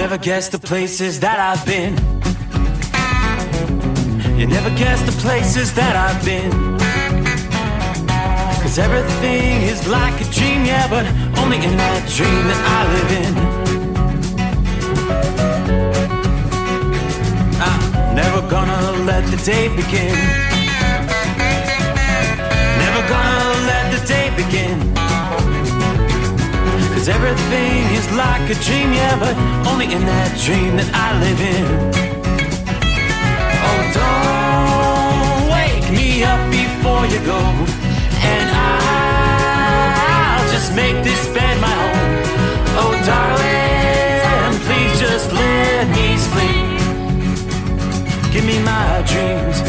never guess the places that I've been. You never guess the places that I've been. 'Cause everything is like a dream, yeah, but only in that dream that I live in. I'm never gonna let the day begin. Never gonna let the day begin. 'Cause everything is like a dream, yeah, but only in that dream that I live in. Oh, don't wake me up before you go, and I'll just make this bed my home. Oh, darling, please just let me sleep. Give me my dreams.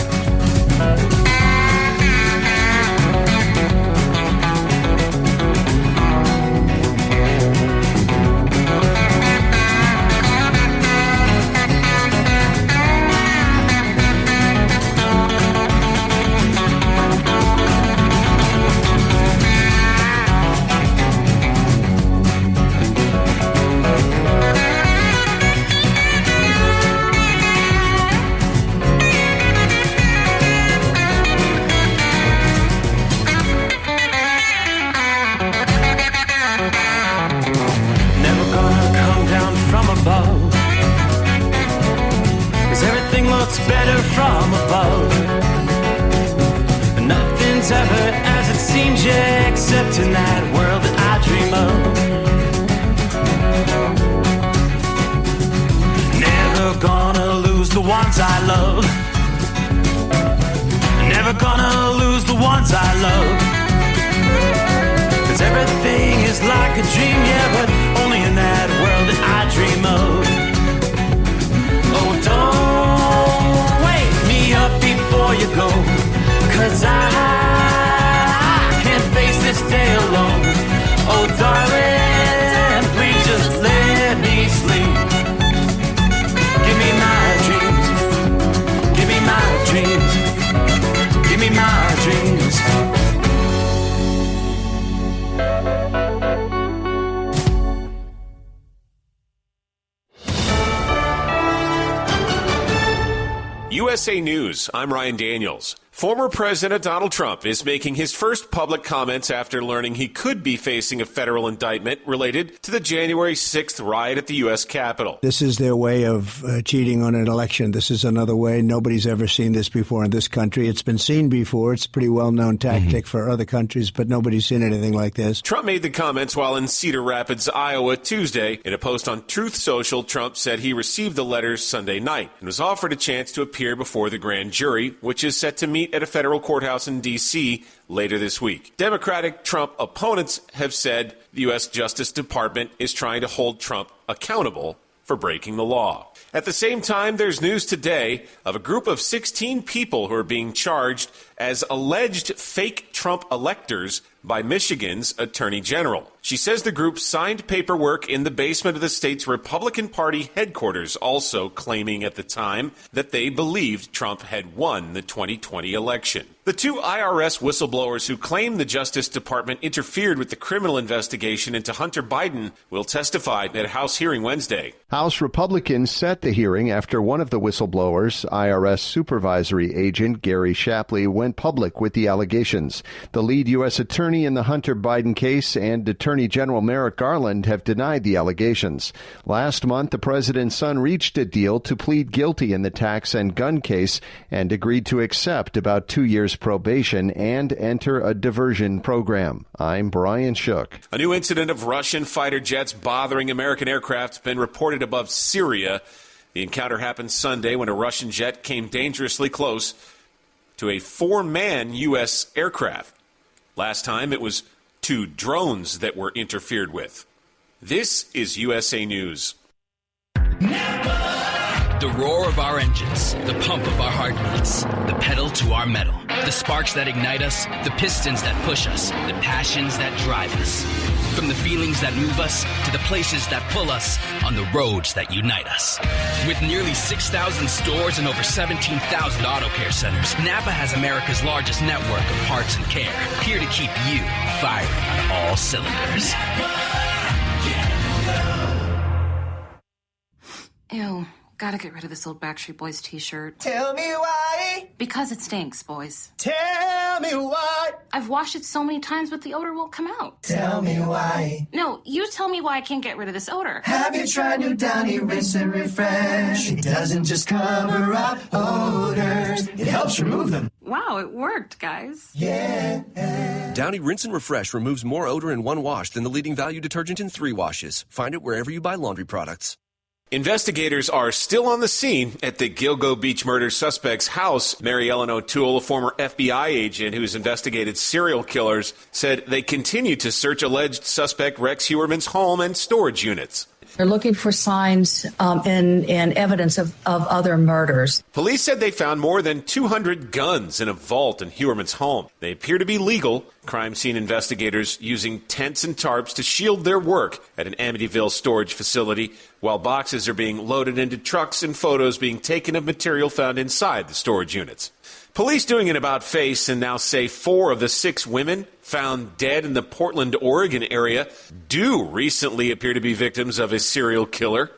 Better from above. Nothing's ever as it seems, yeah, except in that world that I dream of. Never gonna lose the ones I love. Never gonna lose the ones I love. 'Cause everything is like a dream, yeah, but only in that world that I dream of. Oh, don't wake me up before you go, 'cause I can't face this day alone. Oh, darling, please just let me sleep. Give me my dreams. Give me my dreams. Give me my dreams. USA News, I'm Ryan Daniels. Former President Donald Trump is making his first public comments after learning he could be facing a federal indictment related to the January 6th riot at the U.S. Capitol. This is their way of cheating on an election. This is another way. Nobody's ever seen this before in this country. It's been seen before. It's a pretty well-known tactic for other countries, but nobody's seen anything like this. Trump made the comments while in Cedar Rapids, Iowa, Tuesday. In a post on Truth Social, Trump said he received the letters Sunday night and was offered a chance to appear before the grand jury, which is set to meet at a federal courthouse in D.C. later this week. Democratic Trump opponents have said the U.S. Justice Department is trying to hold Trump accountable for breaking the law. At the same time, there's news today of a group of 16 people who are being charged as alleged fake Trump electors by Michigan's Attorney General. She says the group signed paperwork in the basement of the state's Republican Party headquarters, also claiming at the time that they believed Trump had won the 2020 election. The two IRS whistleblowers who claim the Justice Department interfered with the criminal investigation into Hunter Biden will testify at a House hearing Wednesday. House Republicans set the hearing after one of the whistleblowers, IRS supervisory agent Gary Shapley, went public with the allegations. The lead U.S. attorney in the Hunter Biden case and Attorney General Merrick Garland have denied the allegations. Last month, the president's son reached a deal to plead guilty in the tax and gun case and agreed to accept about 2 years probation and enter a diversion program. I'm Brian Shook. A new incident of Russian fighter jets bothering American aircraft has been reported above Syria. The encounter happened Sunday when a Russian jet came dangerously close to a 4-man U.S. aircraft. Last time, it was 2 drones that were interfered with. This is USA News. The roar of our engines, the pump of our heartbeats, the pedal to our metal, the sparks that ignite us, the pistons that push us, the passions that drive us. From the feelings that move us to the places that pull us on the roads that unite us. With nearly 6,000 stores and over 17,000 auto care centers, Napa has America's largest network of parts and care, here to keep you firing on all cylinders. Ew. Gotta get rid of this old Backstreet Boys t-shirt. Tell me why. Because it stinks, boys. Tell me why. I've washed it so many times, but the odor won't come out. Tell me why. No, you tell me why I can't get rid of this odor. Have you tried New Downy Rinse and Refresh? It doesn't just cover up odors, it helps remove them. Wow, it worked, guys. Yeah. Downy Rinse and Refresh removes more odor in one wash than the leading value detergent in 3 washes. Find it wherever you buy laundry products. Investigators are still on the scene at the Gilgo Beach murder suspect's house. Mary Ellen O'Toole, a former FBI agent who's investigated serial killers, said they continue to search alleged suspect Rex Heuermann's home and storage units. They're looking for signs and evidence of other murders. Police said they found more than 200 guns in a vault in Heuermann's home. They appear to be legal. Crime scene investigators using tents and tarps to shield their work at an Amityville storage facility while boxes are being loaded into trucks and photos being taken of material found inside the storage units. Police doing an about-face and now say 4 of the 6 women found dead in the Portland, Oregon area do recently appear to be victims of a serial killer.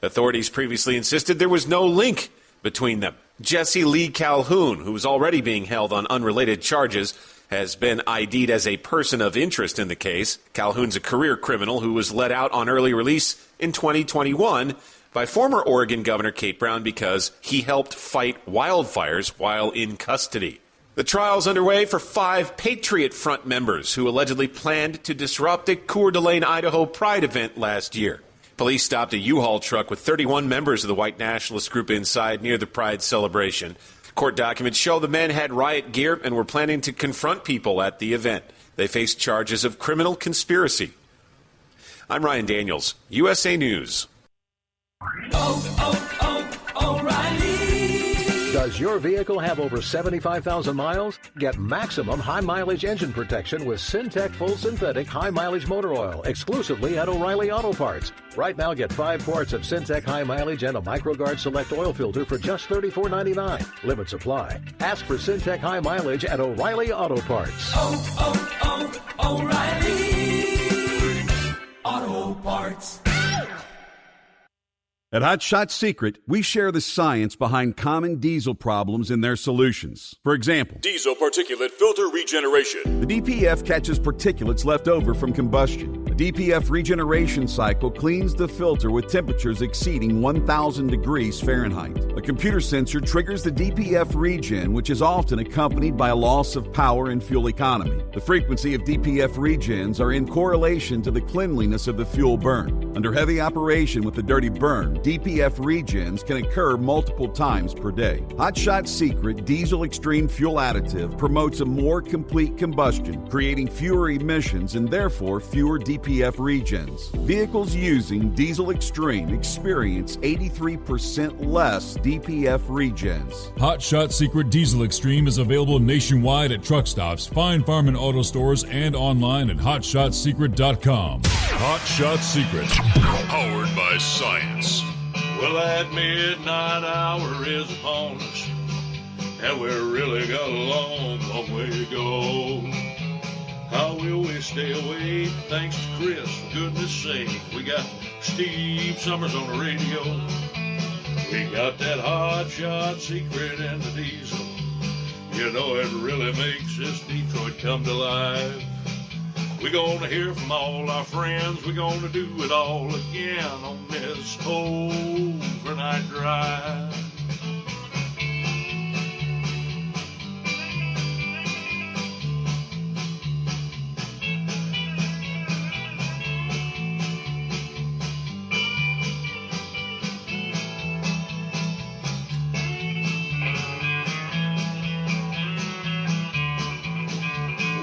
Authorities previously insisted there was no link between them. Jesse Lee Calhoun, who was already being held on unrelated charges, has been ID'd as a person of interest in the case. Calhoun's a career criminal who was let out on early release in 2021 by former Oregon Governor Kate Brown because he helped fight wildfires while in custody. The trial's underway for 5 Patriot Front members who allegedly planned to disrupt a Coeur d'Alene, Idaho Pride event last year. Police stopped a U-Haul truck with 31 members of the white nationalist group inside near the Pride celebration. Court documents show the men had riot gear and were planning to confront people at the event. They faced charges of criminal conspiracy. I'm Ryan Daniels, USA News. O'Reilly. Does your vehicle have over 75,000 miles? Get maximum high-mileage engine protection with Syntec Full Synthetic High-Mileage Motor Oil exclusively at O'Reilly Auto Parts. Right now, get 5 quarts of Syntec High Mileage and a MicroGuard Select Oil Filter for just $34.99. Limit supply. Ask for Syntec High Mileage at O'Reilly Auto Parts. O'Reilly Auto Parts. At Hot Shot Secret, we share the science behind common diesel problems and their solutions. For example, diesel particulate filter regeneration. The DPF catches particulates left over from combustion. The DPF regeneration cycle cleans the filter with temperatures exceeding 1,000 degrees Fahrenheit. A computer sensor triggers the DPF regen, which is often accompanied by a loss of power and fuel economy. The frequency of DPF regens are in correlation to the cleanliness of the fuel burn. Under heavy operation with the dirty burn, DPF regens can occur multiple times per day. Hot Shot Secret Diesel Extreme Fuel Additive promotes a more complete combustion, creating fewer emissions and therefore fewer DPF regens. Vehicles using Diesel Extreme experience 83% less DPF regens. Hot Shot Secret Diesel Extreme is available nationwide at truck stops, fine farm and auto stores, and online at hotshotsecret.com. Hot Shot Secret, powered by science. Well, that midnight hour is upon us, and we've really got a long, long way to go. How will we stay awake? Thanks to Chris, for goodness sake. We got Steve Summers on the radio. We got that Hot Shot Secret and the diesel. You know it really makes this Detroit come to life. We're gonna hear from all our friends. We're gonna do it all again on this overnight drive.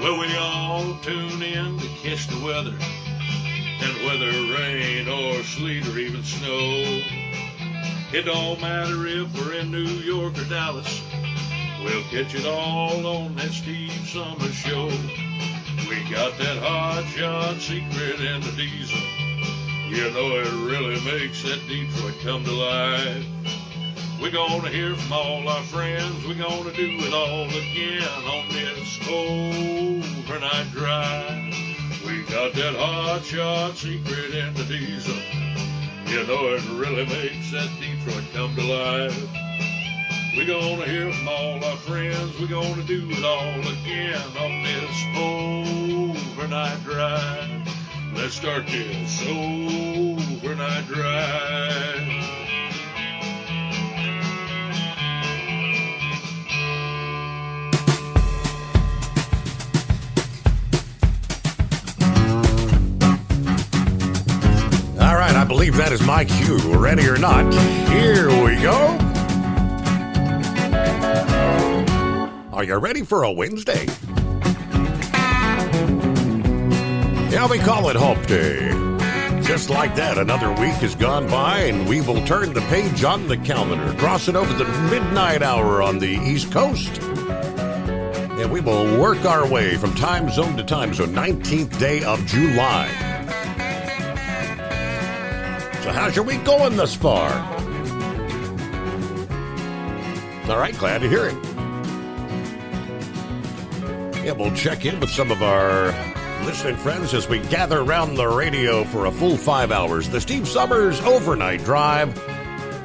Well, we all tune in to catch the weather, and whether rain or sleet or even snow, it don't matter if we're in New York or Dallas, we'll catch it all on that Steve Summers Show. We got that Hot Shot Secret and the diesel. You know it really makes that Detroit come to life. We're gonna hear from all our friends. We're gonna do it all again on this overnight drive. We got that Hot Shot Secret and the diesel. You You know it really makes that Detroit come to life. We're gonna hear from all our friends. We're gonna do it all again on this overnight drive. Let's start this overnight drive. All right, I believe that is my cue. Ready or not, here we go. Are you ready for a Wednesday? Yeah, we call it Hump Day. Just like that, another week has gone by, and we will turn the page on the calendar, crossing over the midnight hour on the East Coast. And we will work our way from time zone to time zone, 19th day of July. So how's your week going thus far? All right, glad to hear it. Yeah, we'll check in with some of our listening friends as we gather around the radio for a full 5 hours. The Steve Summers Overnight Drive,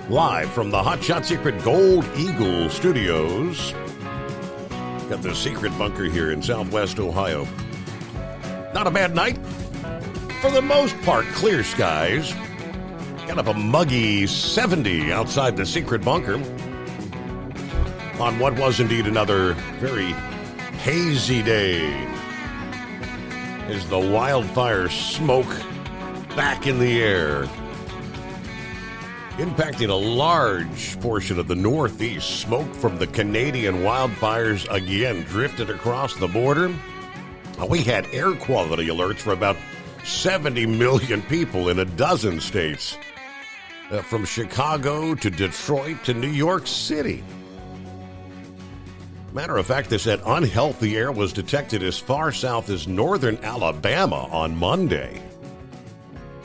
live from the Hot Shot Secret Gold Eagle Studios. Got the secret bunker here in Southwest Ohio. Not a bad night. For the most part, clear skies. Kind of a muggy 70 outside the secret bunker. On what was indeed another very hazy day, as the wildfire smoke back in the air, impacting a large portion of the Northeast. Smoke from the Canadian wildfires again drifted across the border. We had air quality alerts for about 70 million people in a dozen states, from Chicago to Detroit to New York City. Matter of fact, this unhealthy air was detected as far south as northern Alabama on Monday.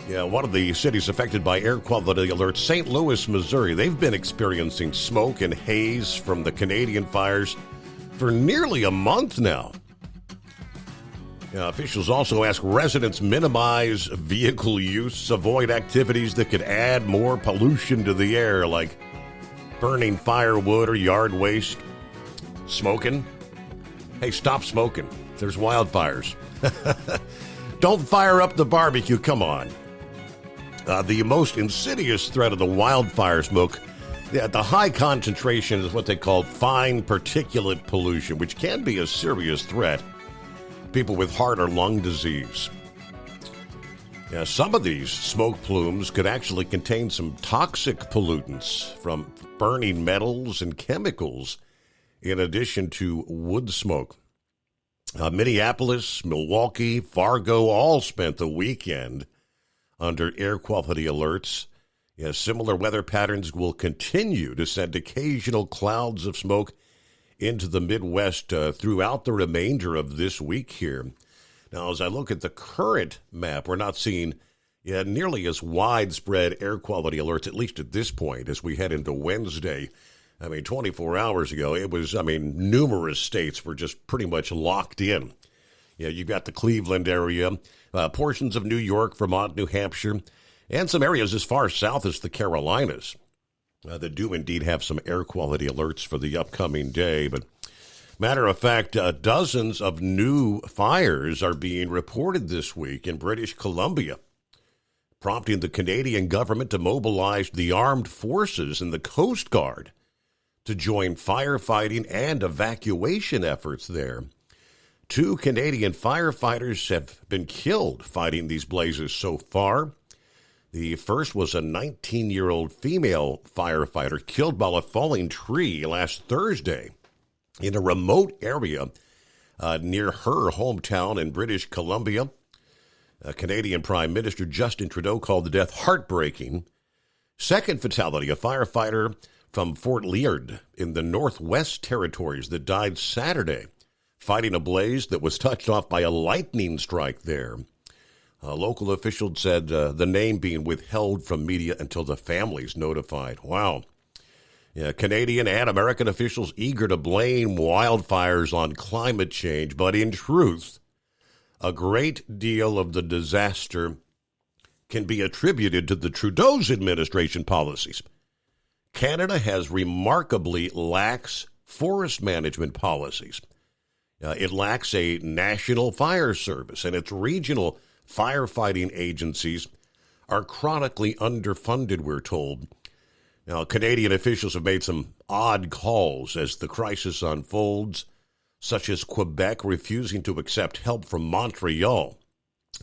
Yeah, one of the cities affected by air quality alerts, St. Louis, Missouri. They've been experiencing smoke and haze from the Canadian fires for nearly a month now. Officials also ask residents minimize vehicle use, avoid activities that could add more pollution to the air, like burning firewood or yard waste. Smoking. Hey, stop smoking. There's wildfires. Don't fire up the barbecue. Come on. The most insidious threat of the wildfire smoke, the high concentration, is what they call fine particulate pollution, which can be a serious threat. People with heart or lung disease. Yeah, some of these smoke plumes could actually contain some toxic pollutants from burning metals and chemicals, in addition to wood smoke. Minneapolis, Milwaukee, Fargo all spent the weekend under air quality alerts. Yeah, similar weather patterns will continue to send occasional clouds of smoke into the Midwest throughout the remainder of this week here. Now, as I look at the current map, we're not seeing nearly as widespread air quality alerts, at least at this point, as we head into Wednesday. 24 hours ago, it was, numerous states were just pretty much locked in. You've got the Cleveland area, portions of New York, Vermont, New Hampshire, and some areas as far south as the Carolinas that do indeed have some air quality alerts for the upcoming day. But matter of fact, dozens of new fires are being reported this week in British Columbia, prompting the Canadian government to mobilize the armed forces and the Coast Guard to join firefighting and evacuation efforts there. 2 Canadian firefighters have been killed fighting these blazes so far. The first was a 19-year-old female firefighter killed by a falling tree last Thursday in a remote area near her hometown in British Columbia. Canadian Prime Minister Justin Trudeau called the death heartbreaking. Second fatality, a firefighter from Fort Liard in the Northwest Territories that died Saturday, fighting a blaze that was touched off by a lightning strike there. Local officials said the name being withheld from media until the family's notified. Wow. Canadian and American officials eager to blame wildfires on climate change, but in truth, a great deal of the disaster can be attributed to the Trudeau's administration policies. Canada has remarkably lax forest management policies. It lacks a national fire service, and its regional firefighting agencies are chronically underfunded, we're told. Now, Canadian officials have made some odd calls as the crisis unfolds, such as Quebec refusing to accept help from Montreal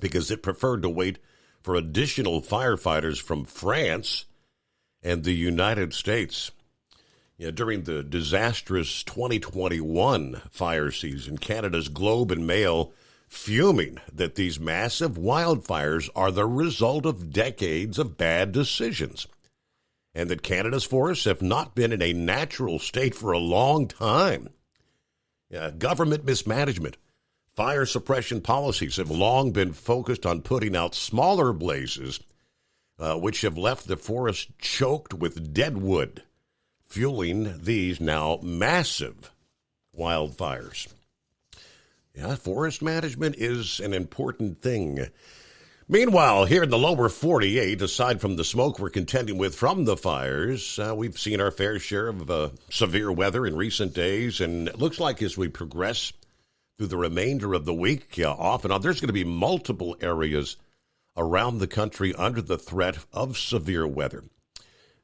because it preferred to wait for additional firefighters from France and the United States. During the disastrous 2021 fire season, Canada's Globe and Mail fuming that these massive wildfires are the result of decades of bad decisions, and that Canada's forests have not been in a natural state for a long time. Government mismanagement, fire suppression policies have long been focused on putting out smaller blazes, which have left the forest choked with dead wood, fueling these now massive wildfires. Forest management is an important thing. Meanwhile, here in the lower 48, aside from the smoke we're contending with from the fires, we've seen our fair share of severe weather in recent days, and it looks like as we progress through the remainder of the week, off and on, there's going to be multiple areas around the country under the threat of severe weather.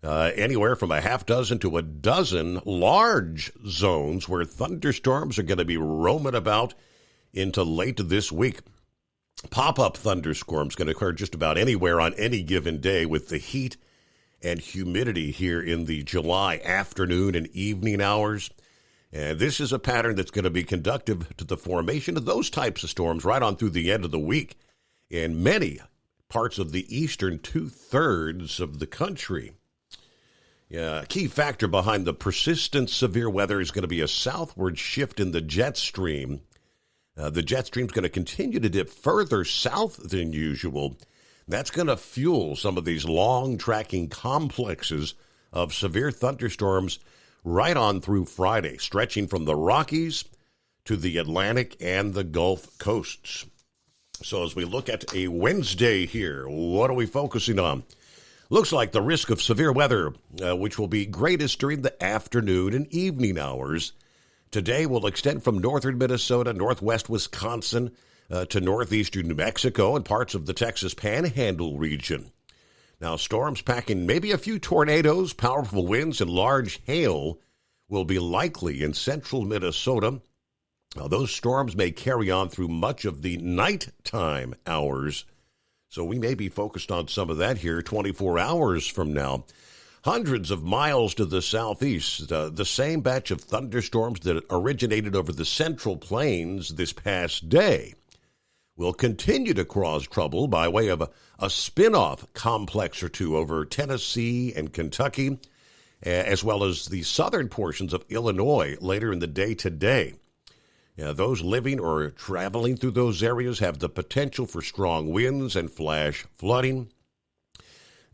Anywhere from a half dozen to a dozen large zones where thunderstorms are going to be roaming about into late this week. Pop-up thunderstorms going to occur just about anywhere on any given day with the heat and humidity here in the July afternoon and evening hours. And this is a pattern that's going to be conducive to the formation of those types of storms right on through the end of the week in many parts of the eastern two-thirds of the country. A key factor behind the persistent severe weather is going to be a southward shift in the jet stream. The jet stream is going to continue to dip further south than usual. That's going to fuel some of these long tracking complexes of severe thunderstorms right on through Friday, stretching from the Rockies to the Atlantic and the Gulf coasts. So as we look at a Wednesday here, what are we focusing on? Looks like the risk of severe weather, which will be greatest during the afternoon and evening hours. Today will extend from northern Minnesota, northwest Wisconsin, to northeastern New Mexico and parts of the Texas Panhandle region. Now, storms packing maybe a few tornadoes, powerful winds, and large hail will be likely in central Minnesota. Now, those storms may carry on through much of the nighttime hours, so we may be focused on some of that here 24 hours from now. Hundreds of miles to the southeast, the same batch of thunderstorms that originated over the Central Plains this past day will continue to cause trouble by way of a spin-off complex or two over Tennessee and Kentucky, as well as the southern portions of Illinois later in the day today. Those living or traveling through those areas have the potential for strong winds and flash flooding.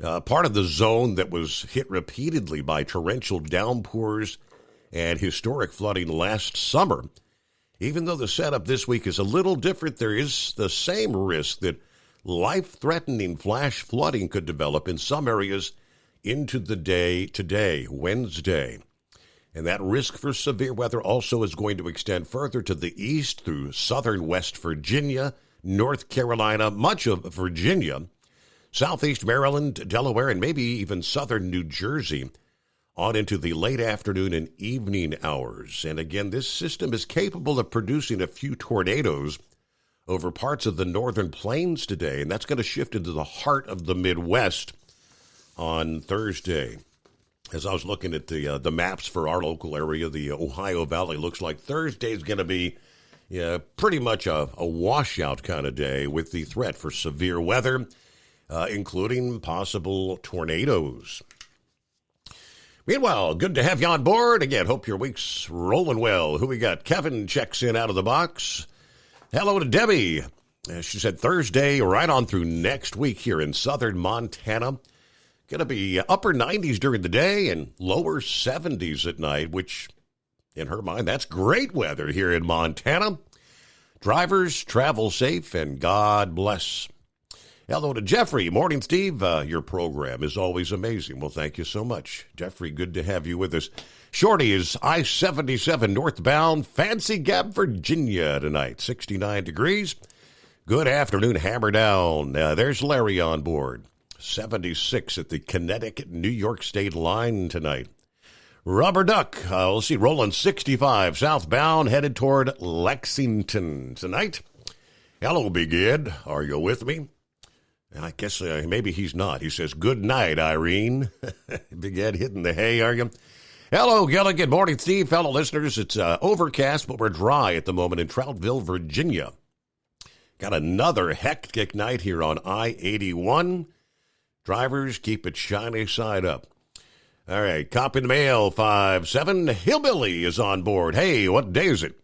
Part of the zone that was hit repeatedly by torrential downpours and historic flooding last summer. Even though the setup this week is a little different, there is the same risk that life-threatening flash flooding could develop in some areas into the day today, Wednesday. And that risk for severe weather also is going to extend further to the east through southern West Virginia, North Carolina, much of Virginia, southeast Maryland, Delaware, and maybe even southern New Jersey on into the late afternoon and evening hours. And again, this system is capable of producing a few tornadoes over parts of the northern plains today, and that's going to shift into the heart of the Midwest on Thursday. As I was looking at the maps for our local area, the Ohio Valley, looks like Thursday is going to be pretty much a washout kind of day with the threat for severe weather, including possible tornadoes. Meanwhile, good to have you on board. Again, hope your week's rolling well. Who we got? Kevin checks in out of the box. Hello to Debbie. She said Thursday right on through next week here in southern Montana. Going to be upper 90s during the day and lower 70s at night, which in her mind, that's great weather here in Montana. Drivers, travel safe and God bless. Hello to Jeffrey. Morning, Steve. Your program is always amazing. Well, thank you so much. Jeffrey, good to have you with us. Shorty is I-77 northbound, Fancy Gap, Virginia tonight. 69 degrees. Good afternoon, Hammer Down. There's Larry on board. 76 at the Connecticut-New York State line tonight. Rubber Duck, we'll see, rolling 65 southbound, headed toward Lexington tonight. Hello, Big Ed. Are you with me? I guess maybe he's not. He says, good night, Irene. Big Ed hitting the hay, are you? Hello, Gilligan. Morning, Steve. Fellow listeners, it's overcast, but we're dry at the moment in Troutville, Virginia. Got another hectic night here on I-81. Drivers, keep it shiny side up. All right, copy the mail, 5-7. Hillbilly is on board. Hey, what day is it?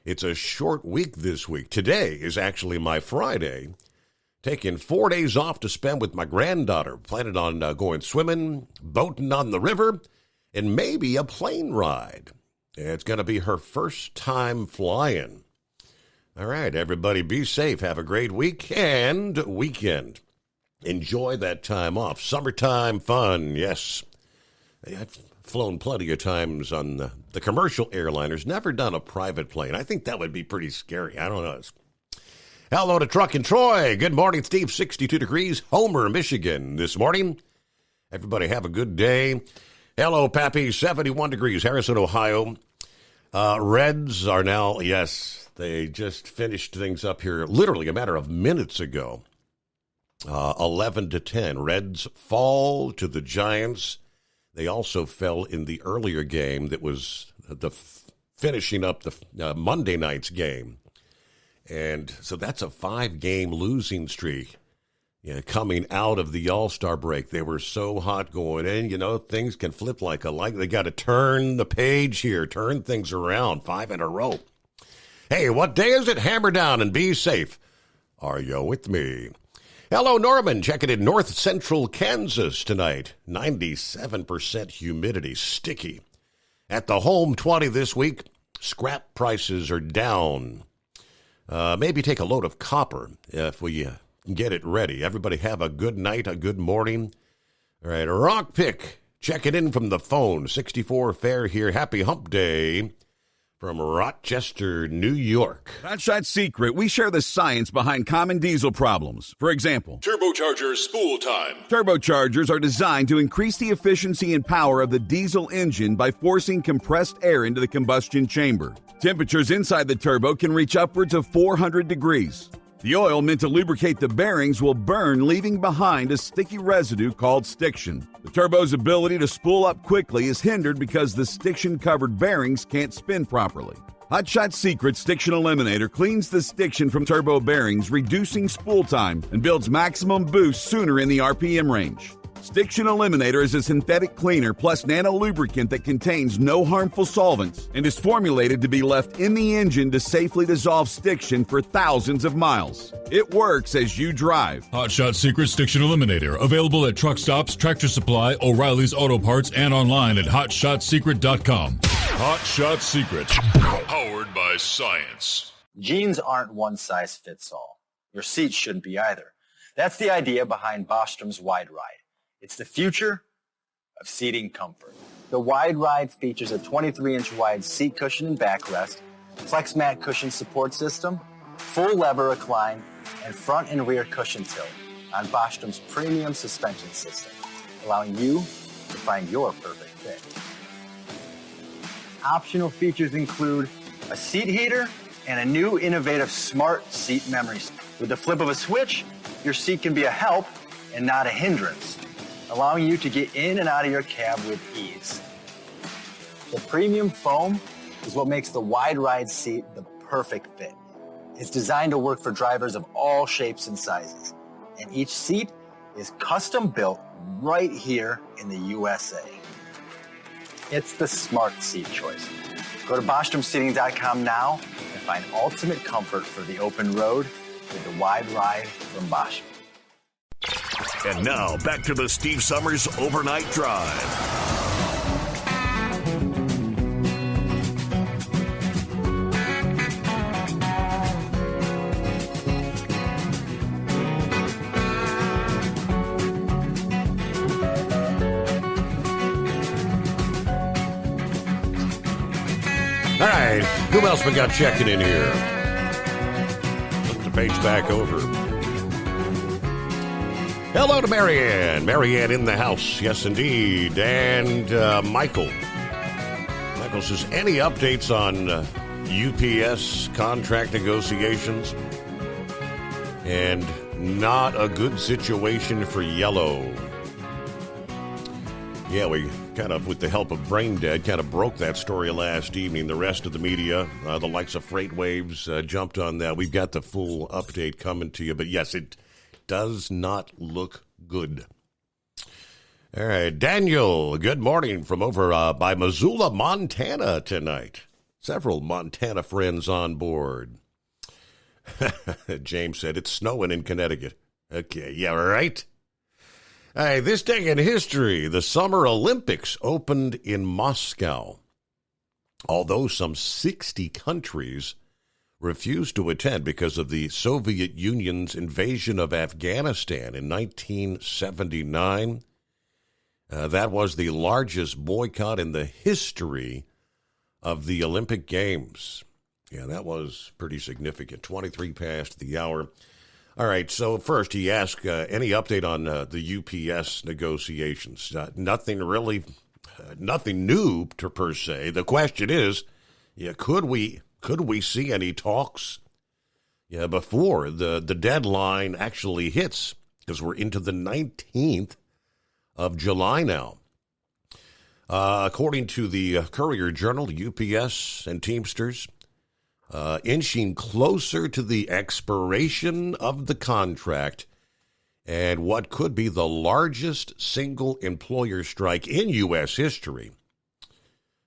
It's a short week this week. Today is actually my Friday. Taking 4 days off to spend with my granddaughter. Planning on going swimming, boating on the river, and maybe a plane ride. It's going to be her first time flying. All right, everybody be safe. Have a great week and weekend. Enjoy that time off. Summertime fun, yes. I've flown plenty of times on the commercial airliners. Never done a private plane. I think that would be pretty scary. I don't know. Hello to Truck and Troy. Good morning, Steve. 62 degrees, Homer, Michigan this morning. Everybody have a good day. Hello, Pappy. 71 degrees, Harrison, Ohio. Reds are now, yes, they just finished things up here literally a matter of minutes ago. 11-10. Reds fall to the Giants. They also fell in the earlier game that was the finishing up the Monday night's game. And so that's a 5-game losing streak coming out of the All-Star break. They were so hot going in. You know, things can flip like a light. They got to turn the page here, turn things around 5 in a row. Hey, what day is it? Hammer down and be safe. Are you with me? Hello, Norman. Checking in north central Kansas tonight. 97% humidity, sticky. At the home 20 this week, scrap prices are down. Maybe take a load of copper if we get it ready. Everybody have a good night, a good morning. All right, Rock Pick, checking in from the phone. 64 Fair here. Happy Hump Day from Rochester, New York. Hotshot Secret, we share the science behind common diesel problems. For example, Turbocharger spool time. Turbochargers are designed to increase the efficiency and power of the diesel engine by forcing compressed air into the combustion chamber. Temperatures inside the turbo can reach upwards of 400 degrees. The oil meant to lubricate the bearings will burn, leaving behind a sticky residue called stiction. The turbo's ability to spool up quickly is hindered because the stiction-covered bearings can't spin properly. Hotshot Secret Stiction Eliminator cleans the stiction from turbo bearings, reducing spool time, and builds maximum boost sooner in the RPM range. Stiction Eliminator is a synthetic cleaner plus nano-lubricant that contains no harmful solvents and is formulated to be left in the engine to safely dissolve stiction for thousands of miles. It works as you drive. Hotshot Secret Stiction Eliminator. Available at truck stops, Tractor Supply, O'Reilly's Auto Parts, and online at HotShotSecret.com. Hotshot Secret. Powered by science. Jeans aren't one size fits all. Your seats shouldn't be either. That's the idea behind Bostrom's Wide Ride. It's the future of seating comfort. The Wide Ride features a 23-inch wide seat cushion and backrest, flex mat cushion support system, full lever recline, and front and rear cushion tilt on Bostrom's premium suspension system, allowing you to find your perfect fit. Optional features include a seat heater and a new innovative smart seat memory. With the flip of a switch, your seat can be a help and not a hindrance, allowing you to get in and out of your cab with ease. The premium foam is what makes the Wide Ride seat the perfect fit. It's designed to work for drivers of all shapes and sizes, and each seat is custom built right here in the USA. It's the smart seat choice. Go to BostromSeating.com now and find ultimate comfort for the open road with the Wide Ride from Bostrom. And now, back to the Steve Summers Overnight Drive. All right, who else we got checking in here? Flip the page back over. Hello to Marianne. Marianne in the house. Yes, indeed. And Michael. Michael says, any updates on UPS contract negotiations? And not a good situation for Yellow. Yeah, we kind of, with the help of Brain Dead, kind of broke that story last evening. The rest of the media, the likes of FreightWaves, jumped on that. We've got the full update coming to you. But yes, it does not look good. All right, Daniel, good morning from over by Missoula, Montana tonight. Several Montana friends on board. James said, it's snowing in Connecticut. Okay, yeah, right. Hey, this day in history, the Summer Olympics opened in Moscow. Although some 60 countries refused to attend because of the Soviet Union's invasion of Afghanistan in 1979. That was the largest boycott in the history of the Olympic Games. Yeah, that was pretty significant. 23 past the hour. All right, so first he asked any update on the UPS negotiations. Nothing really, nothing new per se. The question is, could we see any talks before the deadline actually hits? Because we're into the 19th of July now. According to the Courier Journal, UPS and Teamsters inching closer to the expiration of the contract and what could be the largest single employer strike in U.S. history.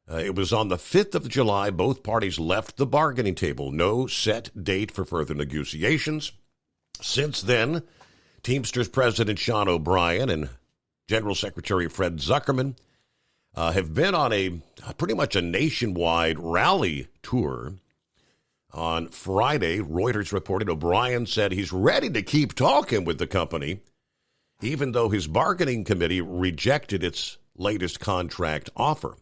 It was on the 5th of July both parties left the bargaining table. No set date for further negotiations. Since then, Teamsters President Sean O'Brien and General Secretary Fred Zuckerman have been on a pretty much a nationwide rally tour. On Friday, Reuters reported O'Brien said he's ready to keep talking with the company, even though his bargaining committee rejected its latest contract offer.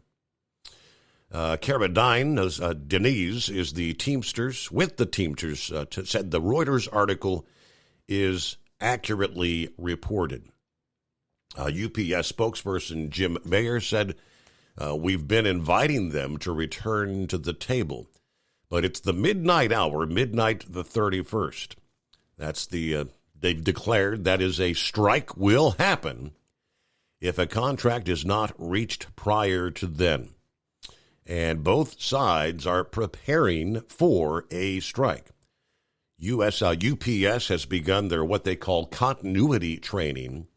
Carradine, Denise, is the Teamsters, with the Teamsters, said the Reuters article is accurately reported. UPS spokesperson Jim Mayer said, we've been inviting them to return to the table, but it's the midnight hour, midnight the 31st. That's they've declared that is a strike will happen if a contract is not reached prior to then. And both sides are preparing for a strike. UPS has begun their what they call continuity training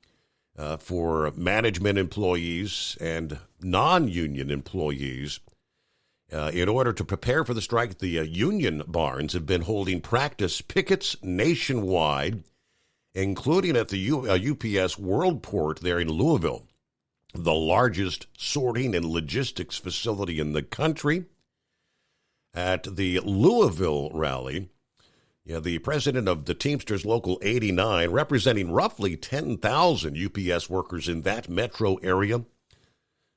for management employees and non-union employees. In order to prepare for the strike, the union barns have been holding practice pickets nationwide, including at the UPS Worldport there in Louisville, the largest sorting and logistics facility in the country. At the Louisville rally, the president of the Teamsters Local 89, representing roughly 10,000 UPS workers in that metro area,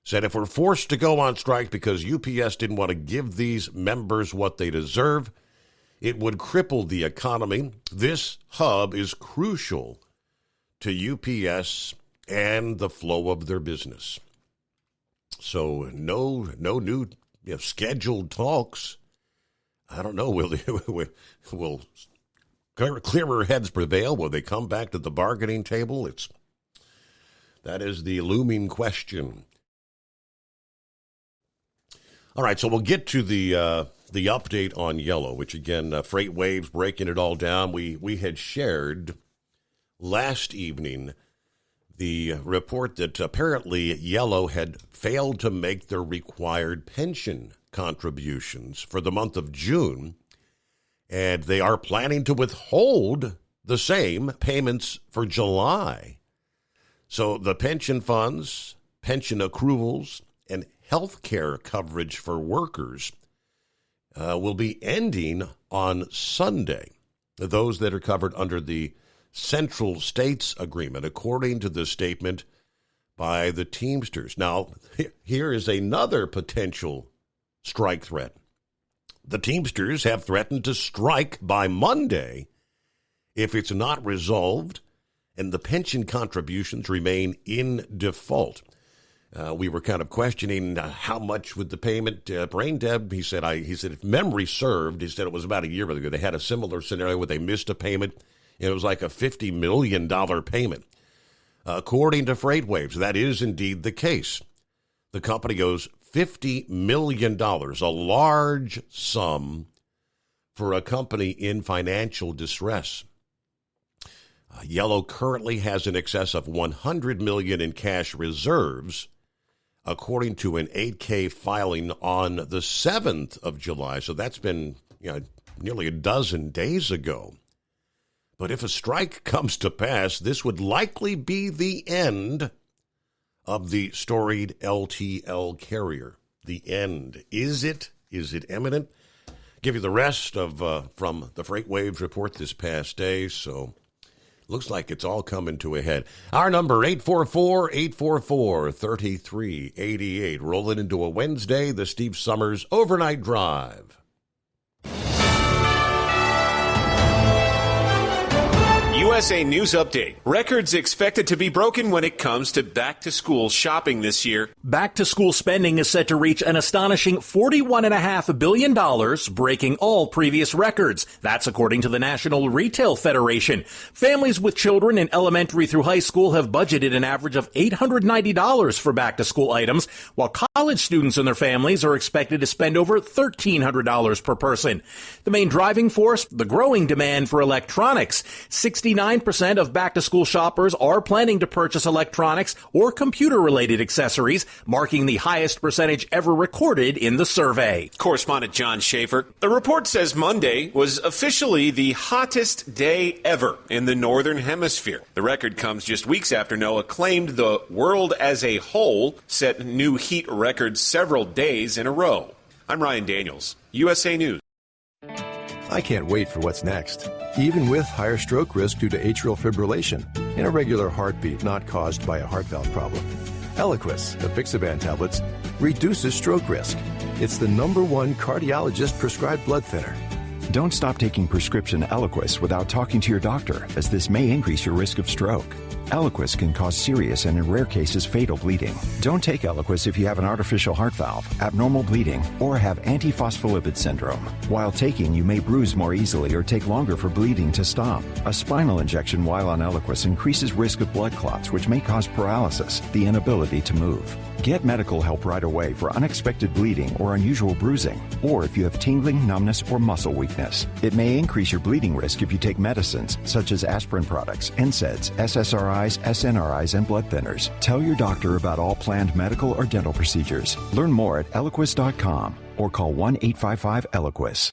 said if we're forced to go on strike because UPS didn't want to give these members what they deserve, it would cripple the economy. This hub is crucial to UPS and the flow of their business. So no new scheduled talks. I don't know. Will clearer heads prevail? Will they come back to the bargaining table? That is the looming question. All right, so we'll get to the update on Yellow, which again, FreightWaves breaking it all down. We had shared last evening the report that apparently Yellow had failed to make their required pension contributions for the month of June, and they are planning to withhold the same payments for July. So the pension funds, pension accruals, and health care coverage for workers will be ending on Sunday. Those that are covered under the Central States Agreement, according to the statement by the Teamsters. Now, here is another potential strike threat. The Teamsters have threatened to strike by Monday if it's not resolved and the pension contributions remain in default. We were kind of questioning how much would the payment Brain Deb. He said if memory served, he said it was about a year ago. They had a similar scenario where they missed a payment. And it was like a $50 million payment. According to FreightWaves, that is indeed the case. The company goes $50 million, a large sum for a company in financial distress. Yellow currently has in excess of $100 million in cash reserves, according to an 8K filing on the 7th of July. So that's been nearly a dozen days ago. But if a strike comes to pass, this would likely be the end of the storied LTL carrier. The end. Is it? Is it imminent? Give you the rest of from the FreightWaves report this past day. So looks like it's all coming to a head. Our number, 844-844-3388. Rolling into a Wednesday, the Steve Summers Overnight Drive. USA News Update. Records expected to be broken when it comes to back-to-school shopping this year. Back-to-school spending is set to reach an astonishing $41.5 billion, breaking all previous records. That's according to the National Retail Federation. Families with children in elementary through high school have budgeted an average of $890 for back-to-school items, while college students and their families are expected to spend over $1,300 per person. The main driving force, the growing demand for electronics. 69% of back-to-school shoppers are planning to purchase electronics or computer-related accessories, marking the highest percentage ever recorded in the survey. Correspondent John Schaefer. The report says Monday was officially the hottest day ever in the Northern Hemisphere. The record comes just weeks after NOAA claimed the world as a whole set new heat records several days in a row. I'm Ryan Daniels, USA News. I can't wait for what's next. Even with higher stroke risk due to atrial fibrillation, an irregular heartbeat not caused by a heart valve problem. Eliquis, the Apixaban tablets, reduces stroke risk. It's the #1 cardiologist-prescribed blood thinner. Don't stop taking prescription Eliquis without talking to your doctor, as this may increase your risk of stroke. Eliquis can cause serious and, in rare cases, fatal bleeding. Don't take Eliquis if you have an artificial heart valve, abnormal bleeding, or have antiphospholipid syndrome. While taking, you may bruise more easily or take longer for bleeding to stop. A spinal injection while on Eliquis increases risk of blood clots, which may cause paralysis, the inability to move. Get medical help right away for unexpected bleeding or unusual bruising, or if you have tingling, numbness, or muscle weakness. It may increase your bleeding risk if you take medicines such as aspirin products, NSAIDs, SSRIs, SNRIs, and blood thinners. Tell your doctor about all planned medical or dental procedures. Learn more at Eliquis.com or call 1-855-ELIQUIS.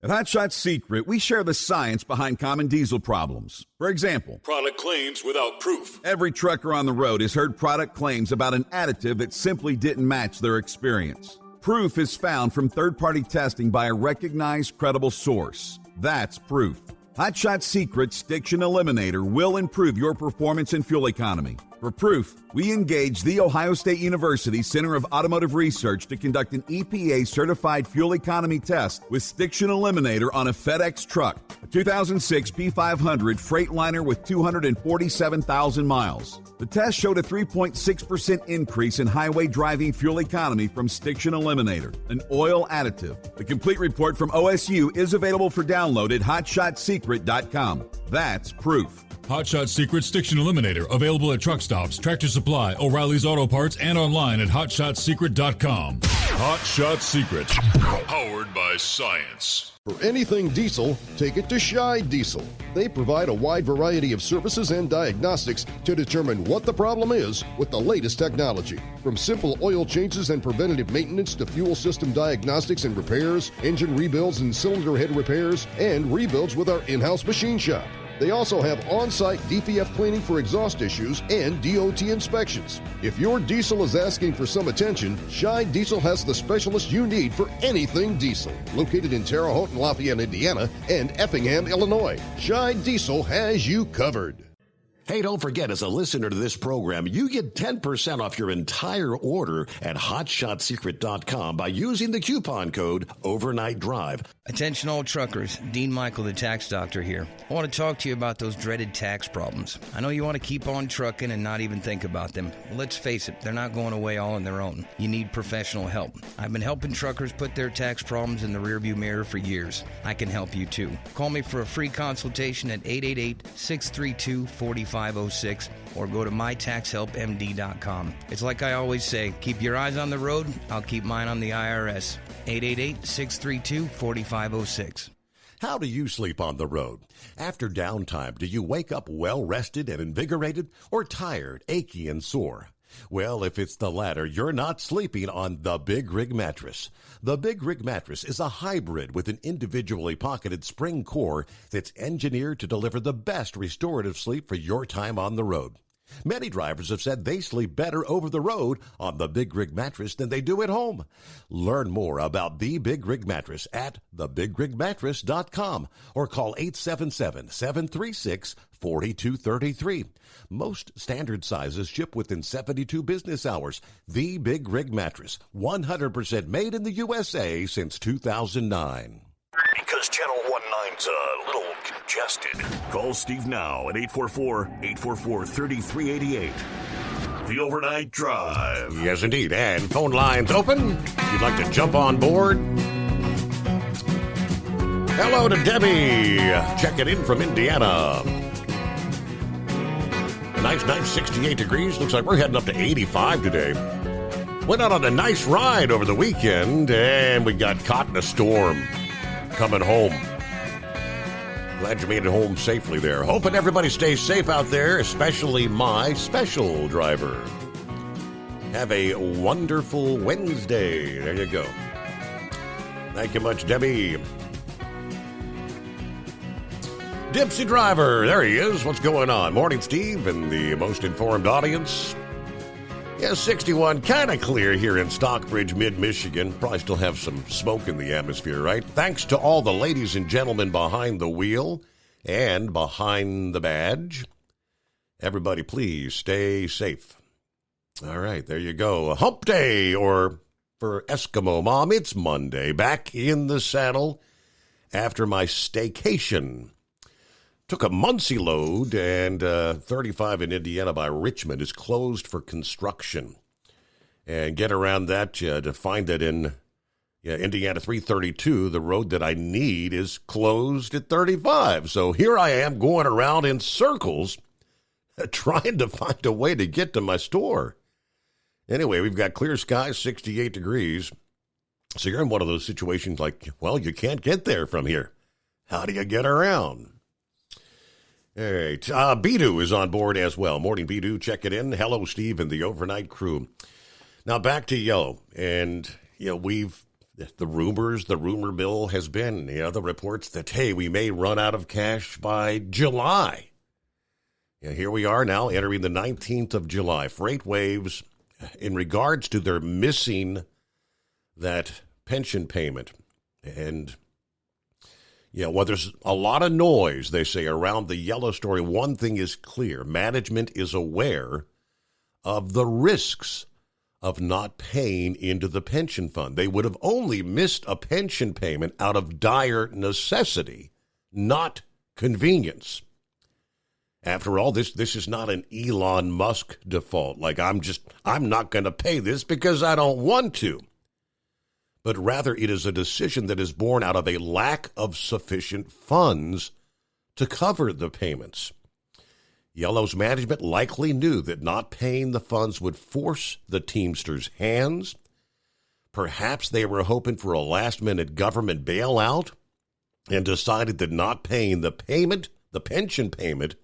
At Hot Shot Secret, we share the science behind common diesel problems. For example, product claims without proof. Every trucker on the road has heard product claims about an additive that simply didn't match their experience. Proof is found from third-party testing by a recognized, credible source. That's proof. Hot Shot Secret Stiction Eliminator will improve your performance and fuel economy. For proof, we engaged the Ohio State University Center of Automotive Research to conduct an EPA-certified fuel economy test with Stiction Eliminator on a FedEx truck, a 2006 P500 Freightliner with 247,000 miles. The test showed a 3.6% increase in highway driving fuel economy from Stiction Eliminator, an oil additive. The complete report from OSU is available for download at hotshotsecret.com. That's proof. Hot Shot Secret Stiction Eliminator, available at truck stops, Tractor Supply, O'Reilly's Auto Parts, and online at hotshotsecret.com. Hot Shot Secret, powered by science. For anything diesel, take it to Scheid Diesel. They provide a wide variety of services and diagnostics to determine what the problem is with the latest technology. From simple oil changes and preventative maintenance to fuel system diagnostics and repairs, engine rebuilds and cylinder head repairs, and rebuilds with our in-house machine shop. They also have on-site DPF cleaning for exhaust issues and DOT inspections. If your diesel is asking for some attention, Scheid Diesel has the specialist you need for anything diesel. Located in Terre Haute and Lafayette, Indiana, and Effingham, Illinois, Scheid Diesel has you covered. Hey, don't forget, as a listener to this program, you get 10% off your entire order at hotshotsecret.com by using the coupon code Overnight Drive. Attention all truckers, Dean Michael, the tax doctor here. I want to talk to you about those dreaded tax problems. I know you want to keep on trucking and not even think about them. Well, let's face it, they're not going away all on their own. You need professional help. I've been helping truckers put their tax problems in the rearview mirror for years. I can help you too. Call me for a free consultation at 888-632-4506 or go to mytaxhelpmd.com. It's like I always say, keep your eyes on the road, I'll keep mine on the IRS. 888-632-4506. How do you sleep on the road? After downtime, do you wake up well-rested and invigorated or tired, achy, and sore? Well, if it's the latter, you're not sleeping on the Big Rig Mattress. The Big Rig Mattress is a hybrid with an individually pocketed spring core that's engineered to deliver the best restorative sleep for your time on the road. Many drivers have said they sleep better over the road on the Big Rig Mattress than they do at home. Learn more about the Big Rig Mattress at thebigrigmattress.com or call 877-736-4233. Most standard sizes ship within 72 business hours. The Big Rig Mattress, 100% made in the USA since 2009. Because Channel 19's a little congested. Call Steve now at 844-844-3388. The Overnight Drive. Yes, indeed. And phone lines open. If you'd like to jump on board. Hello to Debbie. Checking in from Indiana. A nice 68 degrees. Looks like we're heading up to 85 today. Went out on a nice ride over the weekend, and we got caught in a storm coming home. Glad you made it home safely there. Hoping everybody stays safe out there, especially my special driver. Have a wonderful Wednesday. There you go. Thank you much, Debbie. Dipsy Driver, there he is. What's going on? Morning, Steve, and the most informed audience. Yeah, 61, kind of clear here in Stockbridge, mid-Michigan. Probably still have some smoke in the atmosphere, right? Thanks to all the ladies and gentlemen behind the wheel and behind the badge. Everybody, please stay safe. All right, there you go. Hump Day, or for Eskimo Mom, it's Monday. Back in the saddle after my staycation. Took a Muncie load, and 35 in Indiana by Richmond is closed for construction. And get around that to find that in Indiana 332, the road that I need is closed at 35. So here I am going around in circles trying to find a way to get to my store. Anyway, we've got clear skies, 68 degrees. So you're in one of those situations like, well, you can't get there from here. How do you get around? All right. Bidu is on board as well. Morning, Bidu. Check it in. Hello, Steve and the overnight crew. Now back to Yellow. And, the rumor mill has been, the reports that, hey, we may run out of cash by July. Here we are now entering the 19th of July. Freight Waves, in regards to their missing that pension payment. And well, there's a lot of noise, they say, around the Yellow story. One thing is clear. Management is aware of the risks of not paying into the pension fund. They would have only missed a pension payment out of dire necessity, not convenience. After all, this is not an Elon Musk default. Like, I'm not going to pay this because I don't want to. But rather it is a decision that is born out of a lack of sufficient funds to cover the payments. Yellow's management likely knew that not paying the funds would force the Teamsters' hands. Perhaps they were hoping for a last-minute government bailout and decided that not paying the pension payment,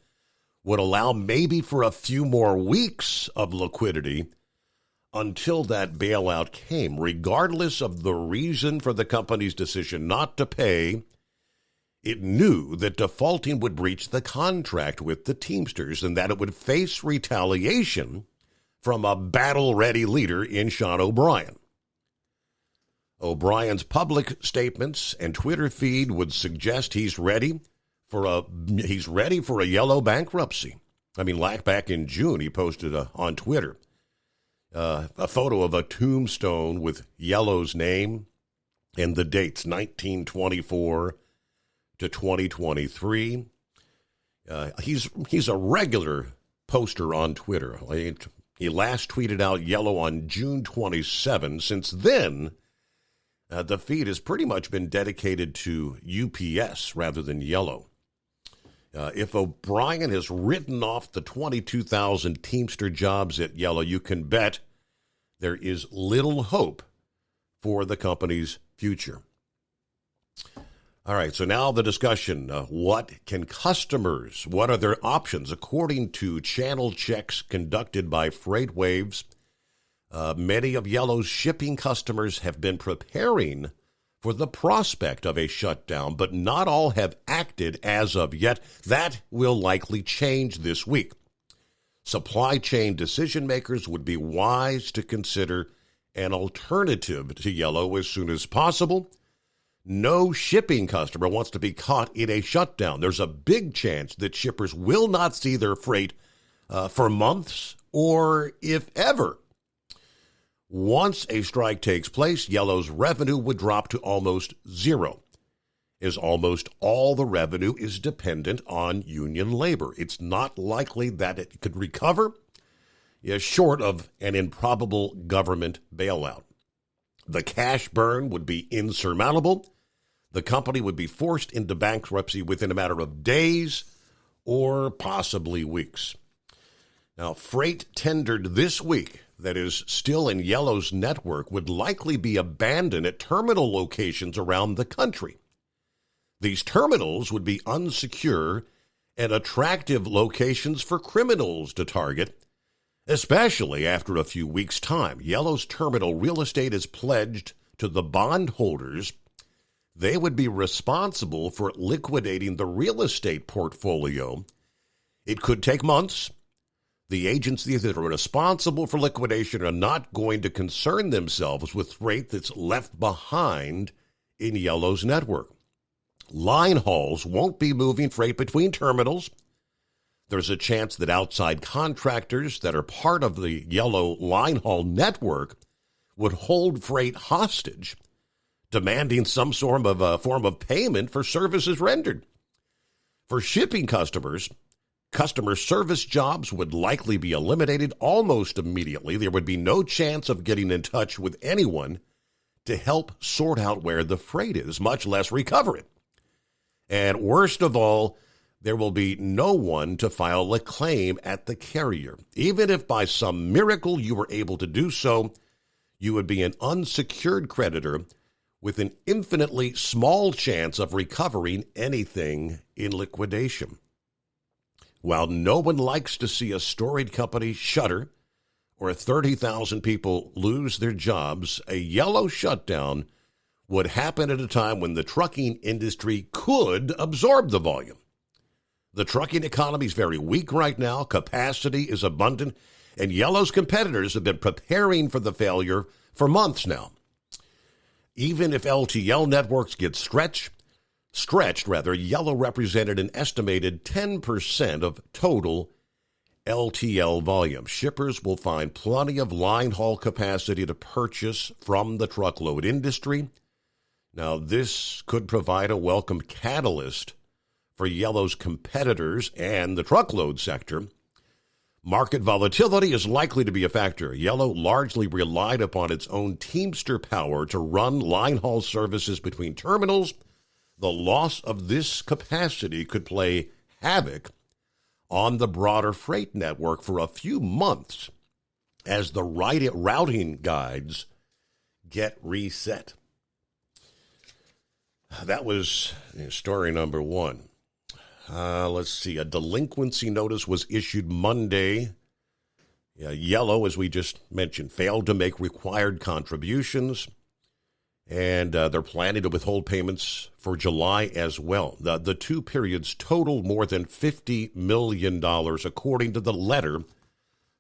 would allow maybe for a few more weeks of liquidity until that bailout came. Regardless of the reason for the company's decision not to pay, it knew that defaulting would breach the contract with the Teamsters and that it would face retaliation from a battle-ready leader in Sean O'Brien. O'Brien's public statements and Twitter feed would suggest he's ready for a Yellow bankruptcy. Back in June, he posted on Twitter a photo of a tombstone with Yellow's name and the dates, 1924 to 2023. He's a regular poster on Twitter. He last tweeted out Yellow on June 27. Since then, the feed has pretty much been dedicated to UPS rather than Yellow. If O'Brien has written off the 22,000 Teamster jobs at Yellow, you can bet there is little hope for the company's future. All right, so now the discussion. What are their options? According to channel checks conducted by FreightWaves, many of Yellow's shipping customers have been preparing for the prospect of a shutdown, but not all have acted as of yet. That will likely change this week. Supply chain decision makers would be wise to consider an alternative to Yellow as soon as possible. No shipping customer wants to be caught in a shutdown. There's a big chance that shippers will not see their freight for months or if ever. Once a strike takes place, Yellow's revenue would drop to almost zero, as almost all the revenue is dependent on union labor. It's not likely that it could recover, short of an improbable government bailout. The cash burn would be insurmountable. The company would be forced into bankruptcy within a matter of days or possibly weeks. Now, freight tendered this week that is still in Yellow's network would likely be abandoned at terminal locations around the country. These terminals would be unsecure and attractive locations for criminals to target, especially after a few weeks' time. Yellow's terminal real estate is pledged to the bondholders. They would be responsible for liquidating the real estate portfolio. It could take months. The agencies that are responsible for liquidation are not going to concern themselves with freight that's left behind in Yellow's network. Line hauls won't be moving freight between terminals. There's a chance that outside contractors that are part of the Yellow line haul network would hold freight hostage, demanding some form of payment for services rendered. For shipping customers, customer service jobs would likely be eliminated almost immediately. There would be no chance of getting in touch with anyone to help sort out where the freight is, much less recover it. And worst of all, there will be no one to file a claim at the carrier. Even if by some miracle you were able to do so, you would be an unsecured creditor with an infinitely small chance of recovering anything in liquidation. While no one likes to see a storied company shutter or 30,000 people lose their jobs, a Yellow shutdown would happen at a time when the trucking industry could absorb the volume. The trucking economy is very weak right now. Capacity is abundant, and Yellow's competitors have been preparing for the failure for months now. Even if LTL networks get stretched, Yellow represented an estimated 10% of total LTL volume. Shippers will find plenty of line haul capacity to purchase from the truckload industry. Now, this could provide a welcome catalyst for Yellow's competitors and the truckload sector. Market volatility is likely to be a factor. Yellow largely relied upon its own Teamster power to run line haul services between terminals. The loss of this capacity could play havoc on the broader freight network for a few months as the routing guides get reset. That was story number one. Let's see. A delinquency notice was issued Monday. Yellow, as we just mentioned, failed to make required contributions, and they're planning to withhold payments for July as well. The two periods totaled more than $50 million, according to the letter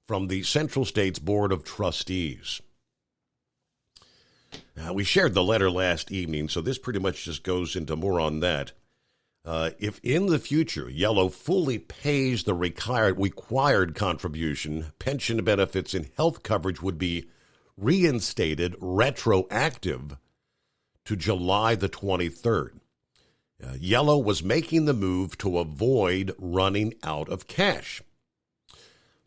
from the Central States Board of Trustees. We shared the letter last evening, so this pretty much just goes into more on that. If in the future Yellow fully pays the required contribution, pension benefits and health coverage would be reinstated retroactive to July the 23rd. Yellow was making the move to avoid running out of cash.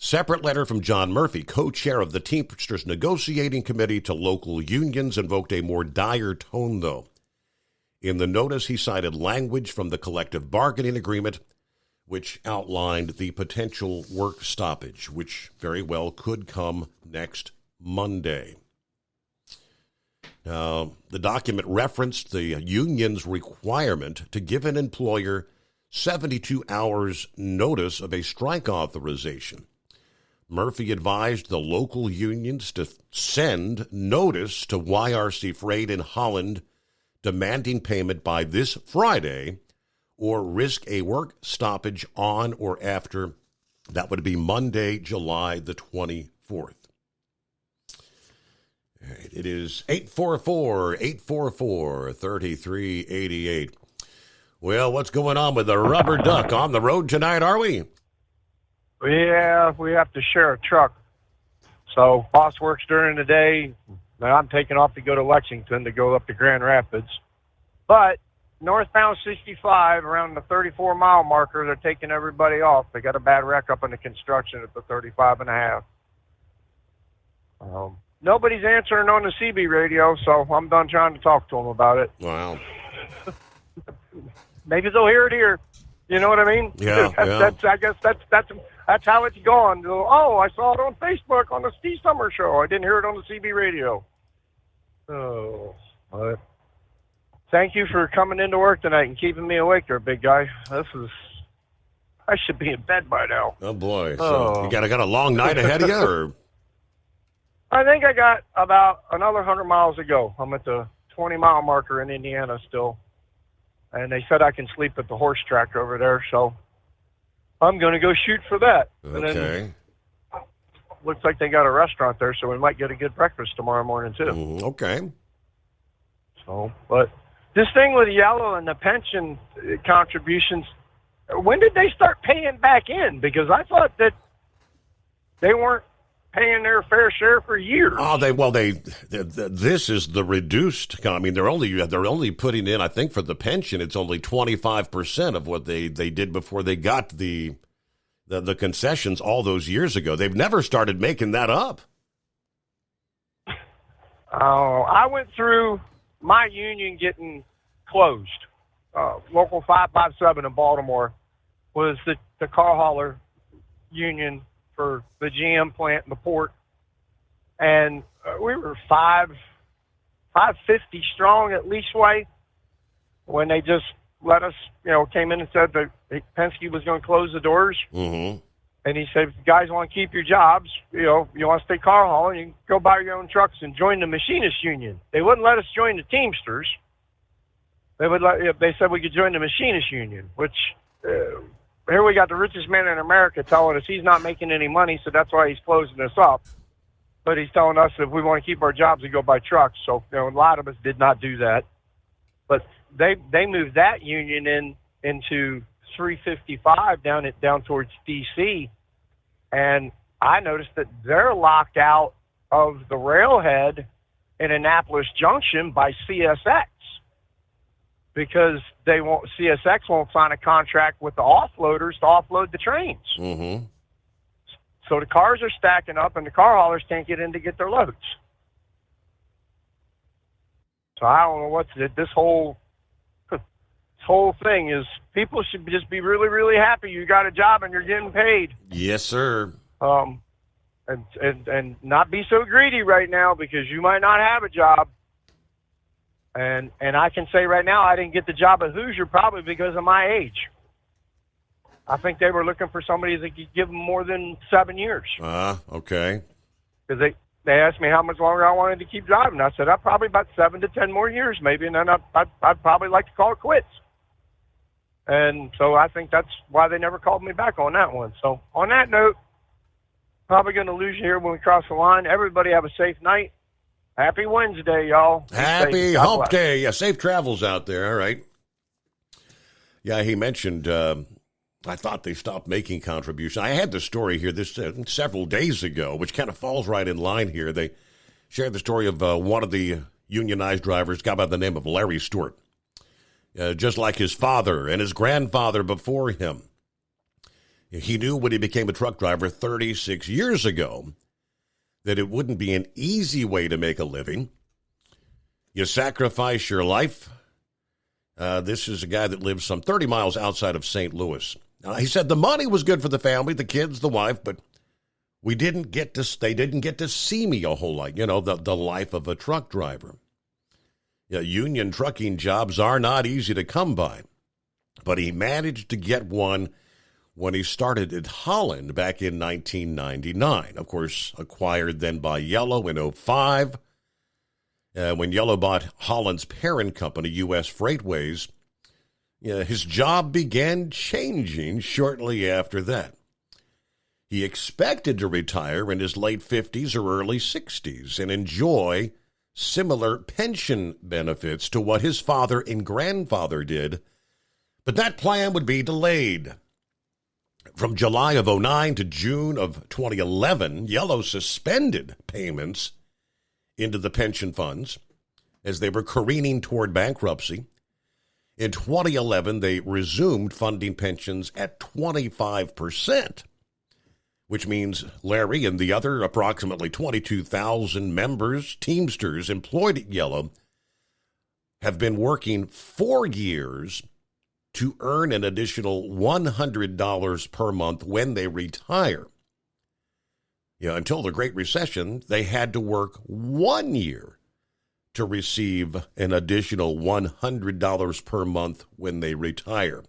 Separate letter from John Murphy, co-chair of the Teamsters Negotiating Committee, to local unions invoked a more dire tone, though. In the notice, he cited language from the collective bargaining agreement, which outlined the potential work stoppage, which very well could come next Monday. Now, the document referenced the union's requirement to give an employer 72 hours notice of a strike authorization. Murphy advised the local unions to send notice to YRC Freight in Holland demanding payment by this Friday or risk a work stoppage on or after. That would be Monday, July the 24th. All right, it is 844-844-3388. Well, what's going on with the rubber duck on the road tonight, are we? Yeah, we have to share a truck. So boss works during the day. Now I'm taking off to go to Lexington to go up to Grand Rapids. But northbound 65 around the 34-mile marker, they're taking everybody off. They got a bad wreck up in the construction at the 35 and a half. Nobody's answering on the CB radio, so I'm done trying to talk to them about it. Wow. Maybe they'll hear it here. You know what I mean? Yeah, that's I guess that's how it's gone. Oh, I saw it on Facebook on the Steve Summer Show. I didn't hear it on the CB radio. Oh, but thank you for coming into work tonight and keeping me awake there, big guy. I should be in bed by now. Oh, boy. So you got a long night ahead of you? Or? I think I got about another 100 miles to go. I'm at the 20-mile marker in Indiana still. And they said I can sleep at the horse track over there, so I'm going to go shoot for that. Okay. And then looks like they got a restaurant there, so we might get a good breakfast tomorrow morning, too. Okay. So, but this thing with Yellow and the pension contributions, when did they start paying back in? Because I thought that they weren't paying their fair share for years. This is the reduced. I mean, they're only putting in, I think, for the pension, it's only 25% of what they did before they got the concessions all those years ago. They've never started making that up. Oh, I went through my union getting closed. Local 557 in Baltimore was the car hauler union for the GM plant in the port, and we were 550 strong at Leaseway when they just let us, came in and said that Penske was going to close the doors. Mm-hmm. And he said, if you guys want to keep your jobs, you want to stay car hauling, you can go buy your own trucks and join the machinist union. They wouldn't let us join the Teamsters. They said we could join the machinist union, which here we got the richest man in America telling us he's not making any money, so that's why he's closing us up. But he's telling us if we want to keep our jobs, we go buy trucks. So a lot of us did not do that. But they moved that union into 355 down towards D.C., and I noticed that they're locked out of the railhead in Annapolis Junction by CSX because CSX won't sign a contract with the offloaders to offload the trains. Mm-hmm. So the cars are stacking up, and the car haulers can't get in to get their loads. So I don't know this whole thing is. People should just be really, really happy you got a job and you're getting paid. Yes, sir. And not be so greedy right now because you might not have a job. And I can say right now I didn't get the job at Hoosier probably because of my age. I think they were looking for somebody that could give them more than 7 years. Okay. Because they asked me how much longer I wanted to keep driving. I said, probably about 7 to 10 more years maybe, and then I'd probably like to call it quits. And so I think that's why they never called me back on that one. So on that note, probably going to lose you here when we cross the line. Everybody have a safe night. Happy Wednesday, y'all. Happy Hump Day. Yeah, safe travels out there. All right. Yeah, he mentioned, I thought they stopped making contributions. I had the story here this several days ago, which kind of falls right in line here. They shared the story of one of the unionized drivers, a guy by the name of Larry Stewart. Just like his father and his grandfather before him. He knew when he became a truck driver 36 years ago that it wouldn't be an easy way to make a living. You sacrifice your life. This is a guy that lives some 30 miles outside of St. Louis. He said the money was good for the family, the kids, the wife, but they didn't get to see me a whole lot, the life of a truck driver. Union trucking jobs are not easy to come by, but he managed to get one when he started at Holland back in 1999. Of course, acquired then by Yellow in 2005. When Yellow bought Holland's parent company, U.S. Freightways, his job began changing shortly after that. He expected to retire in his late 50s or early 60s and enjoy similar pension benefits to what his father and grandfather did, but that plan would be delayed. From July of 2009 to June of 2011, Yellow suspended payments into the pension funds as they were careening toward bankruptcy. In 2011, they resumed funding pensions at 25%, which means Larry and the other approximately 22,000 members, Teamsters, employed at Yellow, have been working 4 years to earn an additional $100 per month when they retire. Until the Great Recession, they had to work 1 year to receive an additional $100 per month when they retire.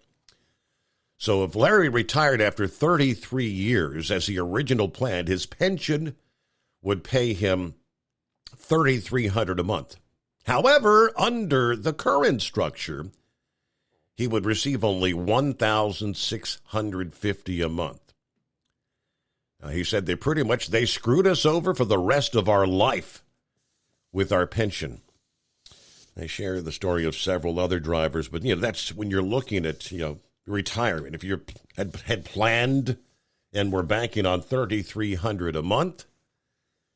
So if Larry retired after 33 years, as he originally planned, his pension would pay him $3,300 a month. However, under the current structure, he would receive only $1,650 a month. He said they screwed us over for the rest of our life with our pension. They share the story of several other drivers, but that's when you're looking at retirement. If you had planned and were banking on $3,300 a month,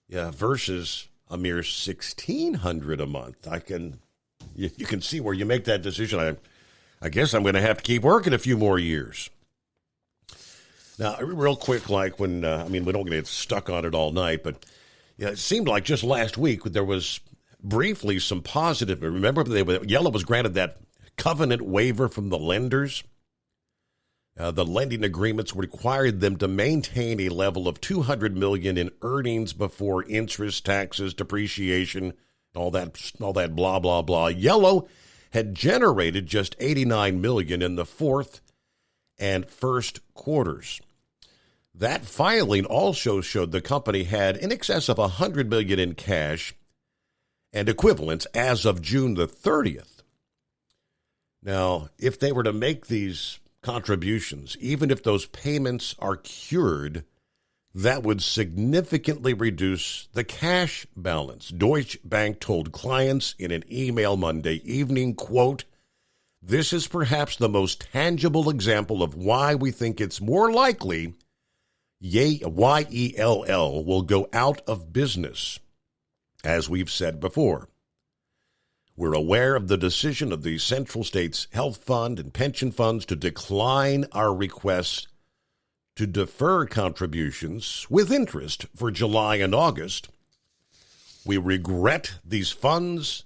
versus a mere $1,600 a month, you can see where you make that decision. I guess I'm going to have to keep working a few more years. Now, real quick, like when, we don't get stuck on it all night, but it seemed like just last week there was briefly some positive. Remember, Yellow was granted that covenant waiver from the lenders. The lending agreements required them to maintain a level of $200 million in earnings before interest, taxes, depreciation, all that blah, blah, blah. Yellow had generated just $89 million in the fourth and first quarters. That filing also showed the company had in excess of $100 million in cash and equivalents as of June the 30th. Now, if they were to make these contributions, even if those payments are cured, that would significantly reduce the cash balance. Deutsche Bank told clients in an email Monday evening, quote, "This is perhaps the most tangible example of why we think it's more likely YELL will go out of business, as we've said before. We're aware of the decision of the Central States Health Fund and pension funds to decline our request to defer contributions with interest for July and August. We regret these funds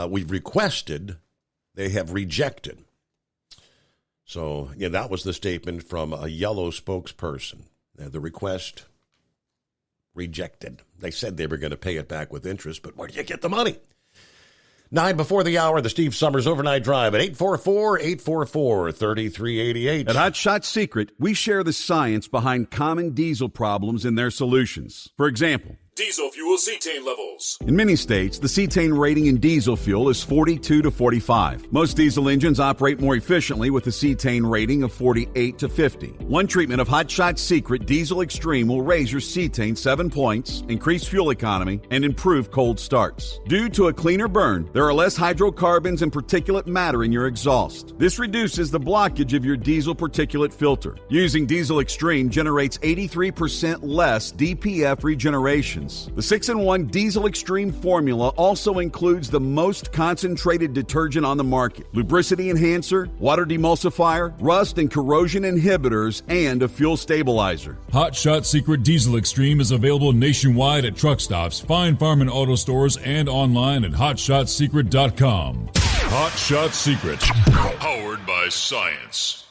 we've requested, they have rejected." So, that was the statement from a Yellow spokesperson. The request rejected. They said they were going to pay it back with interest, but where do you get the money? 9 before the hour, the Steve Summers Overnight Drive at 844-844-3388. At Hot Shot Secret, we share the science behind common diesel problems and their solutions. For example, diesel fuel cetane levels. In many states, the cetane rating in diesel fuel is 42 to 45. Most diesel engines operate more efficiently with a cetane rating of 48 to 50. One treatment of Hot Shot Secret Diesel Extreme will raise your cetane 7 points, increase fuel economy, and improve cold starts. Due to a cleaner burn, there are less hydrocarbons and particulate matter in your exhaust. This reduces the blockage of your diesel particulate filter. Using Diesel Extreme generates 83% less DPF regenerations. The 6-in-1 Diesel Extreme formula also includes the most concentrated detergent on the market, lubricity enhancer, water demulsifier, rust and corrosion inhibitors, and a fuel stabilizer. Hot Shot Secret Diesel Extreme is available nationwide at truck stops, Fine Farm and auto stores, and online at hotshotsecret.com. Hot Shot Secret, powered by science.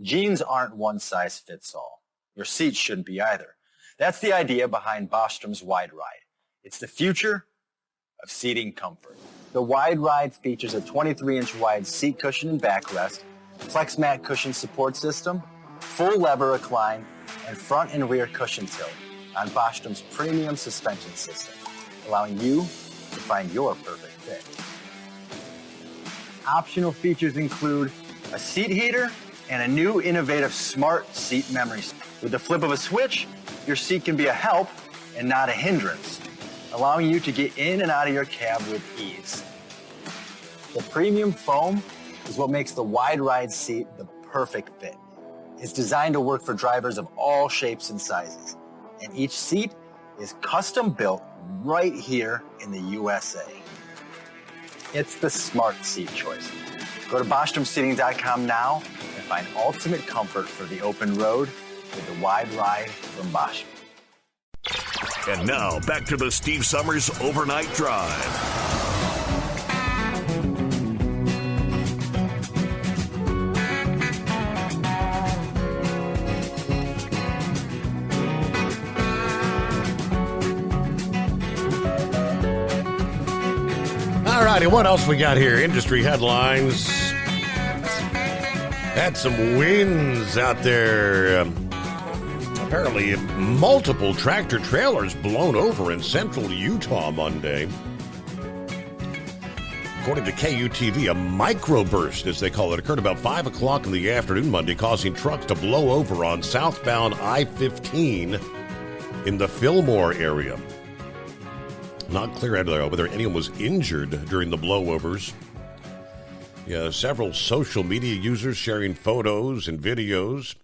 Jeans aren't one size fits all. Your seats shouldn't be either. That's the idea behind Bostrom's Wide Ride. It's the future of seating comfort. The Wide Ride features a 23-inch wide seat cushion and backrest, flex mat cushion support system, full lever recline, and front and rear cushion tilt on Bostrom's premium suspension system, allowing you to find your perfect fit. Optional features include a seat heater and a new innovative smart seat memory. With the flip of a switch, your seat can be a help and not a hindrance, allowing you to get in and out of your cab with ease. The premium foam is what makes the Wide Ride seat the perfect fit. It's designed to work for drivers of all shapes and sizes, and each seat is custom built right here in the USA. It's the smart seat choice. Go to BostromSeating.com now and find ultimate comfort for the open road with the Wide Ride from Bostrom. And now, back to the Steve Summers Overnight Drive. All righty, what else we got here? Industry headlines. Had some winds out there. Apparently, multiple tractor trailers blown over in central Utah Monday. According to KUTV, a microburst, as they call it, occurred about 5 o'clock in the afternoon Monday, causing trucks to blow over on southbound I-15 in the Fillmore area. Not clear whether anyone was injured during the blowovers. Yeah, several social media users sharing photos and videos.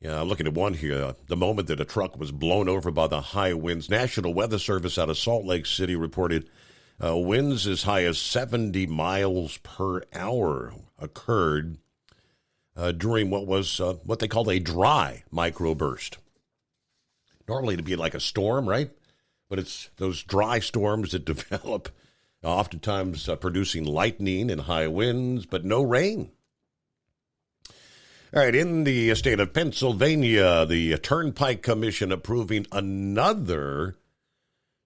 Yeah, I'm looking at one here. The moment that a truck was blown over by the high winds. National Weather Service out of Salt Lake City reported winds as high as 70 miles per hour occurred during what they called a dry microburst. Normally it'd be like a storm, right? But it's those dry storms that develop, oftentimes producing lightning and high winds, but no rain. All right, in the state of Pennsylvania, the Turnpike Commission approving another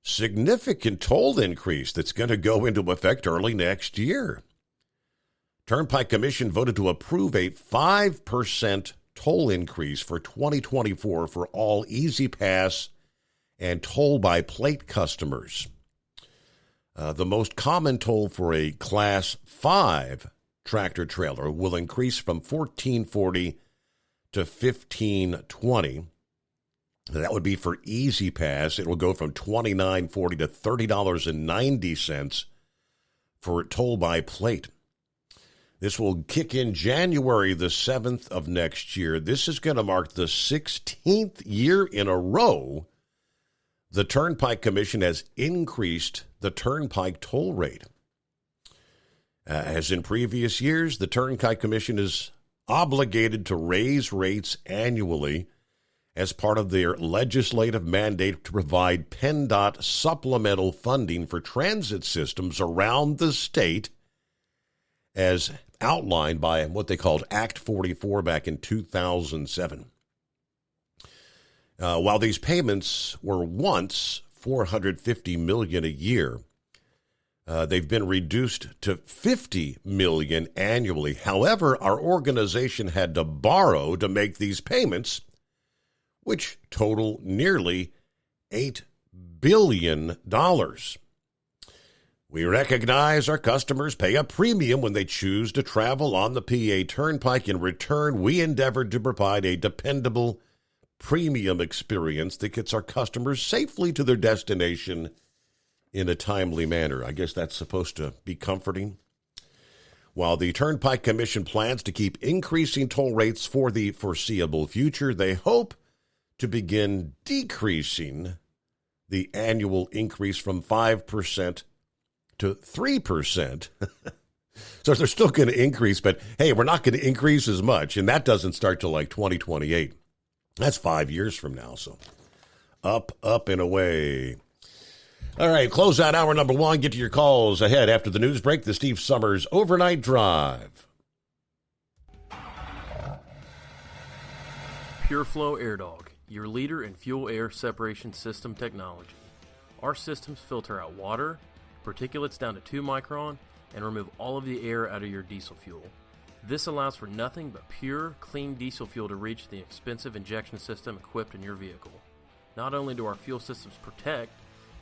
significant toll increase that's going to go into effect early next year. Turnpike Commission voted to approve a 5% toll increase for 2024 for all Easy Pass and toll by plate customers. The most common toll for a Class 5 tractor trailer will increase from $14.40 to $15.20. That would be for Easy Pass. It will go from $29.40 to $30.90 for toll by plate. This will kick in January the 7th of next year. This is going to mark the 16th year in a row the Turnpike Commission has increased the Turnpike toll rate. As in previous years, the Turnpike Commission is obligated to raise rates annually as part of their legislative mandate to provide PennDOT supplemental funding for transit systems around the state, as outlined by what they called Act 44 back in 2007. While these payments were once $450 million a year, they've been reduced to $50 million annually. However, our organization had to borrow to make these payments, which total nearly $8 billion. We recognize our customers pay a premium when they choose to travel on the PA Turnpike. In return, we endeavored to provide a dependable premium experience that gets our customers safely to their destination in a timely manner. I guess that's supposed to be comforting. While the Turnpike Commission plans to keep increasing toll rates for the foreseeable future, they hope to begin decreasing the annual increase from 5% to 3%. So they're still going to increase, but hey, we're not going to increase as much, and that doesn't start till like 2028. That's 5 years from now, so up and away. All right, close out hour number one. Get to your calls ahead after the news break. The Steve Summers Overnight Drive. PureFlow Air Dog, your leader in fuel air separation system technology. Our systems filter out water, particulates down to 2 micron, and remove all of the air out of your diesel fuel. This allows for nothing but pure, clean diesel fuel to reach the expensive injection system equipped in your vehicle. Not only do our fuel systems protect,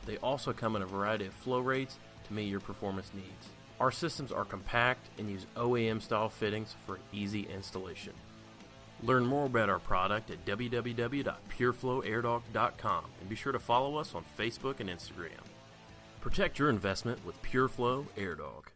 they also come in a variety of flow rates to meet your performance needs. Our systems are compact and use OEM-style fittings for an easy installation. Learn more about our product at www.pureflowairDog.com and be sure to follow us on Facebook and Instagram. Protect your investment with PureFlow Air Dog.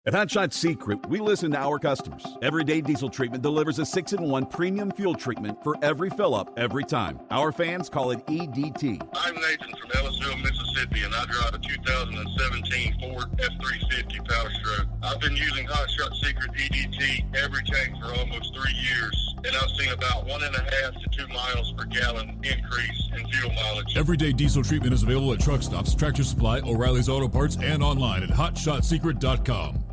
At Hot Shot Secret, we listen to our customers. Everyday Diesel Treatment delivers a 6-in-1 premium fuel treatment for every fill-up, every time. Our fans call it EDT. I'm Nathan from Ellisville, Mississippi, and I drive a 2017 Ford F-350 Power Stroke. I've been using Hot Shot Secret EDT every tank for almost 3 years, and I've seen about 1.5 to 2 miles per gallon increase in fuel mileage. Everyday Diesel Treatment is available at truck stops, Tractor Supply, O'Reilly's Auto Parts, and online at HotShotSecret.com.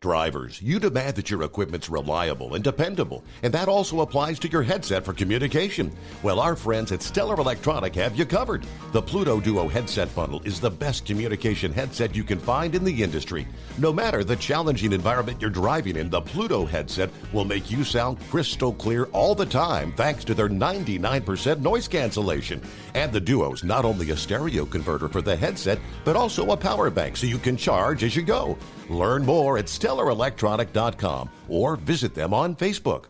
Drivers, you demand that your equipment's reliable and dependable, and that also applies to your headset for communication. Well, our friends at Stellar Electronic have you covered. The Pluto Duo headset bundle is the best communication headset you can find in the industry. No matter the challenging environment you're driving in, the Pluto headset will make you sound crystal clear all the time thanks to their 99% noise cancellation. And the Duo's not only a stereo converter for the headset, but also a power bank so you can charge as you go. Learn more at StellarElectronic.com or visit them on Facebook.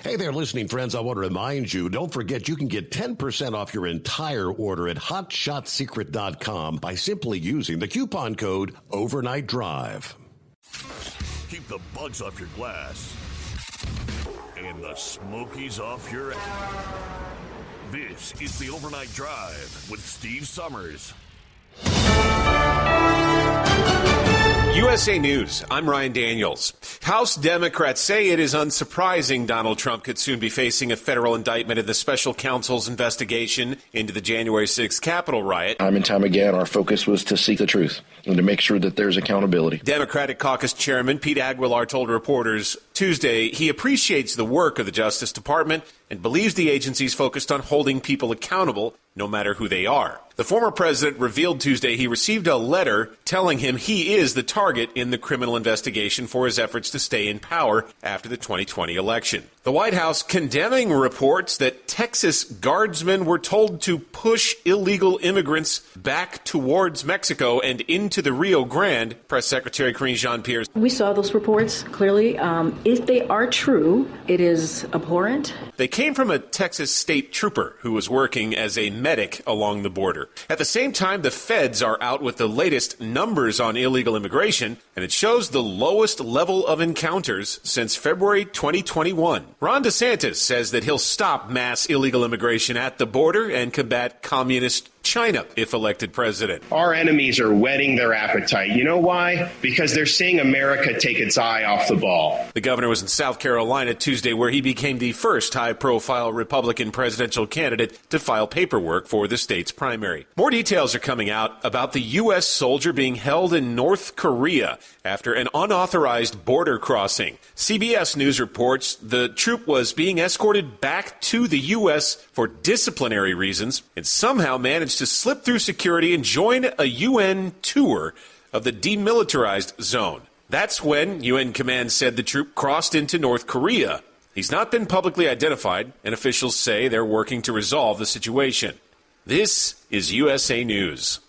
Hey there, listening friends. I want to remind you, don't forget you can get 10% off your entire order at HotShotSecret.com by simply using the coupon code Overnight Drive. Keep the bugs off your glass and the smokies off your ass. This is the Overnight Drive with Steve Summers. USA News, I'm Ryan Daniels. House Democrats say it is unsurprising Donald Trump could soon be facing a federal indictment in the special counsel's investigation into the January 6th Capitol riot. Time and time again, our focus was to seek the truth and to make sure that there's accountability. Democratic Caucus Chairman Pete Aguilar told reporters Tuesday he appreciates the work of the Justice Department and believes the agency's focused on holding people accountable, no matter who they are. The former president revealed Tuesday he received a letter telling him he is the target in the criminal investigation for his efforts to stay in power after the 2020 election. The White House condemning reports that Texas guardsmen were told to push illegal immigrants back towards Mexico and into the Rio Grande. Press Secretary Karine Jean-Pierre. We saw those reports clearly. If they are true, it is abhorrent. They came from a Texas state trooper who was working as a medic along the border. At the same time, the feds are out with the latest numbers on illegal immigration, and it shows the lowest level of encounters since February 2021. Ron DeSantis says that he'll stop mass illegal immigration at the border and combat communist China if elected president. Our enemies are whetting their appetite. You know why? Because they're seeing America take its eye off the ball. The governor was in South Carolina Tuesday, where he became the first high-profile Republican presidential candidate to file paperwork for the state's primary. More details are coming out about the U.S. soldier being held in North Korea after an unauthorized border crossing. CBS News reports the troop was being escorted back to the U.S. for disciplinary reasons and somehow managed to slip through security and join a UN tour of the demilitarized zone. That's when UN command said the troop crossed into North Korea. He's not been publicly identified, and officials say they're working to resolve the situation. This is USA News.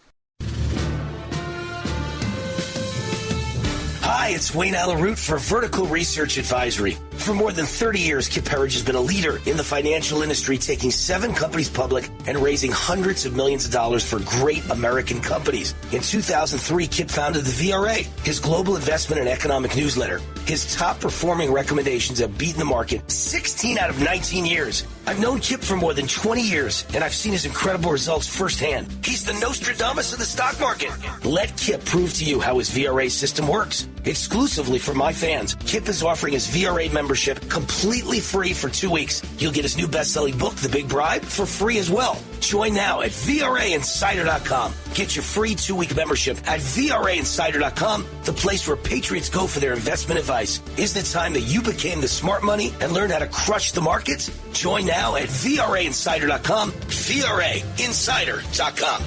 Hi, it's Wayne Alaroot for Vertical Research Advisory. For more than 30 years, Kip Herridge has been a leader in the financial industry, taking 7 companies public and raising hundreds of millions of dollars for great American companies. In 2003, Kip founded the VRA, his global investment and economic newsletter. His top-performing recommendations have beaten the market 16 out of 19 years. I've known Kip for more than 20 years, and I've seen his incredible results firsthand. He's the Nostradamus of the stock market. Let Kip prove to you how his VRA system works. Exclusively for my fans, Kip is offering his VRA membership completely free for 2 weeks. You'll get his new best-selling book, The Big Bribe, for free as well. Join now at VRAinsider.com. Get your free 2-week membership at VRAinsider.com, the place where patriots go for their investment advice. Isn't it time that you became the smart money and learned how to crush the markets? Join now at VRAinsider.com, VRAinsider.com.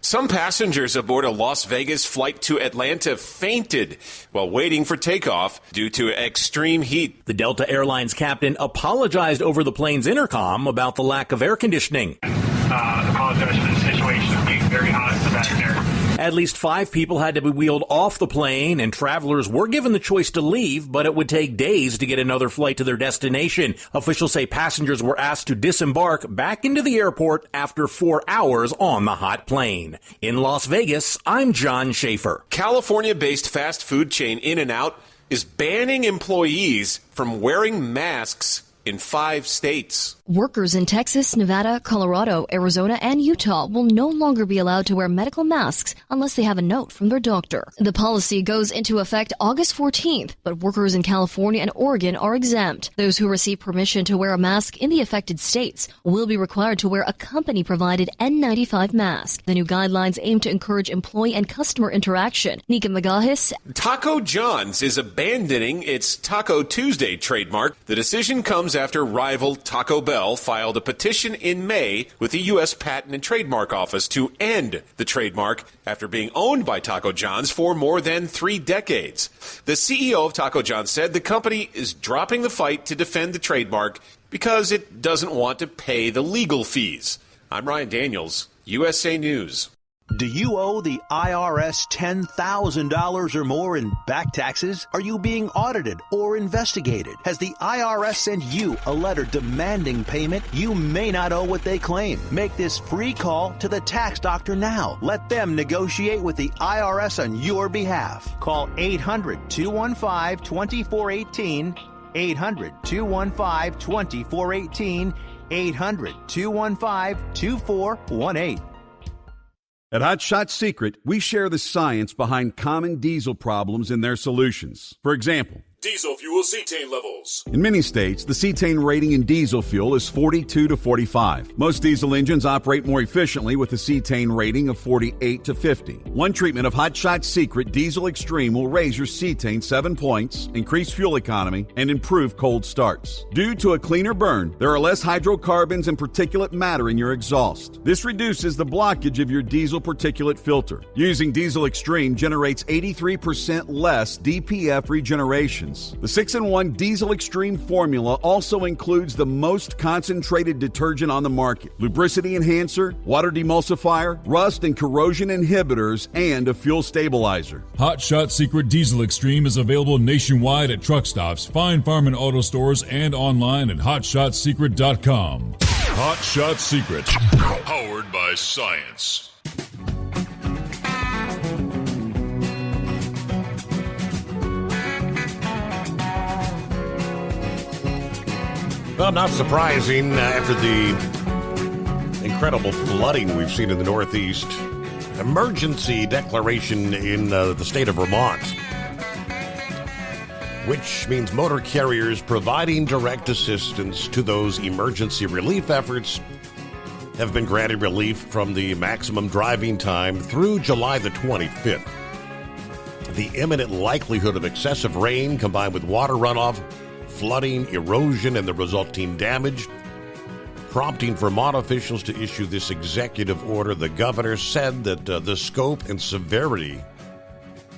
Some passengers aboard a Las Vegas flight to Atlanta fainted while waiting for takeoff due to extreme heat. The Delta Airlines captain apologized over the plane's intercom about the lack of air conditioning. Apologize for the situation of being very hot back there. At least 5 people had to be wheeled off the plane, and travelers were given the choice to leave, but it would take days to get another flight to their destination. Officials say passengers were asked to disembark back into the airport after 4 hours on the hot plane. In Las Vegas, I'm John Schaefer. California-based fast food chain In-N-Out is banning employees from wearing masks in 5 states. Workers in Texas, Nevada, Colorado, Arizona, and Utah will no longer be allowed to wear medical masks unless they have a note from their doctor. The policy goes into effect August 14th, but workers in California and Oregon are exempt. Those who receive permission to wear a mask in the affected states will be required to wear a company-provided N95 mask. The new guidelines aim to encourage employee and customer interaction. Nika Magahis. Taco John's is abandoning its Taco Tuesday trademark. The decision comes after rival Taco Bell filed a petition in May with the U.S. Patent and Trademark Office to end the trademark after being owned by Taco John's for more than 3 decades. The CEO of Taco John's said the company is dropping the fight to defend the trademark because it doesn't want to pay the legal fees. I'm Ryan Daniels, USA News. Do you owe the IRS $10,000 or more in back taxes? Are you being audited or investigated? Has the IRS sent you a letter demanding payment? You may not owe what they claim. Make this free call to the tax doctor now. Let them negotiate with the IRS on your behalf. Call 800-215-2418, 800-215-2418, 800-215-2418. At Hot Shot Secret, we share the science behind common diesel problems and their solutions. For example, diesel fuel cetane levels. in many states, the cetane rating in diesel fuel is 42 to 45. Most diesel engines operate more efficiently with a cetane rating of 48 to 50. One treatment of Hot Shot Secret Diesel Extreme will raise your cetane 7 points, increase fuel economy, and improve cold starts. Due to a cleaner burn, there are less hydrocarbons and particulate matter in your exhaust. This reduces the blockage of your diesel particulate filter. Using Diesel Extreme generates 83% less DPF regeneration. The 6-in-1 Diesel Extreme formula also includes the most concentrated detergent on the market, lubricity enhancer, water demulsifier, rust and corrosion inhibitors, and a fuel stabilizer. Hot Shot Secret Diesel Extreme is available nationwide at truck stops, fine farm and auto stores, and online at hotshotsecret.com. Hot Shot Secret. Powered by science. Well, not surprising after the incredible flooding we've seen in the Northeast. Emergency declaration in the state of Vermont, which means motor carriers providing direct assistance to those emergency relief efforts have been granted relief from the maximum driving time through July the 25th. The imminent likelihood of excessive rain combined with water runoff, flooding, erosion, and the resulting damage, prompting Vermont officials to issue this executive order. The governor said that the scope and severity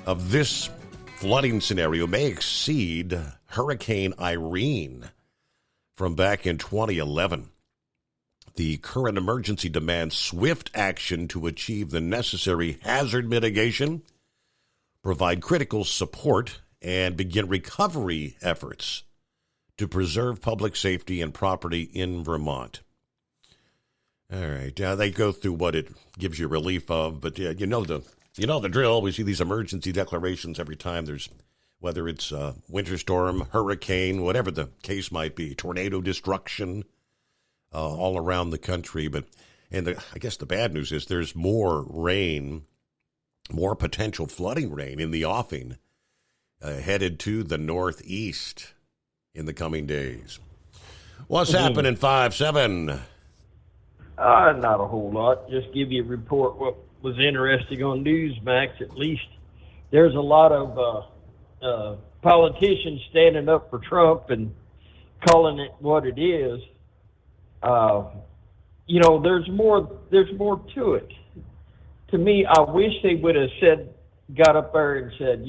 of this flooding scenario may exceed Hurricane Irene from back in 2011. The current emergency demands swift action to achieve the necessary hazard mitigation, provide critical support, and begin recovery efforts to preserve public safety and property in Vermont. All right, they go through what it gives you relief of, but you know the drill. We see these emergency declarations every time there's, whether it's winter storm, hurricane, whatever the case might be, tornado destruction all around the country. I guess the bad news is there's more rain, more potential flooding rain in the offing headed to the northeast in the coming days. What's happening, 5-7? Not a whole lot. Just give you a report what was interesting on Newsmax. At least there's a lot of politicians standing up for Trump and calling it what it is. There's more to it. To me, I wish they would have got up there and said,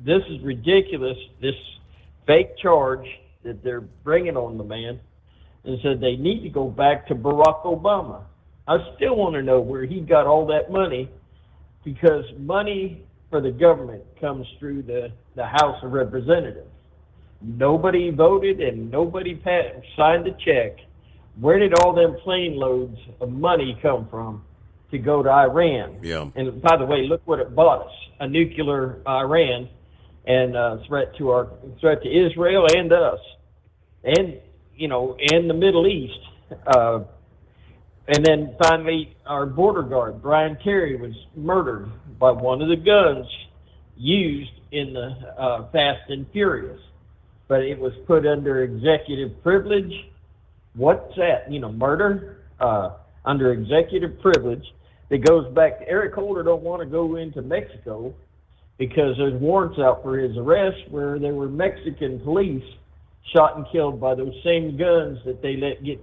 this is ridiculous, this fake charge that they're bringing on the man, and said they need to go back to Barack Obama. I still want to know where he got all that money, because money for the government comes through the House of Representatives. Nobody voted and nobody signed a check. Where did all them plane loads of money come from to go to Iran? Yeah. And by the way, look what it bought us: a nuclear Iran, and threat to Israel and us, and the Middle East. And then finally, our border guard, Brian Terry, was murdered by one of the guns used in the Fast and Furious. But it was put under executive privilege. What's that? Murder under executive privilege. That goes back to Eric Holder don't want to go into Mexico because there's warrants out for his arrest where there were Mexican police shot and killed by those same guns that they let get,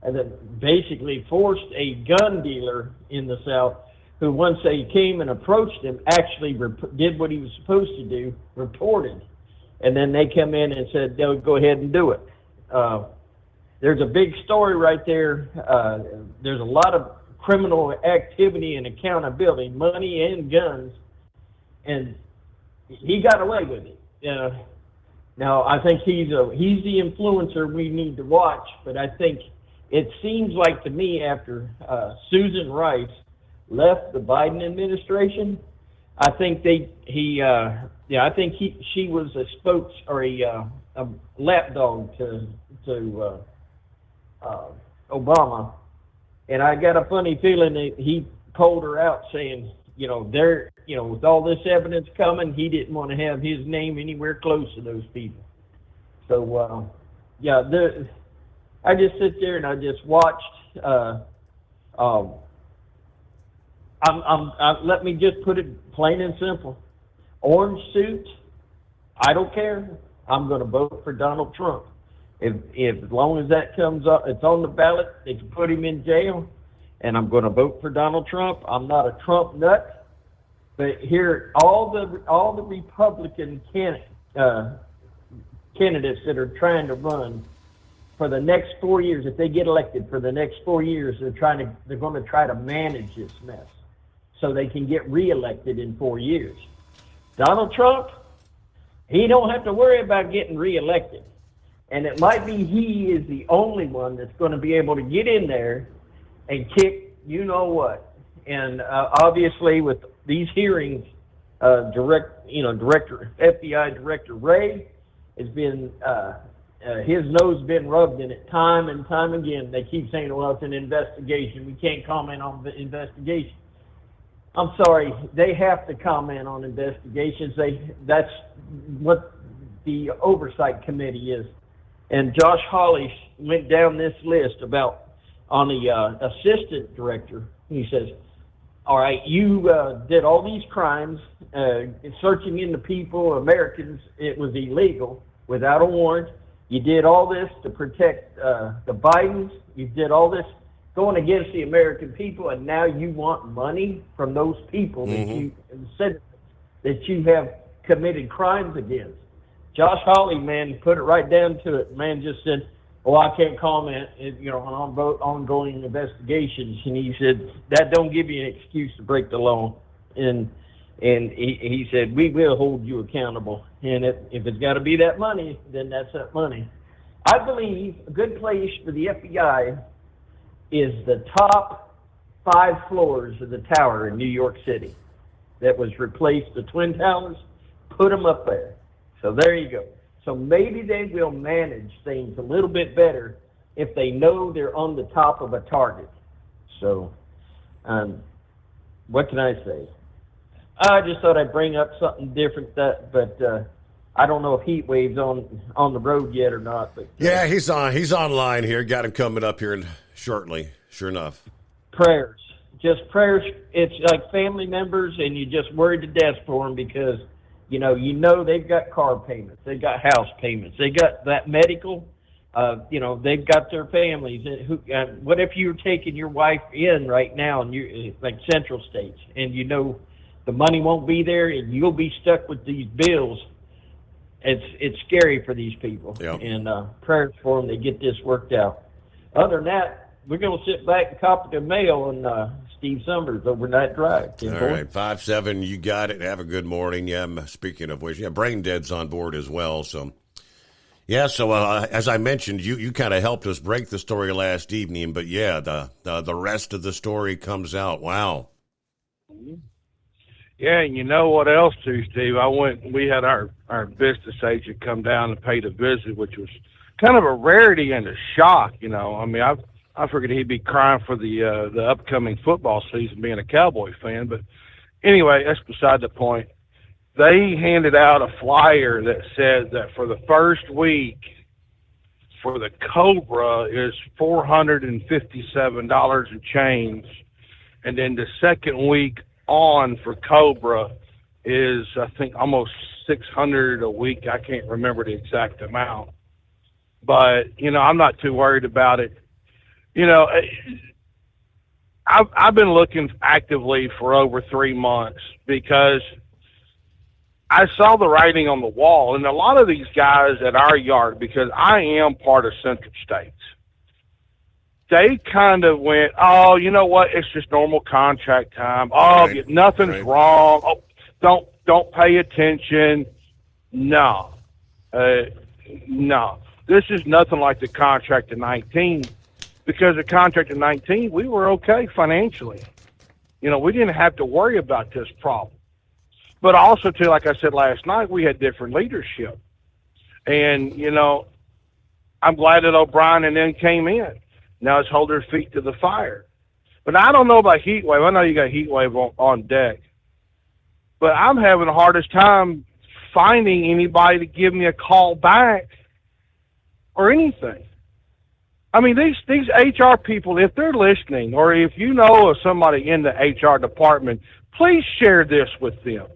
and that basically forced a gun dealer in the South, who once they came and approached him, actually did what he was supposed to do, reported. And then they come in and said they'll go ahead and do it. There's a big story right there. There's a lot of criminal activity and accountability, money and guns, and he got away with it. Now, I think he's the influencer we need to watch, but I think it seems like to me after Susan Rice left the Biden administration, I think she was a spokes or a lapdog to Obama, and I got a funny feeling that he called her out saying, with all this evidence coming, he didn't want to have his name anywhere close to those people. So, I just sit there and I just watched. Let me just put it plain and simple. Orange suit, I don't care. I'm going to vote for Donald Trump. If as long as that comes up, it's on the ballot, they can put him in jail, and I'm going to vote for Donald Trump. I'm not a Trump nut, but here all the Republican candidates that are trying to run for the next 4 years, if they get elected for the next 4 years, they're going to try to manage this mess so they can get reelected in 4 years. Donald Trump, he don't have to worry about getting reelected. And it might be he is the only one that's going to be able to get in there and kick you-know-what. And obviously with these hearings, FBI Director Wray has been, his nose been rubbed in it time and time again. They keep saying, well, it's an investigation. We can't comment on the investigation. I'm sorry, they have to comment on investigations. That's what the oversight committee is. And Josh Hawley went down this list on the assistant director. He says, all right, you did all these crimes, searching into people, Americans, it was illegal, without a warrant. You did all this to protect the Bidens. You did all this going against the American people, and now you want money from those people that you said that you have committed crimes against. Josh Hawley, man, put it right down to it. Man just said, well, I can't comment, on ongoing investigations. And he said, that don't give you an excuse to break the law. And he said, we will hold you accountable. And if it's got to be that money, then that's that money. I believe a good place for the FBI is the top 5 floors of the tower in New York City that was replaced, the Twin Towers, put them up there. So there you go. So maybe they will manage things a little bit better if they know they're on the top of a target. So what can I say? I just thought I'd bring up something different, but I don't know if Heat Wave's on the road yet or not. But yeah, he's online here. Got him coming up here shortly. Sure enough. Prayers, just prayers. It's like family members, and you're just worried to death for them because you know they've got car payments, they've got house payments, they got that medical. They've got their families. What if you're taking your wife in right now, and you're like Central States, and the money won't be there, and you'll be stuck with these bills? It's scary for these people. Yep. And prayers for them to get this worked out. Other than that, we're going to sit back and copy the mail on Steve Summers Overnight Drive. All right, 5-7, you got it. Have a good morning. Yeah, speaking of which, Brain Dead's on board as well. So, as I mentioned, you kind of helped us break the story last evening, but the rest of the story comes out. Wow. Yeah, and you know what else too, Steve? We had our business agent come down and paid a visit, which was kind of a rarity and a shock. I mean, I figured he'd be crying for the upcoming football season, being a Cowboy fan. But anyway, that's beside the point. They handed out a flyer that said that for the first week for the Cobra is $457 and change, and then the second week on for Cobra is, I think, almost $600 a week. I can't remember the exact amount, but I'm not too worried about it. I've been looking actively for over 3 months because I saw the writing on the wall, and a lot of these guys at our yard, because I am part of Central States, they kind of went, oh, you know what? It's just normal contract time. Oh, right. Nothing's wrong. Oh, don't pay attention. No. No. This is nothing like the contract of 19, because the contract of 19, we were okay financially. We didn't have to worry about this problem. But also, too, like I said last night, we had different leadership. And, I'm glad that O'Brien and them came in. Now it's hold their feet to the fire. But I don't know about Heat Wave. I know you got Heat Wave on deck. But I'm having the hardest time finding anybody to give me a call back or anything. I mean, these HR people, if they're listening, or if you know of somebody in the HR department, please share this with them.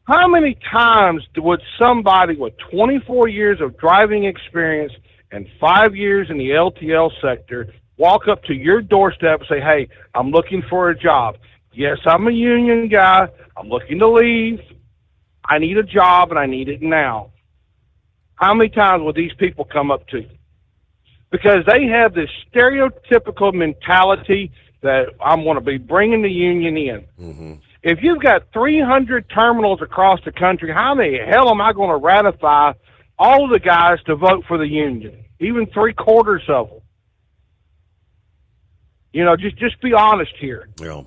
How many times would somebody with 24 years of driving experience and 5 years in the LTL sector walk up to your doorstep and say, hey, I'm looking for a job. Yes, I'm a union guy. I'm looking to leave. I need a job, and I need it now. How many times will these people come up to you? Because they have this stereotypical mentality that I'm going to be bringing the union in. Mm-hmm. If you've got 300 terminals across the country, how the hell am I going to ratify all the guys to vote for the union, even 3/4 of them? Just be honest here. Yeah.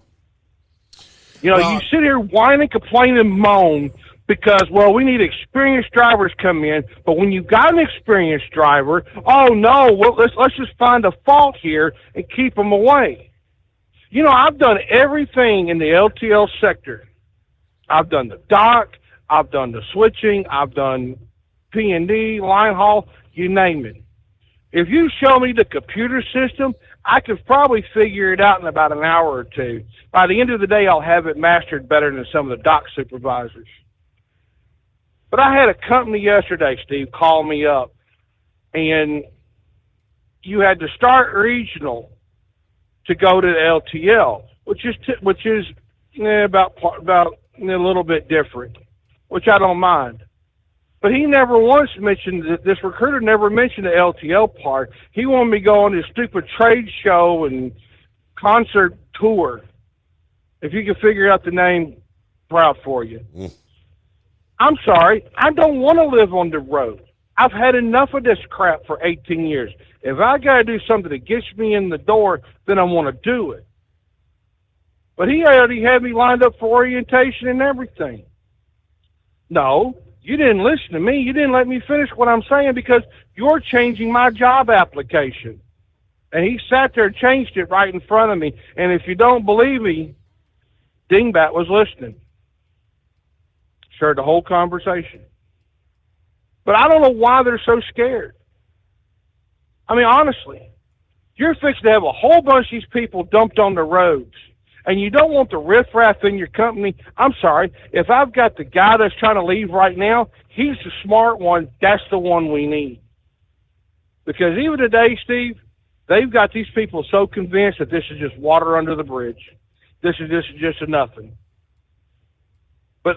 You sit here whining, complain, and moan because, we need experienced drivers come in. But when you got an experienced driver, oh no, let's just find a fault here and keep them away. I've done everything in the LTL sector. I've done the dock, I've done the switching, I've done P&D, line haul, you name it. If you show me the computer system, I could probably figure it out in about an hour or two. By the end of the day, I'll have it mastered better than some of the dock supervisors. But I had a company yesterday, Steve, call me up, and you had to start regional to go to the LTL, which is about a little bit different, which I don't mind. But he never once mentioned, this recruiter never mentioned the LTL part. He wanted me to go on this stupid trade show and concert tour. If you can figure out the name, proud for you. I'm sorry, I don't want to live on the road. I've had enough of this crap for 18 years. If I got to do something that gets me in the door, then I want to do it. But he already had me lined up for orientation and everything. No, you didn't listen to me. You didn't let me finish what I'm saying because you're changing my job application. And he sat there and changed it right in front of me. And if you don't believe me, Dingbat was listening. Shared the whole conversation. But I don't know why they're so scared. I mean, honestly, you're fixing to have a whole bunch of these people dumped on the roads, and you don't want the riffraff in your company. I'm sorry. If I've got the guy that's trying to leave right now, he's the smart one. That's the one we need. Because even today, Steve, they've got these people so convinced that this is just water under the bridge. This is just a nothing. But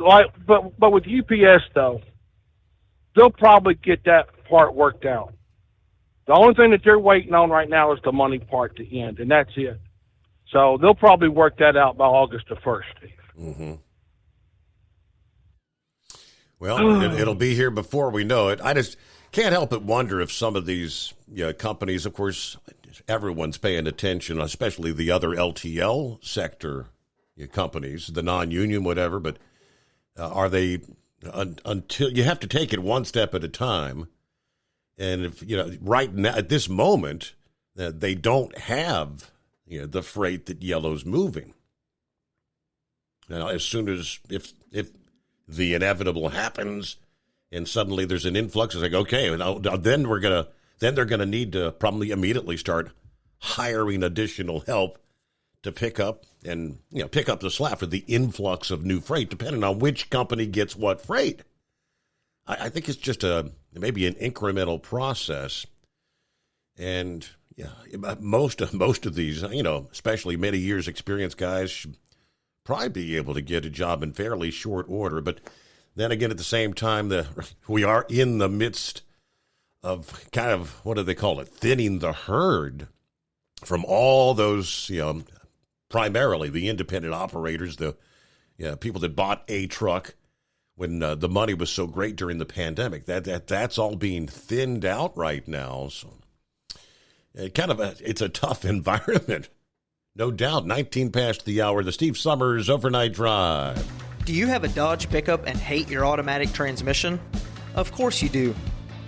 with UPS, though, they'll probably get that part worked out. The only thing that they're waiting on right now is the money part to end, and that's it. So they'll probably work that out by August the 1st, Steve. Mm-hmm. Well, it'll be here before we know it. I just can't help but wonder if some of these companies, of course, everyone's paying attention, especially the other LTL sector companies, the non-union, whatever, but are they, until you have to take it one step at a time. And if, right now at this moment, they don't have, the freight that Yellow's moving. Now, as soon as, if the inevitable happens and suddenly there's an influx, it's like, okay, then they're going to need to probably immediately start hiring additional help to pick up the slack for the influx of new freight, depending on which company gets what freight. I think it's just maybe an incremental process, and most of these, especially many years experience guys, should probably be able to get a job in fairly short order. But then again, at the same time, we are in the midst of kind of, what do they call it, thinning the herd from all those, primarily the independent operators, the people that bought a truck when the money was so great during the pandemic. That's all being thinned out right now. So it's a tough environment, no doubt. 19 past the hour, the Steve Summers Overnight Drive. Do you have a Dodge pickup and hate your automatic transmission? Of course you do.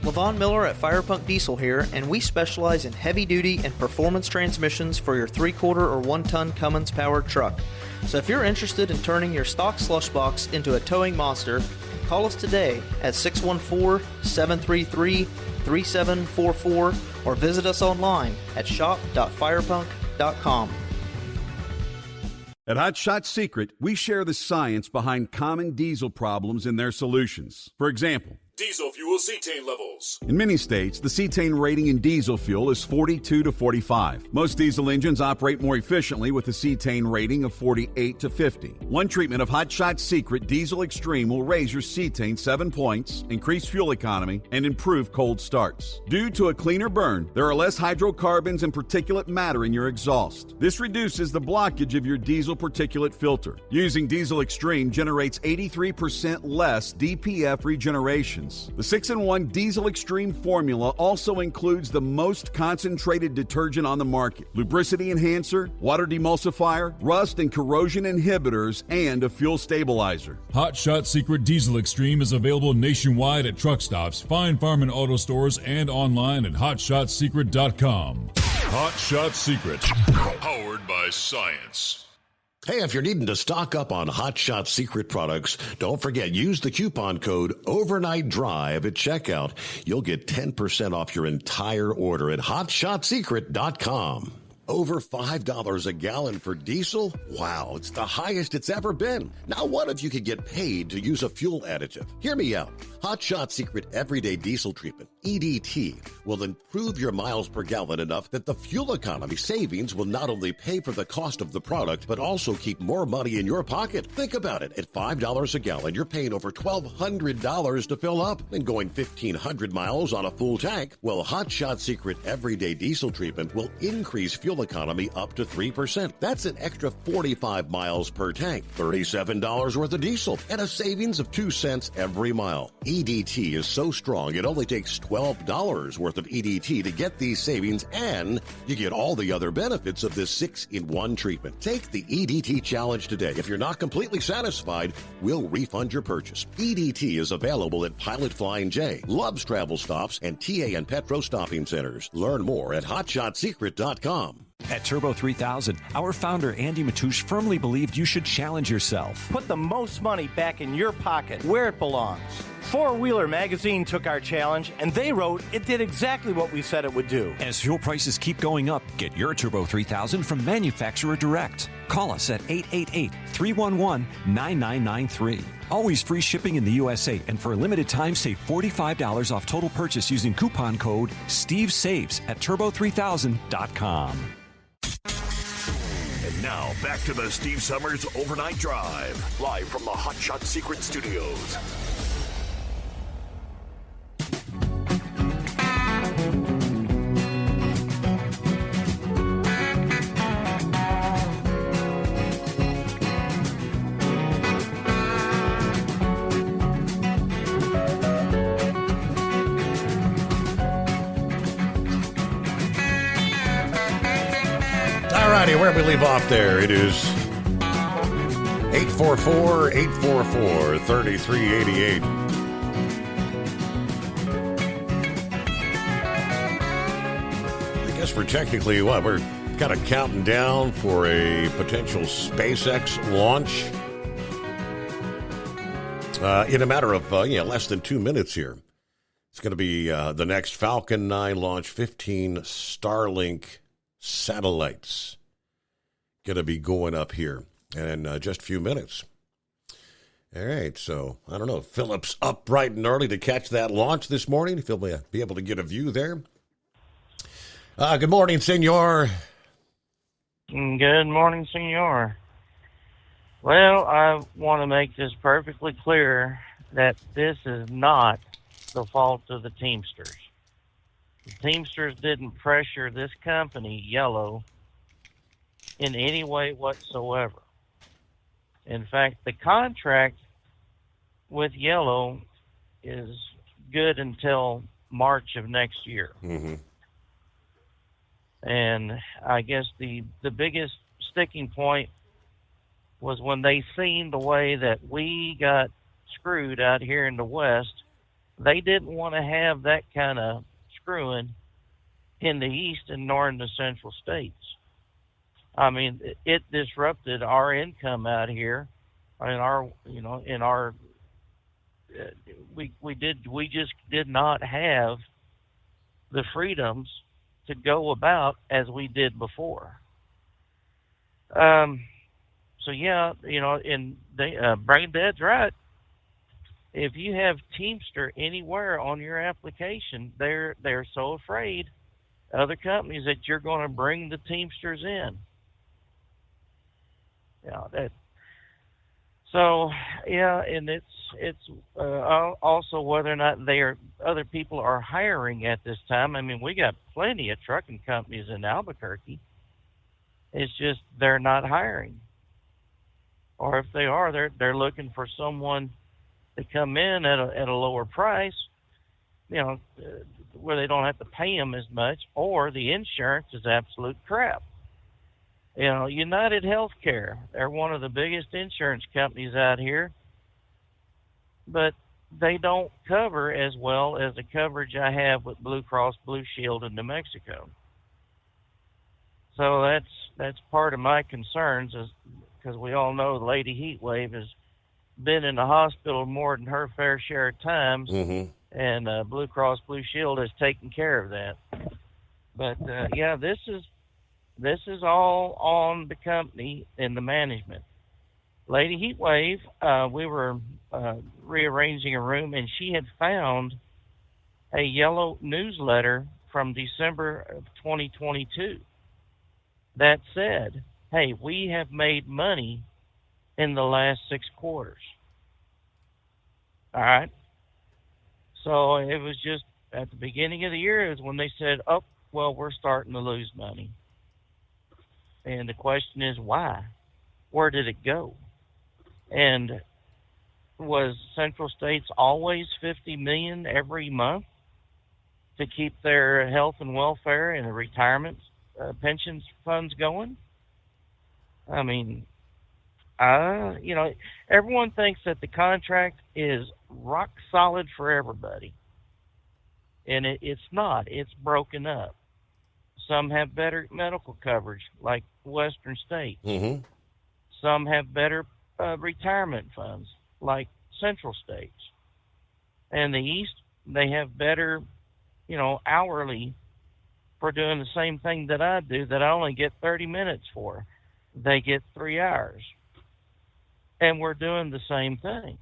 LaVon Miller at Firepunk Diesel here, and we specialize in heavy-duty and performance transmissions for your 3/4 or 1-ton Cummins-powered truck. So if you're interested in turning your stock slush box into a towing monster, call us today at 614-733-3744 or visit us online at shop.firepunk.com. At Hot Shot Secret, we share the science behind common diesel problems and their solutions. For example, diesel fuel cetane levels. In many states, the cetane rating in diesel fuel is 42 to 45. Most diesel engines operate more efficiently with a cetane rating of 48 to 50. One treatment of Hot Shot Secret Diesel Extreme will raise your cetane 7 points, increase fuel economy, and improve cold starts. Due to a cleaner burn, there are less hydrocarbons and particulate matter in your exhaust. This reduces the blockage of your diesel particulate filter. Using Diesel Extreme generates 83% less DPF regeneration. The 6-in-1 Diesel Extreme formula also includes the most concentrated detergent on the market, lubricity enhancer, water demulsifier, rust and corrosion inhibitors, and a fuel stabilizer. Hot Shot Secret Diesel Extreme is available nationwide at truck stops, Fine Farm and auto stores, and online at hotshotsecret.com. Hot Shot Secret, powered by science. Hey, if you're needing to stock up on Hot Shot Secret products, don't forget, use the coupon code Overnight Drive at checkout. You'll get 10% off your entire order at hotshotsecret.com. Over $5 a gallon for diesel? Wow, it's the highest it's ever been. Now what if you could get paid to use a fuel additive? Hear me out. Hot Shot Secret Everyday Diesel Treatment, EDT, will improve your miles per gallon enough that the fuel economy savings will not only pay for the cost of the product, but also keep more money in your pocket. Think about it. At $5 a gallon, you're paying over $1,200 to fill up and going 1,500 miles on a full tank. Well, Hot Shot Secret Everyday Diesel Treatment will increase fuel economy up to 3%. That's an extra 45 miles per tank, $37 worth of diesel, and a savings of 2 cents every mile. EDT is so strong, it only takes $12 worth of EDT to get these savings, and you get all the other benefits of this 6-in-1 treatment. Take the EDT challenge today. If you're not completely satisfied, we'll refund your purchase. EDT is available at Pilot Flying J, Love's Travel Stops, and TA and Petro Stopping Centers. Learn more at HotShotSecret.com. At Turbo 3000, our founder Andy Matouche firmly believed you should challenge yourself. Put the most money back in your pocket, where it belongs. Four Wheeler Magazine took our challenge, and they wrote it did exactly what we said it would do. As fuel prices keep going up, get your Turbo 3000 from manufacturer direct. Call us at 888-311-9993. Always free shipping in the USA, and for a limited time, save $45 off total purchase using coupon code STEVESAVES at turbo3000.com. And now, back to the Steve Summers Overnight Drive, live from the Hot Shot Secret Studios. Alrighty, where we leave off there, it is 844-844-3388. I guess we're technically, we're kind of counting down for a potential SpaceX launch in a matter of less than 2 minutes here. It's going to be the next Falcon 9 launch, 15 Starlink satellites going to be going up here in just a few minutes. All right, so I don't know. Philip's up bright and early to catch that launch this morning. If he'll be able to get a view there. Good morning, senor. Good morning, senor. Well, I want to make this perfectly clear that this is not the fault of the Teamsters. The Teamsters didn't pressure this company, Yellow, in any way whatsoever. In fact, the contract with Yellow is good until March of next year. Mm-hmm. And I guess the biggest sticking point was when they seen the way that we got screwed out here in the West. They didn't want to have that kind of screwing in the East and nor in the Central States. I mean, it disrupted our income out here, we just did not have the freedoms to go about as we did before. So yeah, and Braindead's right. If you have Teamster anywhere on your application, they're so afraid other companies that you're going to bring the Teamsters in. Yeah, and it's also whether or not other people are hiring at this time. I mean, we got plenty of trucking companies in Albuquerque. It's just they're not hiring, or if they are, they're looking for someone to come in at a lower price, where they don't have to pay them as much, or the insurance is absolute crap. United Healthcare, they're one of the biggest insurance companies out here, but they don't cover as well as the coverage I have with Blue Cross Blue Shield in New Mexico. So that's part of my concerns, is because we all know Lady Heatwave has been in the hospital more than her fair share of times, mm-hmm. and Blue Cross Blue Shield has taken care of that. But this is This is all on the company and the management. Lady Heatwave, we were rearranging a room, and she had found a yellow newsletter from December of 2022 that said, hey, we have made money in the last 6 quarters. All right. So it was just at the beginning of the year is when they said, oh, well, we're starting to lose money. And the question is, why? Where did it go? And was Central States always $50 million every month to keep their health and welfare and the retirement pensions funds going? I mean, everyone thinks that the contract is rock solid for everybody. And it's not. It's broken up. Some have better medical coverage, like Western States. Mm-hmm. Some have better retirement funds, like Central States. And the East, they have better, hourly for doing the same thing that I do that I only get 30 minutes for. They get 3 hours. And we're doing the same thing.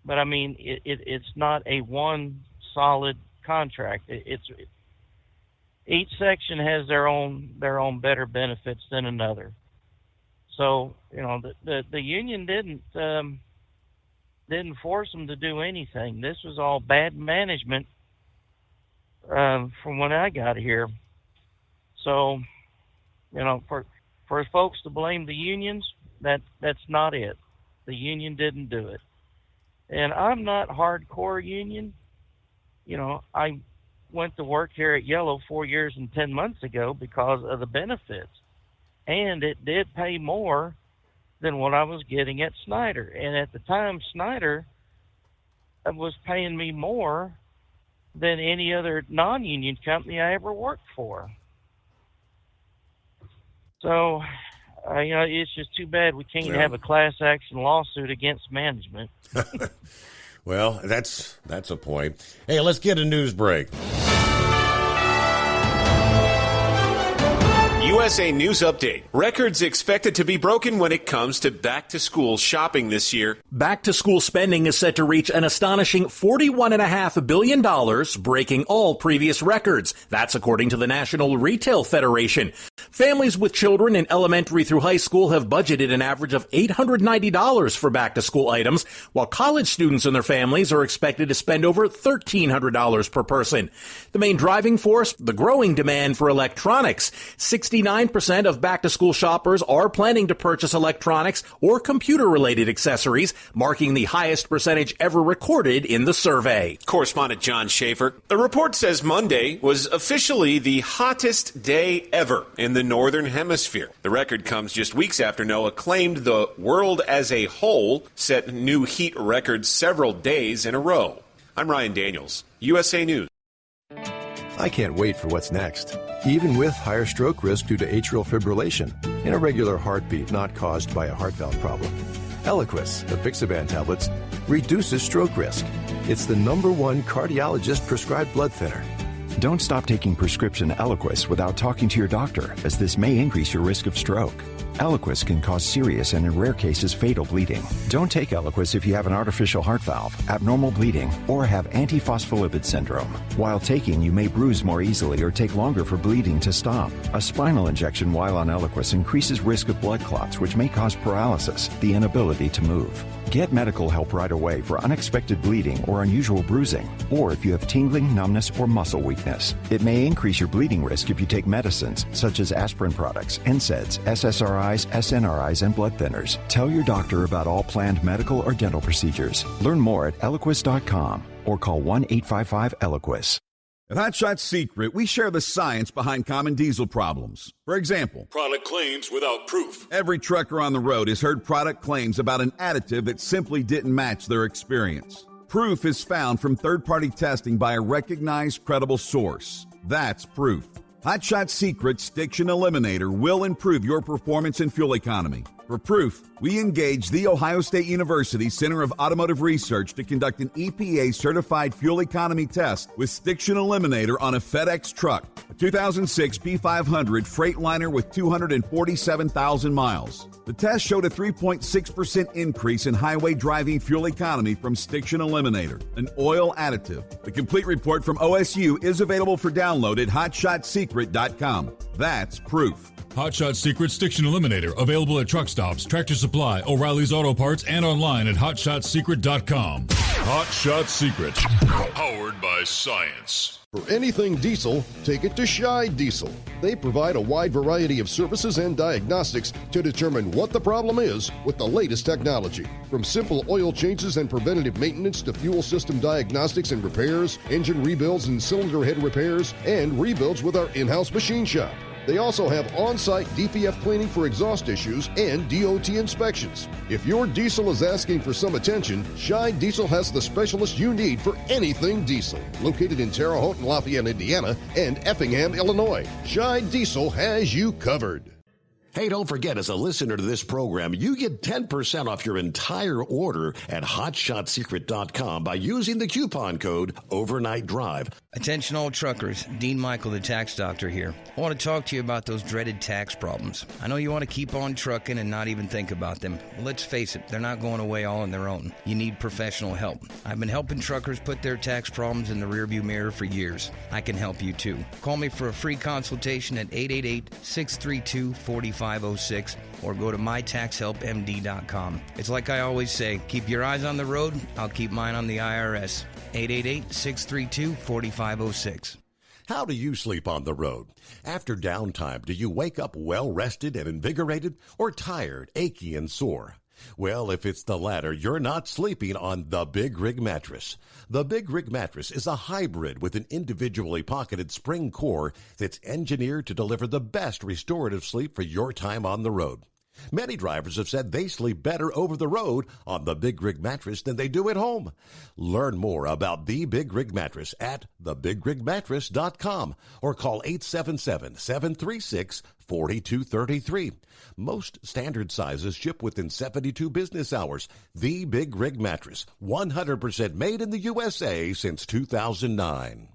But, I mean, it's not a one solid contract. Each section has their own better benefits than another. So, the union didn't force them to do anything. This was all bad management from when I got here. So, for folks to blame the unions, that's not it. The union didn't do it. And I'm not hardcore union. I went to work here at Yellow 4 years and 10 months ago because of the benefits. And it did pay more than what I was getting at Snyder. And at the time, Snyder was paying me more than any other non-union company I ever worked for. So, it's just too bad we can't have a class action lawsuit against management. Well, that's a point. Hey, let's get a news break. USA News Update. Records expected to be broken when it comes to back-to-school shopping this year. Back-to-school spending is set to reach an astonishing $41.5 billion, breaking all previous records. That's according to the National Retail Federation. Families with children in elementary through high school have budgeted an average of $890 for back-to-school items, while college students and their families are expected to spend over $1,300 per person. The main driving force, the growing demand for electronics. 69% of back-to-school shoppers are planning to purchase electronics or computer-related accessories, marking the highest percentage ever recorded in the survey. Correspondent John Schaefer. The report says Monday was officially the hottest day ever in the Northern Hemisphere. The record comes just weeks after NOAA claimed the world as a whole set new heat records several days in a row. I'm Ryan Daniels, USA News. I can't wait for what's next. Even with higher stroke risk due to atrial fibrillation, an irregular heartbeat not caused by a heart valve problem. Eliquis, the Bixaban tablets, reduces stroke risk. It's the #1 cardiologist prescribed blood thinner. Don't stop taking prescription Eliquis without talking to your doctor, as this may increase your risk of stroke. Eliquis can cause serious and, in rare cases, fatal bleeding. Don't take Eliquis if you have an artificial heart valve, abnormal bleeding, or have antiphospholipid syndrome. While taking, you may bruise more easily or take longer for bleeding to stop. A spinal injection while on Eliquis increases risk of blood clots, which may cause paralysis, the inability to move. Get medical help right away for unexpected bleeding or unusual bruising, or if you have tingling, numbness, or muscle weakness. It may increase your bleeding risk if you take medicines such as aspirin products, NSAIDs, SSRIs, SNRIs, and blood thinners. Tell your doctor about all planned medical or dental procedures. Learn more at Eliquis.com or call 1-855-ELIQUIS. At Hot Shot Secret, we share the science behind common diesel problems. For example, product claims without proof. Every trucker on the road has heard product claims about an additive that simply didn't match their experience. Proof is found from third-party testing by a recognized, credible source. That's proof. Hot Shot Secret Stiction Eliminator will improve your performance and fuel economy. For proof, we engaged The Ohio State University Center of Automotive Research to conduct an EPA-certified fuel economy test with Stiction Eliminator on a FedEx truck, a 2006 P500 Freightliner with 247,000 miles. The test showed a 3.6% increase in highway driving fuel economy from Stiction Eliminator, an oil additive. The complete report from OSU is available for download at HotShotSecret.com. That's proof. Hot Shot Secret Stiction Eliminator, available at truck stops, Tractor Supply, O'Reilly's Auto Parts, and online at HotShotSecret.com. Hot Shot Secret, powered by science. For anything diesel, take it to Scheid Diesel. They provide a wide variety of services and diagnostics to determine what the problem is with the latest technology. From simple oil changes and preventative maintenance to fuel system diagnostics and repairs, engine rebuilds and cylinder head repairs, and rebuilds with our in-house machine shop. They also have on-site DPF cleaning for exhaust issues and DOT inspections. If your diesel is asking for some attention, Scheid Diesel has the specialist you need for anything diesel. Located in Terre Haute and Lafayette, Indiana, and Effingham, Illinois, Scheid Diesel has you covered. Hey, don't forget, as a listener to this program, you get 10% off your entire order at HotShotSecret.com by using the coupon code Overnight Drive. Attention all truckers, Dean Michael, the tax doctor here. I want to talk to you about those dreaded tax problems. I know you want to keep on trucking and not even think about them. Well, let's face it, they're not going away all on their own. You need professional help. I've been helping truckers put their tax problems in the rearview mirror for years. I can help you too. Call me for a free consultation at 888-632-4506 or go to mytaxhelpmd.com. It's like I always say, keep your eyes on the road, I'll keep mine on the IRS. 888-632-4506. How do you sleep on the road? After downtime, do you wake up well-rested and invigorated or tired, achy, and sore? Well, if it's the latter, you're not sleeping on the Big Rig Mattress. The Big Rig Mattress is a hybrid with an individually pocketed spring core that's engineered to deliver the best restorative sleep for your time on the road. Many drivers have said they sleep better over the road on the Big Rig Mattress than they do at home. Learn more about the Big Rig Mattress at thebigrigmattress.com or call 877-736-4233. Most standard sizes ship within 72 business hours. The Big Rig Mattress, 100% made in the USA since 2009.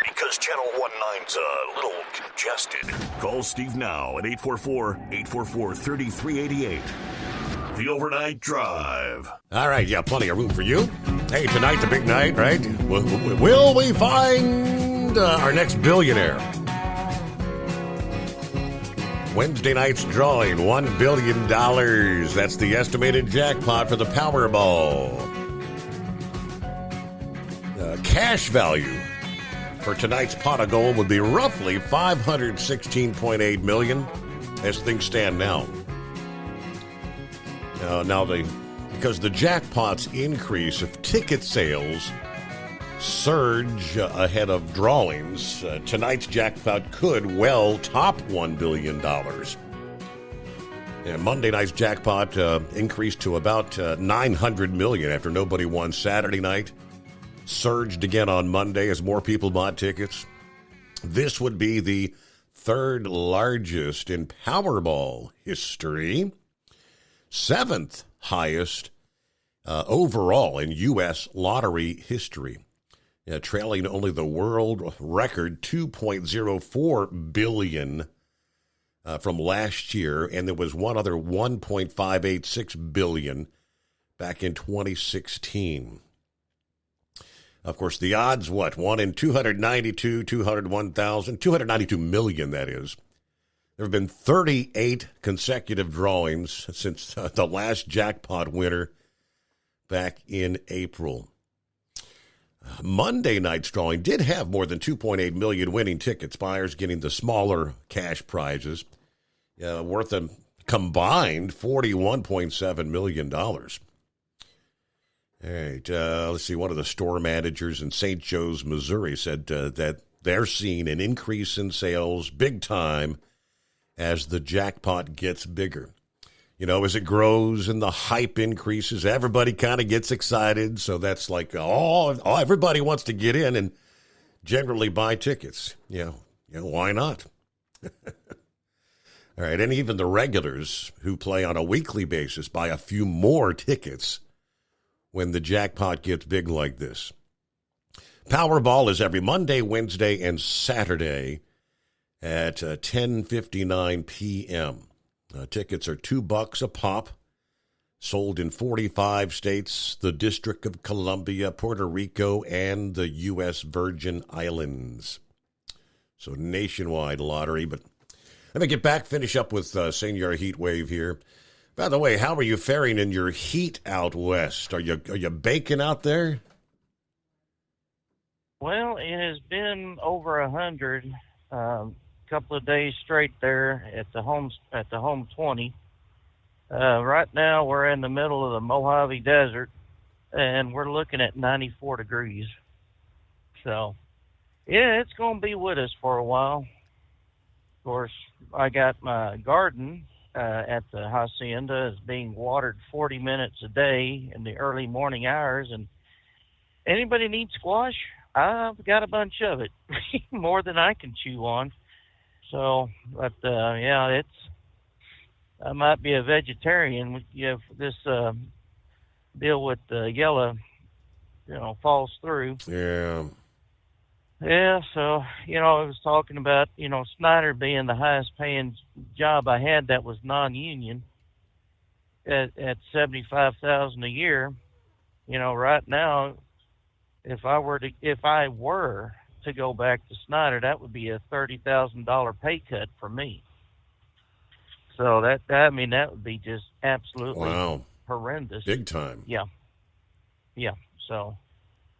Because Channel 19's a little congested. Call Steve now at 844-844-3388. The Overnight Drive. All right, yeah, plenty of room for you. Hey, tonight, the big night, right? Will we find our next billionaire? Wednesday night's drawing, $1 billion. That's the estimated jackpot for the Powerball. Cash value for tonight's pot of gold would be roughly $516.8 million as things stand now. Because the jackpot's increase of ticket sales surge ahead of drawings, tonight's jackpot could well top $1 billion. And Monday night's jackpot increased to about $900 million after nobody won Saturday night. Surged again on Monday as more people bought tickets. This would be the third largest in Powerball history, seventh highest overall in U.S. lottery history, trailing only the world record $2.04 billion from last year, and there was one other $1.586 billion back in 2016. Of course, the odds, 1 in 292 million, that is. There have been 38 consecutive drawings since the last jackpot winner back in April. Monday night's drawing did have more than 2.8 million winning tickets, buyers getting the smaller cash prizes, worth a combined $41.7 million. All right, let's see. One of the store managers in St. Joe's, Missouri, said that they're seeing an increase in sales big time as the jackpot gets bigger. You know, as it grows and the hype increases, everybody kind of gets excited. So that's like, everybody wants to get in and generally buy tickets. Why not? All All right, and even the regulars who play on a weekly basis buy a few more tickets when the jackpot gets big like this. Powerball is every Monday, Wednesday, and Saturday at 10:59 p.m. Tickets are $2 a pop, sold in 45 states, the District of Columbia, Puerto Rico, and the U.S. Virgin Islands. So nationwide lottery. But let me get back, finish up with Senior Heat Wave here. By the way, how are you faring in your heat out west? Are you baking out there? Well, it has been over 100, couple of days straight there at the home 20. Right now we're in the middle of the Mojave Desert, and we're looking at 94 degrees. So, yeah, it's going to be with us for a while. Of course, I got my garden at the hacienda is being watered 40 minutes a day in the early morning hours, and anybody needs squash? I've got a bunch of it, more than I can chew on. So, but yeah, I might be a vegetarian if this deal with the yellow, falls through. Yeah. Yeah, so, I was talking about, Snyder being the highest paying job I had that was non-union at $75,000 a year. Right now, if I were to go back to Snyder, that would be a $30,000 pay cut for me. So that would be just absolutely horrendous. Big time. Yeah. So,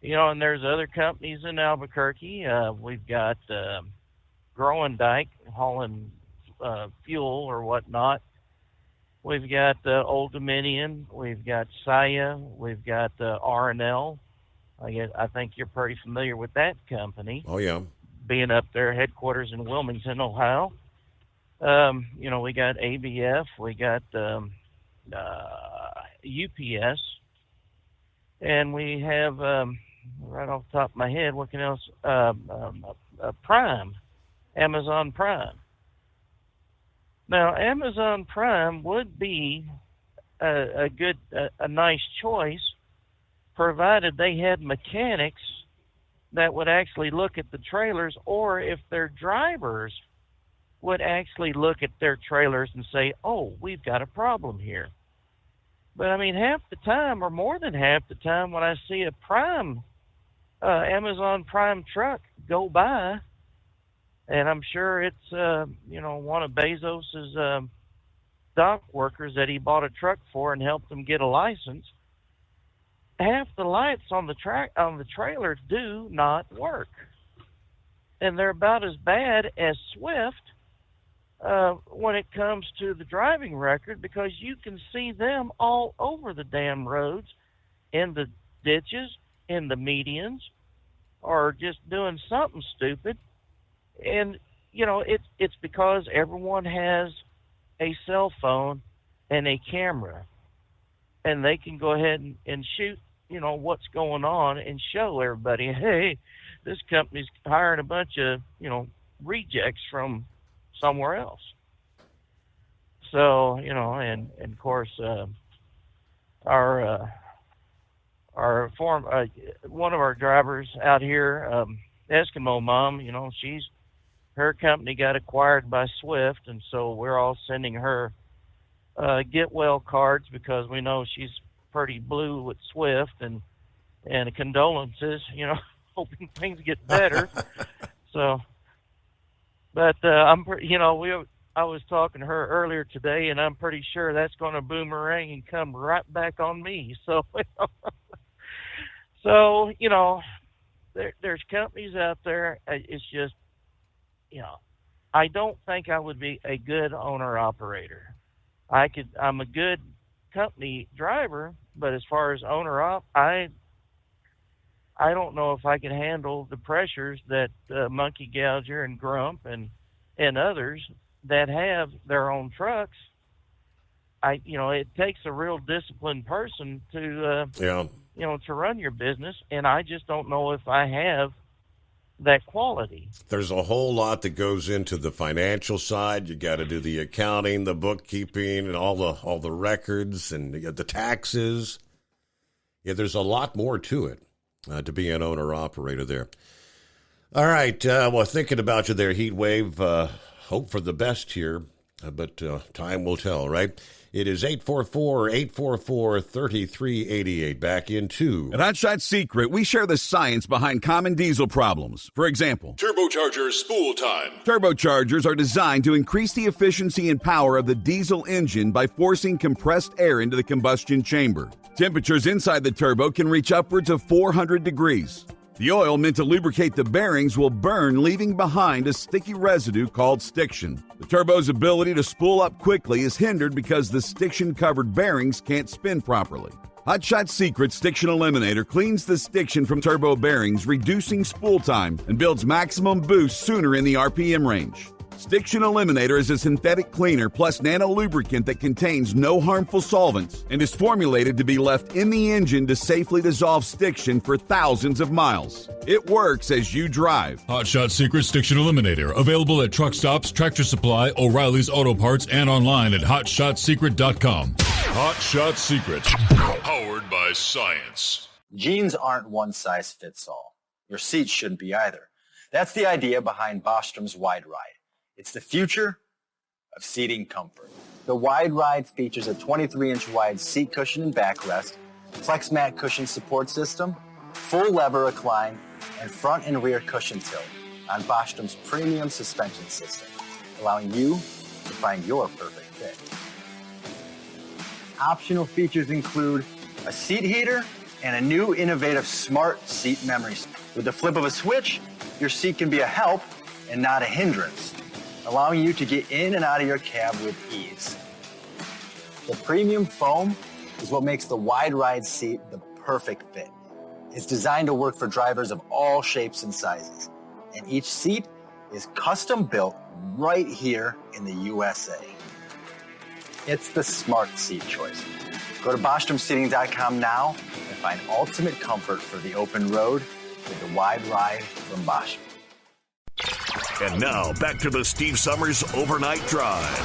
and there's other companies in Albuquerque. We've got Groendyke hauling fuel or whatnot. We've got Old Dominion. We've got Saya. We've got R&L. I think you're pretty familiar with that company. Oh, yeah. Being up there, headquarters in Wilmington, Ohio. We got ABF. We got UPS. And we have, right off the top of my head, what else? Prime. Amazon Prime. Now, Amazon Prime would be a nice choice, provided they had mechanics that would actually look at the trailers, or if their drivers would actually look at their trailers and say, oh, we've got a problem here. But, half the time, or more than half the time, when I see a Prime, Amazon Prime truck go by, and I'm sure it's, one of Bezos's dock workers that he bought a truck for and helped him get a license, half the lights on the trailer do not work. And they're about as bad as Swift when it comes to the driving record, because you can see them all over the damn roads, in the ditches, in the medians, or just doing something stupid. And, it's because everyone has a cell phone and a camera, and they can go ahead and shoot what's going on and show everybody, hey, this company's hiring a bunch of, rejects from somewhere else. So, and of course, one of our drivers out here, Eskimo Mom, her company got acquired by Swift, and so we're all sending her get well cards, because we know she's pretty blue with Swift, and condolences, hoping things get better. So, but I was talking to her earlier today, and I'm pretty sure that's going to boomerang and come right back on me. So, there's companies out there. It's just, I don't think I would be a good owner-operator. I'm a good company driver, but as far as owner-op, I don't know if I can handle the pressures that Monkey Gouger and Grump and others that have their own trucks. It takes a real disciplined person to to run your business, and I just don't know if I have that quality. There's a whole lot that goes into the financial side. You got to do the accounting, the bookkeeping, and all the records and the taxes. Yeah, there's a lot more to it to be an owner-operator there. All right, well, thinking about you there, Heat Wave. Hope for the best here, but time will tell, right? It is 844-844-3388. Back into At Hot Shot Secret, we share the science behind common diesel problems. For example, Turbocharger spool time. turbochargers are designed to increase the efficiency and power of the diesel engine by forcing compressed air into the combustion chamber. Temperatures inside the turbo can reach upwards of 400 degrees. The oil meant to lubricate the bearings will burn, leaving behind a sticky residue called stiction. The turbo's ability to spool up quickly is hindered because the stiction-covered bearings can't spin properly. Hot Shot Secret Stiction Eliminator cleans the stiction from turbo bearings, reducing spool time, and builds maximum boost sooner in the RPM range. Stiction Eliminator is a synthetic cleaner plus nano-lubricant that contains no harmful solvents and is formulated to be left in the engine to safely dissolve stiction for thousands of miles. It works as you drive. Hot Shot Secret Stiction Eliminator. Available at truck stops, Tractor Supply, O'Reilly's Auto Parts, and online at HotShotSecret.com. Hot Shot Secret. Powered by science. Jeans aren't one size fits all. Your seats shouldn't be either. That's the idea behind Bostrom's Wide Ride. It's the future of seating comfort. The Wide Ride features a 23-inch wide seat cushion and backrest, flex mat cushion support system, full lever recline, and front and rear cushion tilt on Bostrom's premium suspension system, allowing you to find your perfect fit. Optional features include a seat heater and a new innovative smart seat memory. With the flip of a switch, your seat can be a help and not a hindrance, allowing you to get in and out of your cab with ease. The premium foam is what makes the Wide Ride seat the perfect fit. It's designed to work for drivers of all shapes and sizes, and each seat is custom built right here in the USA. It's the smart seat choice. Go to BostromSeating.com now and find ultimate comfort for the open road with the Wide Ride from Bostrom. And now, back to the Steve Summers Overnight Drive.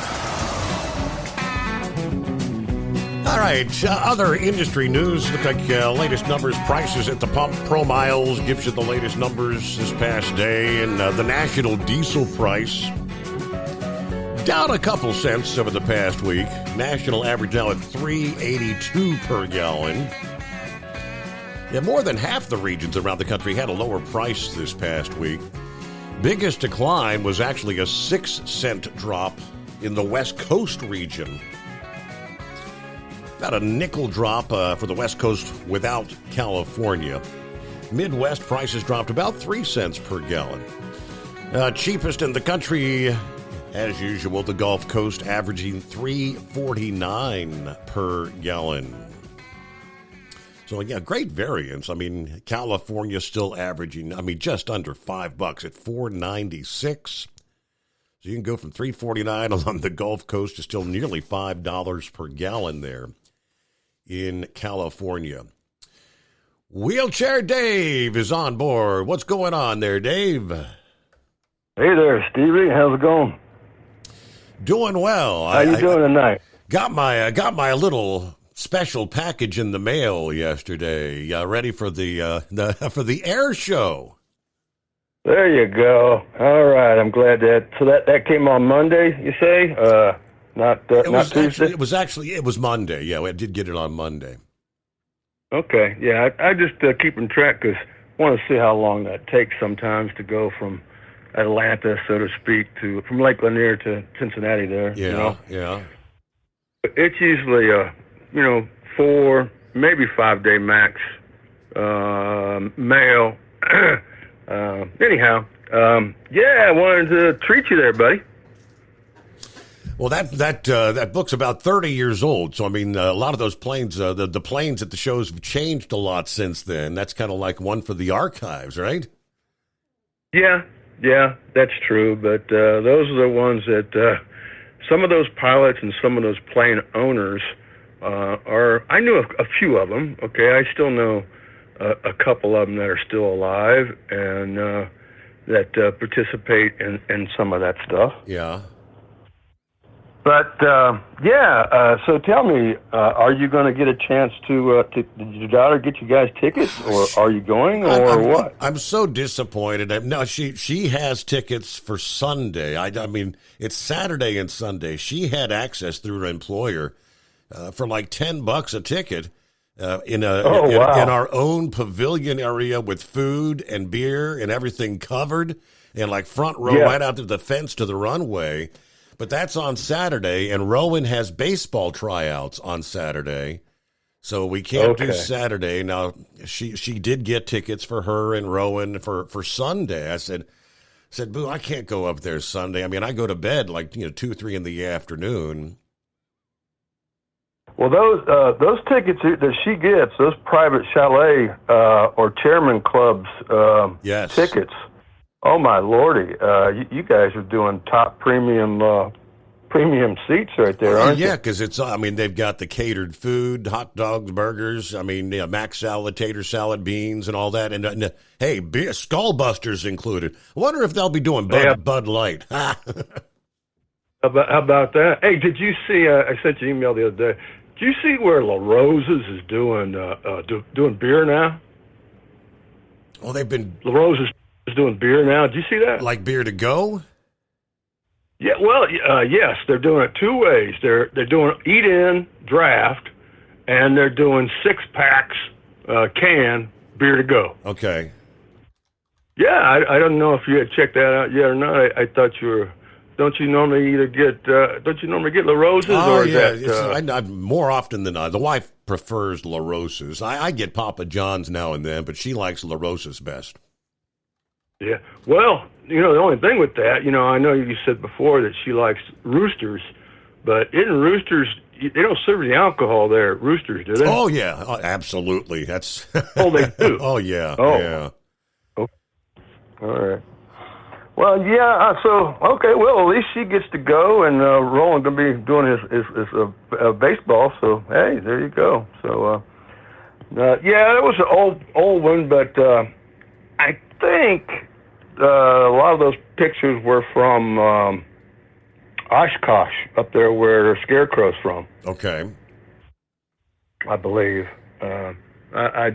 All right, other industry news. Look like latest numbers, prices at the pump. Pro Miles gives you the latest numbers this past day. And the national diesel price down a couple cents over the past week. National average now at $3.82 per gallon. Yeah, more than half the regions around the country had a lower price this past week. Biggest decline was actually a 6-cent drop in the West Coast region. About a nickel drop for the West Coast without California. Midwest prices dropped about 3 cents per gallon. Cheapest in the country, as usual, the Gulf Coast averaging $3.49 per gallon. So, yeah, great variance. I mean, California still averaging, just under $5 at $4.96. So you can go from $3.49 along the Gulf Coast to still nearly $5 per gallon there in California. Wheelchair Dave is on board. What's going on there, Dave? Hey there, Stevie. How's it going? Doing well. How you doing tonight? Got my little special package in the mail yesterday. Ready for the air show. There you go. All right, I'm glad that came on Monday. You say, not Tuesday. It was Monday. Yeah, I did get it on Monday. Okay, yeah, I just keeping track because I want to see how long that takes sometimes to go from Atlanta, so to speak, from Lake Lanier to Cincinnati. There, yeah. It's usually 4, maybe 5 day max mail. Anyhow, I wanted to treat you there, buddy. Well, that book's about 30 years old. So, a lot of those planes, the planes at the shows have changed a lot since then. That's kind of like one for the archives, right? Yeah, that's true. But those are the ones that some of those pilots and some of those plane owners I knew a few of them. Okay, I still know a couple of them that are still alive, and that participate in some of that stuff. Yeah. But so tell me, are you going to get a chance to did your daughter get you guys tickets, or are you going, or what? I'm so disappointed. No, she has tickets for Sunday. I mean, it's Saturday and Sunday. She had access through her employer for like $10 a ticket in our own pavilion area with food and beer and everything covered, and like front row right out to the fence to the runway. But that's on Saturday, and Rowan has baseball tryouts on Saturday, so we can't do Saturday. Now, she did get tickets for her and Rowan for Sunday. I said, Boo, I can't go up there Sunday. I mean, I go to bed like 2, 3 in the afternoon. Well, those tickets that she gets, those private chalet or chairman clubs tickets. Oh my lordy! You guys are doing top premium seats right there, aren't you? Yeah, because they've got the catered food, hot dogs, burgers. I mean, mac salad, tater salad, beans, and all that. And hey, beer, Skullbusters included. I wonder if they'll be doing Bud Light. How about that? Hey, did you see? I sent you an email the other day. Did you see where La Rosa's is doing beer now? Well, they've been La Rosa's is doing beer now. Did you see that? Like beer to go? Yeah. Well, yes, they're doing it two ways. They're doing eat-in draft, and they're doing 6-packs can beer to go. Okay. Yeah, I don't know if you had checked that out yet or not. I thought you were. Don't you normally get La Rosa's? Oh, or yeah. is that, I more often than not. The wife prefers La Rosa's. I get Papa John's now and then, but she likes La Rosa's best. Yeah. Well, the only thing with that, I know you said before that she likes Roosters, but in Roosters, they don't serve the alcohol there at Roosters, do they? Oh, yeah. Oh, absolutely. That's. Oh, they do? Oh, yeah. Oh. Yeah. Okay. All right. Well, yeah, okay, well, at least she gets to go, and Roland going to be doing his baseball, so, hey, there you go. So, it was an old one, but I think a lot of those pictures were from Oshkosh, up there where the Scarecrow's from. Okay. I believe. I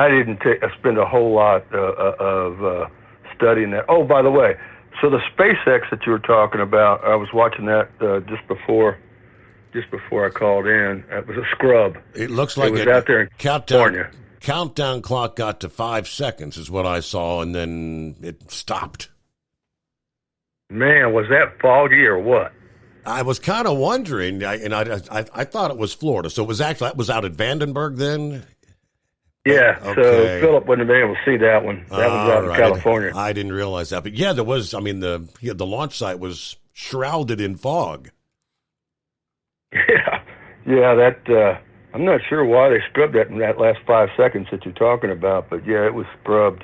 didn't spend a whole lot of studying that. Oh, by the way, so the SpaceX that you were talking about, I was watching that just before I called in. It was a scrub. It looks like it was out there in California. Countdown clock got to 5 seconds is what I saw, and then it stopped. Man, was that foggy or what? I was kind of wondering, I thought it was Florida. So that was out at Vandenberg then? Yeah, okay. So Philip wouldn't have been able to see that one. That was out in California. I didn't realize that. But yeah, there was, the launch site was shrouded in fog. Yeah, that, I'm not sure why they scrubbed that in that last 5 seconds that you're talking about, but yeah, it was scrubbed.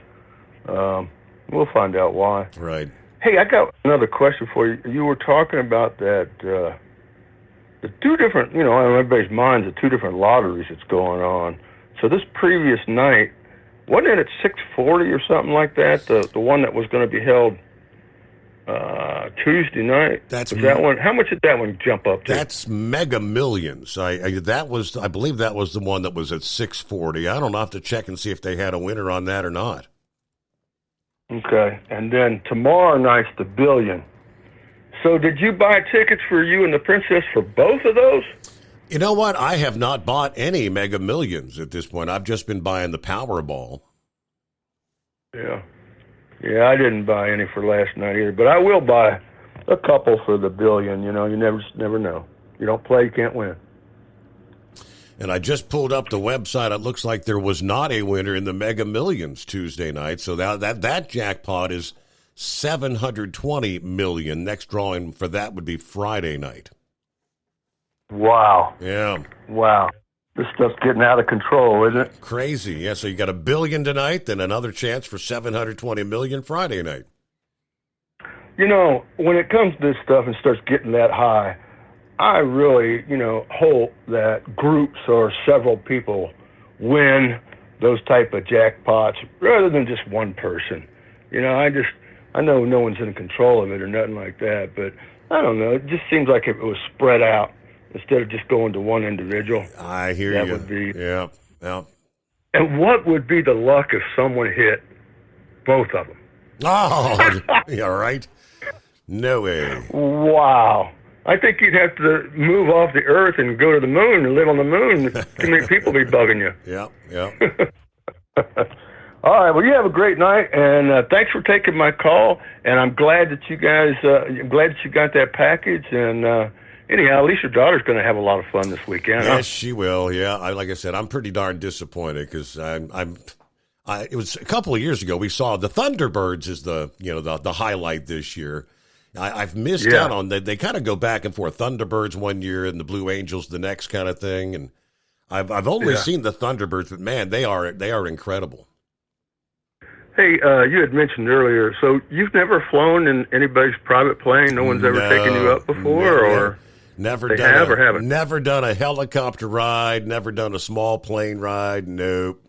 We'll find out why. Right. Hey, I got another question for you. You were talking about that, the two different, on everybody's minds, the two different lotteries that's going on. So this previous night, wasn't it at 6:40 or something like that? The one that was going to be held Tuesday night. Was that one? How much did that one jump up to? That's Mega Millions. I believe that was the one that was at 6:40. I don't know. I have to check and see if they had a winner on that or not. Okay, and then tomorrow night's the Billion. So did you buy tickets for you and the Princess for both of those? You know what? I have not bought any Mega Millions at this point. I've just been buying the Powerball. Yeah. Yeah, I didn't buy any for last night either, but I will buy a couple for the Billion. You never know. You don't play, you can't win. And I just pulled up the website. It looks like there was not a winner in the Mega Millions Tuesday night. So that jackpot is $720 million. Next drawing for that would be Friday night. Wow. Yeah. Wow. This stuff's getting out of control, isn't it? Crazy. Yeah, so you got $1 billion tonight, then another chance for $720 million Friday night. When it comes to this stuff and starts getting that high, I really, hope that groups or several people win those type of jackpots rather than just one person. I know no one's in control of it or nothing like that, but I don't know. It just seems like it was spread out instead of just going to one individual. I hear that you. Would be, yeah. And what would be the luck if someone hit both of them? Oh, yeah, right. No way. Wow. I think you'd have to move off the Earth and go to the moon and live on the moon. Too many people be bugging you. Yeah. All right. Well, you have a great night, and thanks for taking my call. And I'm glad that you guys, got that package. And anyhow, at least your daughter's going to have a lot of fun this weekend. Yes, she will. Yeah. Like I said, I'm pretty darn disappointed because it was a couple of years ago we saw the Thunderbirds is the highlight this year. I've missed out on that. They kind of go back and forth. Thunderbirds one year and the Blue Angels the next kind of thing. And I've only seen the Thunderbirds, but man, they are incredible. Hey, you had mentioned earlier, so you've never flown in anybody's private plane? No one's ever taken you up before, or never they done have or haven't? Never done a helicopter ride. Never done a small plane ride. Nope.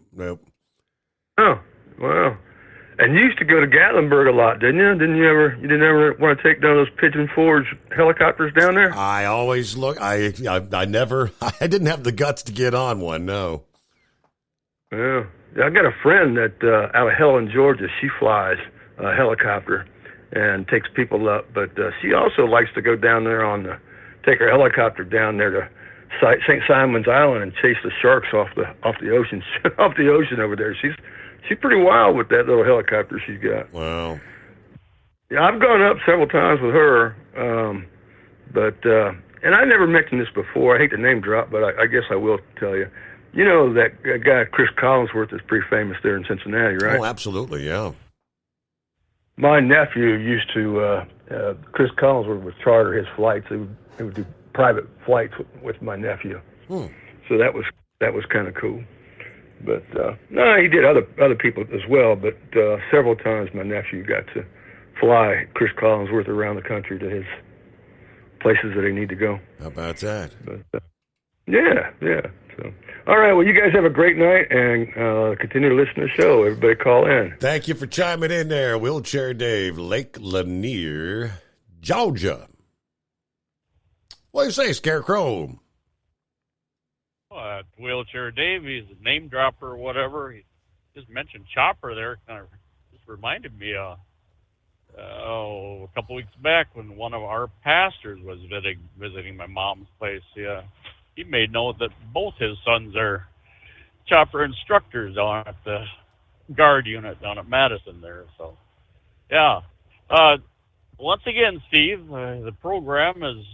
Oh, wow. And you used to go to Gatlinburg a lot, didn't you? You didn't ever want to take down those Pigeon Forge helicopters down there? I always look. I didn't have the guts to get on one. No. Yeah. I got a friend that out of Helen, Georgia. She flies a helicopter and takes people up, but she also likes to go down there take her helicopter down there to St. Simon's Island and chase the sharks off the ocean off the ocean over there. She's pretty wild with that little helicopter she's got. Wow. Yeah, I've gone up several times with her, but and I never mentioned this before. I hate to name drop, but I guess I will tell you. You know that guy Chris Collinsworth is pretty famous there in Cincinnati, right? Oh, absolutely, yeah. My nephew used to. Chris Collinsworth would charter his flights. He would do private flights with my nephew. So that was kind of cool. But no, he did other people as well. But several times my nephew got to fly Chris Collinsworth around the country to his places that he need to go. How about that? But, yeah. So, all right. Well, you guys have a great night and continue to listen to the show. Everybody call in. Thank you for chiming in there, Wheelchair Dave, Lake Lanier, Georgia. What do you say, Scarecrow? Wheelchair Dave, he's a name dropper or whatever. He just mentioned Chopper there. Kind of just reminded me a couple weeks back when one of our pastors was visiting my mom's place. He made note that both his sons are chopper instructors down at the guard unit down at Madison there. So, yeah. Once again, Steve, the program is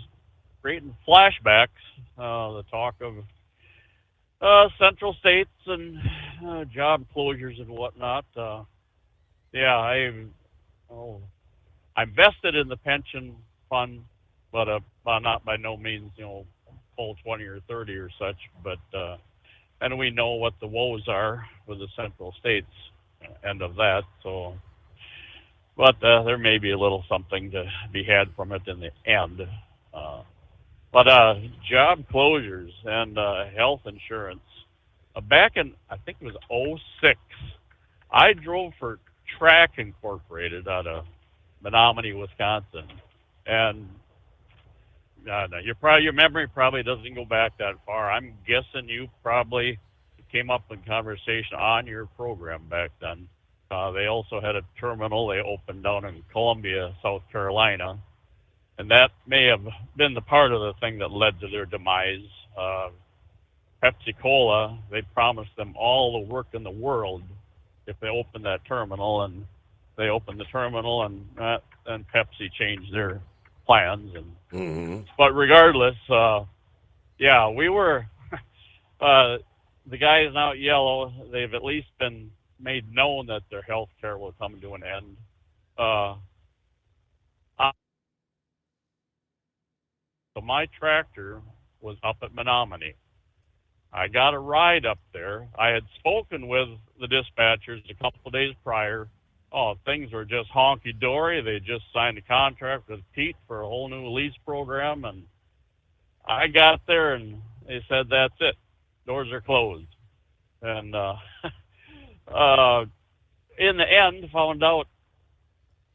creating flashbacks. The talk of Central States and job closures and whatnot. I'm vested in the pension fund, but not by no means, full 20 or 30 or such. But and we know what the woes are with the Central States end of that. So, but there may be a little something to be had from it in the end. But job closures and health insurance. Back in, I think it was 2006, I drove for Track Incorporated out of Menominee, Wisconsin. And your memory probably doesn't go back that far. I'm guessing you probably came up in conversation on your program back then. They also had a terminal they opened down in Columbia, South Carolina. And that may have been the part of the thing that led to their demise. Pepsi-Cola, they promised them all the work in the world if they opened that terminal, and they opened the terminal, and Pepsi changed their plans. And But regardless, we were the guys out Yellow. They've at least been made known that their health care will come to an end. So my tractor was up at Menominee. I got a ride up there. I had spoken with the dispatchers a couple of days prior. Oh, things were just honky-dory. They just signed a contract with Pete for a whole new lease program. And I got there, and they said, that's it. Doors are closed. And in the end, found out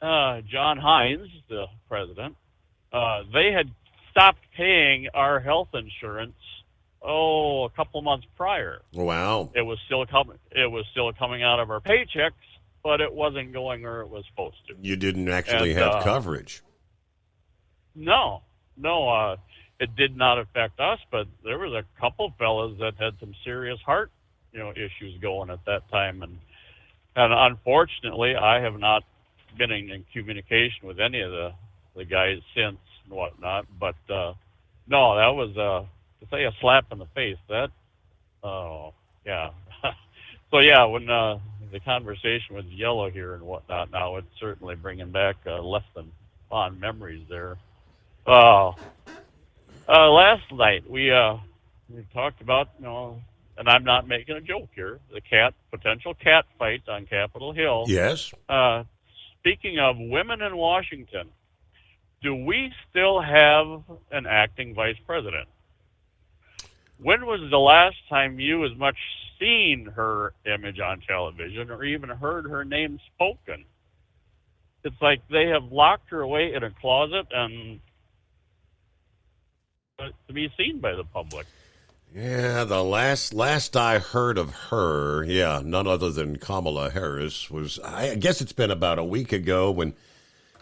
John Hines, the president, they had stopped paying our health insurance, a couple months prior. Wow. It was still coming out of our paychecks, but it wasn't going where it was supposed to. You didn't actually have coverage. No, it did not affect us, but there was a couple fellas that had some serious heart, issues going at that time, and unfortunately, I have not been in communication with any of the guys since and whatnot. But no, that was to say a slap in the face. That, yeah. So yeah, when the conversation with Yellow here and whatnot, now it's certainly bringing back less than fond memories there. Last night we talked about, and I'm not making a joke here, the potential cat fight on Capitol Hill. Yes. Speaking of women in Washington, do we still have an acting vice president? When was the last time you as much seen her image on television or even heard her name spoken? It's like they have locked her away in a closet and to be seen by the public. Yeah, the last I heard of her, none other than Kamala Harris, was, I guess it's been about a week ago, when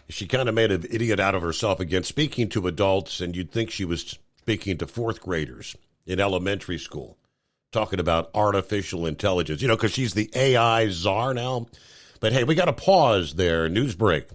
she kind of made an idiot out of herself again, speaking to adults, and you'd think she was speaking to fourth graders in elementary school, talking about artificial intelligence, because she's the AI czar now. But hey, we got to pause there. News break.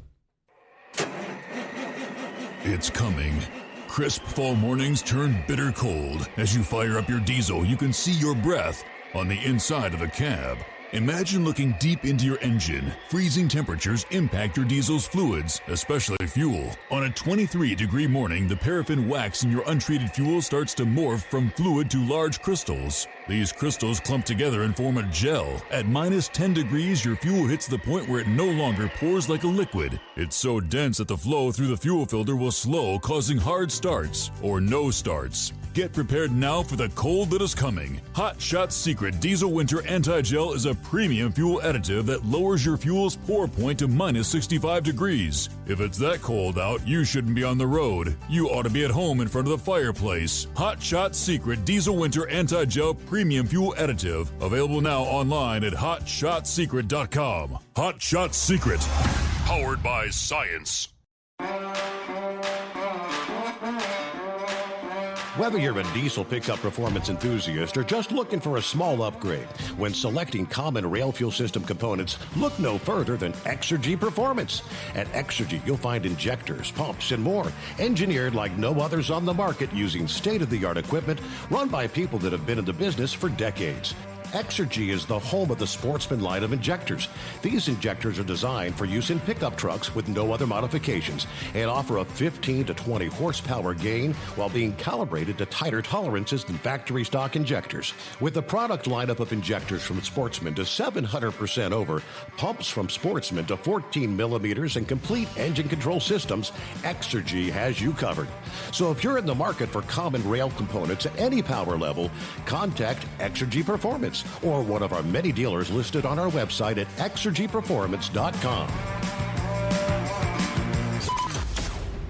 It's coming. Crisp fall mornings turn bitter cold. As you fire up your diesel, you can see your breath on the inside of the cab. Imagine looking deep into your engine. Freezing temperatures impact your diesel's fluids, especially fuel. On a 23-degree morning, the paraffin wax in your untreated fuel starts to morph from fluid to large crystals. These crystals clump together and form a gel. At minus 10 degrees, your fuel hits the point where it no longer pours like a liquid. It's so dense that the flow through the fuel filter will slow, causing hard starts or no starts. Get prepared now for the cold that is coming. Hot Shot Secret Diesel Winter Anti-Gel is a premium fuel additive that lowers your fuel's pour point to minus 65 degrees. If it's that cold out, you shouldn't be on the road. You ought to be at home in front of the fireplace. Hot Shot Secret Diesel Winter Anti-Gel Premium Fuel Additive. Available now online at HotShotSecret.com. Hot Shot Secret. Powered by science. Whether you're a diesel pickup performance enthusiast or just looking for a small upgrade, when selecting common rail fuel system components, look no further than Exergy Performance. At Exergy, you'll find injectors, pumps, and more, engineered like no others on the market using state-of-the-art equipment run by people that have been in the business for decades. Exergy is the home of the Sportsman line of injectors. These injectors are designed for use in pickup trucks with no other modifications and offer a 15 to 20 horsepower gain while being calibrated to tighter tolerances than factory stock injectors. With a product lineup of injectors from Sportsman to 700% over, pumps from Sportsman to 14 millimeters, and complete engine control systems, Exergy has you covered. So if you're in the market for common rail components at any power level, contact Exergy Performance or one of our many dealers listed on our website at exergyperformance.com.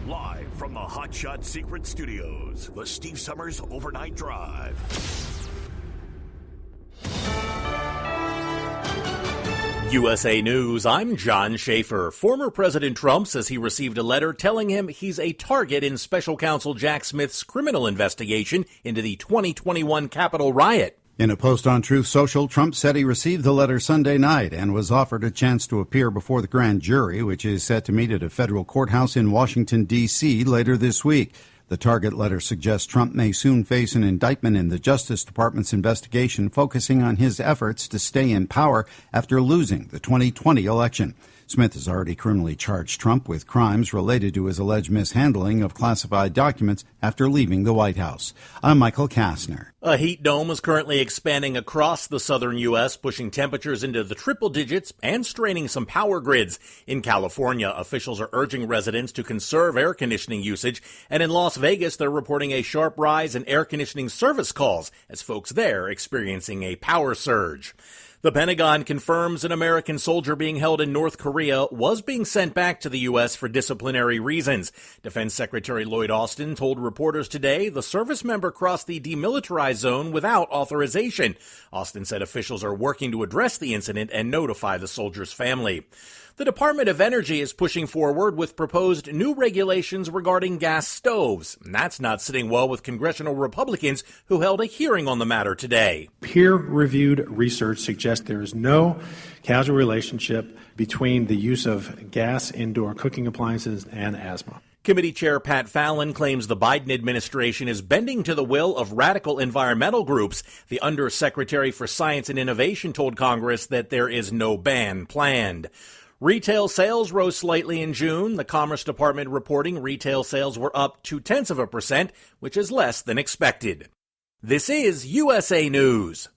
Live from the Hot Shot Secret Studios, the Steve Summers Overnight Drive. USA News, I'm John Schaefer. Former President Trump says he received a letter telling him he's a target in Special Counsel Jack Smith's criminal investigation into the 2021 Capitol riot. In a post on Truth Social, Trump said he received the letter Sunday night and was offered a chance to appear before the grand jury, which is set to meet at a federal courthouse in Washington, D.C. later this week. The target letter suggests Trump may soon face an indictment in the Justice Department's investigation focusing on his efforts to stay in power after losing the 2020 election. Smith has already criminally charged Trump with crimes related to his alleged mishandling of classified documents after leaving the White House. I'm Michael Kastner. A heat dome is currently expanding across the southern U.S., pushing temperatures into the triple digits and straining some power grids. In California, officials are urging residents to conserve air conditioning usage, and in Las Vegas, they're reporting a sharp rise in air conditioning service calls as folks there experiencing a power surge. The Pentagon confirms an American soldier being held in North Korea was being sent back to the U.S. for disciplinary reasons. Defense Secretary Lloyd Austin told reporters today the service member crossed the demilitarized zone without authorization. Austin said officials are working to address the incident and notify the soldier's family. The Department of Energy is pushing forward with proposed new regulations regarding gas stoves. And that's not sitting well with congressional Republicans who held a hearing on the matter today. Peer-reviewed research suggests there is no causal relationship between the use of gas indoor cooking appliances and asthma. Committee Chair Pat Fallon claims the Biden administration is bending to the will of radical environmental groups. The Undersecretary for Science and Innovation told Congress that there is no ban planned. Retail sales rose slightly in June. The Commerce Department reporting retail sales were up 0.2%, which is less than expected. This is USA News.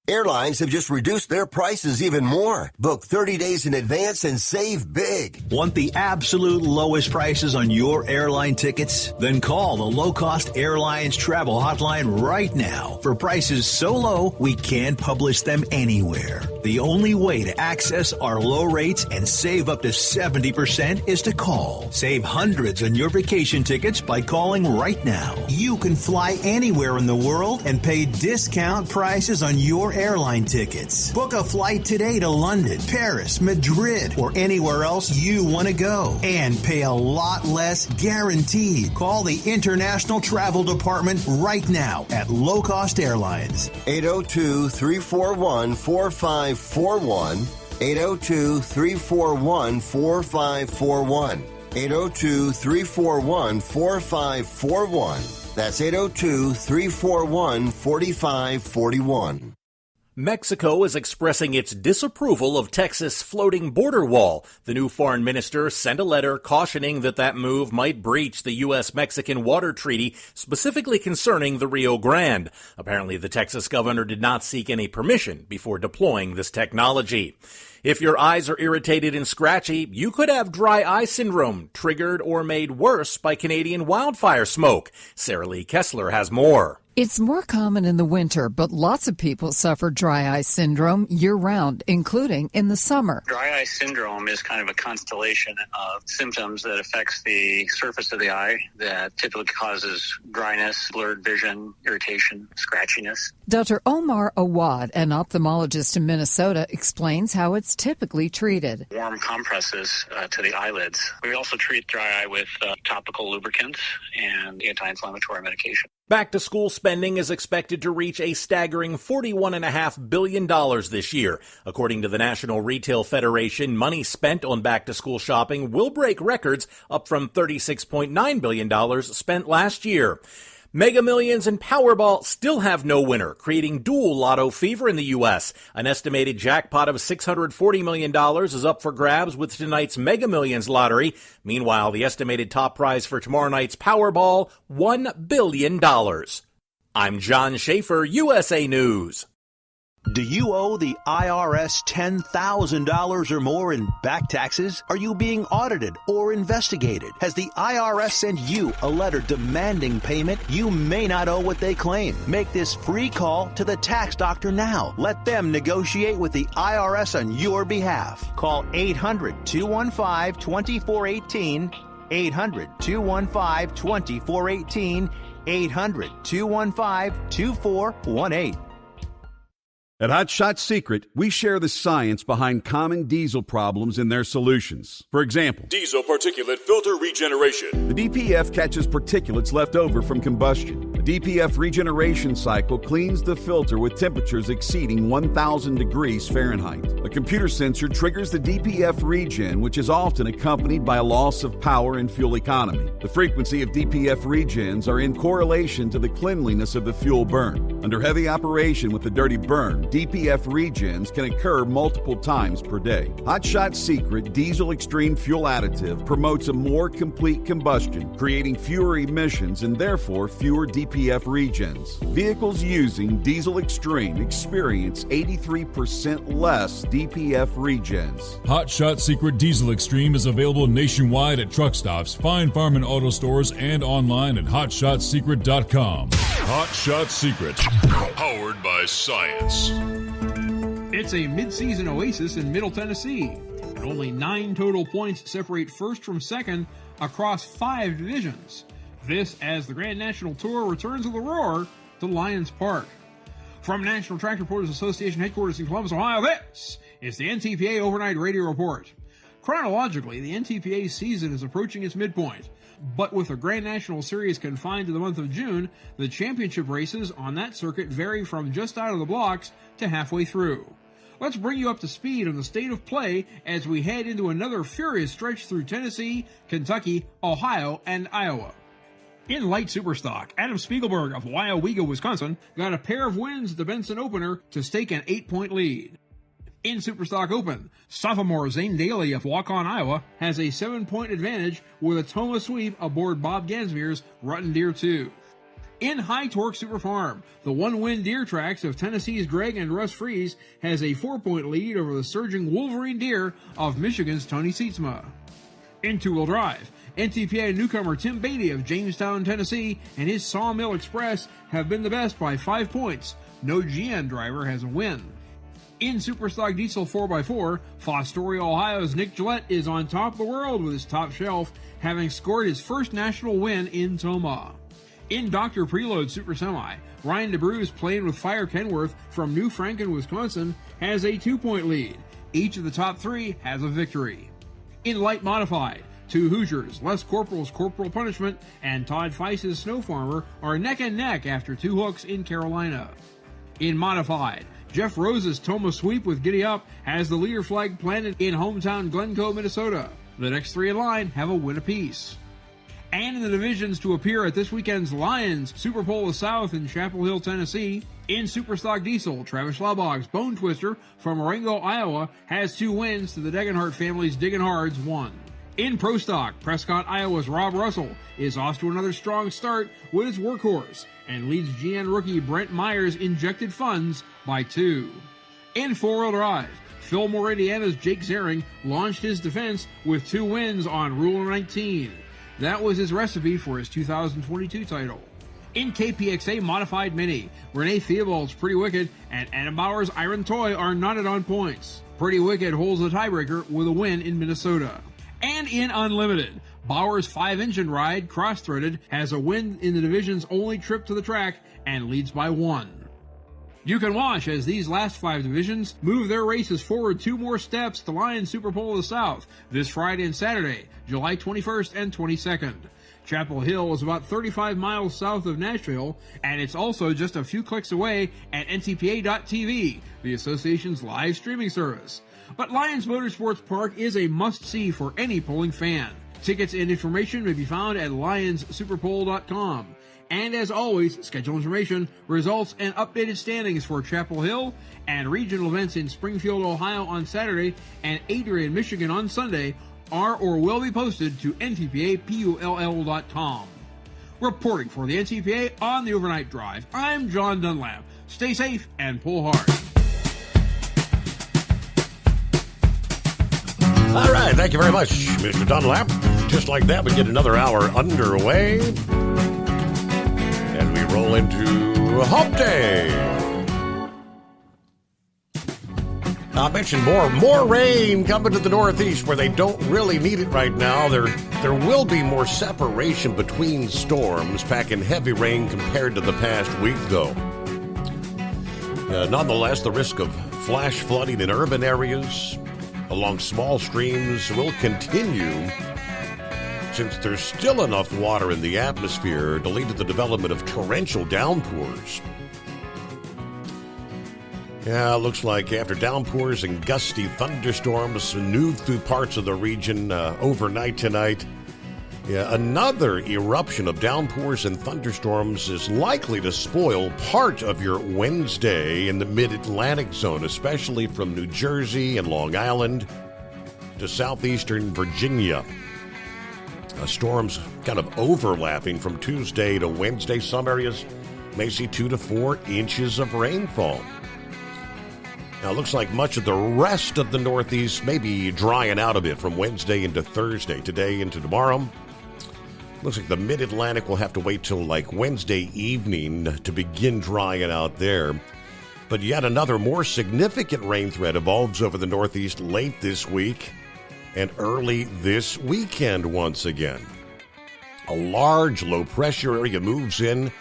Airlines have just reduced their prices even more. Book 30 days in advance and save big. Want the absolute lowest prices on your airline tickets? Then call the Low Cost Airlines Travel Hotline right now for prices so low we can't publish them anywhere. The only way to access our low rates and save up to 70% is to call. Save hundreds on your vacation tickets by calling right now. You can fly anywhere in the world and pay discount prices on your airline tickets. Book a flight today to London, Paris, Madrid, or anywhere else you want to go and pay a lot less guaranteed. Call the International Travel Department right now at Low Cost Airlines. 802-341-4541. 802-341-4541. 802-341-4541. That's 802-341-4541. Mexico is expressing its disapproval of Texas' floating border wall. The new foreign minister sent a letter cautioning that move might breach the U.S.-Mexican water treaty, specifically concerning the Rio Grande. Apparently, the Texas governor did not seek any permission before deploying this technology. If your eyes are irritated and scratchy, you could have dry eye syndrome, triggered or made worse by Canadian wildfire smoke. Sarah Lee Kessler has more. It's more common in the winter, but lots of people suffer dry eye syndrome year-round, including in the summer. Dry eye syndrome is kind of a constellation of symptoms that affects the surface of the eye that typically causes dryness, blurred vision, irritation, scratchiness. Dr. Omar Awad, an ophthalmologist in Minnesota, explains how it's typically treated. Warm compresses to the eyelids. We also treat dry eye with topical lubricants and anti-inflammatory medication. Back-to-school spending is expected to reach a staggering $41.5 billion this year. According to the National Retail Federation, money spent on back-to-school shopping will break records, up from $36.9 billion spent last year. Mega Millions and Powerball still have no winner, creating dual lotto fever in the U.S. An estimated jackpot of $640 million is up for grabs with tonight's Mega Millions lottery. Meanwhile, the estimated top prize for tomorrow night's Powerball, $1 billion. I'm John Schaefer, USA News. Do you owe the IRS $10,000 or more in back taxes? Are you being audited or investigated? Has the IRS sent you a letter demanding payment? You may not owe what they claim. Make this free call to the tax doctor now. Let them negotiate with the IRS on your behalf. Call 800-215-2418, 800-215-2418, 800-215-2418. At Hot Shot Secret, we share the science behind common diesel problems and their solutions. For example, diesel particulate filter regeneration. The DPF catches particulates left over from combustion. The DPF regeneration cycle cleans the filter with temperatures exceeding 1,000 degrees Fahrenheit. A computer sensor triggers the DPF regen, which is often accompanied by a loss of power and fuel economy. The frequency of DPF regens are in correlation to the cleanliness of the fuel burn. Under heavy operation with the dirty burn, DPF regens can occur multiple times per day. Hot Shot Secret Diesel Extreme Fuel Additive promotes a more complete combustion, creating fewer emissions and therefore fewer DPF regens. Vehicles using Diesel Extreme experience 83% less DPF regens. Hot Shot Secret Diesel Extreme is available nationwide at truck stops, Fine Farm and Auto Stores, and online at hotshotsecret.com. Hot Shot Secret, powered by science. It's a mid-season oasis in Middle Tennessee, and only 9 total points separate first from second across 5 divisions. This as the Grand National Tour returns with a roar to Lions Park. From National Track Reporters Association headquarters in Columbus, Ohio, this is the NTPA Overnight Radio Report. Chronologically, the NTPA season is approaching its midpoint, but with the Grand National Series confined to the month of June, the championship races on that circuit vary from just out of the blocks to halfway through. Let's bring you up to speed on the state of play as we head into another furious stretch through Tennessee, Kentucky, Ohio, and Iowa. In light superstock, Adam Spiegelberg of Weyauwega, Wisconsin, got a pair of wins at the Benson Opener to stake an 8-point lead. In Superstock Open, sophomore Zane Daly of Waukon, Iowa, has a 7-point advantage with a Toma sweep aboard Bob Gansmere's Rutten Deer 2. In High Torque Super Farm, the one-win Deer Tracks of Tennessee's Greg and Russ Fries has a 4-point lead over the surging Wolverine Deer of Michigan's Tony Sietsma. In two-wheel drive, NTPA newcomer Tim Beatty of Jamestown, Tennessee, and his Sawmill Express have been the best by 5 points. No GN driver has a win. In Superstock Diesel 4x4, Fostoria, Ohio's Nick Gillette is on top of the world with his top shelf, having scored his first national win in Toma. In Dr. Preload Super Semi, Ryan DeBruce, playing with Fire Kenworth from New Franken, Wisconsin, has a 2-point lead. Each of the top 3 has a victory. In Light Modified, 2 Hoosiers, Les Corporal's Corporal Punishment, and Todd Feist's Snow Farmer are neck and neck after 2 hooks in Carolina. In Modified, Jeff Rose's Toma Sweep with Giddy Up has the leader flag planted in hometown Glencoe, Minnesota. The next 3 in line have a win apiece. And in the divisions to appear at this weekend's Lions Super Bowl of the South in Chapel Hill, Tennessee, in Superstock Diesel, Travis Schlabach's Bone Twister from Marengo, Iowa, has 2 wins to the Degenhardt family's Diggin' Hard's 1. In Pro Stock, Prescott, Iowa's Rob Russell is off to another strong start with his workhorse and leads GN rookie Brent Myers' Injected Funds by 2. In 4-wheel drive, Fillmore, Indiana's Jake Zering launched his defense with 2 wins on Rule 19. That was his recipe for his 2022 title. In KPXA Modified Mini, Renee Theobald's Pretty Wicked and Adam Bauer's Iron Toy are knotted on points. Pretty Wicked holds the tiebreaker with a win in Minnesota. And in Unlimited, Bauer's 5-engine ride, Cross-Threaded, has a win in the division's only trip to the track and leads by 1. You can watch as these last 5 divisions move their races forward 2 more steps to Lions Super Bowl of the South this Friday and Saturday, July 21st and 22nd. Chapel Hill is about 35 miles south of Nashville, and it's also just a few clicks away at ntpa.tv, the association's live streaming service. But Lions Motorsports Park is a must-see for any pulling fan. Tickets and information may be found at lionssuperpole.com. And as always, schedule information, results, and updated standings for Chapel Hill and regional events in Springfield, Ohio on Saturday and Adrian, Michigan on Sunday are or will be posted to ntpapull.com. Reporting for the NTPA on the Overnight Drive, I'm John Dunlap. Stay safe and pull hard. All right, thank you very much, Mr. Dunlap. Just like that, we get another hour underway. And we roll into Hump Day. I mentioned more rain coming to the Northeast where they don't really need it right now. There will be more separation between storms, packing heavy rain compared to the past week, though. Nonetheless, the risk of flash flooding in urban areas along small streams will continue since there's still enough water in the atmosphere to lead to the development of torrential downpours. Yeah, it looks like after downpours and gusty thunderstorms move through parts of the region overnight tonight, another eruption of downpours and thunderstorms is likely to spoil part of your Wednesday in the mid-Atlantic zone, especially from New Jersey and Long Island to southeastern Virginia. Storms kind of overlapping from Tuesday to Wednesday. Some areas may see 2 to 4 inches of rainfall. Now, it looks like much of the rest of the Northeast may be drying out a bit from Wednesday into Thursday, today into tomorrow. Looks like the Mid-Atlantic will have to wait till like Wednesday evening to begin drying out there. But yet another more significant rain threat evolves over the Northeast late this week and early this weekend once again. A large low-pressure area moves in,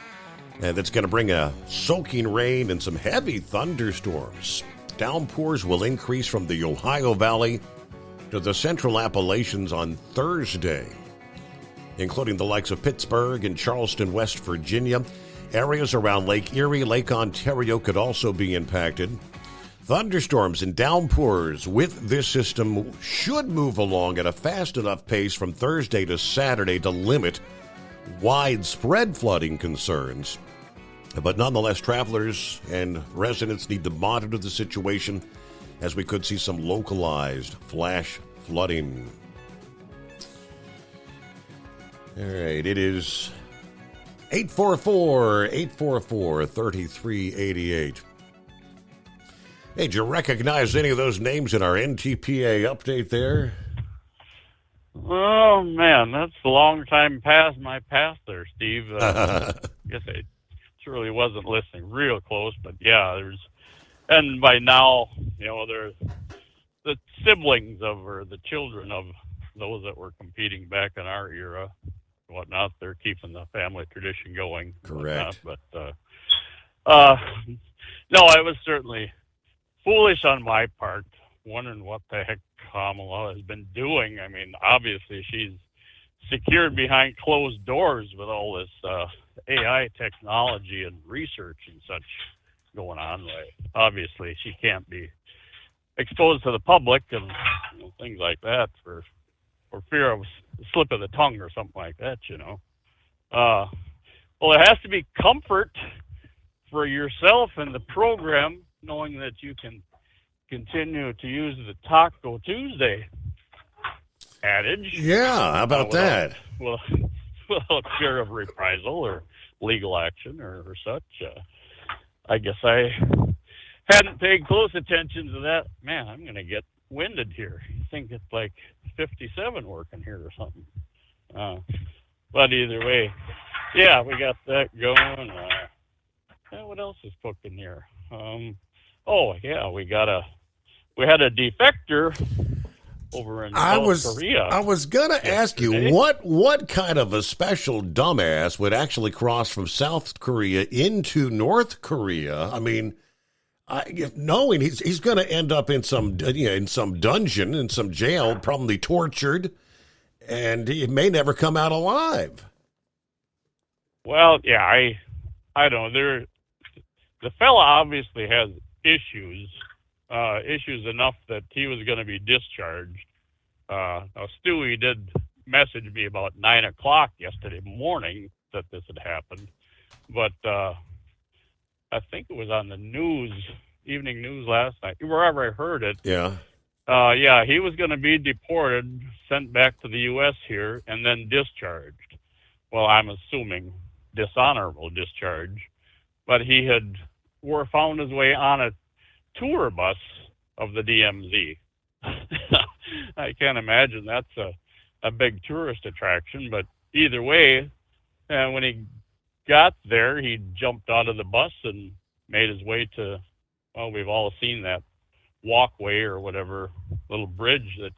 and that's going to bring a soaking rain and some heavy thunderstorms. Downpours will increase from the Ohio Valley to the central Appalachians on Thursday, including the likes of Pittsburgh and Charleston, West Virginia. Areas around Lake Erie, Lake Ontario could also be impacted. Thunderstorms and downpours with this system should move along at a fast enough pace from Thursday to Saturday to limit widespread flooding concerns. But nonetheless, travelers and residents need to monitor the situation as we could see some localized flash flooding. All right, it is 844-844-3388. Hey, did you recognize any of those names in our NTPA update there? Oh, man, that's a long time past my past there, Steve. I guess I really wasn't listening real close, but yeah, and by now, they're the siblings of, or the children of those that were competing back in our era, whatnot. They're keeping the family tradition going. Correct. But no, it was certainly foolish on my part, wondering what the heck Kamala has been doing. I mean, obviously she's secured behind closed doors with all this AI technology and research and such going on. Right? Obviously, she can't be exposed to the public and things like that for fear of slip of the tongue or something like that. Well, it has to be comfort for yourself and the program, knowing that you can continue to use the Taco Tuesday adage. Yeah, how about that? Well, fear of reprisal or legal action or such. I guess I hadn't paid close attention to that. Man, I'm going to get winded here. You think it's like 57 working here or something. But either way, yeah, we got that going. What else is cooking here? Oh yeah, we had a defector over in South Korea. I was gonna ask you what kind of a special dumbass would actually cross from South Korea into North Korea. I mean, knowing he's going to end up in some dungeon, in some jail, probably tortured, and he may never come out alive. Well, yeah, I don't know. The fella obviously has issues enough that he was going to be discharged. Now, Stewie did message me about 9 o'clock yesterday morning that this had happened, but I think it was on the news, evening news last night, wherever I heard it. Yeah. Yeah, he was going to be deported, sent back to the U.S. here, and then discharged. Well, I'm assuming dishonorable discharge, but he had found his way on a tour bus of the DMZ. I can't imagine that's a big tourist attraction, but either way, when he got there, he jumped out of the bus and made his way to, well, we've all seen that walkway or whatever, little bridge that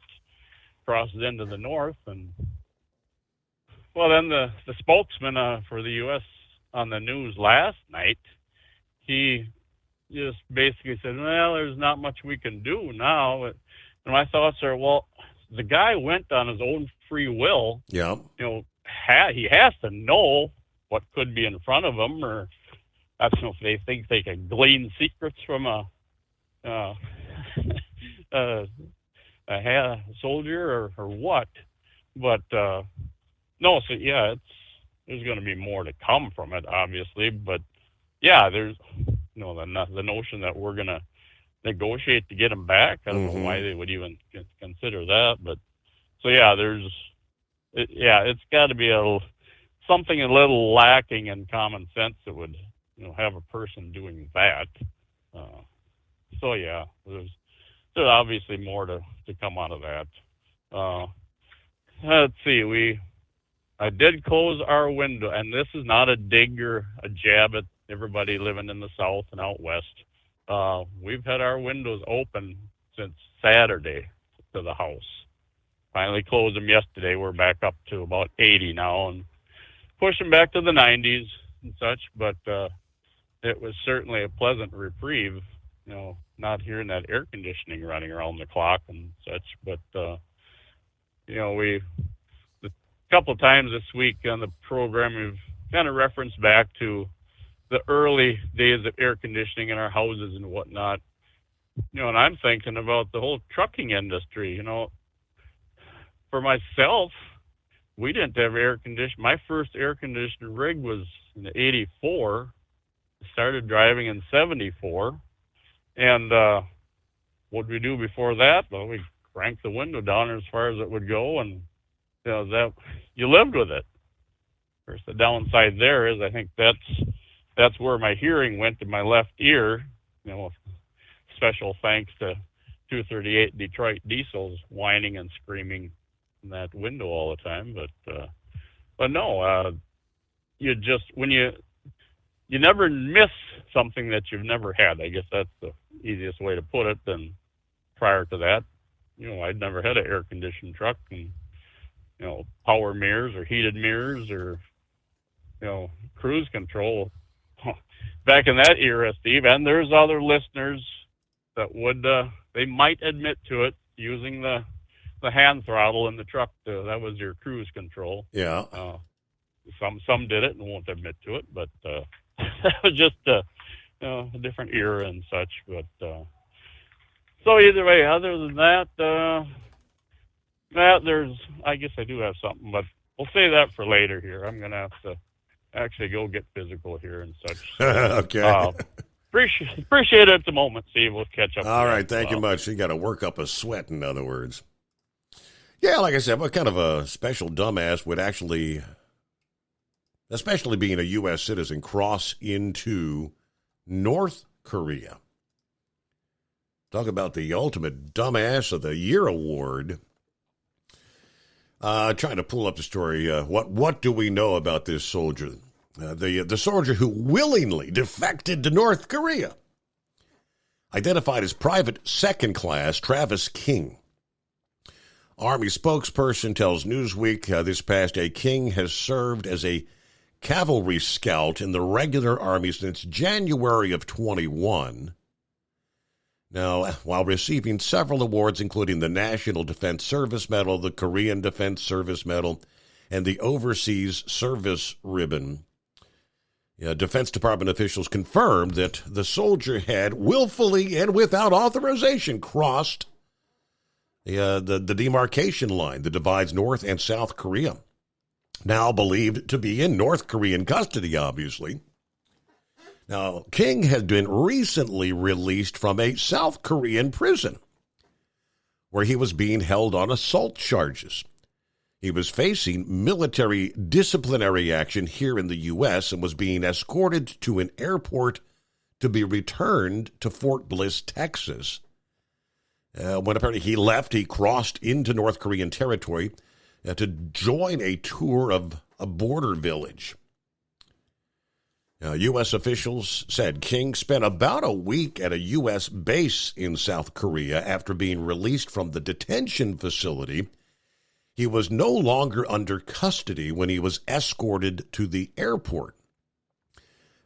crosses into the north. And well, then the spokesman for the U.S. on the news last night, he just basically said, well, there's not much we can do now. And my thoughts are, well, the guy went on his own free will. Yeah. He has to know what could be in front of him, or I don't know if they think they can glean secrets from a soldier or what. But no, so yeah, there's going to be more to come from it, obviously. But yeah, there's the notion that we're going to negotiate to get him back. I don't know why they would even consider that. But so yeah, it's got to be something a little lacking in common sense that would have a person doing that. So yeah, there's obviously more to come out of that. Let's see, I did close our window, and this is not a dig or a jab at everybody living in the South and out West. we've had our windows open since Saturday to the house. Finally closed them yesterday. We're back up to about 80 now and pushing back to the 90s and such, but it was certainly a pleasant reprieve, not hearing that air conditioning running around the clock and such. But, a couple of times this week on the program, we've kind of referenced back to the early days of air conditioning in our houses and whatnot. And I'm thinking about the whole trucking industry. For myself, we didn't have air conditioning. My first air conditioned rig was in '84. Started driving in '74. And what did we do before that? Well, we cranked the window down as far as it would go, and that you lived with it. Of course, the downside there is I think that's where my hearing went to my left ear. Special thanks to 238 Detroit diesels whining and screaming in that window all the time. But no, you just when you never miss something that you've never had. I guess that's the easiest way to put it. Than prior to that, I'd never had an air conditioned truck, and power mirrors or heated mirrors or cruise control back in that era, Steve. And there's other listeners that would they might admit to it, using the hand throttle in the truck. That was your cruise control. Yeah. Some did it and won't admit to it, but that was just a different era and such. But so either way, other than that, I guess I do have something, but we'll save that for later here. I'm going to have to actually go get physical here and such. Okay. Appreciate it at the moment, Steve. We'll catch up. All right. Thank you much. You got to work up a sweat, in other words. Yeah, like I said, what kind of a special dumbass would actually, especially being a U.S. citizen, cross into North Korea? Talk about the ultimate dumbass of the year award. Trying to pull up the story. What do we know about this soldier? The soldier who willingly defected to North Korea. Identified as Private Second Class Travis King. Army spokesperson tells Newsweek this past day King has served as a cavalry scout in the regular Army since January of 21. Now, while receiving several awards, including the National Defense Service Medal, the Korean Defense Service Medal, and the Overseas Service Ribbon, Defense Department officials confirmed that the soldier had willfully and without authorization crossed the demarcation line that divides North and South Korea, now believed to be in North Korean custody, obviously. Now, King has been recently released from a South Korean prison where he was being held on assault charges. He was facing military disciplinary action here in the U.S. and was being escorted to an airport to be returned to Fort Bliss, Texas. When apparently he left, he crossed into North Korean territory to join a tour of a border village. U.S. officials said King spent about a week at a U.S. base in South Korea after being released from the detention facility. He was no longer under custody when he was escorted to the airport.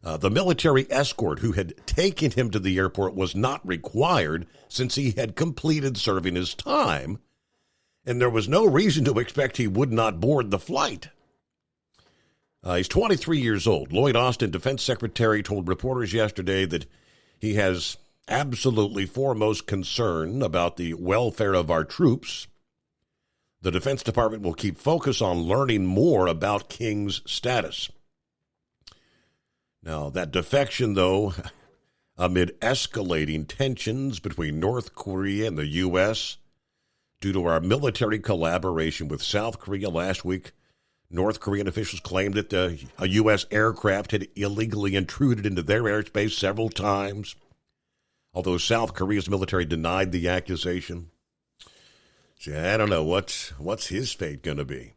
The military escort who had taken him to the airport was not required since he had completed serving his time, and there was no reason to expect he would not board the flight. He's 23 years old. Lloyd Austin, Defense Secretary, told reporters yesterday that he has absolutely foremost concern about the welfare of our troops. The Defense Department will keep focus on learning more about King's status. Now, that defection, though, amid escalating tensions between North Korea and the U.S. due to our military collaboration with South Korea last week, North Korean officials claimed that a U.S. aircraft had illegally intruded into their airspace several times, although South Korea's military denied the accusation. See, I don't know what's his fate going to be.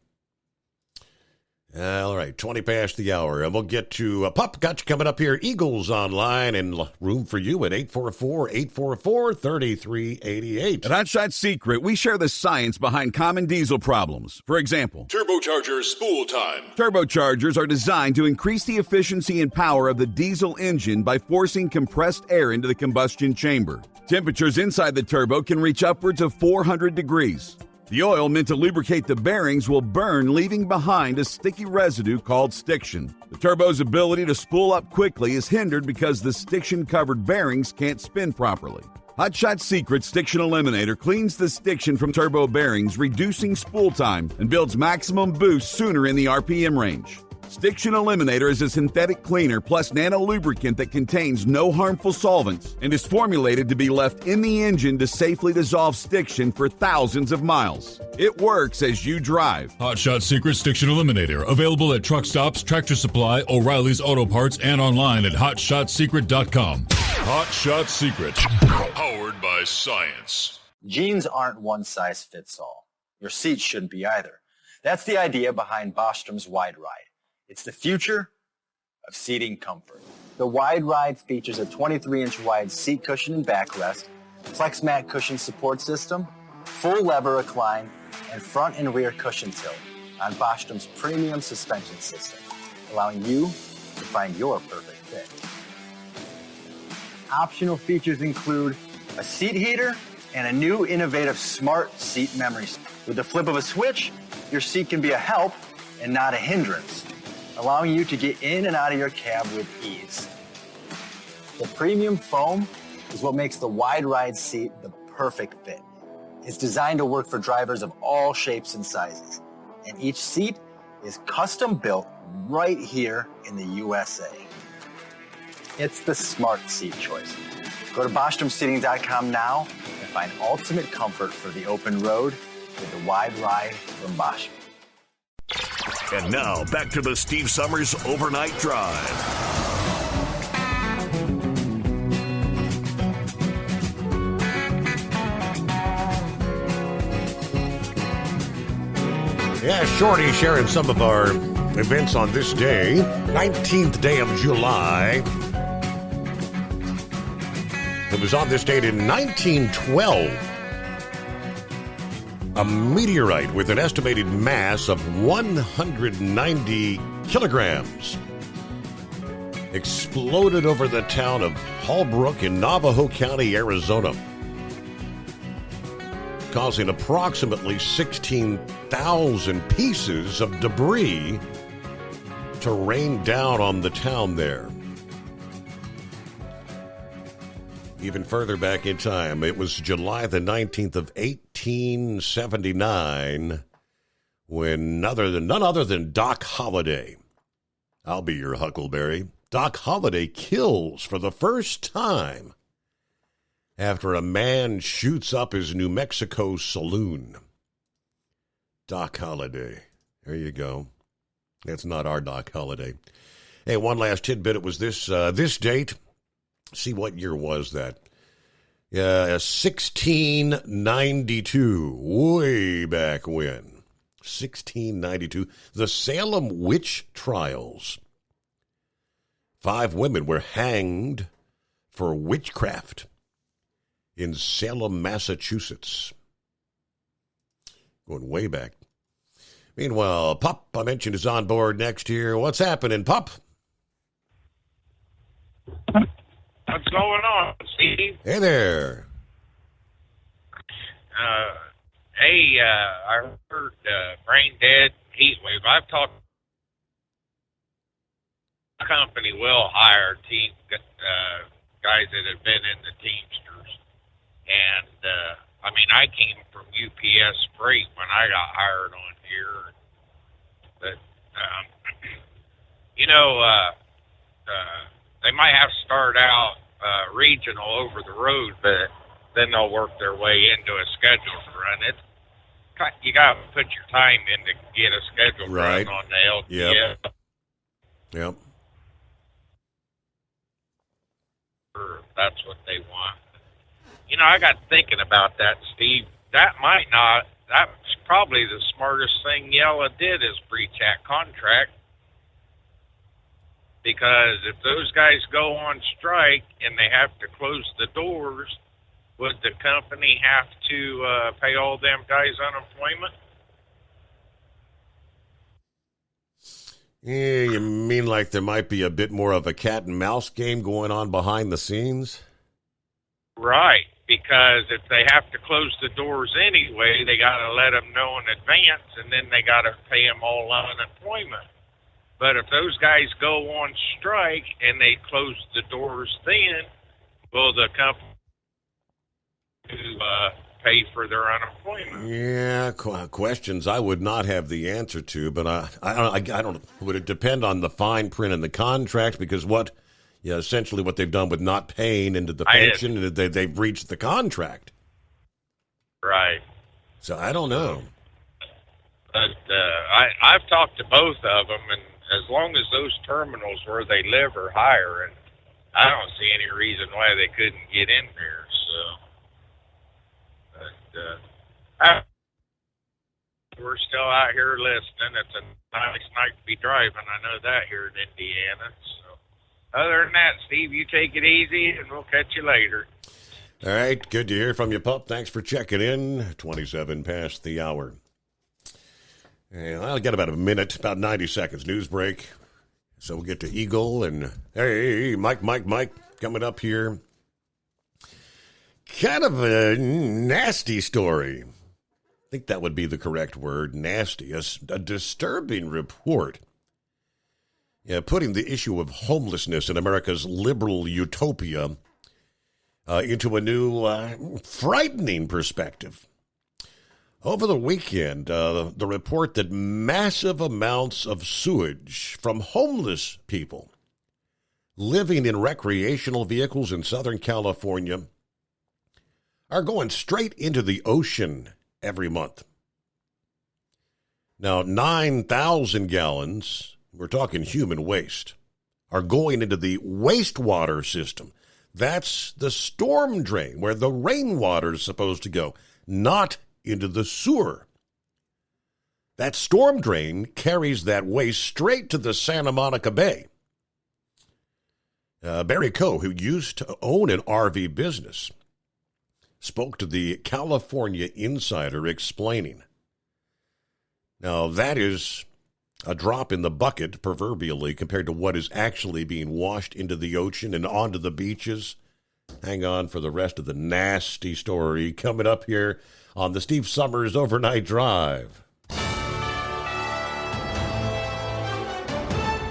All right, 20 past the hour. And we'll get to Pup. Got you coming up here. Eagles Online and room for you at 844-844-3388. At Hot Shot Secret, we share the science behind common diesel problems. For example, Turbocharger spool time. turbochargers are designed to increase the efficiency and power of the diesel engine by forcing compressed air into the combustion chamber. Temperatures inside the turbo can reach upwards of 400 degrees. The oil meant to lubricate the bearings will burn, leaving behind a sticky residue called stiction. The turbo's ability to spool up quickly is hindered because the stiction-covered bearings can't spin properly. Hot Shot Secret Stiction Eliminator cleans the stiction from turbo bearings, reducing spool time, and builds maximum boost sooner in the RPM range. Stiction Eliminator is a synthetic cleaner plus nano lubricant that contains no harmful solvents and is formulated to be left in the engine to safely dissolve stiction for thousands of miles. It works as you drive. Hot Shot Secret Stiction Eliminator. Available at truck stops, Tractor Supply, O'Reilly's Auto Parts, and online at HotShotSecret.com. Hot Shot Secret. Powered by science. Jeans aren't one size fits all. Your seats shouldn't be either. That's the idea behind Bostrom's Wide Ride. It's the future of seating comfort. The Wide Ride features a 23-inch wide seat cushion and backrest, flex mat cushion support system, full lever recline, and front and rear cushion tilt on Bostrom's premium suspension system, allowing you to find your perfect fit. Optional features include a seat heater and a new innovative smart seat memory. With the flip of a switch, your seat can be a help and not a hindrance, allowing you to get in and out of your cab with ease. The premium foam is what makes the Wide Ride seat the perfect fit. It's designed to work for drivers of all shapes and sizes, and each seat is custom built right here in the USA. It's the smart seat choice. Go to BostromSeating.com now and find ultimate comfort for the open road with the Wide Ride from Bostrom. And now, back to the Steve Summers Overnight Drive. Yeah, Shorty sharing some of our events on this day, 19th day of July. It was on this date in 1912. A meteorite with an estimated mass of 190 kilograms exploded over the town of Holbrook in Navajo County, Arizona, causing approximately 16,000 pieces of debris to rain down on the town there. Even further back in time, it was July the 19th of 1879 when none other than Doc Holliday, I'll be your Huckleberry, Doc Holliday kills for the first time after a man shoots up his New Mexico saloon. Doc Holliday. There you go. That's not our Doc Holliday. Hey, one last tidbit. It was this date. See, what year was that? 1692, way back when. 1692, the Salem witch trials. 5 women were hanged for witchcraft in Salem, Massachusetts. Going way back. Meanwhile, Pup, I mentioned, is on board next year. What's happening, Pup? What's going on, Steve? Hey there. I heard brain dead heat wave. I've talked. The company will hire guys that have been in the Teamsters, and I came from UPS Freight when I got hired on here, but they might have to start out regional over the road, but then they'll work their way into a scheduled run. You got to put your time in to get a scheduled right. run on the LTS. Yep. That's what they want. I got thinking about that, Steve. That might not that's probably the smartest thing Yella did is breach that contract. Because if those guys go on strike and they have to close the doors, would the company have to pay all them guys unemployment? Yeah, you mean like there might be a bit more of a cat and mouse game going on behind the scenes? Right, because if they have to close the doors anyway, they got to let them know in advance, and then they got to pay them all unemployment. But if those guys go on strike and they close the doors then, will the company pay for their unemployment? Yeah, questions I would not have the answer to, but I don't. Would it depend on the fine print in the contract? Because essentially what they've done with not paying into the pension, they've breached the contract. Right. So I don't know. But I've talked to both of them, and as long as those terminals where they live are hiring, I don't see any reason why they couldn't get in there. But we're still out here listening. It's a nice night to be driving. I know that here in Indiana. So, other than that, Steve, you take it easy, and we'll catch you later. All right, good to hear from you, pup. Thanks for checking in. 27 past the hour. And I'll get about a minute, about 90 seconds news break. So we'll get to Eagle and, hey, Mike, coming up here. Kind of a nasty story. I think that would be the correct word, nasty. A disturbing report. Yeah, putting the issue of homelessness in America's liberal utopia into a new, frightening perspective. Over the weekend, the report that massive amounts of sewage from homeless people living in recreational vehicles in Southern California are going straight into the ocean every month. Now, 9,000 gallons, we're talking human waste, are going into the wastewater system. That's the storm drain where the rainwater is supposed to go, not into the sewer. That storm drain carries that waste straight to the Santa Monica Bay. Barry Coe, who used to own an RV business, spoke to the California Insider explaining. Now, that is a drop in the bucket, proverbially, compared to what is actually being washed into the ocean and onto the beaches. Hang on for the rest of the nasty story coming up here on the Steve Summers Overnight Drive.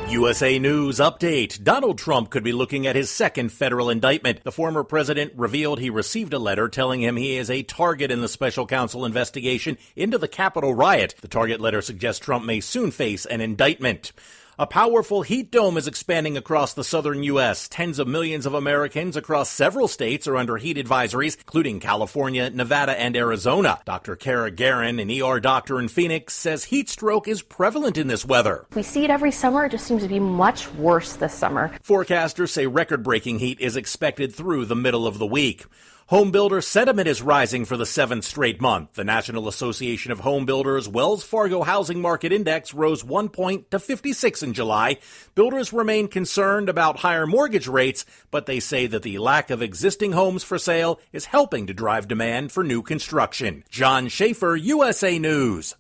USA News Update. Donald Trump could be looking at his second federal indictment. The former president revealed he received a letter telling him he is a target in the special counsel investigation into the Capitol riot. The target letter suggests Trump may soon face an indictment. A powerful heat dome is expanding across the southern U.S. Tens of millions of Americans across several states are under heat advisories, including California, Nevada, and Arizona. Dr. Kara Guerin, an ER doctor in Phoenix, says heat stroke is prevalent in this weather. We see it every summer. It just seems to be much worse this summer. Forecasters say record-breaking heat is expected through the middle of the week. Home builder sentiment is rising for the seventh straight month. The National Association of Home Builders Wells Fargo Housing Market Index rose 1 point to 56 in July. Builders remain concerned about higher mortgage rates, but they say that the lack of existing homes for sale is helping to drive demand for new construction. John Schaefer, USA News.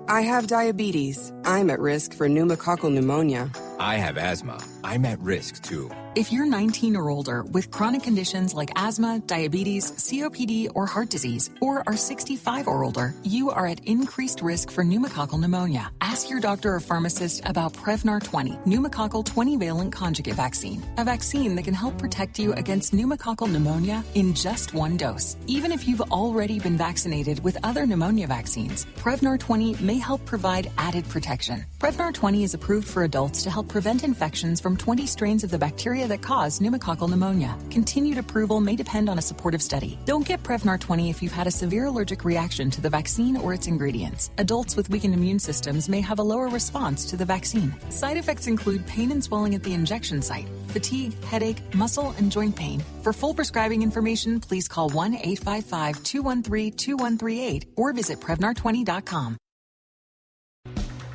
I have diabetes. I'm at risk for pneumococcal pneumonia. I have asthma. I'm at risk too. If you're 19 or older with chronic conditions like asthma, diabetes, COPD, or heart disease, or are 65 or older, you are at increased risk for pneumococcal pneumonia. Ask your doctor or pharmacist about Prevnar 20, pneumococcal 20-valent conjugate vaccine, a vaccine that can help protect you against pneumococcal pneumonia in just one dose. Even if you've already been vaccinated with other pneumonia vaccines, Prevnar 20 may help provide added protection. Prevnar 20 is approved for adults to help help prevent infections from 20 strains of the bacteria that cause pneumococcal pneumonia. Continued approval may depend on a supportive study. Don't get Prevnar 20 if you've had a severe allergic reaction to the vaccine or its ingredients. Adults with weakened immune systems may have a lower response to the vaccine. Side effects include pain and swelling at the injection site, fatigue, headache, muscle, and joint pain. For full prescribing information, please call 1-855-213-2138 or visit Prevnar20.com.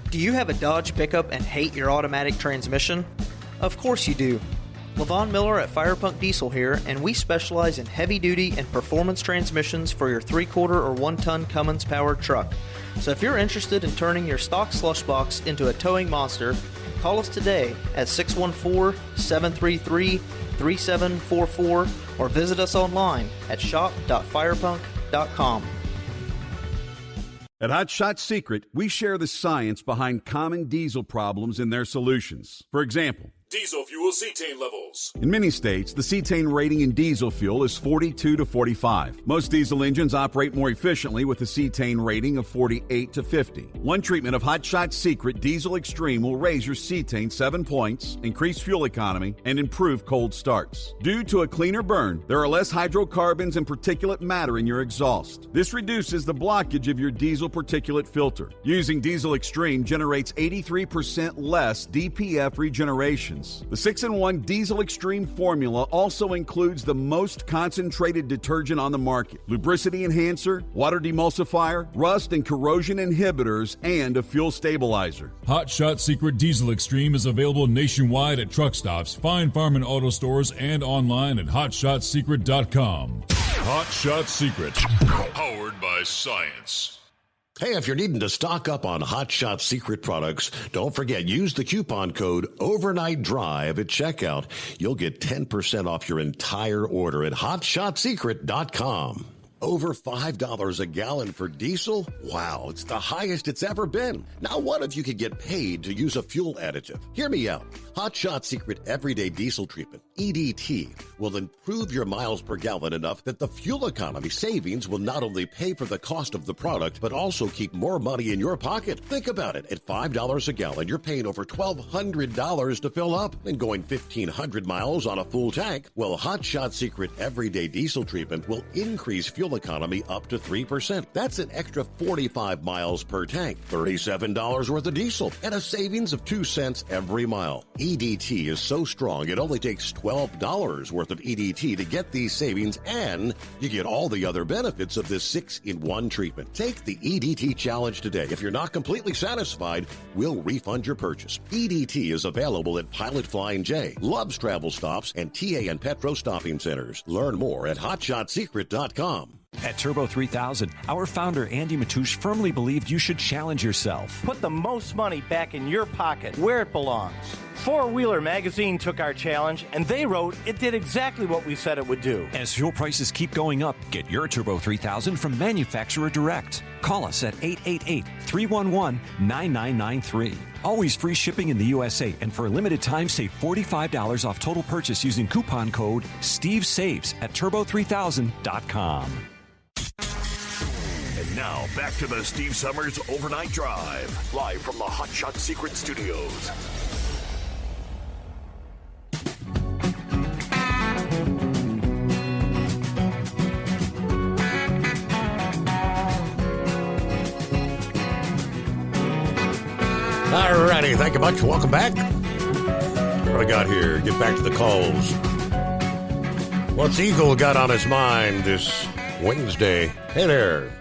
Do you have a Dodge pickup and hate your automatic transmission? Of course you do. Levon Miller at Firepunk Diesel here, and we specialize in heavy-duty and performance transmissions for your 3-quarter or 1-ton Cummins-powered truck. So if you're interested in turning your stock slush box into a towing monster, call us today at 614-733-3744 or visit us online at shop.firepunk.com. At Hot Shot Secret, we share the science behind common diesel problems and their solutions. For example, Diesel fuel cetane levels. in many states, the cetane rating in diesel fuel is 42 to 45. Most diesel engines operate more efficiently with a cetane rating of 48 to 50. One treatment of Hot Shot Secret Diesel Extreme will raise your cetane 7 points, increase fuel economy, and improve cold starts. Due to a cleaner burn, there are less hydrocarbons and particulate matter in your exhaust. This reduces the blockage of your diesel particulate filter. Using Diesel Extreme generates 83% less DPF regeneration. The 6-in-1 Diesel Extreme formula also includes the most concentrated detergent on the market, lubricity enhancer, water demulsifier, rust and corrosion inhibitors, and a fuel stabilizer. Hot Shot Secret Diesel Extreme is available nationwide at truck stops, Fine Farm and auto stores, and online at hotshotsecret.com. Hot Shot Secret, powered by science. Hey, if you're needing to stock up on Hot Shot Secret products, don't forget, use the coupon code OVERNIGHTDRIVE at checkout. You'll get 10% off your entire order at hotshotsecret.com. Over $5 a gallon for diesel? Wow, it's the highest it's ever been. Now, what if you could get paid to use a fuel additive? Hear me out. Hot Shot Secret Everyday Diesel Treatment, EDT, will improve your miles per gallon enough that the fuel economy savings will not only pay for the cost of the product, but also keep more money in your pocket. Think about it. At $5 a gallon, you're paying over $1,200 to fill up and going 1,500 miles on a full tank. Well, Hot Shot Secret Everyday Diesel Treatment will increase fuel economy up to 3%. That's an extra 45 miles per tank, $37 worth of diesel, and a savings of 2 cents every mile. EDT is so strong, it only takes $12 worth of EDT to get these savings, and you get all the other benefits of this 6-in-1 treatment. Take the EDT challenge today. If you're not completely satisfied, we'll refund your purchase. EDT is available at Pilot Flying J, Love's Travel Stops, and TA and Petro Stopping Centers. Learn more at hotshotsecret.com. At Turbo 3000, our founder Andy Matouche firmly believed you should challenge yourself. Put the most money back in your pocket, where it belongs. Four Wheeler Magazine took our challenge, and they wrote it did exactly what we said it would do. As fuel prices keep going up, get your Turbo 3000 from manufacturer direct. Call us at 888-311-9993. Always free shipping in the USA, and for a limited time, save $45 off total purchase using coupon code STEVESAVES at turbo3000.com. And now, back to the Steve Summers Overnight Drive, live from the Hot Shot Secret Studios. All righty, thank you much. Welcome back. What do we got here? Get back to the calls. What's Eagle got on his mind this Wednesday? Hey there.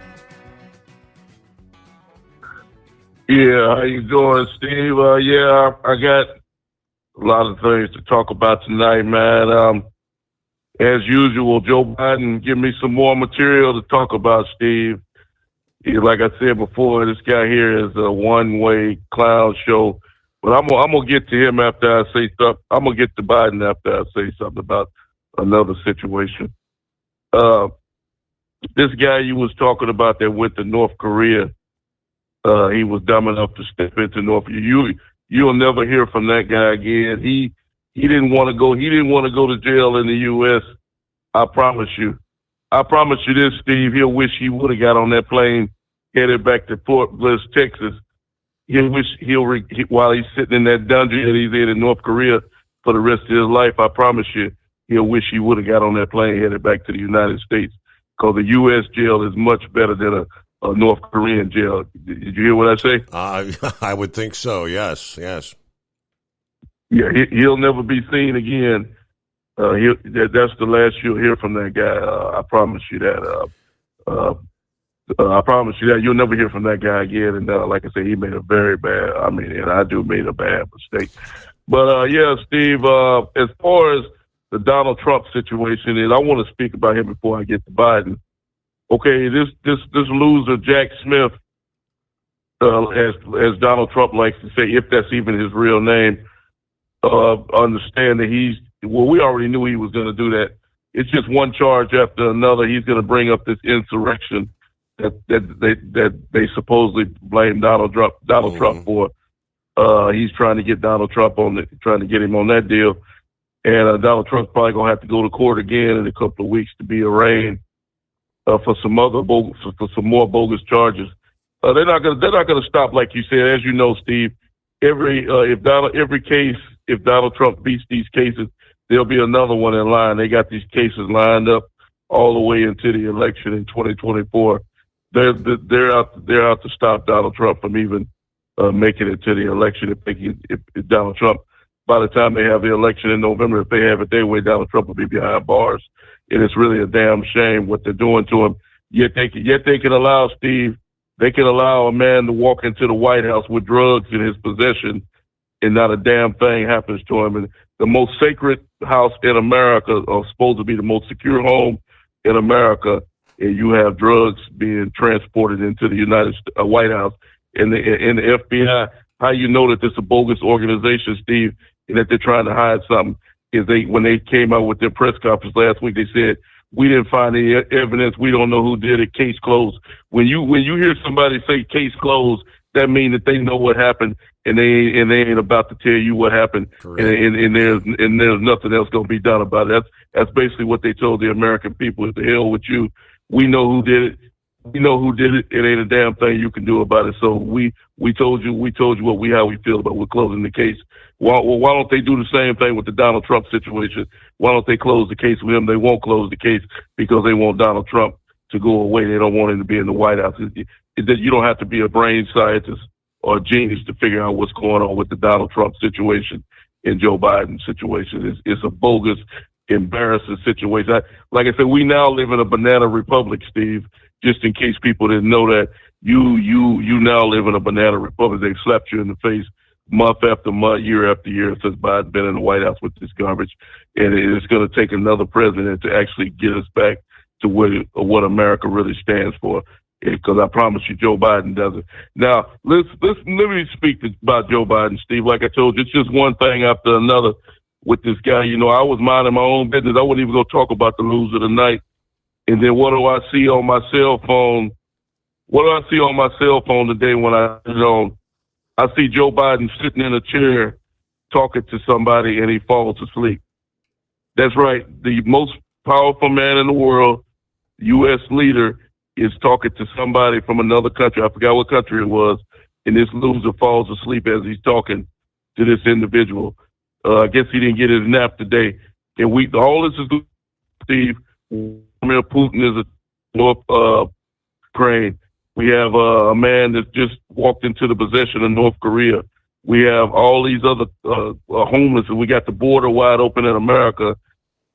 Yeah, how you doing, Steve? Yeah, I got a lot of things to talk about tonight, man. As usual, Joe Biden, give me some more material to talk about, Steve. Like I said before, this guy here is a one-way clown show. But I'm gonna get to him after I say something. I'm gonna get to Biden after I say something about another situation. This guy you was talking about that went to North Korea, he was dumb enough to step into North Korea. You'll never hear from that guy again. He didn't want to go. He didn't want to go to jail in the U.S. I promise you. I promise you this, Steve. He'll wish he would have got on that plane, headed back to Fort Bliss, Texas. while he's sitting in that dungeon that he's in North Korea for the rest of his life, I promise you, he'll wish he would have got on that plane headed back to the United States, because the U.S. jail is much better than a North Korean jail. Did you hear what I say? I would think so. Yes. Yeah, he'll never be seen again. That's the last you'll hear from that guy. I promise you that. I promise you that you'll never hear from that guy again. And like I said, he made a very bad. And I do made a bad mistake. But yeah, Steve. As far as the Donald Trump situation is, I want to speak about him before I get to Biden. Okay, this loser Jack Smith, as Donald Trump likes to say, if that's even his real name, understand that we already knew he was going to do that. It's just one charge after another. He's going to bring up this insurrection that they supposedly blame Donald Trump for. He's trying to get Donald Trump trying to get him on that deal. And Donald Trump's probably going to have to go to court again in a couple of weeks to be arraigned for some more bogus charges. They're not going to stop, like you said. As you know, Steve, if Donald Trump beats these cases, there'll be another one in line. They got these cases lined up all the way into the election in 2024. They're out to stop Donald Trump from even making it to the election. If Donald Trump, by the time they have the election in November, if they have it their way, Donald Trump will be behind bars. And it's really a damn shame what they're doing to him. Yet they can allow, Steve, they can allow a man to walk into the White House with drugs in his possession and not a damn thing happens to him. And the most sacred house in America, or supposed to be the most secure home in America, and you have drugs being transported into the White House and the FBI. How you know that this is a bogus organization, Steve, and that they're trying to hide something? Is when they came out with their press conference last week, they said, we didn't find any evidence. We don't know who did it. Case closed. When you hear somebody say case closed, that means that they know what happened, and they ain't about to tell you what happened. And there's nothing else going to be done about it. That's basically what they told the American people. Is the hell with you. We know who did it. We know who did it. It ain't a damn thing you can do about it. So we told you how we feel about we're closing the case. Why don't they do the same thing with the Donald Trump situation? Why don't they close the case with him? They won't close the case because they want Donald Trump to go away. They don't want him to be in the White House. You don't have to be a brain scientist or a genius to figure out what's going on with the Donald Trump situation and Joe Biden situation. It's a bogus, embarrassing situation. Like I said, we now live in a banana republic, Steve. Just in case people didn't know that, you now live in a banana republic. They've slapped you in the face month after month, year after year since Biden's been in the White House with this garbage. And it's going to take another president to actually get us back to what America really stands for. Because I promise you, Joe Biden doesn't. Now, let me speak about Joe Biden, Steve. Like I told you, it's just one thing after another with this guy. You know, I was minding my own business. I wasn't even going to talk about the loser tonight. And then what do I see on my cell phone? What do I see on my cell phone today when I turn it on? I see Joe Biden sitting in a chair talking to somebody and he falls asleep. That's right. The most powerful man in the world, U.S. leader, is talking to somebody from another country. I forgot what country it was. And this loser falls asleep as he's talking to this individual. I guess he didn't get his nap today. And all this is, Steve, Vladimir Putin is a North Ukraine. We have a man that just walked into the possession of North Korea. We have all these other homeless, and we got the border wide open in America.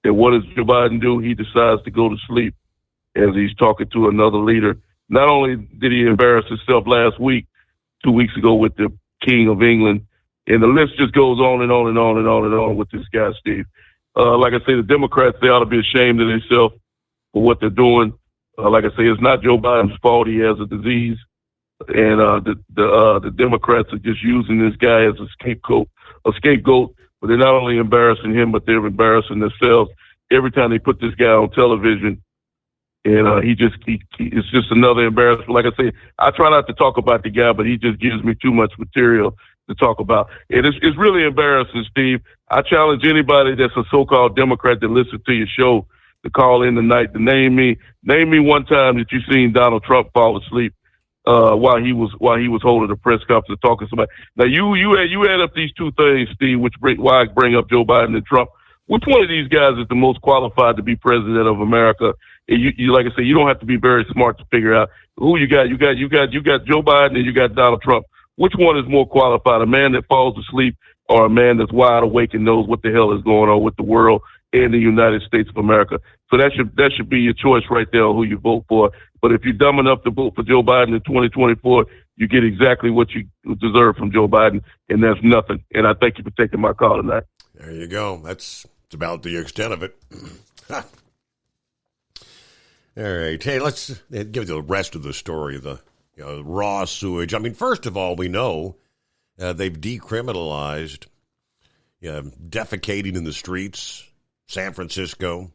And what does Joe Biden do? He decides to go to sleep as he's talking to another leader. Not only did he embarrass himself last week, 2 weeks ago with the King of England, and the list just goes on and on and on and on and on with this guy, Steve. Like I say, the Democrats, they ought to be ashamed of themselves for what they're doing. Like I say, it's not Joe Biden's fault. He has a disease, and the Democrats are just using this guy as a scapegoat. But they're not only embarrassing him, but they're embarrassing themselves every time they put this guy on television. And it's just another embarrassment. Like I say, I try not to talk about the guy, but he just gives me too much material to talk about. And it's really embarrassing, Steve. I challenge anybody that's a so-called Democrat that listens to your show to call in tonight to name me one time that you've seen Donald Trump fall asleep. while he was holding a press conference talking to somebody. Now you add up these two things, Steve, why I bring up Joe Biden and Trump. Which one of these guys is the most qualified to be president of America? And you like I say, you don't have to be very smart to figure out who you got. You got Joe Biden and you got Donald Trump. Which one is more qualified, a man that falls asleep or a man that's wide awake and knows what the hell is going on with the world and the United States of America? So that should be your choice right there on who you vote for. But if you're dumb enough to vote for Joe Biden in 2024, you get exactly what you deserve from Joe Biden, and that's nothing. And I thank you for taking my call tonight. There you go. That's about the extent of it. All right. Hey, let's give you the rest of the story, the raw sewage. I mean, first of all, we know they've decriminalized defecating in the streets. San Francisco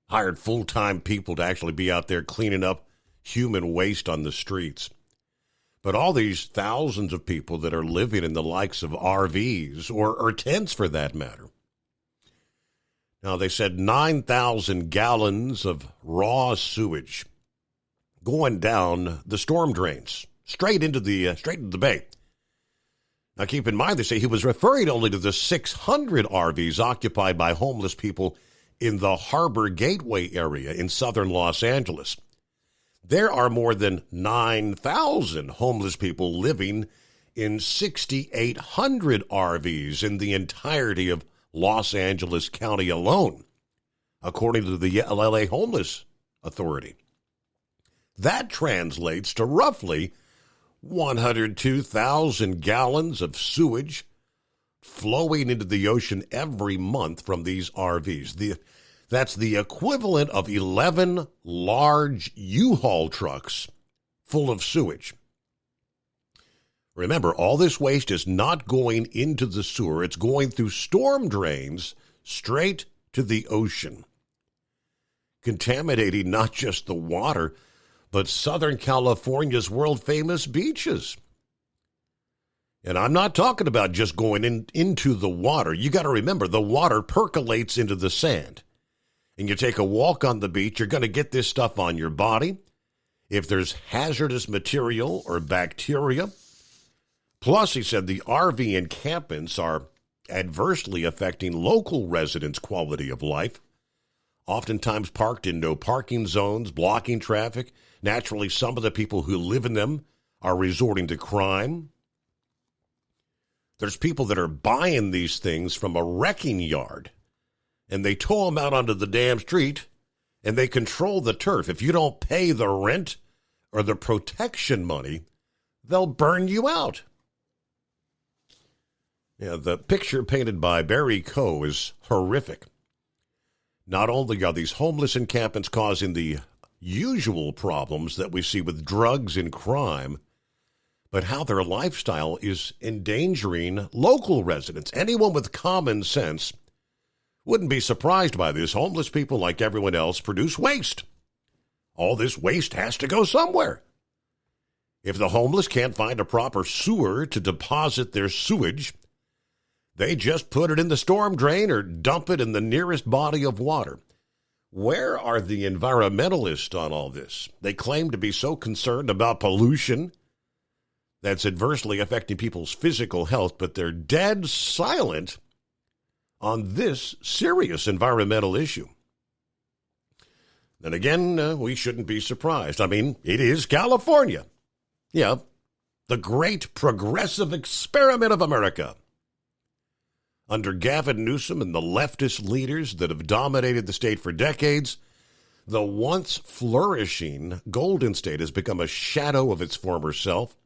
hired full-time people to actually be out there cleaning up human waste on the streets. But all these thousands of people that are living in the likes of RVs or tents for that matter. Now, they said 9,000 gallons of raw sewage going down the storm drains, straight into the bay. Now, keep in mind, they say he was referring only to the 600 RVs occupied by homeless people in the Harbor Gateway area in southern Los Angeles. There are more than 9,000 homeless people living in 6,800 RVs in the entirety of Los Angeles County alone, according to the LA Homeless Authority. That translates to roughly 102,000 gallons of sewage flowing into the ocean every month from these RVs. That's the equivalent of 11 large U-Haul trucks full of sewage. Remember, all this waste is not going into the sewer. It's going through storm drains straight to the ocean, contaminating not just the water, but Southern California's world-famous beaches. And I'm not talking about just going into the water. You got to remember, the water percolates into the sand. And you take a walk on the beach, you're going to get this stuff on your body. If there's hazardous material or bacteria. Plus, he said the RV encampments are adversely affecting local residents' quality of life. Oftentimes parked in no parking zones, blocking traffic. Naturally, some of the people who live in them are resorting to crime. There's people that are buying these things from a wrecking yard, and they tow them out onto the damn street, and they control the turf. If you don't pay the rent or the protection money, they'll burn you out. Yeah, the picture painted by Barry Coe is horrific. Not only are these homeless encampments causing the usual problems that we see with drugs and crime, but how their lifestyle is endangering local residents. Anyone with common sense wouldn't be surprised by this. Homeless people, like everyone else, produce waste. All this waste has to go somewhere. If the homeless can't find a proper sewer to deposit their sewage, they just put it in the storm drain or dump it in the nearest body of water. Where are the environmentalists on all this? They claim to be so concerned about pollution that's adversely affecting people's physical health, but they're dead silent on this serious environmental issue. Then again, we shouldn't be surprised. I mean, it is California. Yeah, the great progressive experiment of America. Under Gavin Newsom and the leftist leaders that have dominated the state for decades, the once flourishing Golden State has become a shadow of its former self.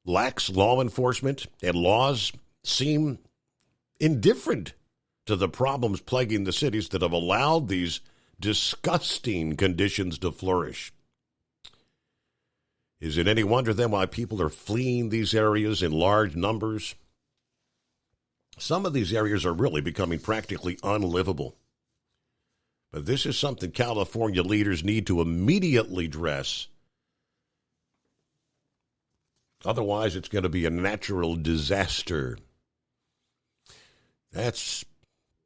Lax law enforcement and laws seem indifferent to the problems plaguing the cities that have allowed these disgusting conditions to flourish. Is it any wonder then why people are fleeing these areas in large numbers? Some of these areas are really becoming practically unlivable. But this is something California leaders need to immediately address. Otherwise, it's going to be a natural disaster. That's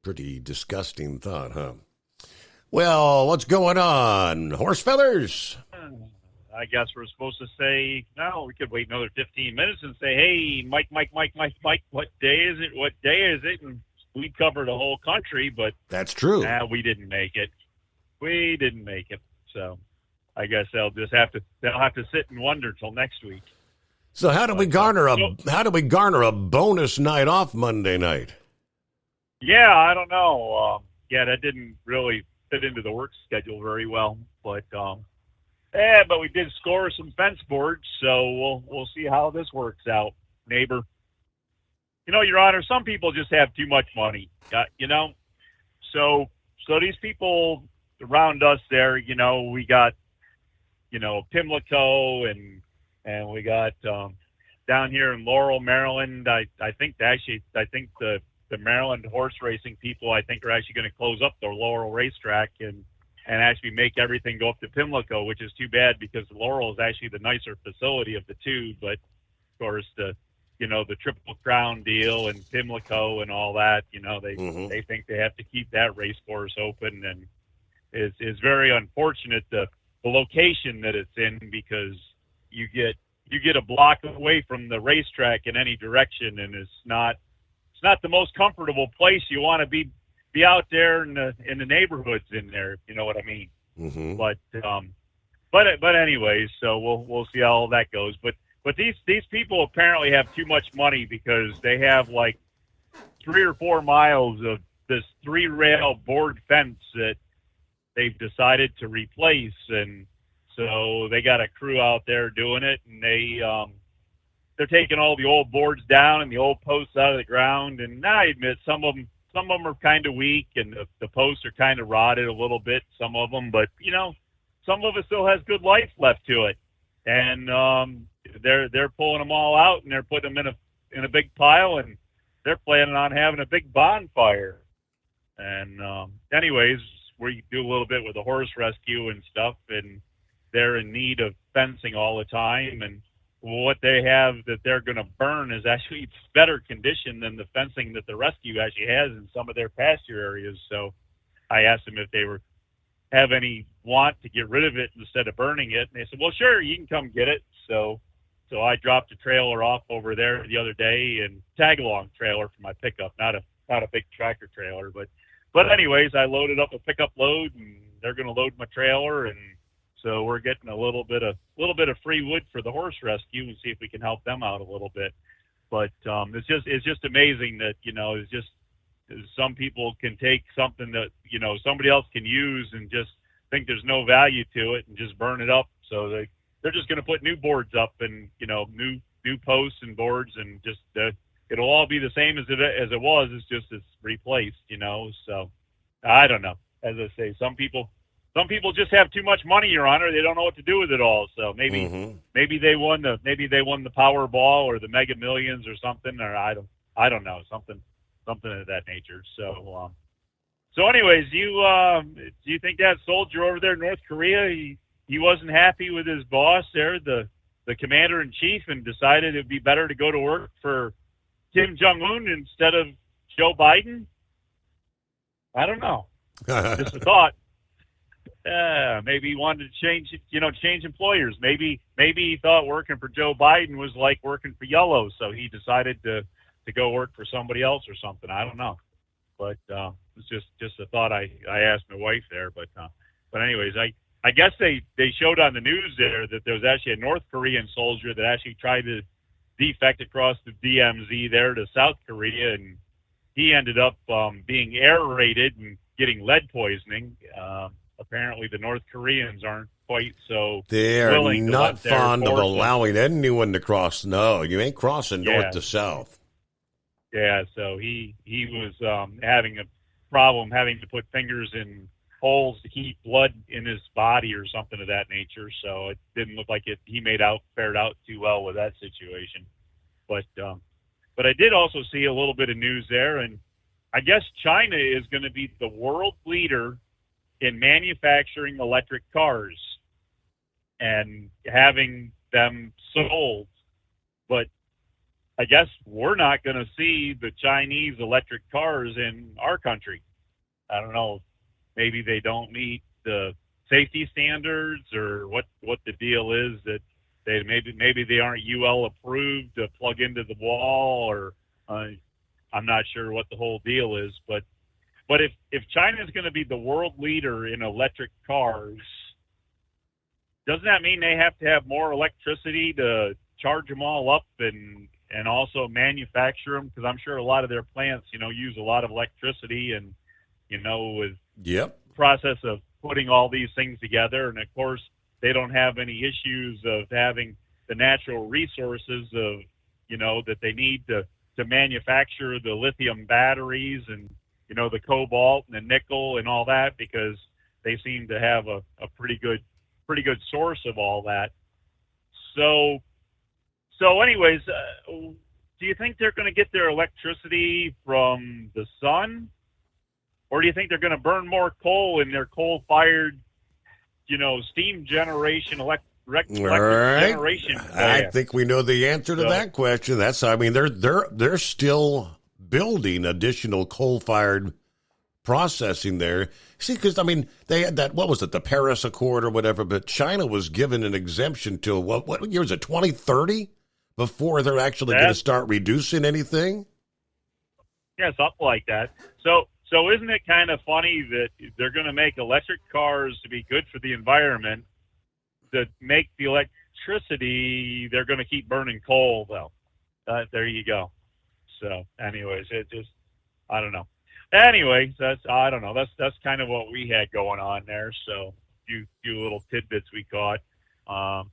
pretty disgusting thought, huh? Well, what's going on? Horse feathers? I guess we're supposed to say, no, we could wait another 15 minutes and say, hey, Mike, what day is it? What day is it? And we cover the whole country, but that's true. We didn't make it. We didn't make it. So I guess they'll have to sit and wonder till next week. So how do we garner a bonus night off Monday night? Yeah, I don't know. That didn't really fit into the work schedule very well, but we did score some fence boards, so we'll see how this works out, neighbor. Your Honor, some people just have too much money, So these people around us there, we got, Pimlico and we got down here in Laurel, Maryland. I think the Maryland horse racing people, I think, are actually going to close up the Laurel racetrack and actually make everything go up to Pimlico, which is too bad because Laurel is actually the nicer facility of the two. But of course, the Triple Crown deal and Pimlico and all that, they think they have to keep that race course open, and it's very unfortunate the location that it's in, because you get a block away from the racetrack in any direction, and it's not the most comfortable place. You want to be out there in the neighborhoods in there, if you know what I mean. Mm-hmm. But anyways, so we'll see how all that goes. But these people apparently have too much money, because they have like 3 or 4 miles of this 3-rail board fence that they've decided to replace, and so they got a crew out there doing it, and they're taking all the old boards down and the old posts out of the ground. And I admit some of them are kind of weak, and the posts are kind of rotted a little bit, some of them, but some of it still has good life left to it. And they're pulling them all out, and they're putting them in a big pile, and they're planning on having a big bonfire. And anyways, we do a little bit with the horse rescue and stuff, and they're in need of fencing all the time, and what they have that they're going to burn is actually better condition than the fencing that the rescue actually has in some of their pasture areas. So I asked them if they have any want to get rid of it instead of burning it, and they said, well, sure, you can come get it. So I dropped a trailer off over there the other day, and tag-along trailer for my pickup, not a big tractor trailer, but anyways, I loaded up a pickup load, and they're going to load my trailer, and so we're getting a little bit of free wood for the horse rescue, and see if we can help them out a little bit. But it's just amazing that it's just some people can take something that somebody else can use and just think there's no value to it and just burn it up. So they're just going to put new boards up, and new posts and boards, and just it'll all be the same as it was. It's replaced. So I don't know. As I say, some people just have too much money, Your Honor. They don't know what to do with it all. So maybe they won the Powerball or the Mega Millions or something, or I don't know, something of that nature. So anyways, do you think that soldier over there in North Korea, he wasn't happy with his boss there, the commander in chief, and decided it'd be better to go to work for Kim Jong-un instead of Joe Biden? I don't know. Just a thought. Maybe he wanted to change employers. Maybe he thought working for Joe Biden was like working for Yellow, so he decided to go work for somebody else or something. I don't know, but it's just a thought I asked my wife there. But anyways, I guess they showed on the news there that there was actually a North Korean soldier that actually tried to defect across the DMZ there to South Korea, and he ended up being air raided and getting lead poisoning. Apparently the North Koreans aren't quite so they're willing not to let fond of allowing anyone to cross. No, you ain't crossing north to south. Yeah, so he was having a problem having to put fingers in holes to keep blood in his body or something of that nature. So it didn't look like he fared out too well with that situation. But I did also see a little bit of news there, and I guess China is going to be the world leader in manufacturing electric cars and having them sold. But I guess we're not going to see the Chinese electric cars in our country. I don't know. Maybe they don't meet the safety standards, or what the deal is that they maybe they aren't UL approved to plug into the wall, or I'm not sure what the whole deal is. But if China is going to be the world leader in electric cars, doesn't that mean they have to have more electricity to charge them all up and also manufacture them? Because I'm sure a lot of their plants, use a lot of electricity, and with process of putting all these things together. And of course, they don't have any issues of having the natural resources of, that they need to manufacture the lithium batteries and, the cobalt and the nickel and all that, because they seem to have a pretty good source of all that. So anyways, do you think they're going to get their electricity from the sun? Or do you think they're going to burn more coal in their coal-fired, steam generation, electric generation? I think we know the answer to that question. They're still building additional coal-fired processing there. See, because, they had that, what was it, the Paris Accord or whatever, but China was given an exemption till, what year is it, 2030? Before they're actually going to start reducing anything? Yeah, something like that. So isn't it kind of funny that they're going to make electric cars to be good for the environment, to make the electricity, they're going to keep burning coal, though. There you go. So anyways, I don't know. Anyways, I don't know. That's kind of what we had going on there. So few little tidbits we caught. I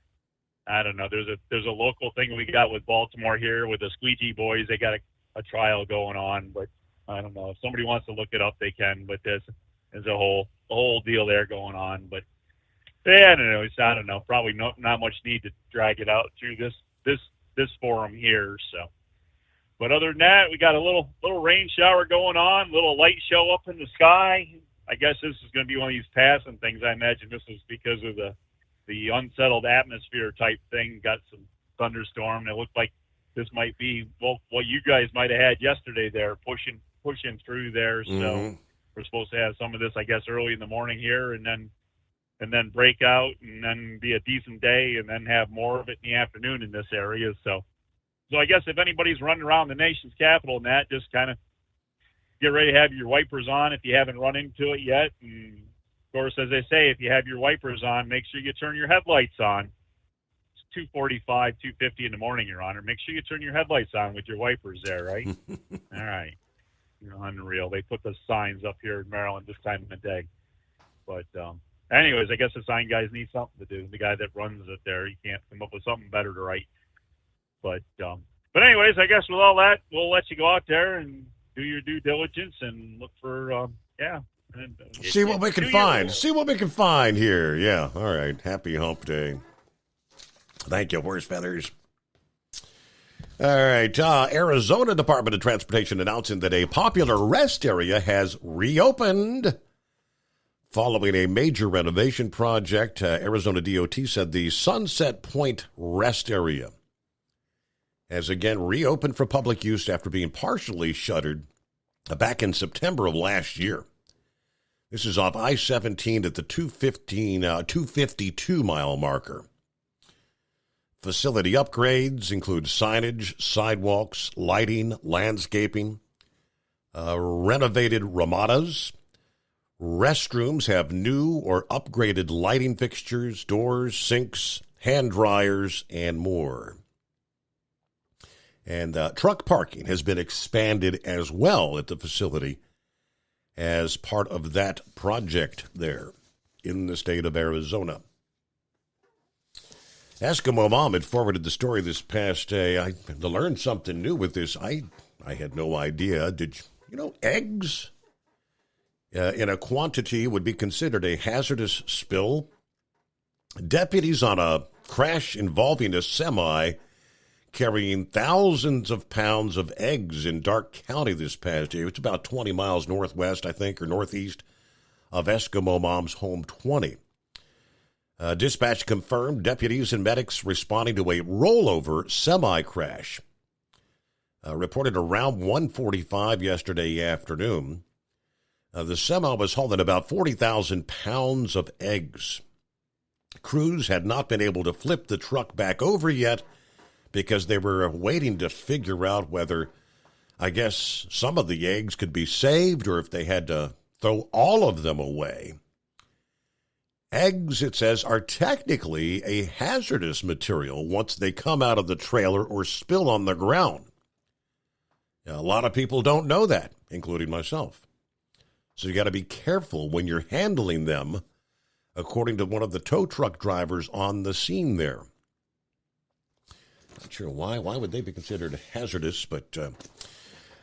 don't know. There's a local thing we got with Baltimore here with the Squeegee Boys. They got a trial going on, but I don't know. If somebody wants to look it up, they can. But there's a whole deal there going on. But yeah, I don't know. Probably not much need to drag it out through this forum here. So, but other than that, we got a little rain shower going on, little light show up in the sky. I guess this is going to be one of these passing things. I imagine this is because of the unsettled atmosphere type thing. Got some thunderstorm. It looked like this might be what you guys might have had yesterday there, pushing through there. So we're supposed to have some of this, I guess, early in the morning here, and then break out, and then be a decent day, and then have more of it in the afternoon in this area. So I guess if anybody's running around the nation's capital and that, just kind of get ready to have your wipers on if you haven't run into it yet. And of course, as they say, if you have your wipers on, make sure you turn your headlights on. 2:45, 2:50 in the morning, Your Honor. Make sure you turn your headlights on with your wipers there, right? All right. Unreal. They put the signs up here in Maryland this time of the day. But anyways, I guess the sign guys need something to do. The guy that runs it there, he can't come up with something better to write. But anyways, I guess with all that, we'll let you go out there and do your due diligence and look for, see what we can find. See what we can find here. Yeah. All right. Happy hump day. Thank you, Horse Feathers. All right. Arizona Department of Transportation announcing that a popular rest area has reopened. Following a major renovation project, Arizona DOT said the Sunset Point Rest Area has again reopened for public use after being partially shuttered back in September of last year. This is off I-17 at the 252-mile marker. Facility upgrades include signage, sidewalks, lighting, landscaping, renovated ramadas. Restrooms have new or upgraded lighting fixtures, doors, sinks, hand dryers, and more. And truck parking has been expanded as well at the facility as part of that project there in the state of Arizona. Eskimo Mom had forwarded the story this past day. I learned something new with this. I had no idea. Did you know eggs in a quantity would be considered a hazardous spill? Deputies on a crash involving a semi carrying thousands of pounds of eggs in Darke County this past year. It's about 20 miles northwest, I think, or northeast of Eskimo Mom's home 20. Dispatch confirmed deputies and medics responding to a rollover semi-crash. Reported around 1:45 yesterday afternoon. The semi was hauling about 40,000 pounds of eggs. Crews had not been able to flip the truck back over yet because they were waiting to figure out whether, I guess, some of the eggs could be saved or if they had to throw all of them away. Eggs, it says, are technically a hazardous material once they come out of the trailer or spill on the ground. Now, a lot of people don't know that, including myself. So you got to be careful when you're handling them, according to one of the tow truck drivers on the scene there. Not sure why. Why would they be considered hazardous? But, all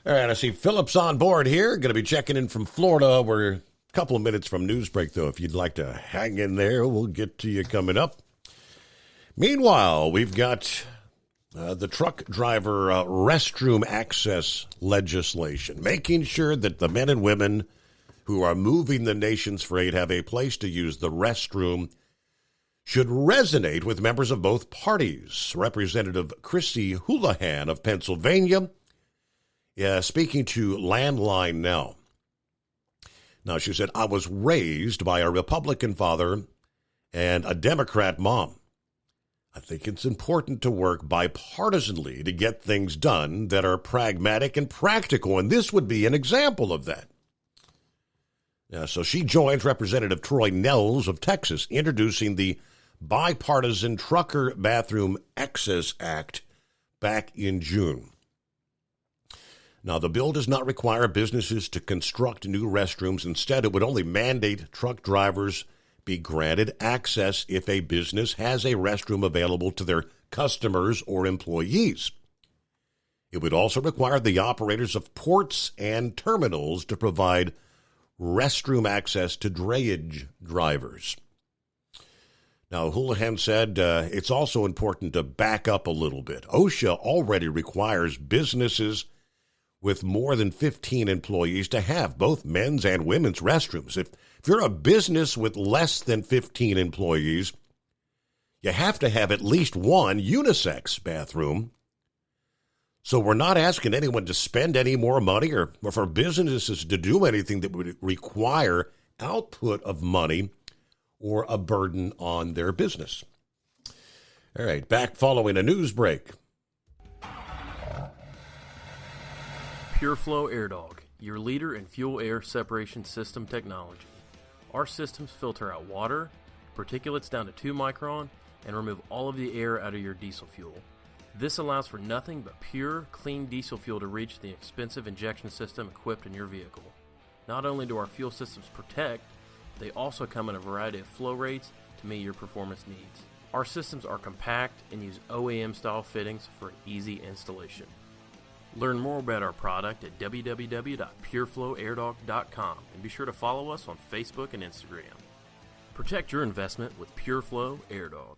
right, I see Philip's on board here. Going to be checking in from Florida. We're a couple of minutes from news break, though. If you'd like to hang in there, we'll get to you coming up. Meanwhile, we've got the truck driver restroom access legislation, making sure that the men and women who are moving the nation's freight have a place to use the restroom should resonate with members of both parties. Representative Chrissy Houlihan of Pennsylvania, speaking to Landline Now. Now, she said, I was raised by a Republican father and a Democrat mom. I think it's important to work bipartisanly to get things done that are pragmatic and practical, and this would be an example of that. So she joins Representative Troy Nehls of Texas, introducing the Bipartisan Trucker Bathroom Access Act back in June. Now, the bill does not require businesses to construct new restrooms. Instead, it would only mandate truck drivers be granted access if a business has a restroom available to their customers or employees. It would also require the operators of ports and terminals to provide restroom access to drayage drivers. Now, Houlihan said it's also important to back up a little bit. OSHA already requires businesses with more than 15 employees to have both men's and women's restrooms. If you're a business with less than 15 employees, you have to have at least one unisex bathroom. So we're not asking anyone to spend any more money or for businesses to do anything that would require output of money or a burden on their business. All right, back following a news break. PureFlow AirDog, your leader in fuel air separation system technology. Our systems filter out water, particulates down to 2 micron, and remove all of the air out of your diesel fuel. This allows for nothing but pure, clean diesel fuel to reach the expensive injection system equipped in your vehicle. Not only do our fuel systems protect, they also come in a variety of flow rates to meet your performance needs. Our systems are compact and use OEM-style fittings for an easy installation. Learn more about our product at www.pureflowairdog.com and be sure to follow us on Facebook and Instagram. Protect your investment with PureFlow AirDog.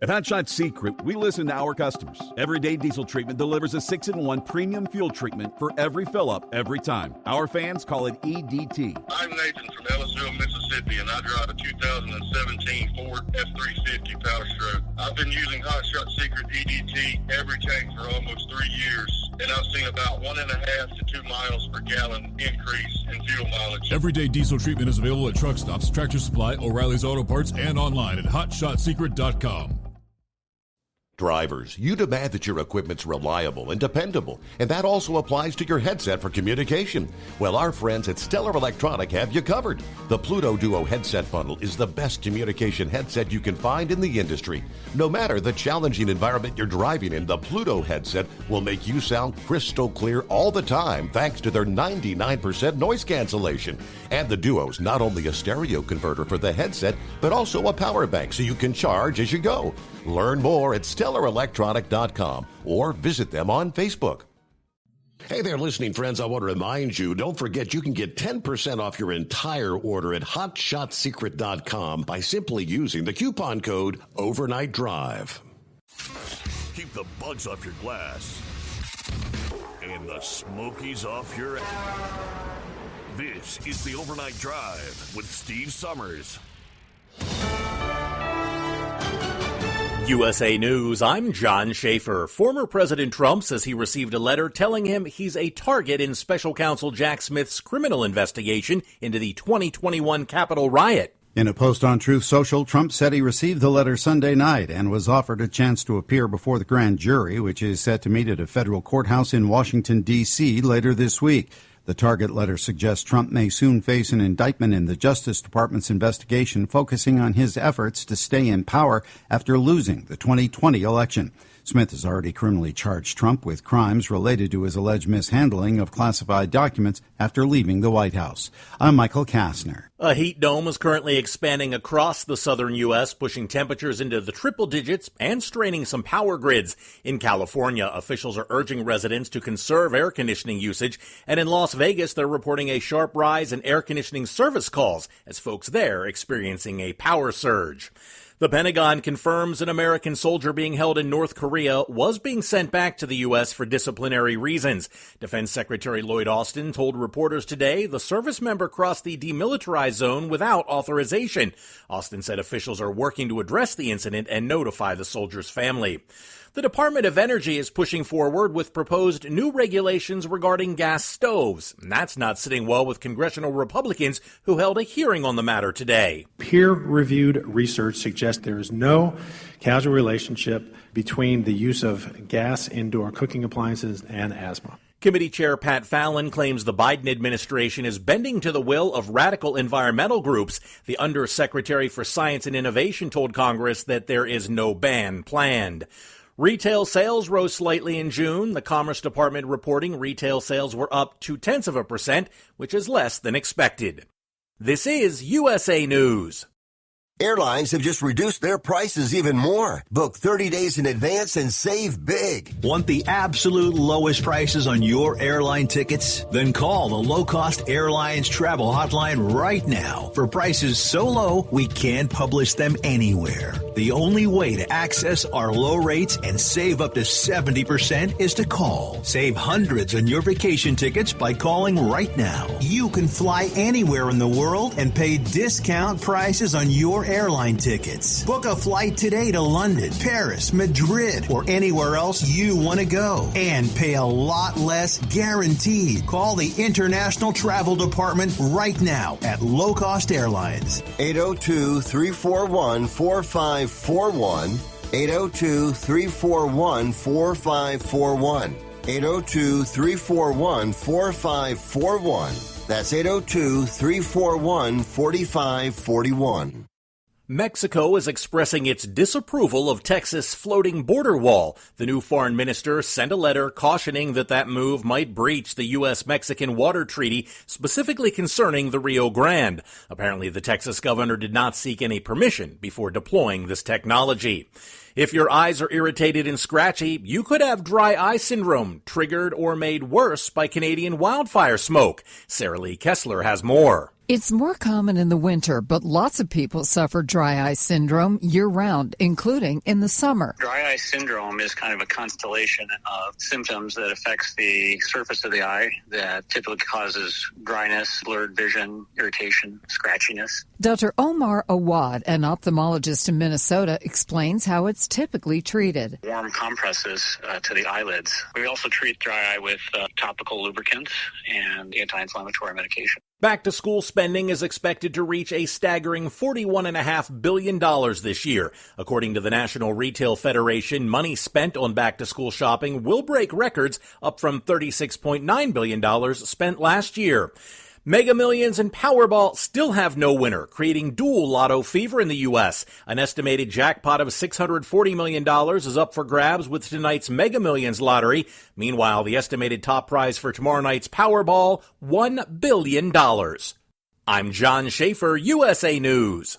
At Hot Shot Secret, we listen to our customers. Everyday Diesel Treatment delivers a 6-in-1 premium fuel treatment for every fill-up, every time. Our fans call it EDT. I'm Nathan from Ellisville, Mississippi, and I drive a 2017 Ford F-350 Power Stroke. I've been using Hot Shot Secret EDT every tank for almost 3 years, and I've seen about 1.5 to 2 miles per gallon increase in fuel mileage. Everyday Diesel Treatment is available at truck stops, Tractor Supply, O'Reilly's Auto Parts, and online at HotShotSecret.com. Drivers, you demand that your equipment's reliable and dependable, and that also applies to your headset for communication. Well, our friends at Stellar Electronic have you covered. The Pluto Duo headset bundle is the best communication headset you can find in the industry. No matter the challenging environment you're driving in, the Pluto headset will make you sound crystal clear all the time thanks to their 99% noise cancellation. And the Duo's not only a stereo converter for the headset, but also a power bank so you can charge as you go. Learn more at StellarElectronic.com or visit them on Facebook. Hey there, listening friends. I want to remind you, don't forget you can get 10% off your entire order at HotShotSecret.com by simply using the coupon code Overnight Drive. Keep the bugs off your glass and the smokies off your ass. This is the Overnight Drive with Steve Summers. USA News, I'm John Schaefer. Former President Trump says he received a letter telling him he's a target in Special Counsel Jack Smith's criminal investigation into the 2021 Capitol riot. In a post on Truth Social, Trump said he received the letter Sunday night and was offered a chance to appear before the grand jury, which is set to meet at a federal courthouse in Washington, D.C. later this week. The target letter suggests Trump may soon face an indictment in the Justice Department's investigation focusing on his efforts to stay in power after losing the 2020 election. Smith has already criminally charged Trump with crimes related to his alleged mishandling of classified documents after leaving the White House. I'm Michael Kastner. A heat dome is currently expanding across the southern U.S., pushing temperatures into the triple digits and straining some power grids. In California, officials are urging residents to conserve air conditioning usage, and in Las Vegas, they're reporting a sharp rise in air conditioning service calls as folks there are experiencing a power surge. The Pentagon confirms an American soldier being held in North Korea was being sent back to the U.S. for disciplinary reasons. Defense Secretary Lloyd Austin told reporters today the service member crossed the demilitarized zone without authorization. Austin said officials are working to address the incident and notify the soldier's family. The Department of Energy is pushing forward with proposed new regulations regarding gas stoves. And that's not sitting well with congressional Republicans who held a hearing on the matter today. Peer-reviewed research suggests there is no causal relationship between the use of gas indoor cooking appliances and asthma. Committee Chair Pat Fallon claims the Biden administration is bending to the will of radical environmental groups. The Undersecretary for Science and Innovation told Congress that there is no ban planned. Retail sales rose slightly in June. The Commerce Department reporting retail sales were up 0.2%, which is less than expected. This is USA News. Airlines have just reduced their prices even more. Book 30 days in advance and save big. Want the absolute lowest prices on your airline tickets? Then call the Low Cost Airlines Travel Hotline right now for prices so low we can't publish them anywhere. The only way to access our low rates and save up to 70% is to call. Save hundreds on your vacation tickets by calling right now. You can fly anywhere in the world and pay discount prices on your airline tickets. Book a flight today to London, Paris, Madrid, or anywhere else you want to go and pay a lot less guaranteed. Call the International Travel Department right now at Low Cost Airlines. 802-341-4541. 802-341-4541. 802-341-4541. That's 802-341-4541. Mexico is expressing its disapproval of Texas' floating border wall. The new foreign minister sent a letter cautioning that move might breach the U.S.-Mexican water treaty, specifically concerning the Rio Grande. Apparently, the Texas governor did not seek any permission before deploying this technology. If your eyes are irritated and scratchy, you could have dry eye syndrome, triggered or made worse by Canadian wildfire smoke. Sarah Lee Kessler has more. It's more common in the winter, but lots of people suffer dry eye syndrome year-round, including in the summer. Dry eye syndrome is kind of a constellation of symptoms that affects the surface of the eye that typically causes dryness, blurred vision, irritation, scratchiness. Dr. Omar Awad, an ophthalmologist in Minnesota, explains how it's typically treated. Warm compresses to the eyelids. We also treat dry eye with topical lubricants and anti-inflammatory medication. Back-to-school spending is expected to reach a staggering $41.5 billion this year. According to the National Retail Federation, money spent on back-to-school shopping will break records, up from $36.9 billion spent last year. Mega Millions and Powerball still have no winner, creating dual lotto fever in the U.S. An estimated jackpot of $640 million is up for grabs with tonight's Mega Millions lottery. Meanwhile, the estimated top prize for tomorrow night's Powerball, $1 billion. I'm John Schaefer, USA News.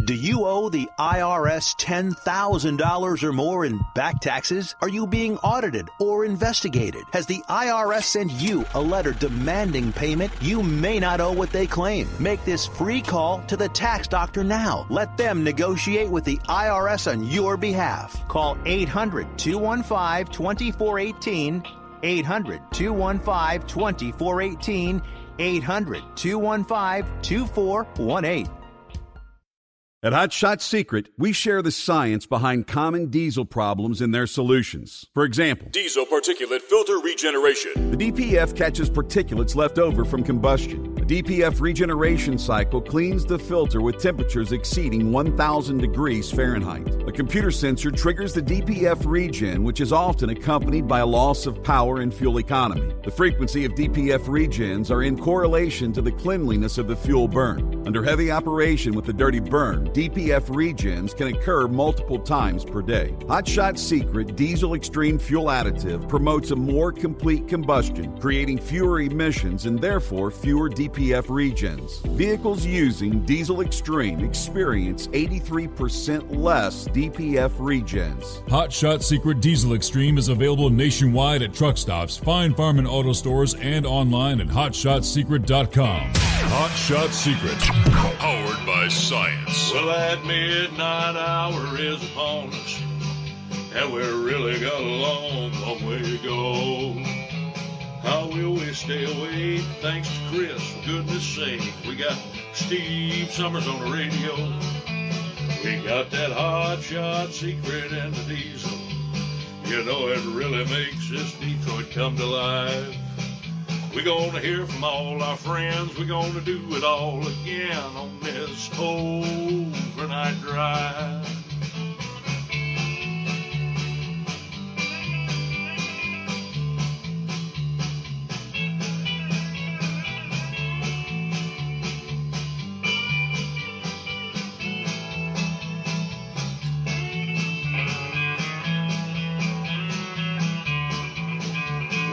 Do you owe the IRS $10,000 or more in back taxes? Are you being audited or investigated? Has the IRS sent you a letter demanding payment? You may not owe what they claim. Make this free call to the tax doctor now. Let them negotiate with the IRS on your behalf. Call 800-215-2418, 800-215-2418, 800-215-2418. At Hot Shot Secret, we share the science behind common diesel problems and their solutions. For example, Diesel particulate filter regeneration. the DPF catches particulates left over from combustion. The DPF regeneration cycle cleans the filter with temperatures exceeding 1,000 degrees Fahrenheit. A computer sensor triggers the DPF regen, which is often accompanied by a loss of power and fuel economy. The frequency of DPF regens are in correlation to the cleanliness of the fuel burn. Under heavy operation with the dirty burn, DPF regens can occur multiple times per day. Hot Shot Secret Diesel Extreme Fuel Additive promotes a more complete combustion, creating fewer emissions and therefore fewer DPF regens. Vehicles using Diesel Extreme experience 83% less DPF regens. Hot Shot Secret Diesel Extreme is available nationwide at truck stops, Fine Farm and auto stores, and online at hotshotsecret.com. Hot Shot Secret, powered by science. Well, that midnight hour is upon us, and we've really got a long, long way to go. How will we stay awake? Thanks to Chris, for goodness sake. We got Steve Summers on the radio. We got that Hot Shot Secret and the diesel. You know it really makes this Detroit come to life. We're gonna hear from all our friends. We're gonna do it all again on this overnight drive.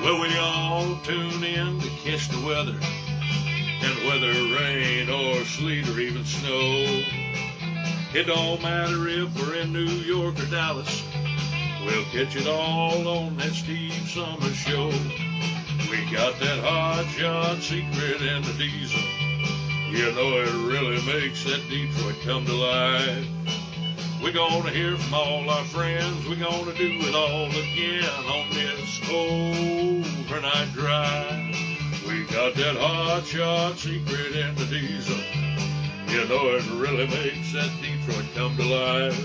Well, we all tune in to catch the weather, and whether rain or sleet or even snow, it don't matter if we're in New York or Dallas, we'll catch it all on that Steve Summers Show. We got that Hot Shot Secret and the diesel. You know it really makes that Detroit come to life. We're gonna hear from all our friends. We're gonna do it all again on this overnight drive. We got that Hot Shot Secret and the diesel. You know it really makes that Detroit come to life.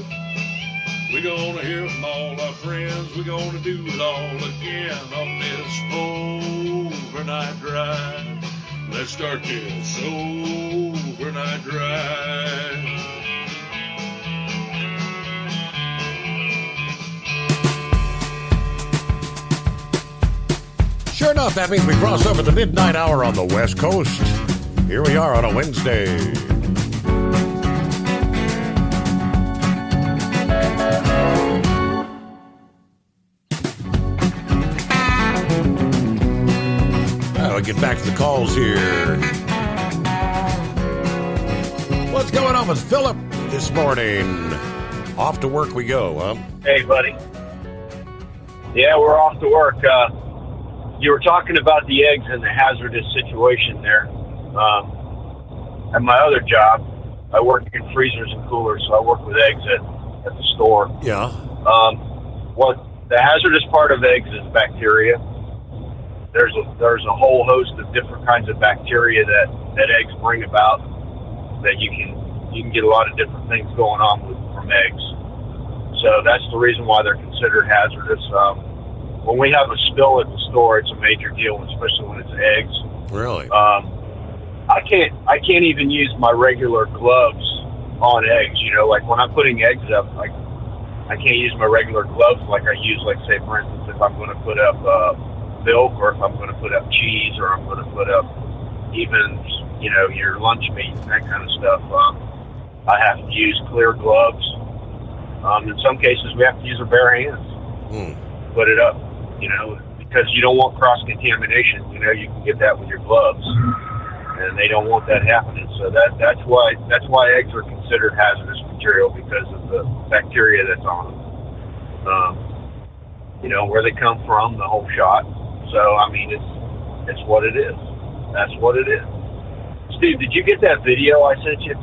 We're gonna hear from all our friends. We're gonna do it all again on this overnight drive. Let's start this overnight drive. Sure enough, that means we cross over the midnight hour on the West Coast. Here we are on a Wednesday. I'll get back to the calls here. What's going on with Philip this morning? Off to work we go, huh? Hey, buddy. Yeah, we're off to work. You were talking about the eggs and the hazardous situation there. At my other job, I work in freezers and coolers, so I work with eggs at the store. Yeah. What the hazardous part of eggs is bacteria. There's a whole host of different kinds of bacteria that eggs bring about. That you can get a lot of different things going on from eggs. So that's the reason why they're considered hazardous. When we have a spill at the store, it's a major deal, especially when it's eggs. Really? I can't even use my regular gloves on eggs. You know, like when I'm putting eggs up, I can't use my regular gloves like I use, like say for instance, if I'm going to put up milk, or if I'm going to put up cheese, or I'm going to put up even your lunch meat and that kind of stuff. I have to use clear gloves. In some cases, we have to use our bare hands. Put it up. Because you don't want cross-contamination. You can get that with your gloves, and they don't want that happening. So that's why eggs are considered hazardous material, because of the bacteria that's on them. Where they come from, the whole shot. So I mean, it's what it is. That's what it is. Steve, did you get that video I sent you?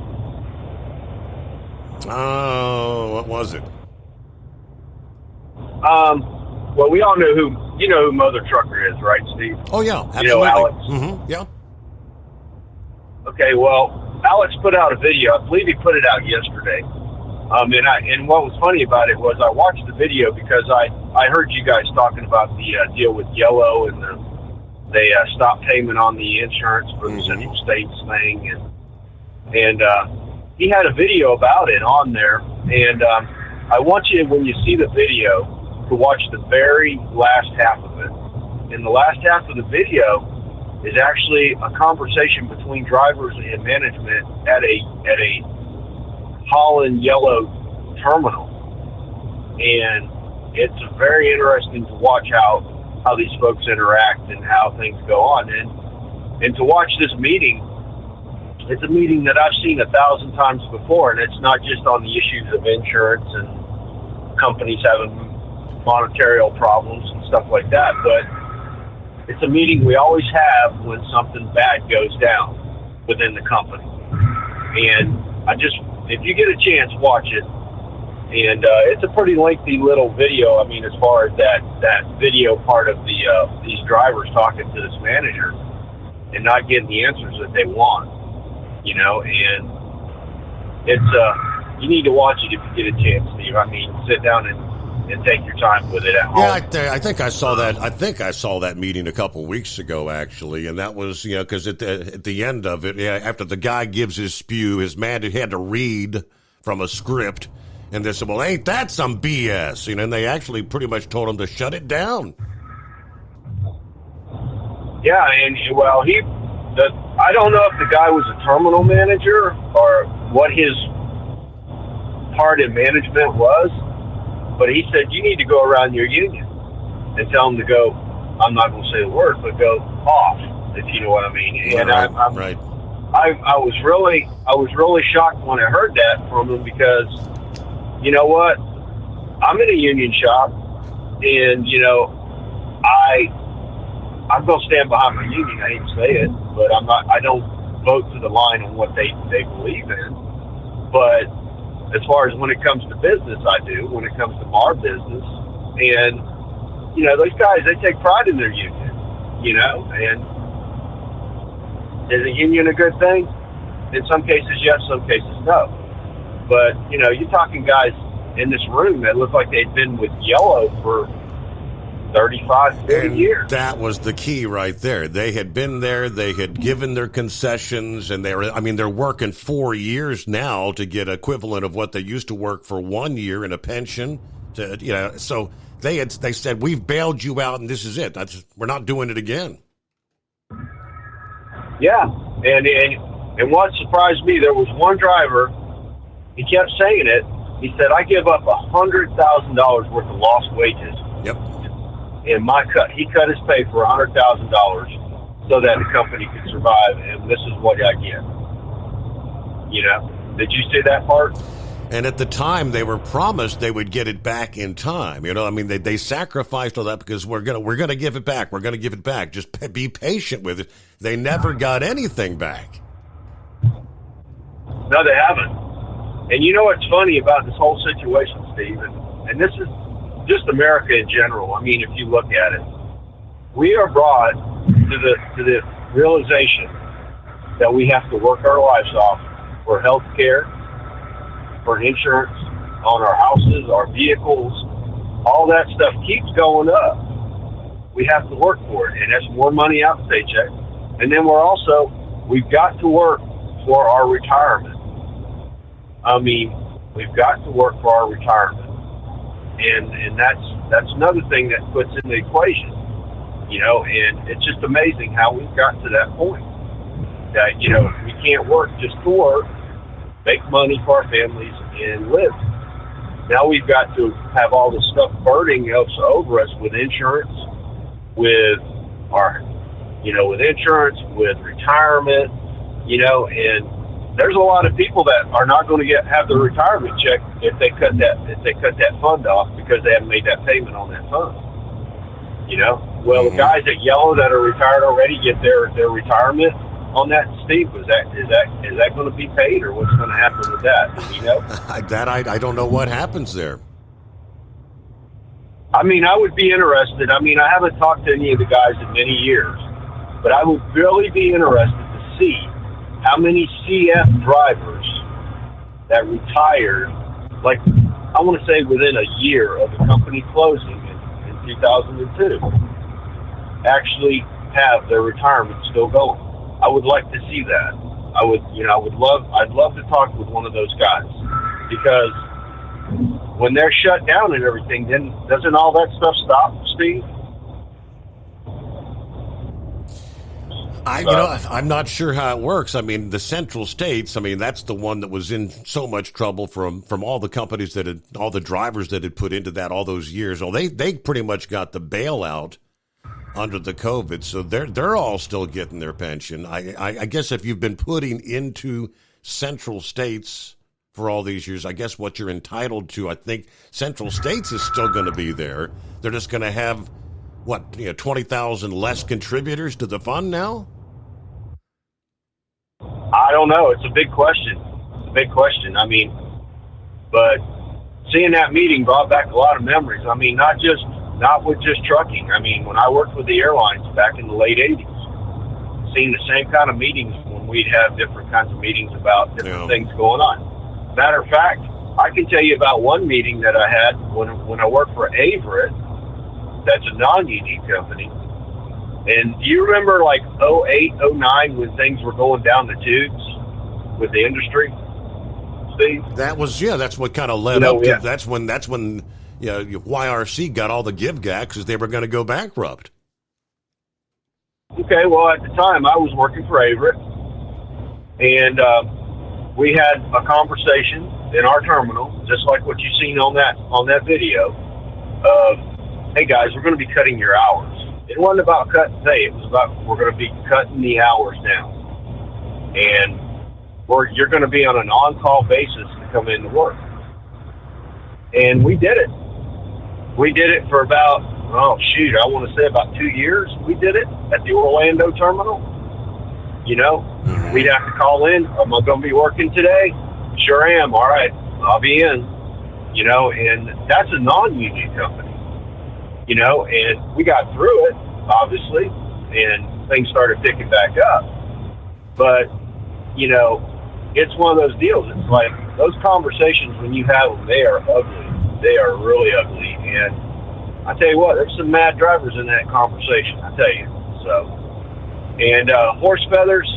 What was it? Well, we all know who Mother Trucker is, right, Steve? Oh, yeah, absolutely. Alex? Mm-hmm, yeah. Okay, well, Alex put out a video. I believe he put it out yesterday. And what was funny about it was I watched the video because I heard you guys talking about the deal with Yellow and they stopped payment on the insurance for the Central States thing, and he had a video about it on there. And I want you, when you see the video, to watch the very last half of it. And the last half of the video is actually a conversation between drivers and management at a Holland Yellow terminal. And it's very interesting to watch how these folks interact and how things go on. And to watch this meeting, it's a meeting that I've seen 1,000 times before, and it's not just on the issues of insurance and companies having monetary problems and stuff like that, but it's a meeting we always have when something bad goes down within the company. And if you get a chance, watch it. And it's a pretty lengthy little video. I mean, as far as that video part of these drivers talking to this manager and not getting the answers that they want, you know. And it's you need to watch it if you get a chance, Steve. I mean, sit down and take your time with it at home. Yeah, I think I saw that. I think I saw that meeting a couple weeks ago, actually, and that was, you know, because at the end of it, after the guy gives his spew, his man had to read from a script, and they said, "Well, ain't that some BS?" You know, and they actually pretty much told him to shut it down. Yeah, and well, I don't know if the guy was a terminal manager or what his part in management was. But he said, you need to go around your union and tell them to go, I'm not going to say the word, but go off, if you know what I mean. And right. I was really shocked when I heard that from him because, you know what? I'm in a union shop, and, you know, I'm going to stand behind my union. I hate to say it, but I don't vote to the line on what they believe in. But as far as when it comes to business, I do. When it comes to our business, and you know, those guys, they take pride in their union. You know, and is a union a good thing? In some cases, yes. Some cases, no. But you know, you're talking guys in this room that look like they'd been with Yellow for 35, 40 years. That was the key right there. They had been there, they had given their concessions, and they're working 4 years now to get equivalent of what they used to work for 1 year in a pension. So they said, we've bailed you out and this is it. We're not doing it again. Yeah. And what surprised me, there was one driver, he kept saying it. He said, I give up $100,000 worth of lost wages. Yep. And he cut his pay for $100,000 so that the company could survive, and this is what I get. You know, did you see that part? And at the time, they were promised they would get it back in time. You know, I mean, they sacrificed all that because we're gonna give it back. We're gonna give it back. Just be patient with it. They never got anything back. No, they haven't. And you know what's funny about this whole situation, Steve, and this is just America in general. I mean, if you look at it, we are brought to the realization that we have to work our lives off for health care, for insurance on our houses, our vehicles. All that stuff keeps going up. We have to work for it, and that's more money out the paycheck. And then we've got to work for our retirement. I mean, we've got to work for our retirement. And that's another thing that puts in the equation, you know, and it's just amazing how we've got to that point that, you know, we can't work just to work, make money for our families, and live. Now we've got to have all this stuff burning over us with insurance, with with retirement, you know, and there's a lot of people that are not going to have their retirement check if they cut that fund off because they haven't made that payment on that fund. You know, well, the guys at Yellow that are retired already get their retirement on that. Steve, is that going to be paid, or what's going to happen with that? Do you know? I don't know what happens there. I mean, I would be interested. I mean, I haven't talked to any of the guys in many years, but I would really be interested to see how many CF drivers that retired, like I want to say within a year of the company closing in 2002, actually have their retirement still going. I would like to see that. I'd love to talk with one of those guys, because when they're shut down and everything, then doesn't all that stuff stop, Steve? I'm not sure how it works. I mean, the Central States, that's the one that was in so much trouble from all the companies all the drivers that had put into that all those years. Well, they pretty much got the bailout under the COVID, so they're all still getting their pension. I guess if you've been putting into Central States for all these years, I guess what you're entitled to, I think Central States is still going to be there. They're just going to have 20,000 less contributors to the fund now? I don't know. It's a big question. But seeing that meeting brought back a lot of memories. Not with just trucking. When I worked with the airlines back in the late 80s, seeing the same kind of meetings when we'd have different kinds of meetings about different things going on. Matter of fact, I can tell you about one meeting that I had when I worked for Averitt. That's a non-union company. And do you remember like 08, 09 when things were going down the tubes with the industry, Steve? That's what kind of led up to, that's when YRC got all the give back because they were going to go bankrupt. Okay, well, at the time I was working for Averitt, and we had a conversation in our terminal, just like what you've seen on that video, of, hey guys, we're going to be cutting your hours. It wasn't about cutting pay. It was about we're going to be cutting the hours down. And you're going to be on an on-call basis to come into work. And we did it. We did it for about, I want to say about 2 years. We did it at the Orlando terminal. We'd have to call in. Am I going to be working today? Sure am. All right, I'll be in. And that's a non-union company. And we got through it, obviously, and things started picking back up. But, it's one of those deals. It's like those conversations, when you have them, they are ugly. They are really ugly. And I tell you what, there's some mad drivers in that conversation, I tell you. And horse feathers,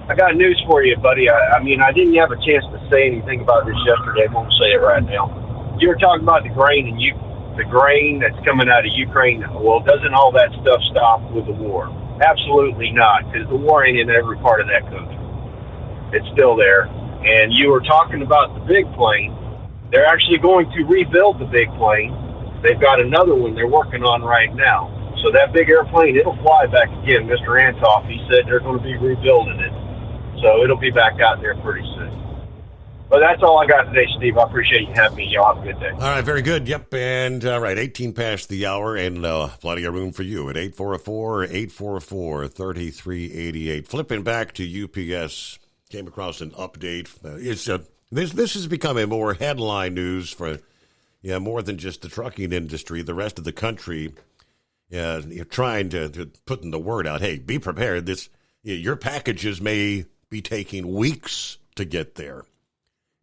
I got news for you, buddy. I didn't have a chance to say anything about this yesterday. I won't say it right now. You were talking about the grain and the grain that's coming out of Ukraine. Well, doesn't all that stuff stop with the war? Absolutely not, because the war ain't in every part of that country. It's still there. And you were talking about the big plane. They're actually going to rebuild the big plane. They've got another one they're working on right now. So that big airplane, it'll fly back again. Mr. Antoff, he said they're going to be rebuilding it. So it'll be back out there pretty soon. But that's all I got today, Steve. I appreciate you having me. Y'all have a good day. All right, very good. Yep, and 18 past the hour, and plenty of room for you at 844-844-3388. Flipping back to UPS, came across an update. This has become a more headline news for more than just the trucking industry. The rest of the country, you're trying to putting the word out. Hey, be prepared. Your packages may be taking weeks to get there.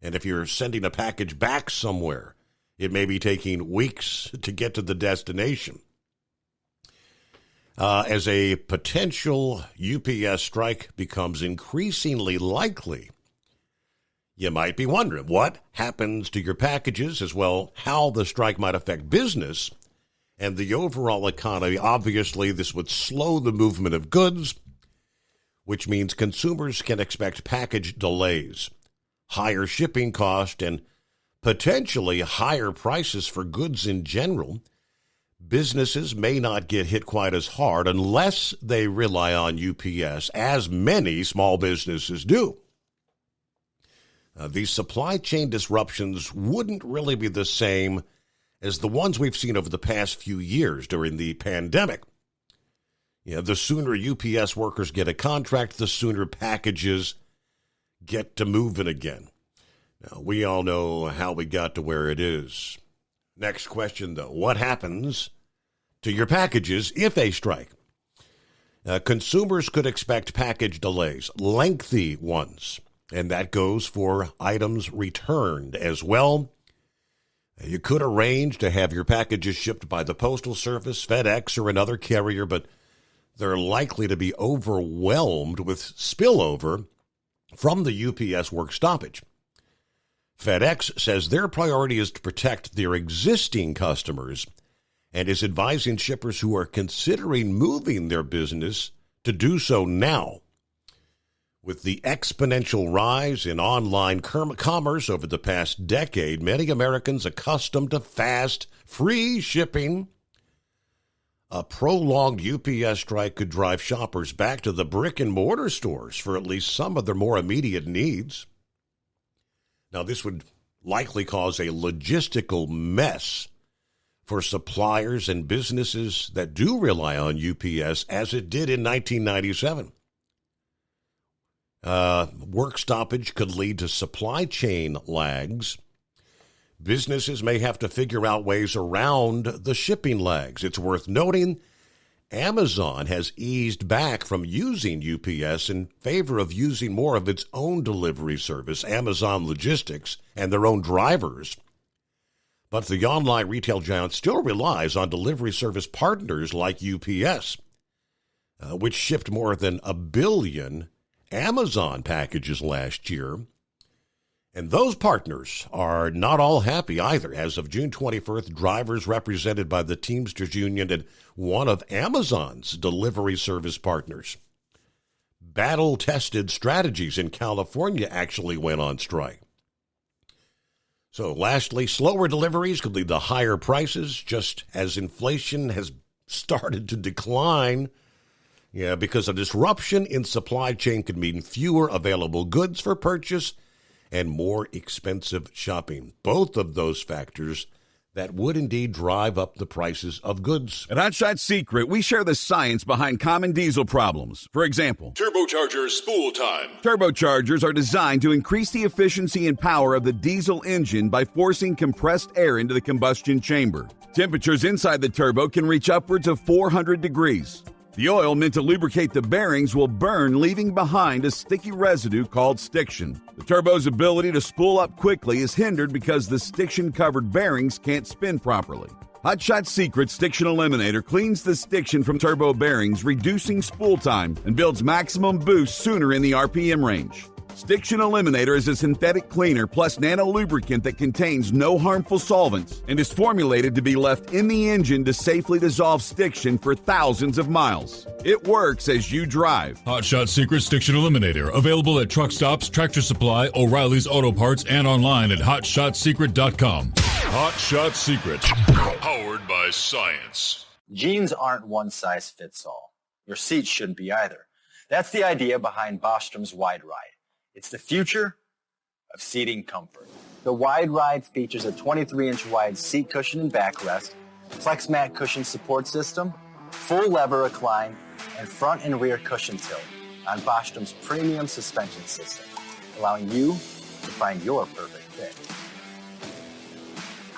And if you're sending a package back somewhere, it may be taking weeks to get to the destination. As a potential UPS strike becomes increasingly likely, you might be wondering what happens to your packages, as well how the strike might affect business and the overall economy. Obviously, this would slow the movement of goods, which means consumers can expect package delays, higher shipping cost, and potentially higher prices for goods in general. Businesses may not get hit quite as hard unless they rely on UPS, as many small businesses do. These supply chain disruptions wouldn't really be the same as the ones we've seen over the past few years during the pandemic. The sooner UPS workers get a contract, the sooner packages get to moving again. Now, we all know how we got to where it is. Next question, though. What happens to your packages if they strike? Consumers could expect package delays, lengthy ones, and that goes for items returned as well. You could arrange to have your packages shipped by the Postal Service, FedEx, or another carrier, but they're likely to be overwhelmed with spillover from the UPS work stoppage. FedEx says their priority is to protect their existing customers and is advising shippers who are considering moving their business to do so now. With the exponential rise in online commerce over the past decade, many Americans accustomed to fast, free shipping. A prolonged UPS strike could drive shoppers back to the brick-and-mortar stores for at least some of their more immediate needs. Now, this would likely cause a logistical mess for suppliers and businesses that do rely on UPS, as it did in 1997. Work stoppage could lead to supply chain lags. Businesses may have to figure out ways around the shipping lags. It's worth noting Amazon has eased back from using UPS in favor of using more of its own delivery service, Amazon Logistics, and their own drivers. But the online retail giant still relies on delivery service partners like UPS, which shipped more than 1 billion Amazon packages last year. And those partners are not all happy either. As of June 21st, drivers represented by the Teamsters Union and one of Amazon's delivery service partners. Battle-tested strategies in California actually went on strike. So lastly, slower deliveries could lead to higher prices, just as inflation has started to decline. Yeah, because a disruption in supply chain could mean fewer available goods for purchase and more expensive shopping. Both of those factors that would indeed drive up the prices of goods. At Hot Shot Secret, we share the science behind common diesel problems. For example, Turbocharger spool time. Turbochargers are designed to increase the efficiency and power of the diesel engine by forcing compressed air into the combustion chamber. Temperatures inside the turbo can reach upwards of 400 degrees. The oil meant to lubricate the bearings will burn, leaving behind a sticky residue called stiction. The turbo's ability to spool up quickly is hindered because the stiction-covered bearings can't spin properly. Hot Shot Secret Stiction Eliminator cleans the stiction from turbo bearings, reducing spool time, and builds maximum boost sooner in the RPM range. Stiction Eliminator is a synthetic cleaner plus nano-lubricant that contains no harmful solvents and is formulated to be left in the engine to safely dissolve stiction for thousands of miles. It works as you drive. Hot Shot Secret Stiction Eliminator. Available at truck stops, Tractor Supply, O'Reilly's Auto Parts, and online at HotShotSecret.com. Hot Shot Secret. Powered by science. Jeans aren't one size fits all. Your seats shouldn't be either. That's the idea behind Bostrom's Wide Ride. It's the future of seating comfort. The Wide Ride features a 23-inch wide seat cushion and backrest, flex mat cushion support system, full lever recline, and front and rear cushion tilt on Bostrom's premium suspension system, allowing you to find your perfect fit.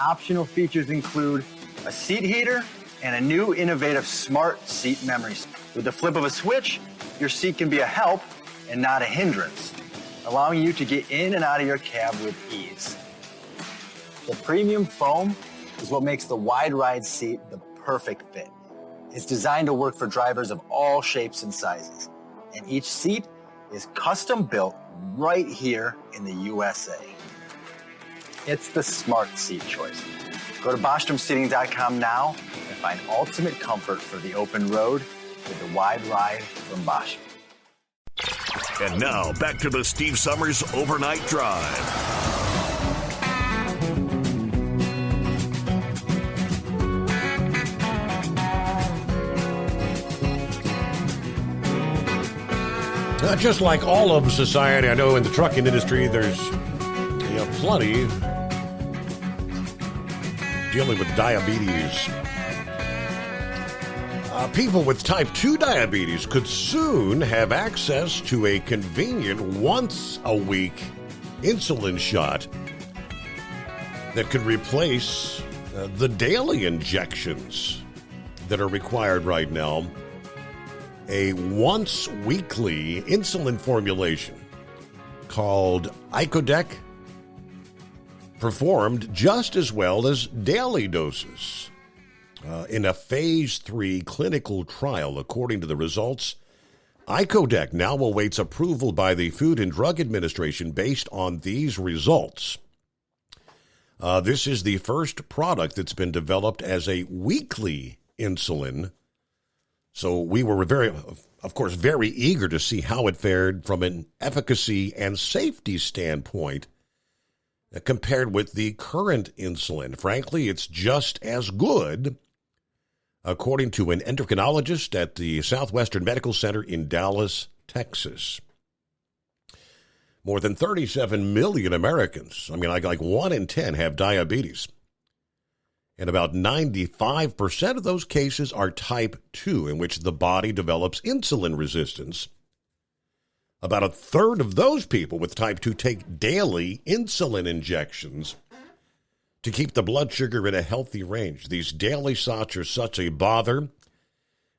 Optional features include a seat heater and a new innovative smart seat memory. With the flip of a switch, your seat can be a help and not a hindrance, allowing you to get in and out of your cab with ease. The premium foam is what makes the Wide Ride seat the perfect fit. It's designed to work for drivers of all shapes and sizes, and each seat is custom built right here in the USA. It's the smart seat choice. Go to BostromSeating.com now and find ultimate comfort for the open road with the Wide Ride from Bostrom. And now, back to the Steve Summers Overnight Drive. Just like all of society, I know in the trucking industry, there's plenty dealing with diabetes. People with type 2 diabetes could soon have access to a convenient once-a-week insulin shot that could replace the daily injections that are required right now. a once-weekly insulin formulation called icodec performed just as well as daily doses. In a phase 3 clinical trial, according to the results, icodec now awaits approval by the Food and Drug Administration based on these results. This is the first product that's been developed as a weekly insulin. So we were very eager to see how it fared from an efficacy and safety standpoint compared with the current insulin. Frankly, it's just as good, according to an endocrinologist at the Southwestern Medical Center in Dallas, Texas. More than 37 million Americans, like 1 in 10, have diabetes. And about 95% of those cases are type 2, in which the body develops insulin resistance. About a third of those people with type 2 take daily insulin injections to keep the blood sugar in a healthy range. These daily shots are such a bother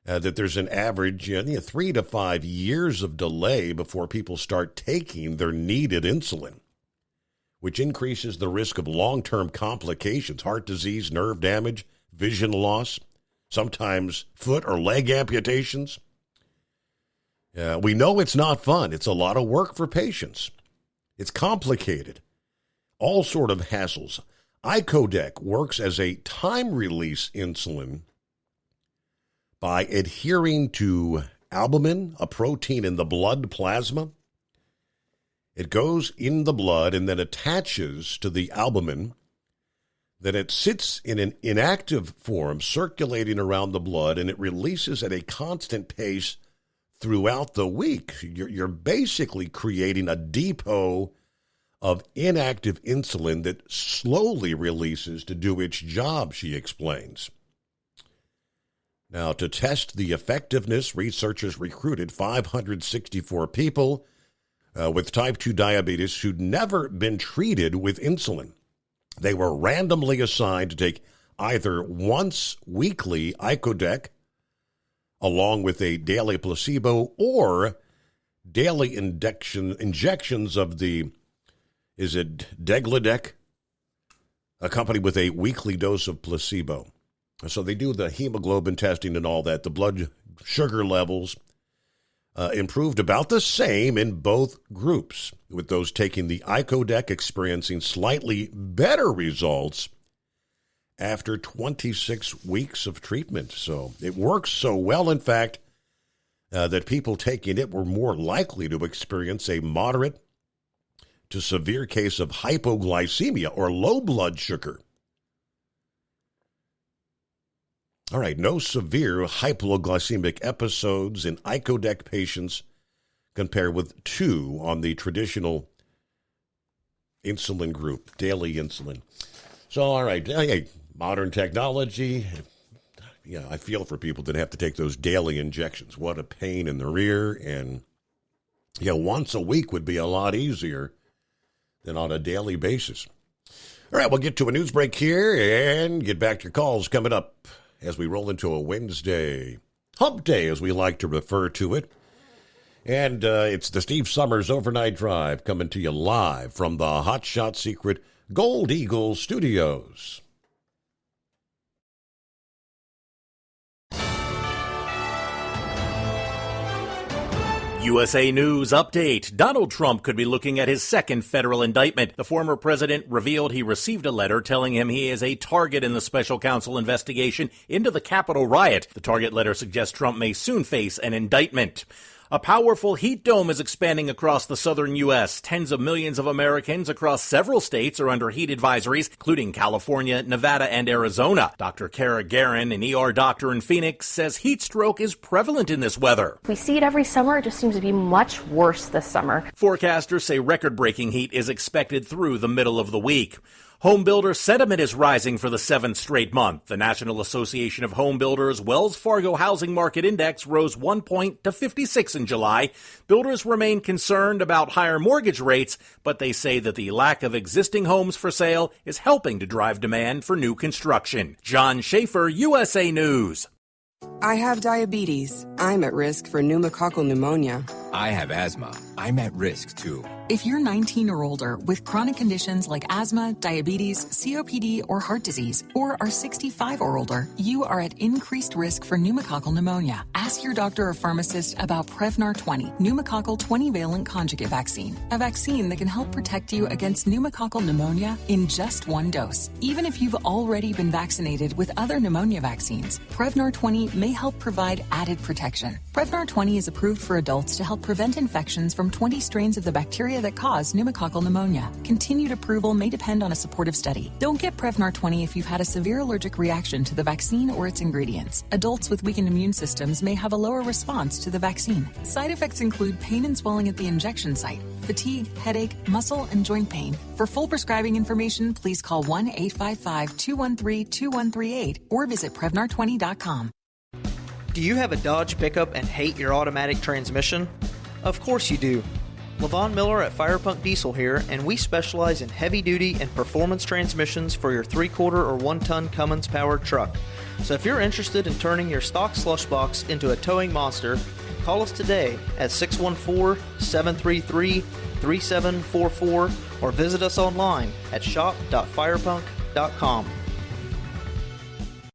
that there's an average 3 to 5 years of delay before people start taking their needed insulin, which increases the risk of long-term complications, heart disease, nerve damage, vision loss, sometimes foot or leg amputations. We know it's not fun. It's a lot of work for patients. It's complicated. All sort of hassles. icodec works as a time-release insulin by adhering to albumin, a protein in the blood plasma. It goes in the blood and then attaches to the albumin. Then it sits in an inactive form, circulating around the blood, and it releases at a constant pace throughout the week. You're basically creating a depot of inactive insulin that slowly releases to do its job, she explains. Now, to test the effectiveness, researchers recruited 564 people with type 2 diabetes who'd never been treated with insulin. They were randomly assigned to take either once weekly icodec along with a daily placebo or daily injections of the, Degludec, accompanied with a weekly dose of placebo. So they do the hemoglobin testing and all that. The blood sugar levels improved about the same in both groups, with those taking the icodec experiencing slightly better results after 26 weeks of treatment. So it works so well, in fact, that people taking it were more likely to experience a moderate to severe case of hypoglycemia or low blood sugar. All right, no severe hypoglycemic episodes in icodec patients compared with 2 on the traditional insulin group, daily insulin. So, all right, hey, modern technology. Yeah, I feel for people that have to take those daily injections. What a pain in the rear. And, once a week would be a lot easier than on a daily basis. All right, we'll get to a news break here and get back to your calls coming up as we roll into a Wednesday, hump day as we like to refer to it. And it's the Steve Summers Overnight Drive coming to you live from the Hot Shot Secret Gold Eagle Studios. USA News Update. Donald Trump could be looking at his second federal indictment. The former president revealed he received a letter telling him he is a target in the special counsel investigation into the Capitol riot. The target letter suggests Trump may soon face an indictment. A powerful heat dome is expanding across the southern U.S. Tens of millions of Americans across several states are under heat advisories, including California, Nevada, and Arizona. Dr. Kara Guerin, an ER doctor in Phoenix, says heat stroke is prevalent in this weather. We see it every summer. It just seems to be much worse this summer. Forecasters say record-breaking heat is expected through the middle of the week. Home builder sentiment is rising for the 7th straight month. The National Association of Home Builders Wells Fargo Housing Market Index rose 1 point to 56 in July. Builders remain concerned about higher mortgage rates, but they say that the lack of existing homes for sale is helping to drive demand for new construction. John Schaefer, USA News. I have diabetes. I'm at risk for pneumococcal pneumonia. I have asthma. I'm at risk too. If you're 19 or older with chronic conditions like asthma, diabetes, COPD, or heart disease, or are 65 or older, you are at increased risk for pneumococcal pneumonia. Ask your doctor or pharmacist about Prevnar 20, pneumococcal 20-valent conjugate vaccine, a vaccine that can help protect you against pneumococcal pneumonia in just one dose. Even if you've already been vaccinated with other pneumonia vaccines, Prevnar 20 may help provide added protection. Prevnar 20 is approved for adults to help prevent infections from 20 strains of the bacteria that cause pneumococcal pneumonia. Continued approval may depend on a supportive study. Don't get Prevnar 20 if you've had a severe allergic reaction to the vaccine or its ingredients. Adults with weakened immune systems may have a lower response to the vaccine. Side effects include pain and swelling at the injection site, fatigue, headache, muscle, and joint pain. For full prescribing information, please call 1-855-213-2138 or visit Prevnar20.com. Do you have a Dodge pickup and hate your automatic transmission? Of course you do. LaVon Miller at Firepunk Diesel here, and we specialize in heavy-duty and performance transmissions for your 3-quarter or 1-ton Cummins-powered truck. So if you're interested in turning your stock slush box into a towing monster, call us today at 614-733-3744 or visit us online at shop.firepunk.com.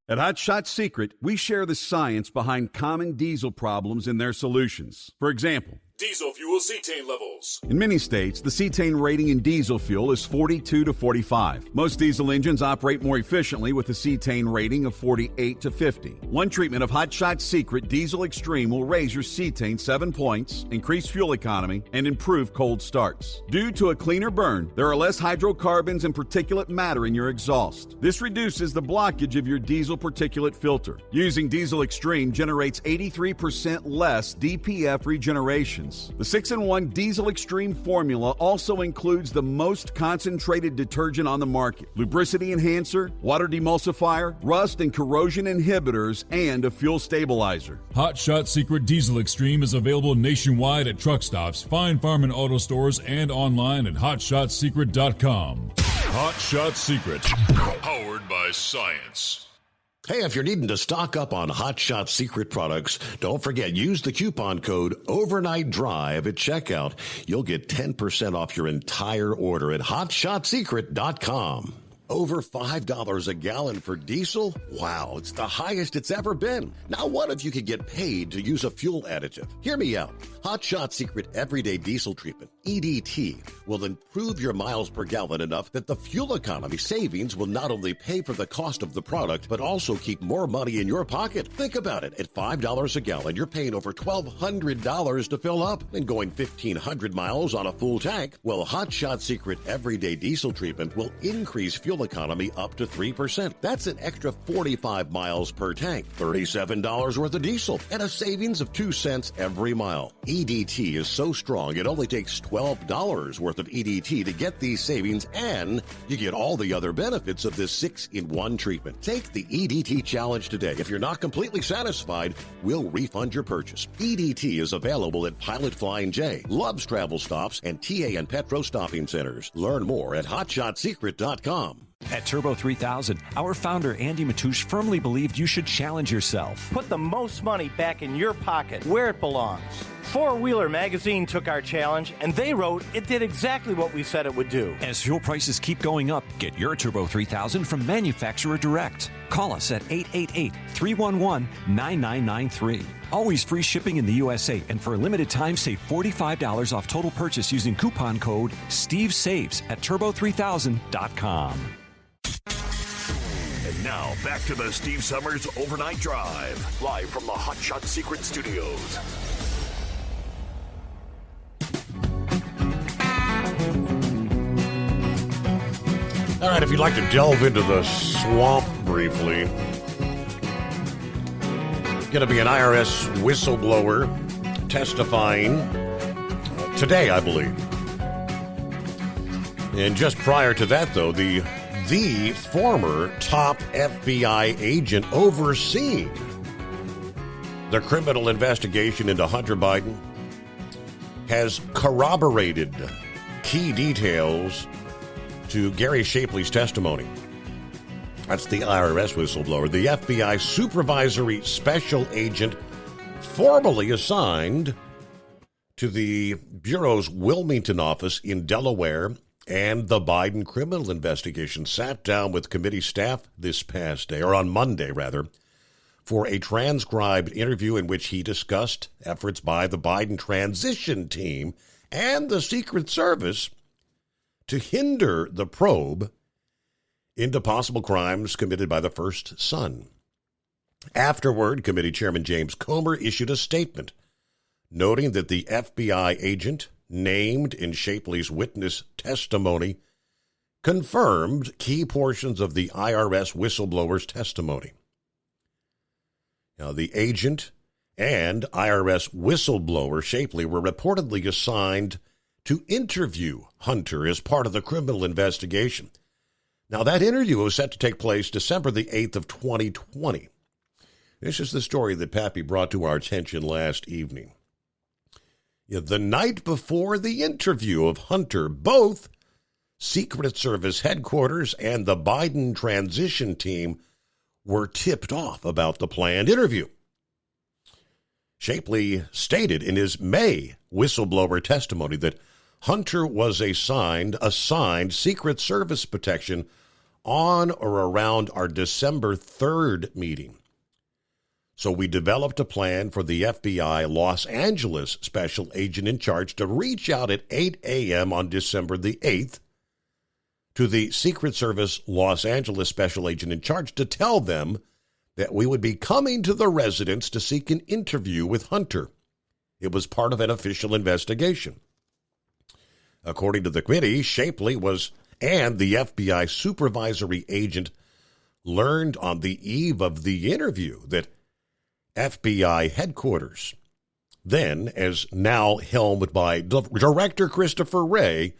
At Hot Shot Secret, we share the science behind common diesel problems and their solutions. For example, diesel fuel cetane levels. in many states, the cetane rating in diesel fuel is 42 to 45. Most diesel engines operate more efficiently with a cetane rating of 48 to 50. One treatment of Hot Shot Secret Diesel Extreme will raise your cetane 7 points, increase fuel economy, and improve cold starts. Due to a cleaner burn, there are less hydrocarbons and particulate matter in your exhaust. This reduces the blockage of your diesel particulate filter. Using Diesel Extreme generates 83% less DPF regeneration. The 6-in-1 Diesel Extreme formula also includes the most concentrated detergent on the market, lubricity enhancer, water demulsifier, rust and corrosion inhibitors, and a fuel stabilizer. Hot Shot Secret Diesel Extreme is available nationwide at truck stops, Fine Farm and auto stores, and online at hotshotsecret.com. Hot Shot Secret, powered by science. Hey, if you're needing to stock up on Hot Shot Secret products, don't forget, use the coupon code Overnight Drive at checkout. You'll get 10% off your entire order at hotshotsecret.com. Over $5 a gallon for diesel? Wow, it's the highest it's ever been. Now what if you could get paid to use a fuel additive? Hear me out. Hot Shot Secret Everyday Diesel Treatment, EDT, will improve your miles per gallon enough that the fuel economy savings will not only pay for the cost of the product, but also keep more money in your pocket. Think about it. At $5 a gallon, you're paying over $1,200 to fill up and going 1,500 miles on a full tank. Well, Hot Shot Secret Everyday Diesel Treatment will increase fuel economy up to 3%. That's an extra 45 miles per tank, $37 worth of diesel, and a savings of 2 cents every mile. EDT is so strong, it only takes $12 worth of EDT to get these savings, and you get all the other benefits of this 6-in-1 treatment. Take the EDT challenge today. If you're not completely satisfied, we'll refund your purchase. EDT is available at Pilot Flying J, Love's Travel Stops, and TA and Petro Stopping Centers. Learn more at hotshotsecret.com. At Turbo 3000, our founder Andy Matouche firmly believed you should challenge yourself. Put the most money back in your pocket, where it belongs. Four Wheeler Magazine took our challenge, and they wrote it did exactly what we said it would do. As fuel prices keep going up, get your Turbo 3000 from manufacturer direct. Call us at 888-311-9993. Always free shipping in the USA, and for a limited time, save $45 off total purchase using coupon code STEVESAVES at turbo3000.com. And now, back to the Steve Summers Overnight Drive, live from the Hot Shot Secret Studios. All right, if you'd like to delve into the swamp briefly, going to be an IRS whistleblower testifying today, I believe. And just prior to that, though, the former top FBI agent overseeing the criminal investigation into Hunter Biden has corroborated key details to Gary Shapley's testimony. That's the IRS whistleblower. The FBI supervisory special agent formally assigned to the Bureau's Wilmington office in Delaware and the Biden criminal investigation sat down with committee staff this past day, or on Monday, rather, for a transcribed interview in which he discussed efforts by the Biden transition team and the Secret Service to hinder the probe into possible crimes committed by the first son. Afterward, Committee Chairman James Comer issued a statement noting that the FBI agent named in Shapley's witness testimony confirmed key portions of the IRS whistleblower's testimony. Now, the agent and IRS whistleblower Shapley were reportedly assigned to interview Hunter as part of the criminal investigation. Now, that interview was set to take place December the 8th of 2020. This is the story that Pappy brought to our attention last evening. The night before the interview of Hunter, both Secret Service headquarters and the Biden transition team were tipped off about the planned interview. Shapley stated in his May whistleblower testimony that Hunter was assigned Secret Service protection on or around our December 3rd meeting. So we developed a plan for the FBI Los Angeles special agent in charge to reach out at 8 a.m. on December the 8th to the Secret Service Los Angeles special agent in charge to tell them that we would be coming to the residence to seek an interview with Hunter. It was part of an official investigation. According to the committee, Shapley and the FBI supervisory agent learned on the eve of the interview that FBI headquarters, then as now helmed by Director Christopher Wray,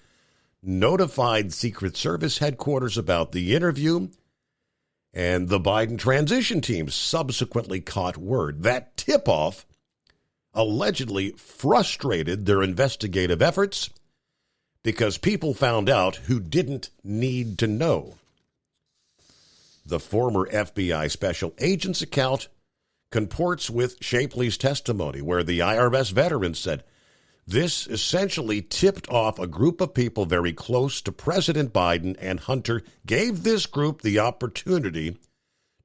notified Secret Service headquarters about the interview, and the Biden transition team subsequently caught word. That tip-off allegedly frustrated their investigative efforts because people found out who didn't need to know. The former FBI special agent's account comports with Shapley's testimony, where the IRS veteran said, "This essentially tipped off a group of people very close to President Biden, and Hunter gave this group the opportunity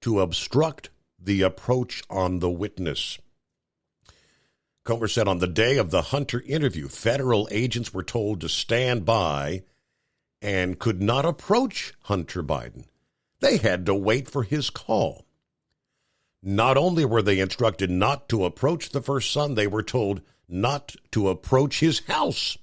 to obstruct the approach on the witness." Comer said on the day of the Hunter interview, federal agents were told to stand by and could not approach Hunter Biden. They had to wait for his call. Not only were they instructed not to approach the first son, they were told not to approach his house.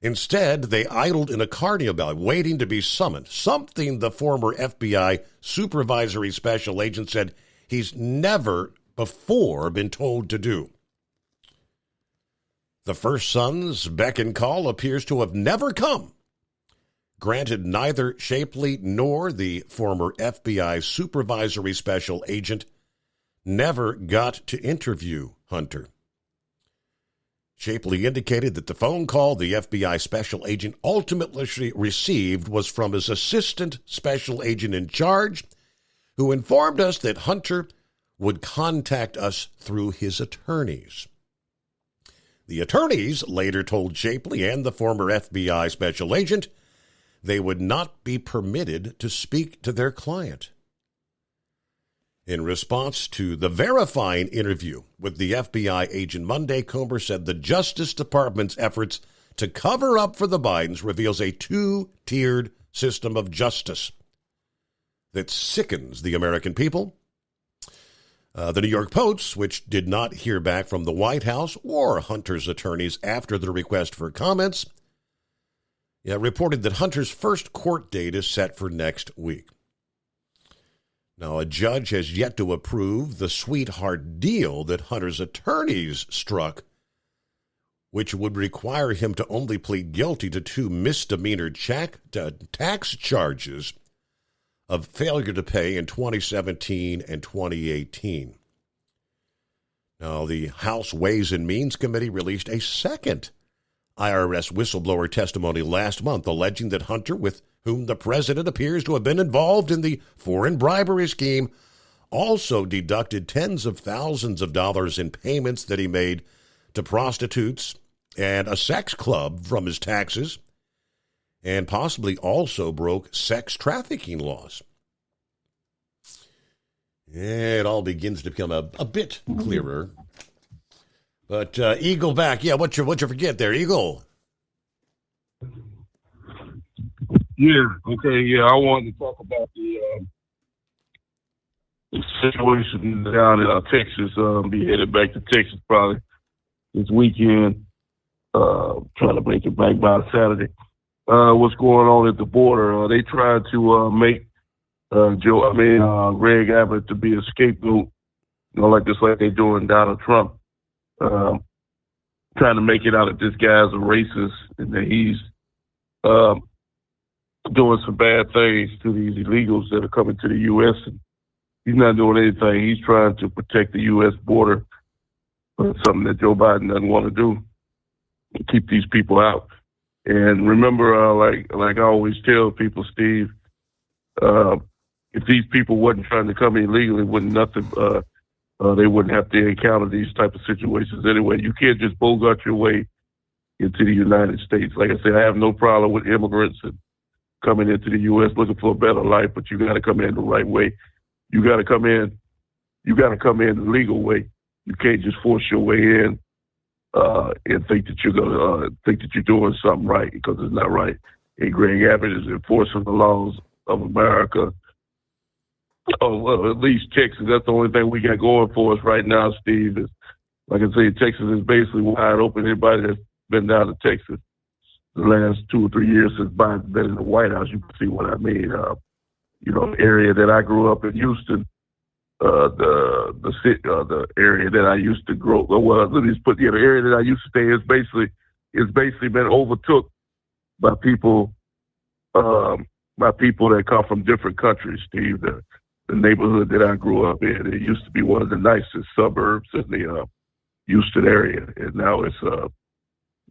Instead, they idled in a car nearby, waiting to be summoned, something the former FBI supervisory special agent said he's never before been told to do. The first son's beck and call appears to have never come. Granted, neither Shapley nor the former FBI supervisory special agent never got to interview Hunter. Shapley indicated that the phone call the FBI special agent ultimately received was from his assistant special agent in charge, who informed us that Hunter would contact us through his attorneys. The attorneys later told Shapley and the former FBI special agent they would not be permitted to speak to their client. In response to the verifying interview with the FBI agent Monday, Comer said the Justice Department's efforts to cover up for the Bidens reveals a two-tiered system of justice that sickens the American people. The New York Post, which did not hear back from the White House or Hunter's attorneys after the request for comments, reported that Hunter's first court date is set for next week. Now, a judge has yet to approve the sweetheart deal that Hunter's attorneys struck, which would require him to only plead guilty to 2 misdemeanor tax charges of failure to pay in 2017 and 2018. Now, the House Ways and Means Committee released a second IRS whistleblower testimony last month, alleging that Hunter, with whom the president appears to have been involved in the foreign bribery scheme, also deducted tens of thousands of dollars in payments that he made to prostitutes and a sex club from his taxes, and possibly also broke sex trafficking laws. It all begins to become a bit clearer. But Eagle back. Yeah, what'd you forget there, Eagle? Yeah, okay, yeah, I wanted to talk about the situation down in Texas. Be headed back to Texas probably this weekend. Trying to make it back by Saturday. What's going on at the border? They tried to make Greg Abbott to be a scapegoat, like they're doing Donald Trump. Trying to make it out that this guy's a racist and that he's doing some bad things to these illegals that are coming to the U.S. And he's not doing anything. He's trying to protect the U.S. border. Something that Joe Biden doesn't want to do. Keep these people out. And remember, like I always tell people, Steve, if these people wasn't trying to come illegally, they wouldn't have to encounter these type of situations anyway. You can't just bogart your way into the United States. Like I said, I have no problem with immigrants and coming into the U.S. looking for a better life, but you got to come in the right way. You got to come in the legal way. You can't just force your way in and think that you're doing something right, because it's not right. And Greg Abbott is enforcing the laws of America. Oh, well, at least Texas. That's the only thing we got going for us right now, Steve. Is, like I say, Texas is basically wide open. Anybody that's been down to Texas the last 2 or 3 years since Biden's been in the White House, you can see what I mean. The area that I grew up in, Houston, the area that I used to grow. Well, let me just put the area that I used to stay is basically been overtook by people that come from different countries. Steve, the neighborhood that I grew up in, it used to be one of the nicest suburbs in the Houston area, and now it's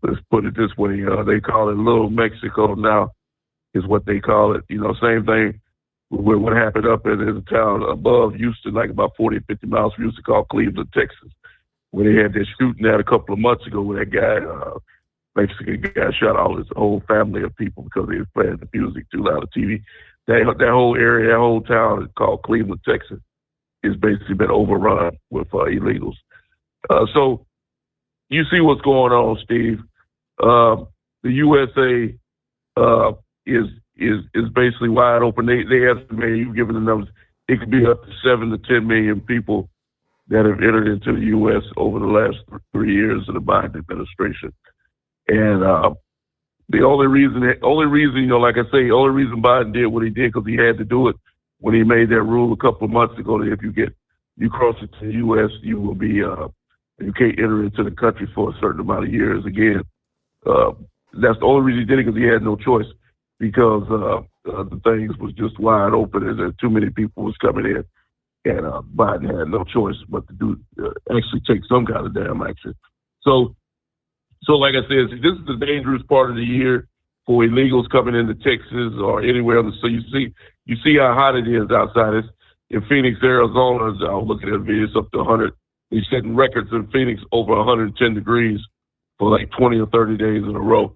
let's put it this way, they call it Little Mexico now, is what they call it. Same thing with what happened up in the town above Houston, like about 40 or 50 miles from Houston, called Cleveland, Texas, where they had that shooting out a couple of months ago where that guy, Mexican guy, shot all his whole family of people because he was playing the music too loud on TV. That whole area, that whole town is called Cleveland, Texas, has basically been overrun with illegals. So you see what's going on, Steve. The USA is basically wide open. They estimate, you've given the numbers, it could be up to 7 to 10 million people that have entered into the U.S. over the last 3 years of the Biden administration. And the only reason, like I say, the only reason Biden did what he did, because he had to do it when he made that rule a couple of months ago that if you cross it to the U.S., you will be, you can't enter into the country for a certain amount of years again. That's the only reason he did it, because he had no choice, because the things was just wide open and too many people was coming in, and Biden had no choice but to actually take some kind of damn action. So like I said, this is the dangerous part of the year for illegals coming into Texas or anywhere else. So you see how hot it is outside. It's in Phoenix, Arizona. I was looking at videos up to 100. They're setting records in Phoenix over 110 degrees for like 20 or 30 days in a row.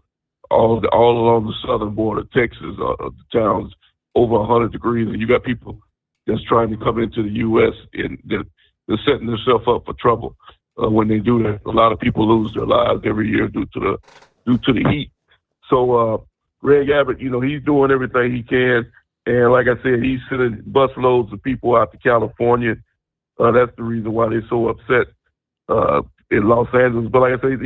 All along the southern border of Texas, the towns over 100 degrees, and you got people that's trying to come into the U.S. and they're setting themselves up for trouble. When they do that, a lot of people lose their lives every year due to the heat. So Greg Abbott, he's doing everything he can, and like I said, he's sending busloads of people out to California. That's the reason why they're so upset in Los Angeles. But like I say,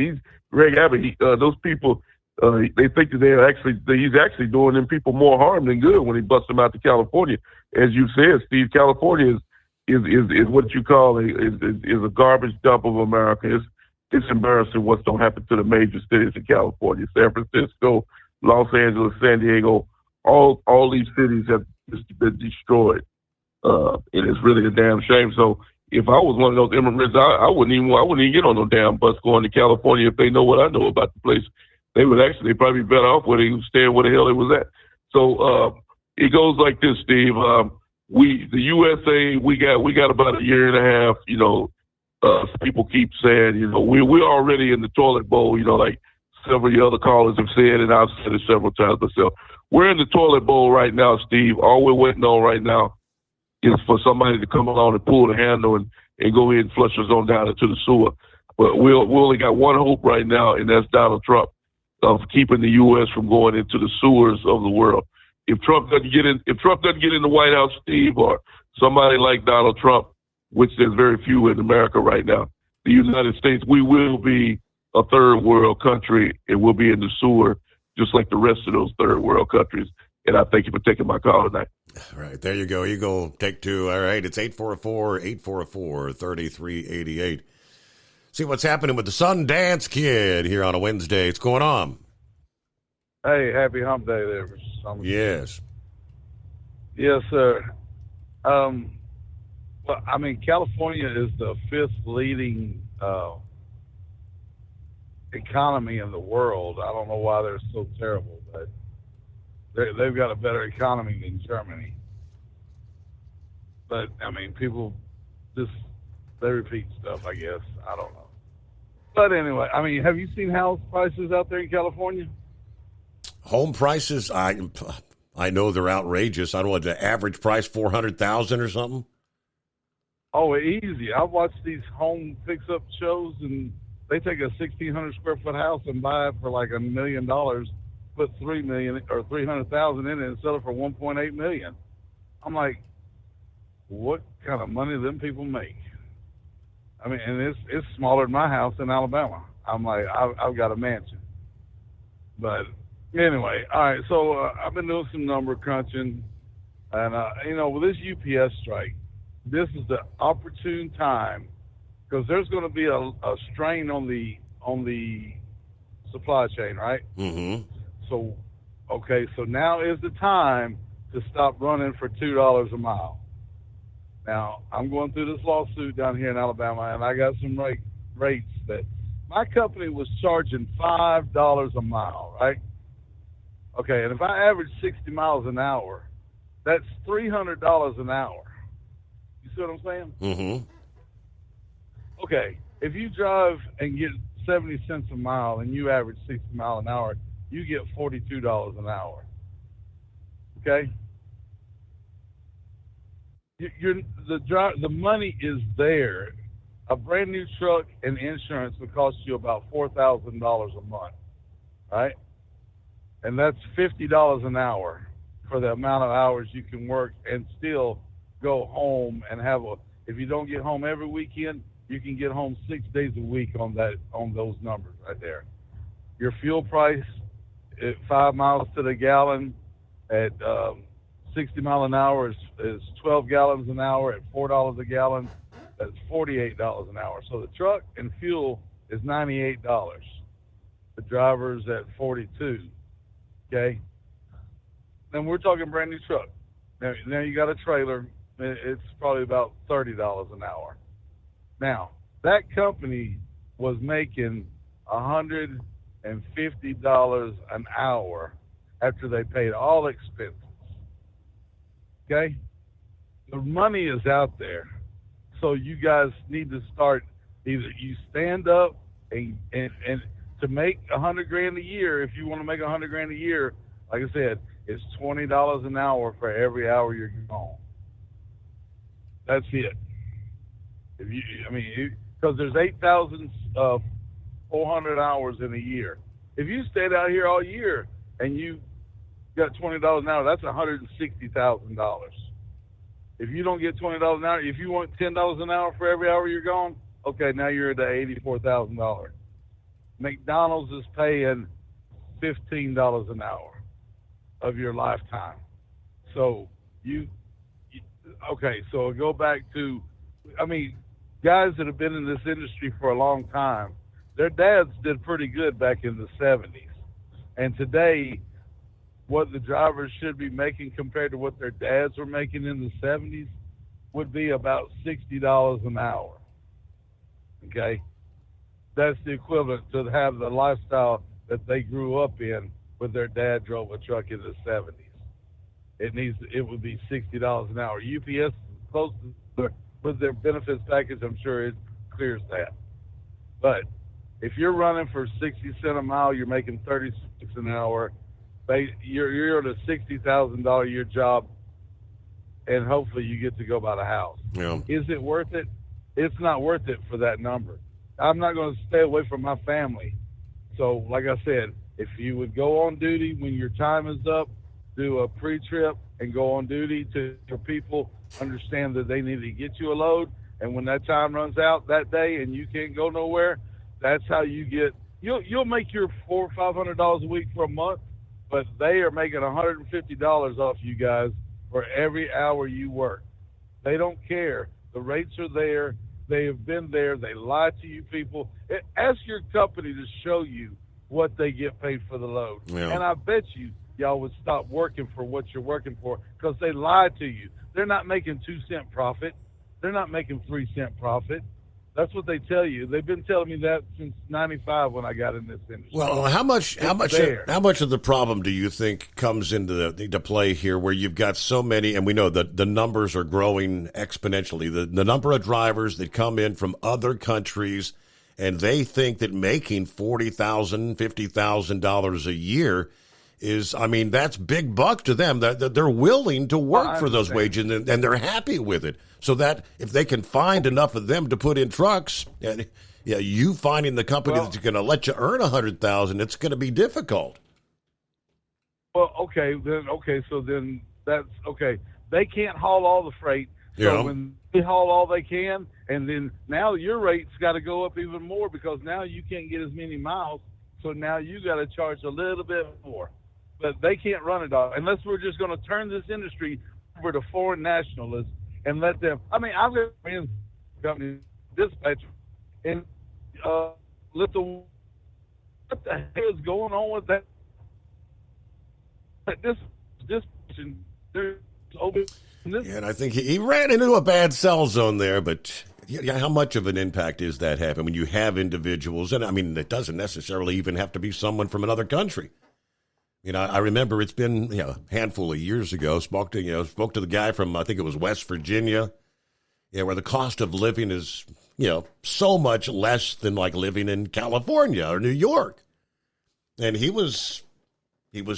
Greg Abbott, those people, they think that he's actually doing them people more harm than good when he busts them out to California. As you said, Steve, California is what you call a garbage dump of America. It's embarrassing what's going to happen to the major cities in California: San Francisco, Los Angeles, San Diego. All these cities have just been destroyed, and it's really a damn shame. So if I was one of those immigrants, I wouldn't even get on no damn bus going to California if they know what I know about the place. They'd probably be better off staying where the hell they was at. So it goes like this, Steve. The USA, we got about a year and a half. You know, people keep saying, you know, we're already in the toilet bowl. You know, like several of the other callers have said, and I've said it several times myself. We're in the toilet bowl right now, Steve. All we're waiting on right now is for somebody to come along and pull the handle and go ahead and flush us on down into the sewer. But we only got one hope right now, and that's Donald Trump, of keeping the U.S. from going into the sewers of the world. If Trump doesn't get in the White House, Steve, or somebody like Donald Trump, which there's very few in America right now, the United States, we will be a third world country, and we'll be in the sewer just like the rest of those third world countries. And I thank you for taking my call tonight. All right, there you go. Eagle, take two. All right, it's 844-844-3388. See what's happening with the Sundance Kid here on a Wednesday. What's going on? Hey, happy hump day there. Yes. Yes, sir. Well, I mean, California is the fifth leading economy in the world. I don't know why they're so terrible, but they've got a better economy than Germany. But, I mean, people they repeat stuff, I guess. I don't know. But anyway, I mean, have you seen house prices out there in California? Home prices, I know they're outrageous. I don't know, the average price, $400,000 or something? Oh, easy. I've watched these home fix-up shows, and they take a 1,600 square foot house and buy it for like $1 million, put $3 million or $300,000 in it, and sell it for $1.8 million. I'm like, what kind of money do them people make? I mean, and it's smaller than my house in Alabama. I'm like, I've got a mansion. But anyway, all right. So I've been doing some number crunching, and you know, with this UPS strike, this is the opportune time, because there's going to be a strain on the supply chain, right? Mm-hmm. So, okay, so now is the time to stop running for $2 a mile. Now, I'm going through this lawsuit down here in Alabama, and I got some rates that my company was charging $5 a mile, right? Okay, and if I average 60 miles an hour, that's $300 an hour. You see what I'm saying? Mm-hmm. Okay, if you drive and get 70 cents a mile and you average 60 miles an hour, you get $42 an hour. Okay? The money is there. A brand new truck and insurance would cost you about $4,000 a month, right? And that's $50 an hour for the amount of hours you can work and still go home and if you don't get home every weekend, you can get home 6 days a week on those numbers right there. Your fuel price at 5 miles to the gallon at 60 mile an hour is 12 gallons an hour at $4 a gallon. That's $48 an hour. So the truck and fuel is $98. The driver's at $42. Okay. Then we're talking brand new truck. Now you got a trailer. It's probably about $30 an hour. Now that company was making $150 an hour after they paid all expenses. Okay? The money is out there. So you guys need to start, either you stand up and to make $100,000 a year. If you want to make $100,000 a year, like I said, it's $20 an hour for every hour you're gone. That's it. Because there's 8,400 hours in a year. If you stayed out here all year and you got $20 an hour, that's $160,000. If you don't get $20 an hour, if you want $10 an hour for every hour you're gone, okay, now you're at $84,000. McDonald's is paying $15 an hour of your lifetime. So so go back to, guys that have been in this industry for a long time, their dads did pretty good back in the 70s. And today, what the drivers should be making compared to what their dads were making in the 70s would be about $60 an hour. Okay? That's the equivalent to have the lifestyle that they grew up in when their dad drove a truck in the 70s. it would be $60 an hour. UPS is close to with their benefits package. I'm sure it clears that. But if you're running for 60 cents a mile, you're making 36 an hour. You're at a $60,000 a year job, and hopefully you get to go buy the house. Yeah. Is it worth it? It's not worth it for that number. I'm not going to stay away from my family. So, like I said, if you would go on duty when your time is up, do a pre-trip and go on duty to your people, understand that they need to get you a load, and when that time runs out that day and you can't go nowhere, that's how you get. You'll make your $400 or $500 a week for a month, but they are making $150 off you guys for every hour you work. They don't care. The rates are there. They have been there. They lie to you people. Ask your company to show you what they get paid for the load. Yeah. And I bet y'all would stop working for what you're working for because they lie to you. They're not making 2-cent profit. They're not making 3-cent profit. That's what they tell you. They've been telling me that since '95 when I got in this industry. Well, how much of the problem do you think comes into play here, where you've got so many, and we know that the numbers are growing exponentially. The number of drivers that come in from other countries, and they think that making $40,000, $50,000 a year is, I mean, that's big buck to them. They're willing to work for those wages, and they're happy with it. So that if they can find enough of them to put in trucks, and you finding the company that's going to let you earn $100,000, it's going to be difficult. Well, so then that's okay. They can't haul all the freight, so when they haul all they can, and then now your rate's got to go up even more because now you can't get as many miles, so now you got to charge a little bit more. But they can't run it all unless we're just going to turn this industry over to foreign nationalists and let them. I mean, I've got friends company dispatch and what the hell is going on with that? And I think he ran into a bad cell zone there, but how much of an impact is that having when you have individuals? And I mean, it doesn't necessarily even have to be someone from another country. You know, I remember it's been a handful of years ago. Spoke to the guy from, I think it was West Virginia, where the cost of living is so much less than like living in California or New York, and he was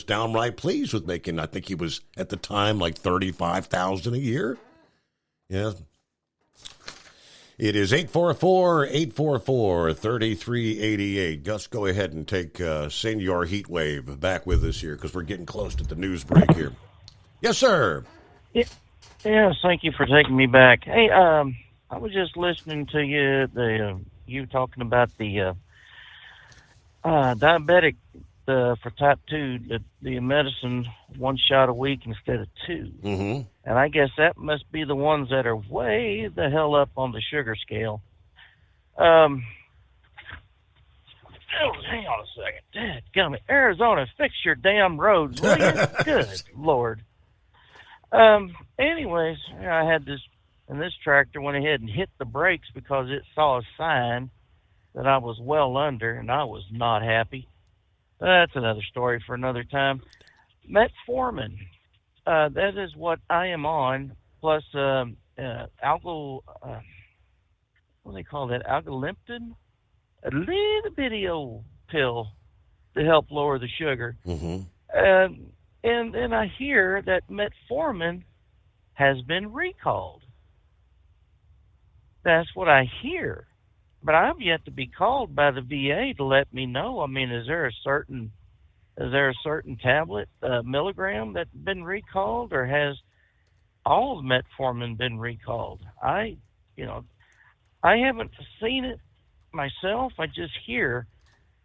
downright pleased with making. I think he was at the time like $35,000 a year. Yeah. It is 844-844-3388. Gus, go ahead and take Senor Heatwave back with us here because we're getting close to the news break here. Yes, sir. Yes, thank you for taking me back. Hey, I was just listening to you talking about the diabetic for type 2, the medicine 1 shot a week instead of 2. Mm-hmm. And I guess that must be the ones that are way the hell up on the sugar scale. Hang on a second. Dadgummit. Arizona, fix your damn roads, will you? Good Lord. Anyways, I had this tractor went ahead and hit the brakes because it saw a sign that I was well under, and I was not happy. That's another story for another time. Metformin. That is what I am on, plus what do they call that? Algaleptin? A little bitty old pill to help lower the sugar. Mm-hmm. And then I hear that metformin has been recalled. That's what I hear. But I've yet to be called by the VA to let me know. I mean, is there a certain tablet, milligram that's been recalled, or has all of metformin been recalled? I haven't seen it myself. I just hear,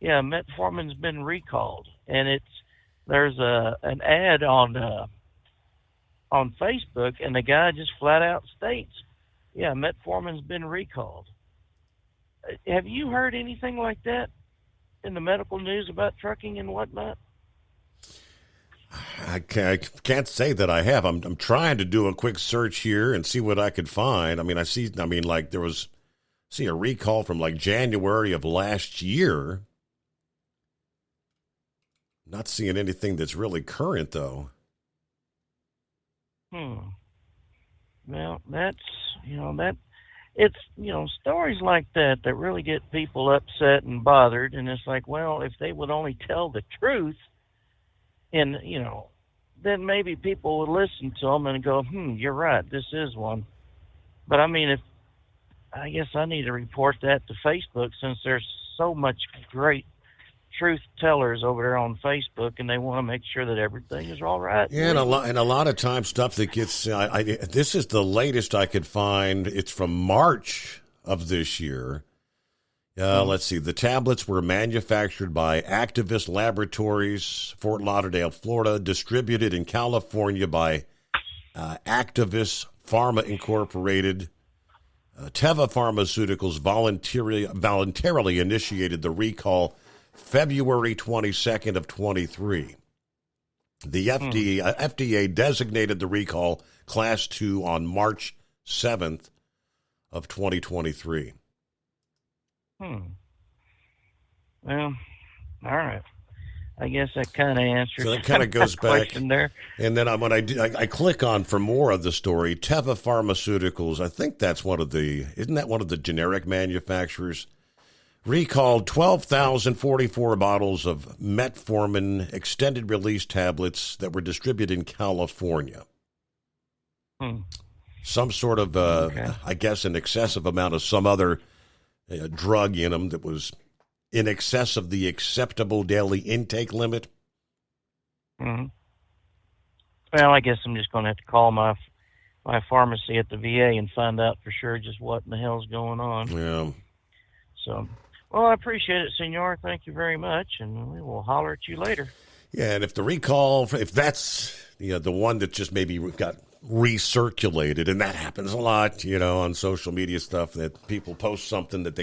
metformin's been recalled, and there's an ad on Facebook, and the guy just flat out states, metformin's been recalled. Have you heard anything like that in the medical news about trucking and whatnot? I can't say that I have. I'm trying to do a quick search here and see what I could find. I mean, there was a recall from like January of last year. Not seeing anything that's really current though. Well, that's, it's, stories like that really get people upset and bothered. And it's like, well, if they would only tell the truth, and, then maybe people would listen to them and go, you're right, this is one. But I mean, I guess I need to report that to Facebook, since there's so much great truth tellers over there on Facebook, and they want to make sure that everything is all right. Yeah, and a lot of times stuff that gets, this is the latest I could find. It's from March of this year. Let's see. The tablets were manufactured by Activist Laboratories, Fort Lauderdale, Florida, distributed in California by Activist Pharma Incorporated. Teva Pharmaceuticals voluntarily initiated the recall February 22nd of 23. The FDA designated the recall Class 2 on March 7th of 2023. Well, all right. I guess that kind of answers. So that kind of goes back there. And then when I click on for more of the story, Teva Pharmaceuticals, I think that's isn't that one of the generic manufacturers? Recalled 12,044 bottles of metformin extended release tablets that were distributed in California. Some sort of, I guess, an excessive amount of some other drug in them that was in excess of the acceptable daily intake limit. Well, I guess I'm just going to have to call my pharmacy at the VA and find out for sure just what in the hell's going on. Yeah. So, well, I appreciate it, Senor. Thank you very much, and we will holler at you later. Yeah, and if the recall, if that's the one that just maybe got recirculated, and that happens a lot, on social media stuff, that people post something that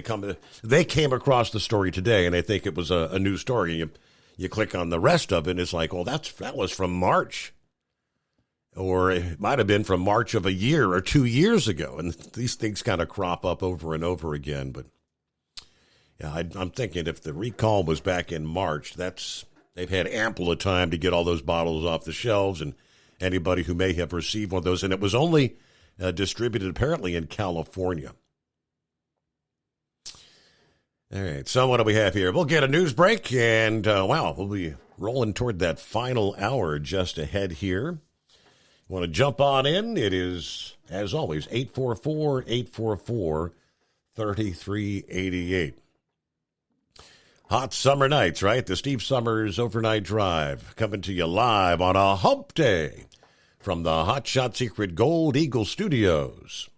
they came across the story today, and they think it was a new story. You click on the rest of it, and it's like, well, that was from March, or it might have been from March of a year or 2 years ago, and these things kind of crop up over and over again. But yeah, I'm thinking if the recall was back in March, they've had ample of time to get all those bottles off the shelves, and anybody who may have received one of those. And it was only distributed apparently in California. All right, so what do we have here? We'll get a news break, and we'll be rolling toward that final hour just ahead here. You want to jump on in? It is, as always, 844-844-3388. Hot summer nights, right? The Steve Summers Overnight Drive coming to you live on a hump day from the Hot Shot Secret Gold Eagle Studios.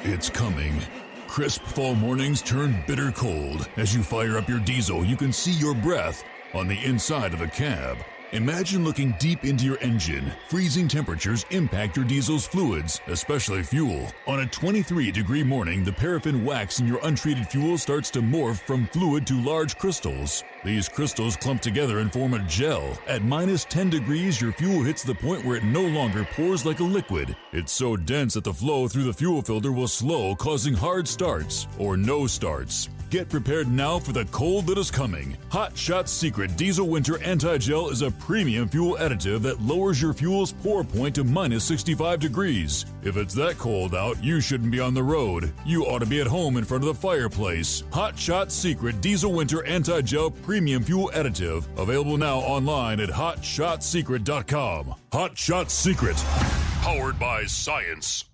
It's coming. Crisp fall mornings turn bitter cold. As you fire up your diesel, you can see your breath on the inside of the cab. Imagine looking deep into your engine. Freezing temperatures impact your diesel's fluids, especially fuel. On a 23-degree morning, the paraffin wax in your untreated fuel starts to morph from fluid to large crystals. These crystals clump together and form a gel. At minus 10 degrees, your fuel hits the point where it no longer pours like a liquid. It's so dense that the flow through the fuel filter will slow, causing hard starts or no starts. Get prepared now for the cold that is coming. Hot Shot Secret Diesel Winter Anti-Gel is a premium fuel additive that lowers your fuel's pour point to minus 65 degrees. If it's that cold out, you shouldn't be on the road. You ought to be at home in front of the fireplace. Hot Shot Secret Diesel Winter Anti-Gel Premium Fuel Additive. Available now online at HotShotSecret.com. Hot Shot Secret. Powered by science.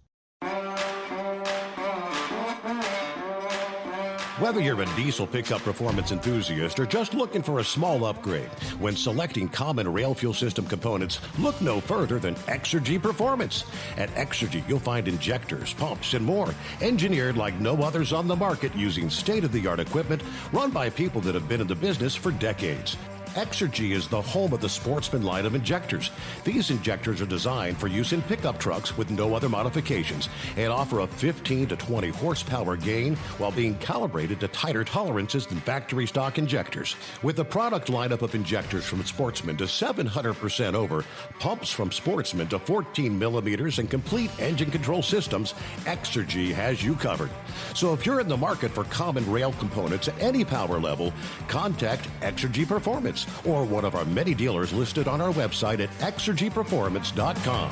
Whether you're a diesel pickup performance enthusiast or just looking for a small upgrade, when selecting common rail fuel system components, look no further than Exergy Performance. At Exergy, you'll find injectors, pumps, and more, engineered like no others on the market using state-of-the-art equipment run by people that have been in the business for decades. Exergy is the home of the Sportsman line of injectors. These injectors are designed for use in pickup trucks with no other modifications and offer a 15 to 20 horsepower gain while being calibrated to tighter tolerances than factory stock injectors. With a product lineup of injectors from Sportsman to 700% over, pumps from Sportsman to 14 millimeters, and complete engine control systems, Exergy has you covered. So if you're in the market for common rail components at any power level, contact Exergy Performance. Performance or one of our many dealers listed on our website at exergyperformance.com.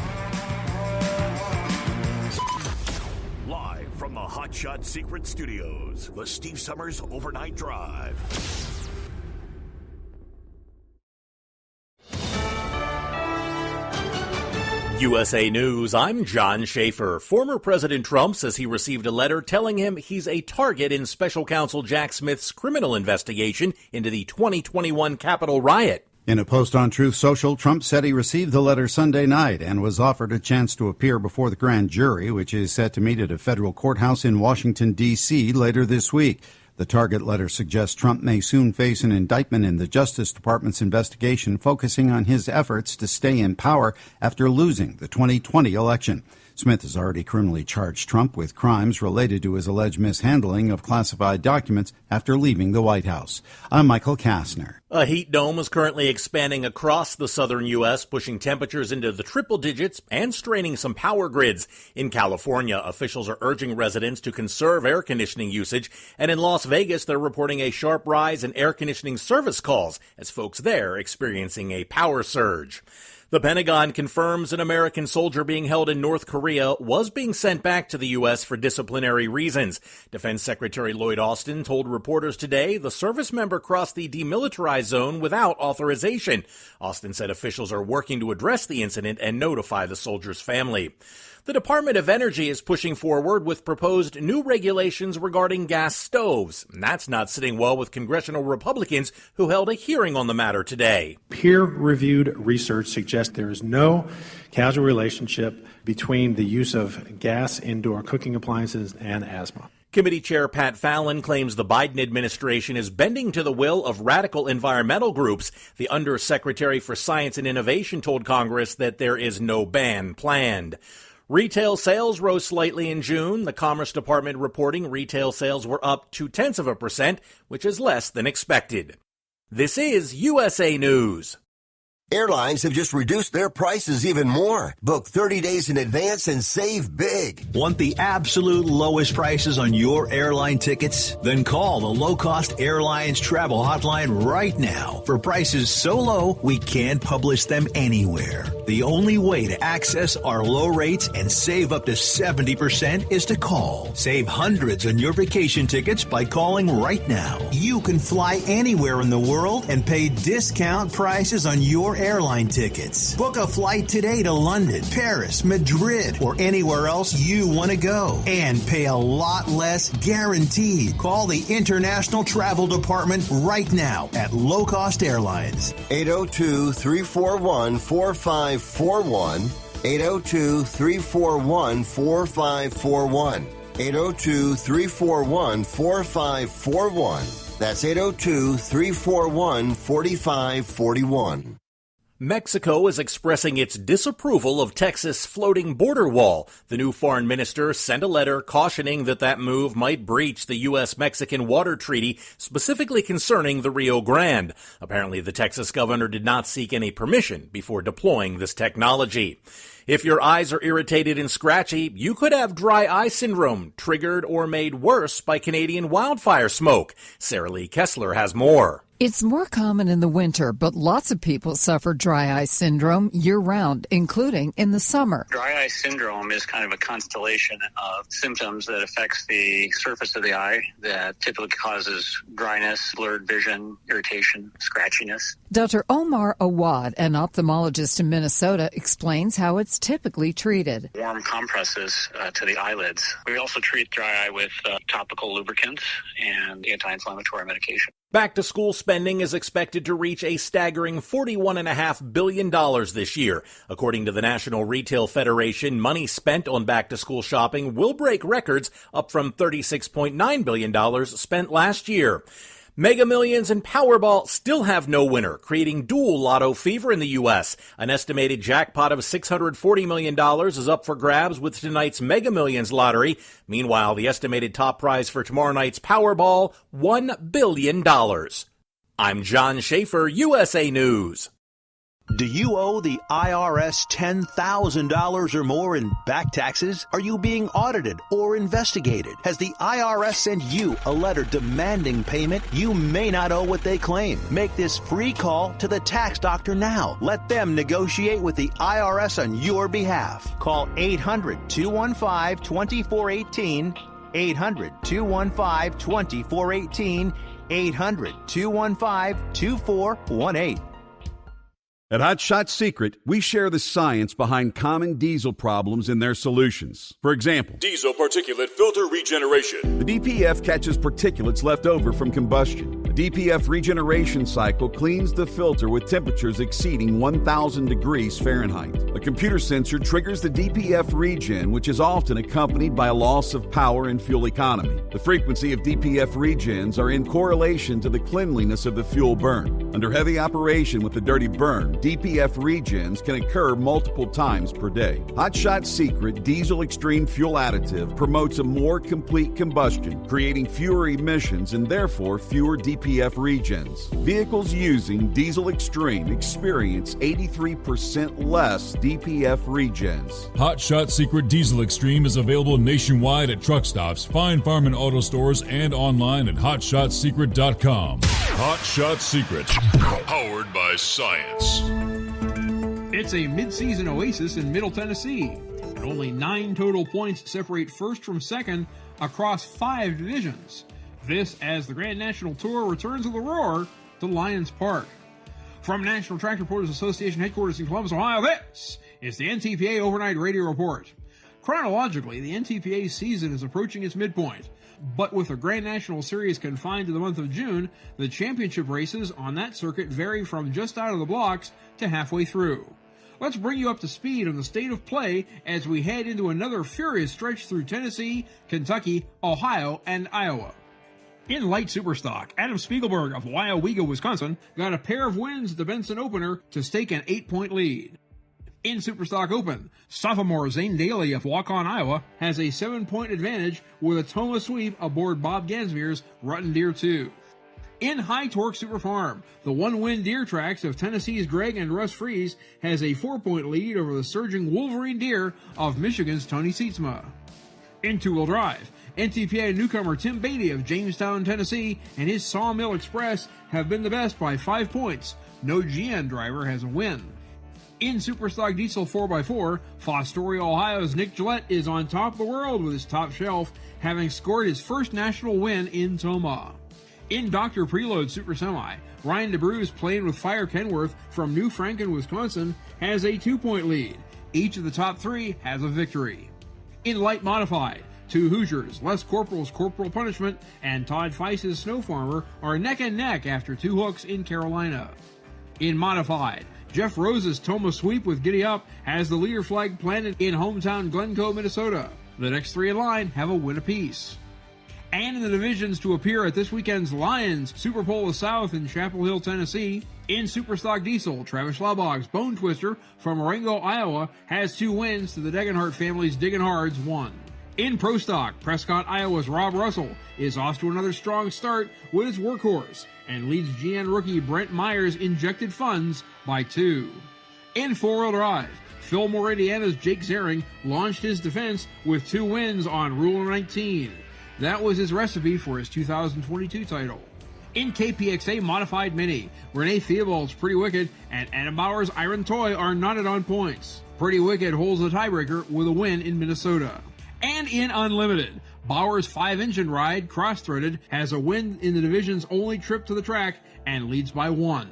Live from the Hot Shot Secret Studios, the Steve Summers Overnight Drive. USA News, I'm John Schaefer. Former President Trump says he received a letter telling him he's a target in Special Counsel Jack Smith's criminal investigation into the 2021 Capitol riot. In a post on Truth Social, Trump said he received the letter Sunday night and was offered a chance to appear before the grand jury, which is set to meet at a federal courthouse in Washington, D.C. later this week. The target letter suggests Trump may soon face an indictment in the Justice Department's investigation focusing on his efforts to stay in power after losing the 2020 election. Smith has already criminally charged Trump with crimes related to his alleged mishandling of classified documents after leaving the White House. I'm Michael Kastner. A heat dome is currently expanding across the southern U.S., pushing temperatures into the triple digits and straining some power grids. In California, officials are urging residents to conserve air conditioning usage, and in Las Vegas, they're reporting a sharp rise in air conditioning service calls as folks there experiencing a power surge. The Pentagon confirms an American soldier being held in North Korea was being sent back to the U.S. for disciplinary reasons. Defense Secretary Lloyd Austin told reporters today the service member crossed the demilitarized zone without authorization. Austin said officials are working to address the incident and notify the soldier's family. The Department of Energy is pushing forward with proposed new regulations regarding gas stoves. And that's not sitting well with congressional Republicans who held a hearing on the matter today. Peer-reviewed research suggests there is no causal relationship between the use of gas indoor cooking appliances and asthma. Committee Chair Pat Fallon claims the Biden administration is bending to the will of radical environmental groups. The Undersecretary for Science and Innovation told Congress that there is no ban planned. Retail sales rose slightly in June. The Commerce Department reporting retail sales were up 0.2%, which is less than expected. This is USA News. Airlines have just reduced their prices even more. Book 30 days in advance and save big. Want the absolute lowest prices on your airline tickets? Then call the Low Cost Airlines Travel Hotline right now for prices so low we can't publish them anywhere. The only way to access our low rates and save up to 70% is to call. Save hundreds on your vacation tickets by calling right now. You can fly anywhere in the world and pay discount prices on your airline tickets. Book a flight today to London, Paris, Madrid, or anywhere else you want to go and pay a lot less guaranteed. Call the International Travel Department right now at Low Cost Airlines. 802-341-4541. 802-341-4541. 802-341-4541. That's 802-341-4541. Mexico is expressing its disapproval of Texas' floating border wall. The new foreign minister sent a letter cautioning that move might breach the U.S.-Mexican water treaty, specifically concerning the Rio Grande. Apparently, the Texas governor did not seek any permission before deploying this technology. If your eyes are irritated and scratchy, you could have dry eye syndrome, triggered or made worse by Canadian wildfire smoke. Sarah Lee Kessler has more. It's more common in the winter, but lots of people suffer dry eye syndrome year-round, including in the summer. Dry eye syndrome is kind of a constellation of symptoms that affects the surface of the eye that typically causes dryness, blurred vision, irritation, scratchiness. Dr. Omar Awad, an ophthalmologist in Minnesota, explains how it's typically treated. Warm compresses to the eyelids. We also treat dry eye with topical lubricants and anti-inflammatory medication. Back-to-school spending is expected to reach a staggering $41.5 billion this year. According to the National Retail Federation, money spent on back-to-school shopping will break records, up from $36.9 billion spent last year. Mega Millions and Powerball still have no winner, creating dual lotto fever in the U.S. An estimated jackpot of $640 million is up for grabs with tonight's Mega Millions lottery. Meanwhile, the estimated top prize for tomorrow night's Powerball, $1 billion. I'm John Schaefer, USA News. Do you owe the IRS $10,000 or more in back taxes? Are you being audited or investigated? Has the IRS sent you a letter demanding payment? You may not owe what they claim. Make this free call to the tax doctor now. Let them negotiate with the IRS on your behalf. Call 800-215-2418, 800-215-2418, 800-215-2418. At Hot Shot Secret, we share the science behind common diesel problems and their solutions. For example, Diesel particulate filter regeneration. the DPF catches particulates left over from combustion. The DPF regeneration cycle cleans the filter with temperatures exceeding 1,000 degrees Fahrenheit. A computer sensor triggers the DPF regen, which is often accompanied by a loss of power and fuel economy. The frequency of DPF regens are in correlation to the cleanliness of the fuel burn. Under heavy operation with the dirty burn, DPF regens can occur multiple times per day. Hot Shot Secret Diesel Extreme Fuel Additive promotes a more complete combustion, creating fewer emissions and therefore fewer DPF regens. Vehicles using Diesel Extreme experience 83% less DPF regens. Hot Shot Secret Diesel Extreme is available nationwide at truck stops, Fine Farm and Auto Stores, and online at hotshotsecret.com. Hot Shot Secret, powered by science. It's a mid-season oasis in Middle Tennessee, and only 9 total points separate first from second across 5 divisions. This as the Grand National Tour returns with a roar to Lions Park. From National Track Reporters Association headquarters in Columbus, Ohio, this is the NTPA Overnight Radio Report. Chronologically, the NTPA season is approaching its midpoint, but with the Grand National Series confined to the month of June, the championship races on that circuit vary from just out of the blocks to halfway through. Let's bring you up to speed on the state of play as we head into another furious stretch through Tennessee, Kentucky, Ohio, and Iowa. In light superstock, Adam Spiegelberg of Weyauwega, Wisconsin, got a pair of wins at the Benson Opener to stake an 8-point lead. In Superstock Open, sophomore Zane Daly of Waukon, Iowa, has a 7-point advantage with a Toma sweep aboard Bob Gansmere's Rutten Deer 2. In High Torque Super Farm, the one-win Deer Tracks of Tennessee's Greg and Russ Fries has a 4-point lead over the surging Wolverine Deer of Michigan's Tony Sietsma. In two-wheel drive, NTPA newcomer Tim Beatty of Jamestown, Tennessee, and his Sawmill Express have been the best by 5 points. No GN driver has a win. In Superstock Diesel 4x4, Fostoria, Ohio's Nick Gillette is on top of the world with his top shelf, having scored his first national win in Toma. In Dr. Preload Super Semi, Ryan DeBruce, playing with Fire Kenworth from New Franken, Wisconsin, has a 2-point lead. Each of the top 3 has a victory. In Light Modified, 2 Hoosiers, Les Corporal's Corporal Punishment, and Todd Feist's Snow Farmer are neck and neck after 2 hooks in Carolina. In Modified, Jeff Rose's Toma sweep with Giddy Up has the leader flag planted in hometown Glencoe, Minnesota. The next 3 in line have a win apiece. And in the divisions to appear at this weekend's Lions Super Bowl of the South in Chapel Hill, Tennessee, in Superstock Diesel, Travis Schlabach's Bone Twister from Marengo, Iowa, has 2 wins to the Degenhardt family's Diggin' Hard's 1. In Pro Stock, Prescott, Iowa's Rob Russell is off to another strong start with his workhorse and leads GN rookie Brent Myers' Injected Funds by 2. In 4-wheel drive, Fillmore, Indiana's Jake Zering launched his defense with 2 wins on Rule 19. That was his recipe for his 2022 title. In KPXA Modified Mini, Renee Theobald's Pretty Wicked and Adam Bauer's Iron Toy are knotted on points. Pretty Wicked holds the tiebreaker with a win in Minnesota. And in Unlimited, Bauer's 5-engine ride, Cross-Threaded, has a win in the division's only trip to the track and leads by 1.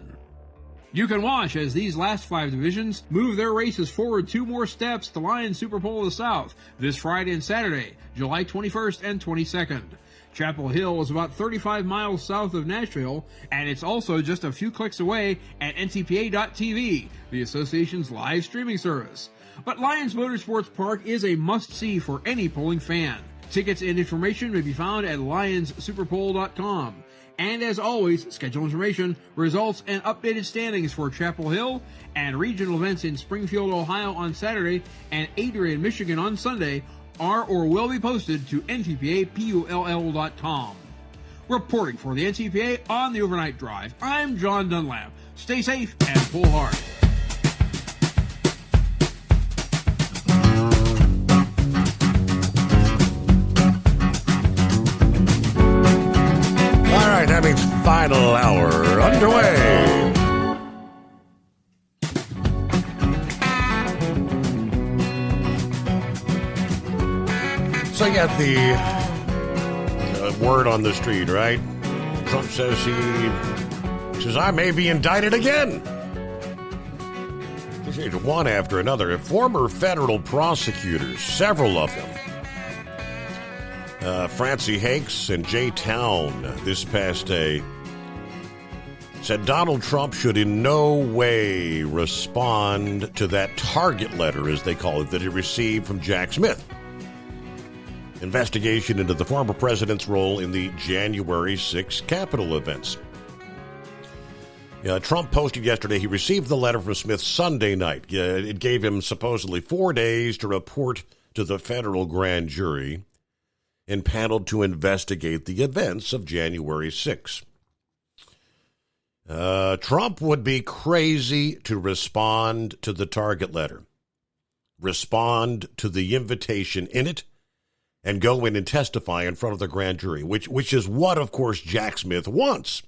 You can watch as these last 5 divisions move their races forward 2 more steps to Lions Super Bowl of the South this Friday and Saturday, July 21st and 22nd. Chapel Hill is about 35 miles south of Nashville, and it's also just a few clicks away at ntpa.tv, the association's live streaming service. But Lions Motorsports Park is a must-see for any pulling fan. Tickets and information may be found at lionssuperpole.com. And as always, schedule information, results, and updated standings for Chapel Hill and regional events in Springfield, Ohio on Saturday and Adrian, Michigan on Sunday are or will be posted to ntpapull.com. Reporting for the NTPA on the Overnight Drive, I'm John Dunlap. Stay safe and pull hard. final hour underway. So you got the word on the street, right? Trump says I may be indicted again. One after another. Former federal prosecutors, several of them, Francie Hakes and Jay Town, this past day, said Donald Trump should in no way respond to that target letter, as they call it, that he received from Jack Smith. Investigation into the former president's role in the January 6 Capitol events. Trump posted yesterday he received the letter from Smith Sunday night. It gave him supposedly 4 days to report to the federal grand jury impaneled to investigate the events of January 6. Trump would be crazy to respond to the target letter, respond to the invitation in it, and go in and testify in front of the grand jury, which is what, of course, Jack Smith wants.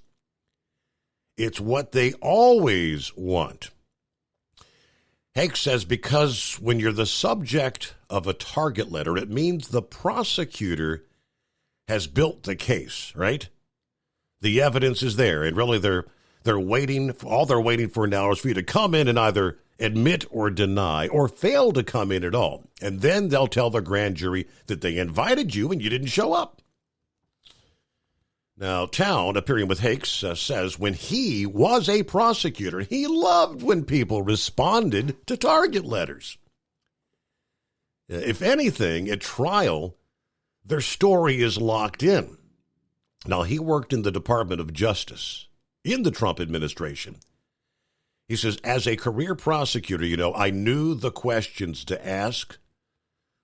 It's what they always want. Hakes says because when you're the subject of a target letter, it means the prosecutor has built the case, right? The evidence is there, and really they're waiting. All they're waiting for now is for you to come in and either admit or deny or fail to come in at all. And then they'll tell the grand jury that they invited you and you didn't show up. Now, Town, appearing with Hakes, says when he was a prosecutor, he loved when people responded to target letters. If anything, at trial, their story is locked in. Now, he worked in the Department of Justice in the Trump administration. He says, as a career prosecutor, I knew the questions to ask,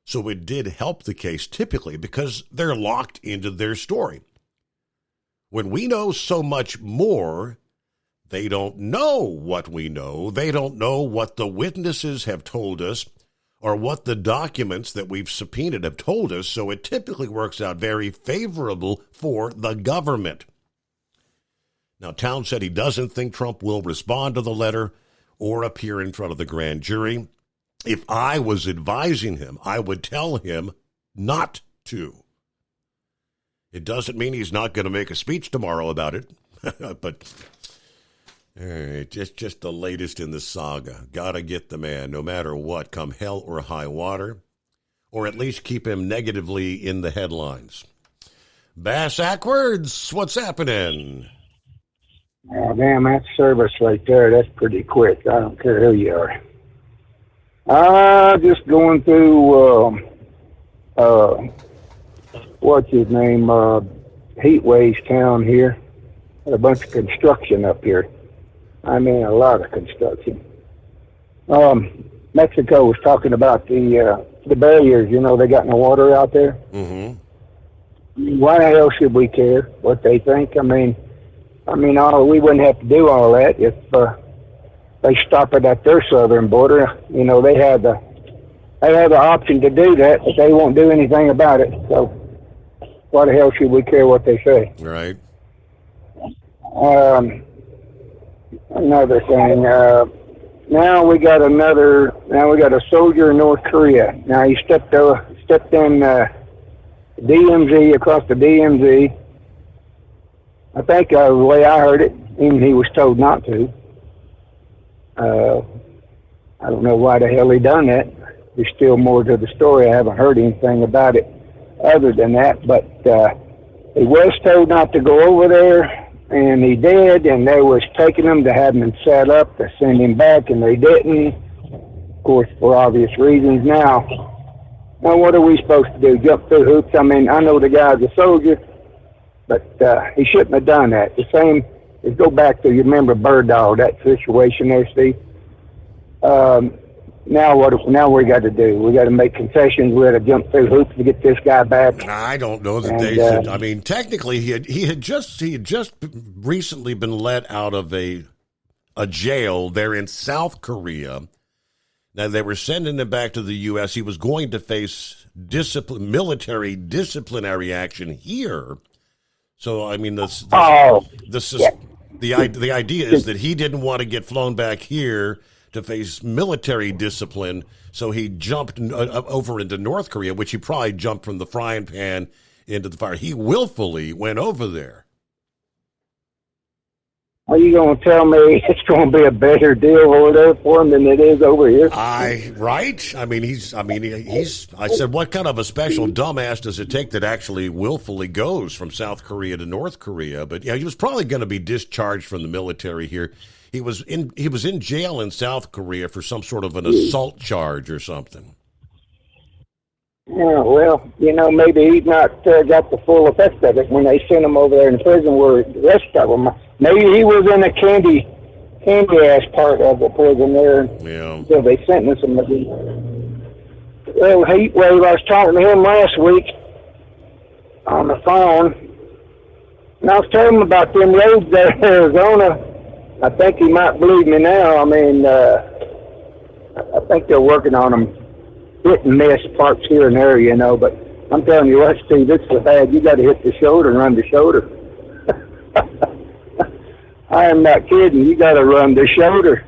so it did help the case typically because they're locked into their story. When we know so much more, they don't know what we know. They don't know what the witnesses have told us or what the documents that we've subpoenaed have told us, so it typically works out very favorable for the government. Now, Town said he doesn't think Trump will respond to the letter or appear in front of the grand jury. If I was advising him, I would tell him not to. It doesn't mean he's not going to make a speech tomorrow about it, but just the latest in the saga. Got to get the man, no matter what, come hell or high water, or at least keep him negatively in the headlines. Bass Ackwards, what's happening? Oh, damn, that service right there, that's pretty quick. I don't care who you are. Just going through, what's his name, Heatwaves town here. Had a bunch of construction up here. I mean, a lot of construction. Mexico was talking about the barriers, they got in the water out there. Mm-hmm. Why the hell should we care what they think? I mean, we wouldn't have to do all that if they stop it at their southern border. They have the option to do that, but they won't do anything about it. So why the hell should we care what they say? Right. Another thing. Now we got a soldier in North Korea. Now he stepped in DMZ, across the DMZ. I think the way I heard it, even he was told not to. I don't know why the hell he done that. There's still more to the story. I haven't heard anything about it other than that. But he was told not to go over there, and he did, and they was taking him to have him set up to send him back, and they didn't. Of course, for obvious reasons. Now, what are we supposed to do? Jump through hoops? I mean, I know the guy's a soldier, but he shouldn't have done that. The same is go back to, you remember Bird Dog, that situation there, Steve? Now we got to do? We got to make concessions. We got to jump through hoops to get this guy back. I don't know that they should. I mean, technically, he had just recently been let out of a jail there in South Korea. Now they were sending him back to the U.S. He was going to face military disciplinary action here. So I mean, the idea is that he didn't want to get flown back here to face military discipline, so he jumped over into North Korea, which he probably jumped from the frying pan into the fire. He willfully went over there. Are you going to tell me it's going to be a better deal over there for him than it is over here? Right? I mean, he's. I said, what kind of a special dumbass does it take that actually willfully goes from South Korea to North Korea? But yeah, he was probably going to be discharged from the military here. He was in jail in South Korea for some sort of an assault charge or something. Yeah, well, maybe he's not got the full effect of it when they sent him over there in prison where the rest of them. Maybe he was in a candy ass part of the prison there. Yeah. So they sentenced him. Well, I was talking to him last week on the phone, and I was telling him about them roads there in Arizona. I think he might believe me now. I mean, I think they're working on them. Hit and miss parts here and there, but I'm telling you what, Steve, it's so bad. You got to hit the shoulder and run the shoulder. I am not kidding. You got to run the shoulder.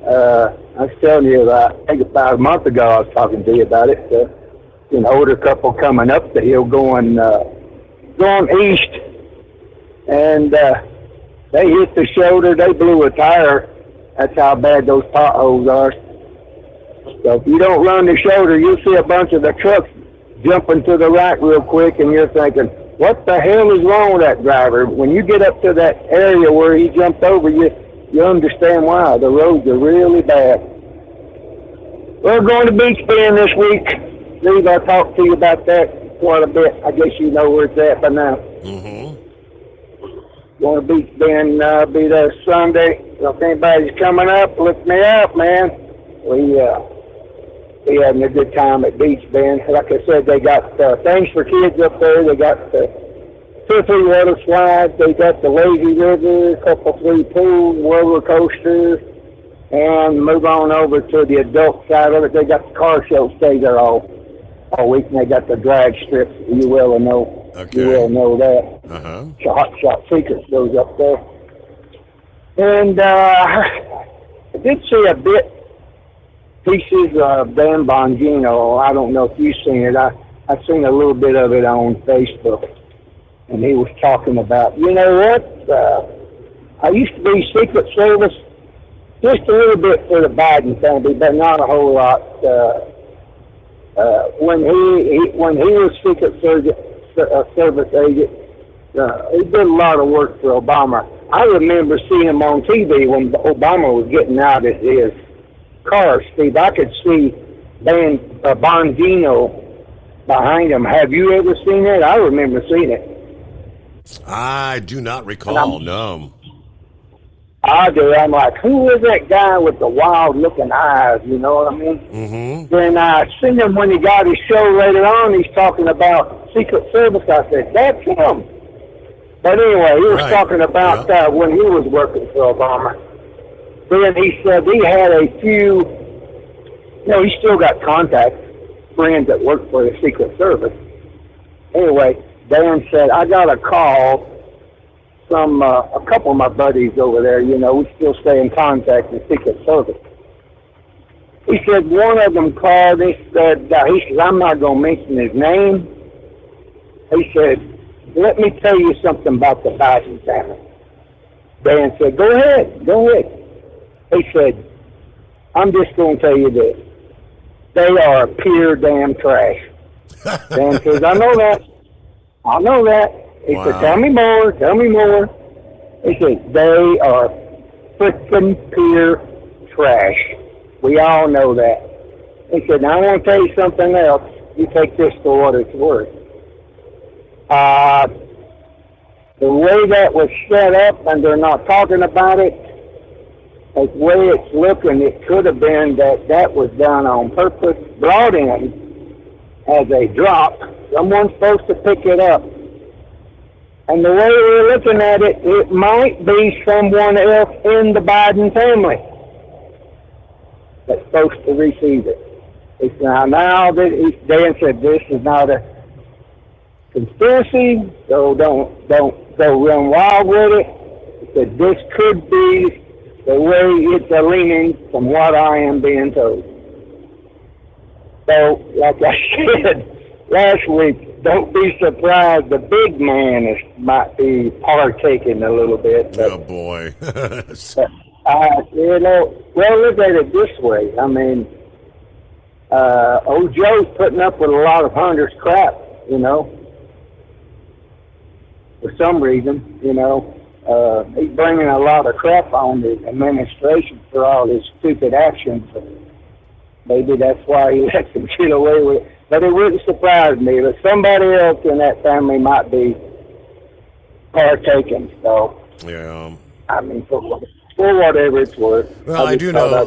I was telling you, I think about a month ago, I was talking to you about it. An older couple coming up the hill going east, and they hit the shoulder. They blew a tire. That's how bad those potholes are. So if you don't run the shoulder, you'll see a bunch of the trucks jumping to the right real quick, and you're thinking, what the hell is wrong with that driver? When you get up to that area where he jumped over, you understand why. The roads are really bad. We're going to Beach Bend this week. Steve, I talked to you about that quite a bit. I guess you know where it's at by now. Mm-hmm. Going to Beach Bend, be there Sunday. So if anybody's coming up, look me up, man. We having a good time at Beach Bend. Like I said, they got things for kids up there. They got the 2 or 3 water slides. They got the lazy river, a couple 3 pools, roller coasters, and move on over to the adult side of it. They got the car show stay there all week, and they got the drag strips. You will know. Okay. You will know that. Uh-huh. Hot Shot Secrets goes up there. And I did see a bit pieces of Dan Bongino. I don't know if you've seen it. I've seen a little bit of it on Facebook, and he was talking about, you know what, I used to be Secret Service just a little bit for the Biden family, but not a whole lot. When he was Secret Service agent, he did a lot of work for Obama. I remember seeing him on TV when Obama was getting out of his car, Steve. I could see Dan Bongino behind him. Have you ever seen it? I remember seeing it. I do not recall, no. I do. I'm like, who is that guy with the wild-looking eyes? You know what I mean? Mm-hmm. Then I seen him when he got his show later on. He's talking about Secret Service. I said, that's him. But anyway, he was talking about when he was working for Obama. Then he said he had a few, he still got contacts, friends that work for the Secret Service. Anyway, Dan said, I got a call from a couple of my buddies over there, we still stay in contact with the Secret Service. He said one of them called, he said, I'm not going to mention his name. He said, let me tell you something about the Biden family. Dan said, go ahead. He said, I'm just going to tell you this. They are pure damn trash. Dan says, I know that. He said, tell me more. He said, they are freaking pure trash. We all know that. He said, now I want to tell you something else. You take this for what it's worth. The way that was set up, and they're not talking about it, the way it's looking, it could have been that was done on purpose, brought in as a drop. Someone's supposed to pick it up. And the way we're looking at it, it might be someone else in the Biden family that's supposed to receive it. It's now that Dan said this is not conspiracy, so don't go run wild with it. But this could be the way it's leaning from what I am being told. So, like I said last week, don't be surprised the big man might be partaking a little bit. But, oh, boy. well, look at it this way. I mean, old Joe's putting up with a lot of Hunter's crap, for some reason, he's bringing a lot of crap on the administration for all his stupid actions. Maybe that's why he lets him get away with it. But it wouldn't surprise me that somebody else in that family might be partaking. So, yeah. I mean, for whatever it's worth. Well, I do know.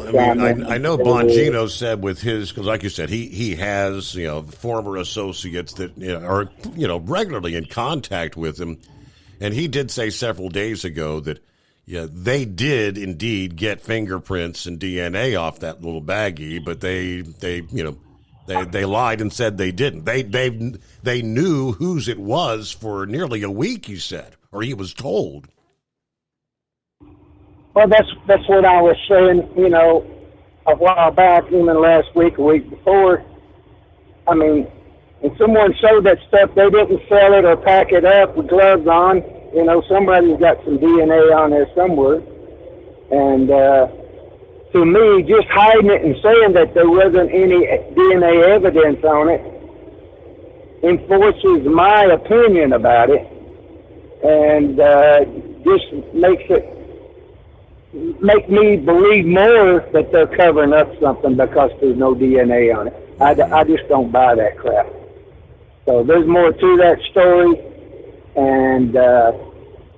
I know Bongino said with his, because like you said, he has former associates that are regularly in contact with him, and he did say several days ago that they did indeed get fingerprints and DNA off that little baggie, but they lied and said they didn't. They knew whose it was for nearly a week. He said, or he was told. Well, that's what I was saying, a while back, even last week, a week before. I mean, when someone sold that stuff, they didn't sell it or pack it up with gloves on. Somebody's got some DNA on there somewhere. And to me, just hiding it and saying that there wasn't any DNA evidence on it enforces my opinion about it, and just make me believe more that they're covering up something because there's no DNA on it. I just don't buy that crap. So there's more to that story, and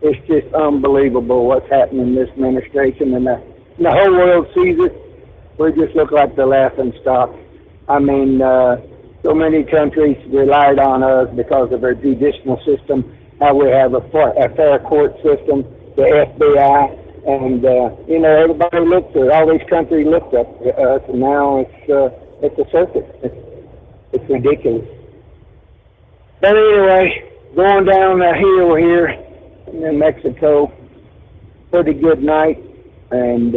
it's just unbelievable what's happening in this administration, and the whole world sees it. We just look like the laughing stock. I mean, so many countries relied on us because of our judicial system, how we have a fair court system, the FBI. And, everybody looked at it. All these countries looked up to us, and now it's a circus. It's ridiculous. But anyway, going down the hill here in Mexico, pretty good night. And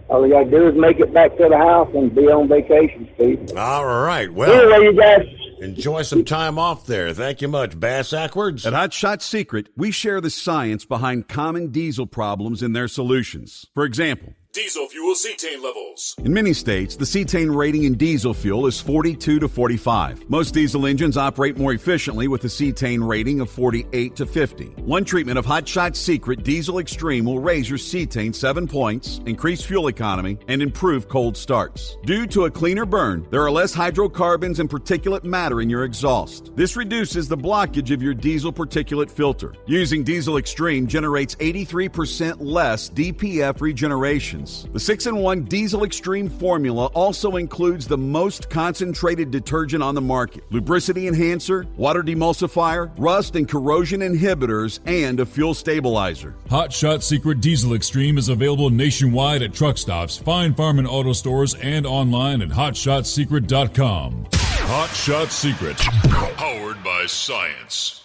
all we got to do is make it back to the house and be on vacation, Steve. All right. Well, anyway, you guys, enjoy some time off there. Thank you much, Bass Ackwards. At Hot Shot Secret, we share the science behind common diesel problems and their solutions. For example, diesel fuel cetane levels. In many states, the cetane rating in diesel fuel is 42 to 45. Most diesel engines operate more efficiently with a cetane rating of 48 to 50. One treatment of Hot Shot Secret Diesel Extreme will raise your cetane 7 points, increase fuel economy, and improve cold starts. Due to a cleaner burn, there are less hydrocarbons and particulate matter in your exhaust. This reduces the blockage of your diesel particulate filter. Using Diesel Extreme generates 83% less DPF regeneration. The 6-in-1 Diesel Extreme formula also includes the most concentrated detergent on the market, lubricity enhancer, water demulsifier, rust and corrosion inhibitors, and a fuel stabilizer. Hot Shot Secret Diesel Extreme is available nationwide at truck stops, Fine Farm and auto stores, and online at hotshotsecret.com. Hot Shot Secret, powered by science.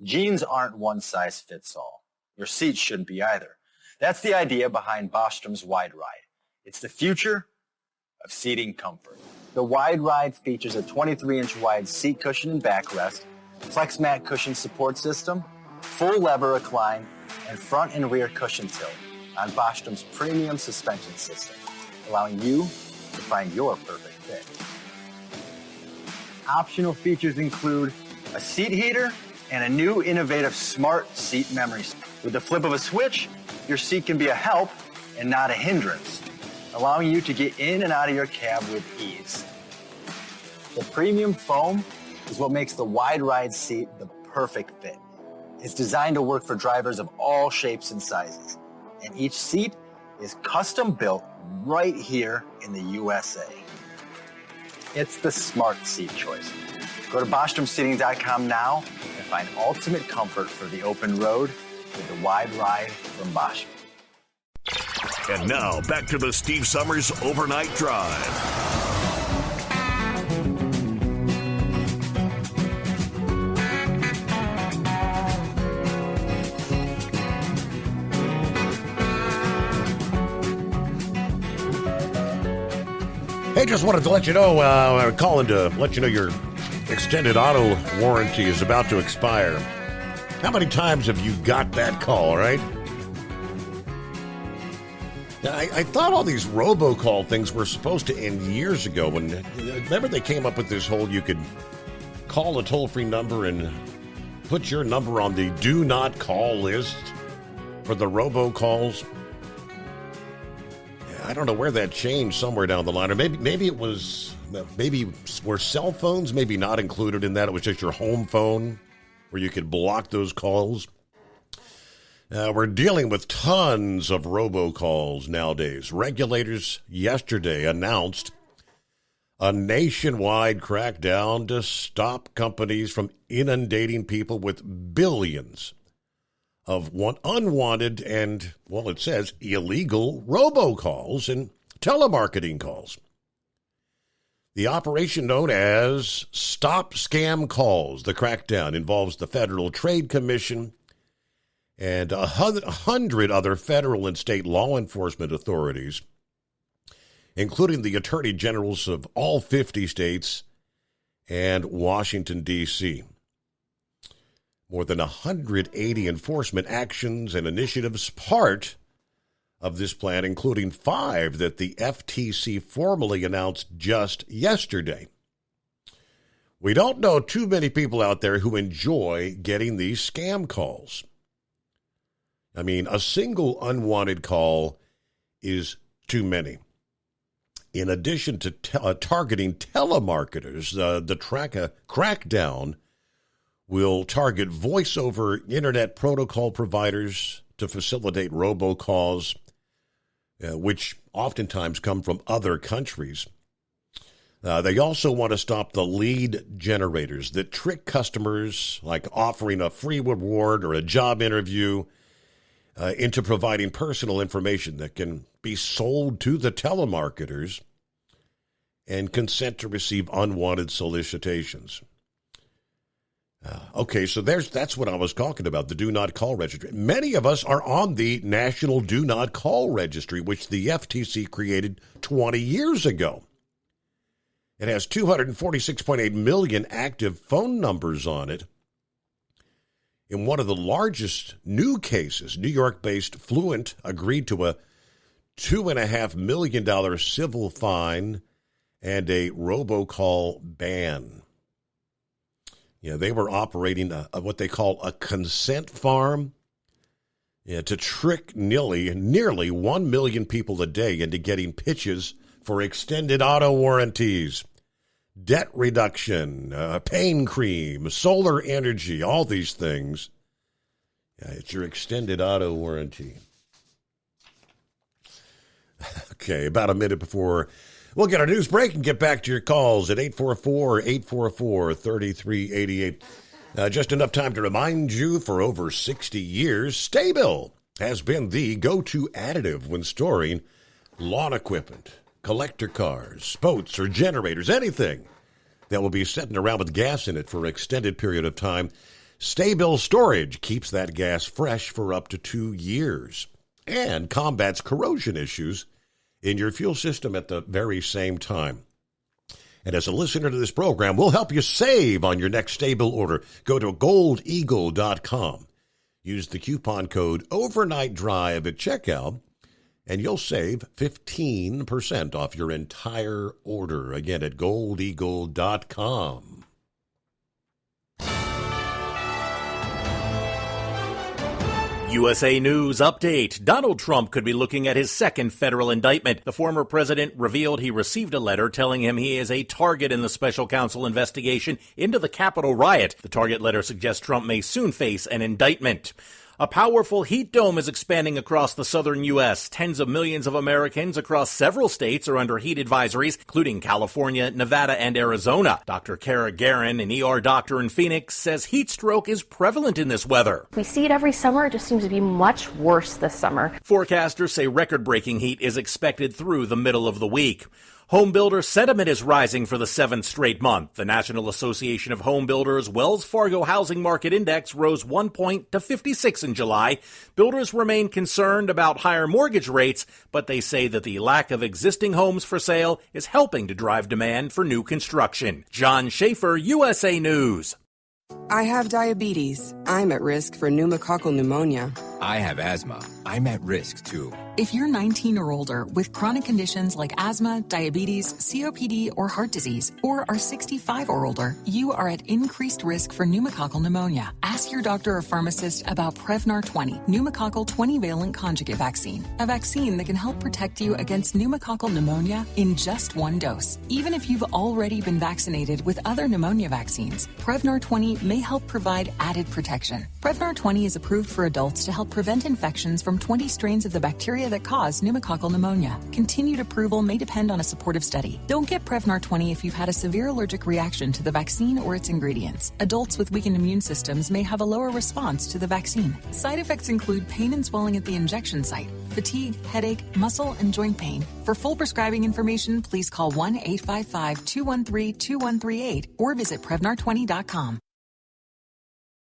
Jeans aren't one size fits all. Your seats shouldn't be either. That's the idea behind Bostrom's Wide Ride. It's the future of seating comfort. The Wide Ride features a 23-inch wide seat cushion and backrest, flex mat cushion support system, full lever recline, and front and rear cushion tilt on Bostrom's premium suspension system, allowing you to find your perfect fit. Optional features include a seat heater and a new innovative smart seat memory. With the flip of a switch, your seat can be a help and not a hindrance, allowing you to get in and out of your cab with ease. The premium foam is what makes the Wide Ride seat the perfect fit. It's designed to work for drivers of all shapes and sizes, and each seat is custom built right here in the USA. It's the smart seat choice. Go to BostromSeating.com now and find ultimate comfort for the open road with the Wide Ride from Bostrom. And now, back to the Steve Summers Overnight Drive. Hey, just wanted to let you know, calling to let you know your extended auto warranty is about to expire. How many times have you got that call, right? Now, I thought all these robocall things were supposed to end years ago. Remember they came up with this whole, you could call a toll-free number and put your number on the do not call list for the robocalls. I don't know where that changed somewhere down the line, or maybe it was, maybe were cell phones maybe not included in that? It was just your home phone where you could block those calls. We're dealing with tons of robocalls nowadays. Regulators yesterday announced a nationwide crackdown to stop companies from inundating people with billions of unwanted and, well, it says illegal robocalls and telemarketing calls. The operation known as Stop Scam Calls, the crackdown, involves the Federal Trade Commission and 100 other federal and state law enforcement authorities, including the attorney generals of all 50 states and Washington, D.C. More than 180 enforcement actions and initiatives part of this plan, including 5 that the FTC formally announced just yesterday. We don't know too many people out there who enjoy getting these scam calls. I mean, a single unwanted call is too many. In addition to targeting telemarketers, the crackdown will target voice-over internet protocol providers to facilitate robocalls, which oftentimes come from other countries. They also want to stop the lead generators that trick customers, like offering a free reward or a job interview, into providing personal information that can be sold to the telemarketers and consent to receive unwanted solicitations. Okay, so that's what I was talking about, the Do Not Call Registry. Many of us are on the National Do Not Call Registry, which the FTC created 20 years ago. It has 246.8 million active phone numbers on it. In one of the largest new cases, New York-based Fluent agreed to a $2.5 million civil fine and a robocall ban. Yeah, they were operating what they call a consent farm, to trick nearly 1 million people a day into getting pitches for extended auto warranties, debt reduction, pain cream, solar energy, all these things. Yeah, it's your extended auto warranty. Okay, about a minute before we'll get our news break and get back to your calls at 844-844-3388. Just enough time to remind you, for over 60 years, Sta-Bil has been the go-to additive when storing lawn equipment, collector cars, boats, or generators, anything that will be sitting around with gas in it for an extended period of time. Sta-Bil storage keeps that gas fresh for up to 2 years and combats corrosion issues in your fuel system at the very same time. And as a listener to this program, we'll help you save on your next Sta-Bil order. Go to goldeagle.com. Use the coupon code OvernightDrive at checkout, and you'll save 15% off your entire order. Again, at goldeagle.com. USA News Update. Donald Trump could be looking at his second federal indictment. The former president revealed he received a letter telling him he is a target in the special counsel investigation into the Capitol riot. The target letter suggests Trump may soon face an indictment. A powerful heat dome is expanding across the southern U.S. Tens of millions of Americans across several states are under heat advisories, including California, Nevada, and Arizona. Dr. Kara Guerin, an ER doctor in Phoenix, says heat stroke is prevalent in this weather. We see it every summer. It just seems to be much worse this summer. Forecasters say record-breaking heat is expected through the middle of the week. Home builder sentiment is rising for the 7th straight month. The National Association of Home Builders Wells Fargo Housing Market Index rose 1 point to 56 in July. Builders remain concerned about higher mortgage rates, but they say that the lack of existing homes for sale is helping to drive demand for new construction. John Schaefer, USA News. I have diabetes. I'm at risk for pneumococcal pneumonia. I have asthma. I'm at risk too. If you're 19 or older with chronic conditions like asthma, diabetes, COPD, or heart disease, or are 65 or older, you are at increased risk for pneumococcal pneumonia. Ask your doctor or pharmacist about Prevnar 20, pneumococcal 20-valent conjugate vaccine, a vaccine that can help protect you against pneumococcal pneumonia in just one dose. Even if you've already been vaccinated with other pneumonia vaccines, Prevnar 20 may help provide added protection. Prevnar 20 is approved for adults to help prevent infections from 20 strains of the bacteria that cause pneumococcal pneumonia. Continued approval may depend on a supportive study. Don't get Prevnar 20 if you've had a severe allergic reaction to the vaccine or its ingredients. Adults with weakened immune systems may have a lower response to the vaccine. Side effects include pain and swelling at the injection site, fatigue, headache, muscle, and joint pain. For full prescribing information, please call 1-855-213-2138 or visit Prevnar20.com.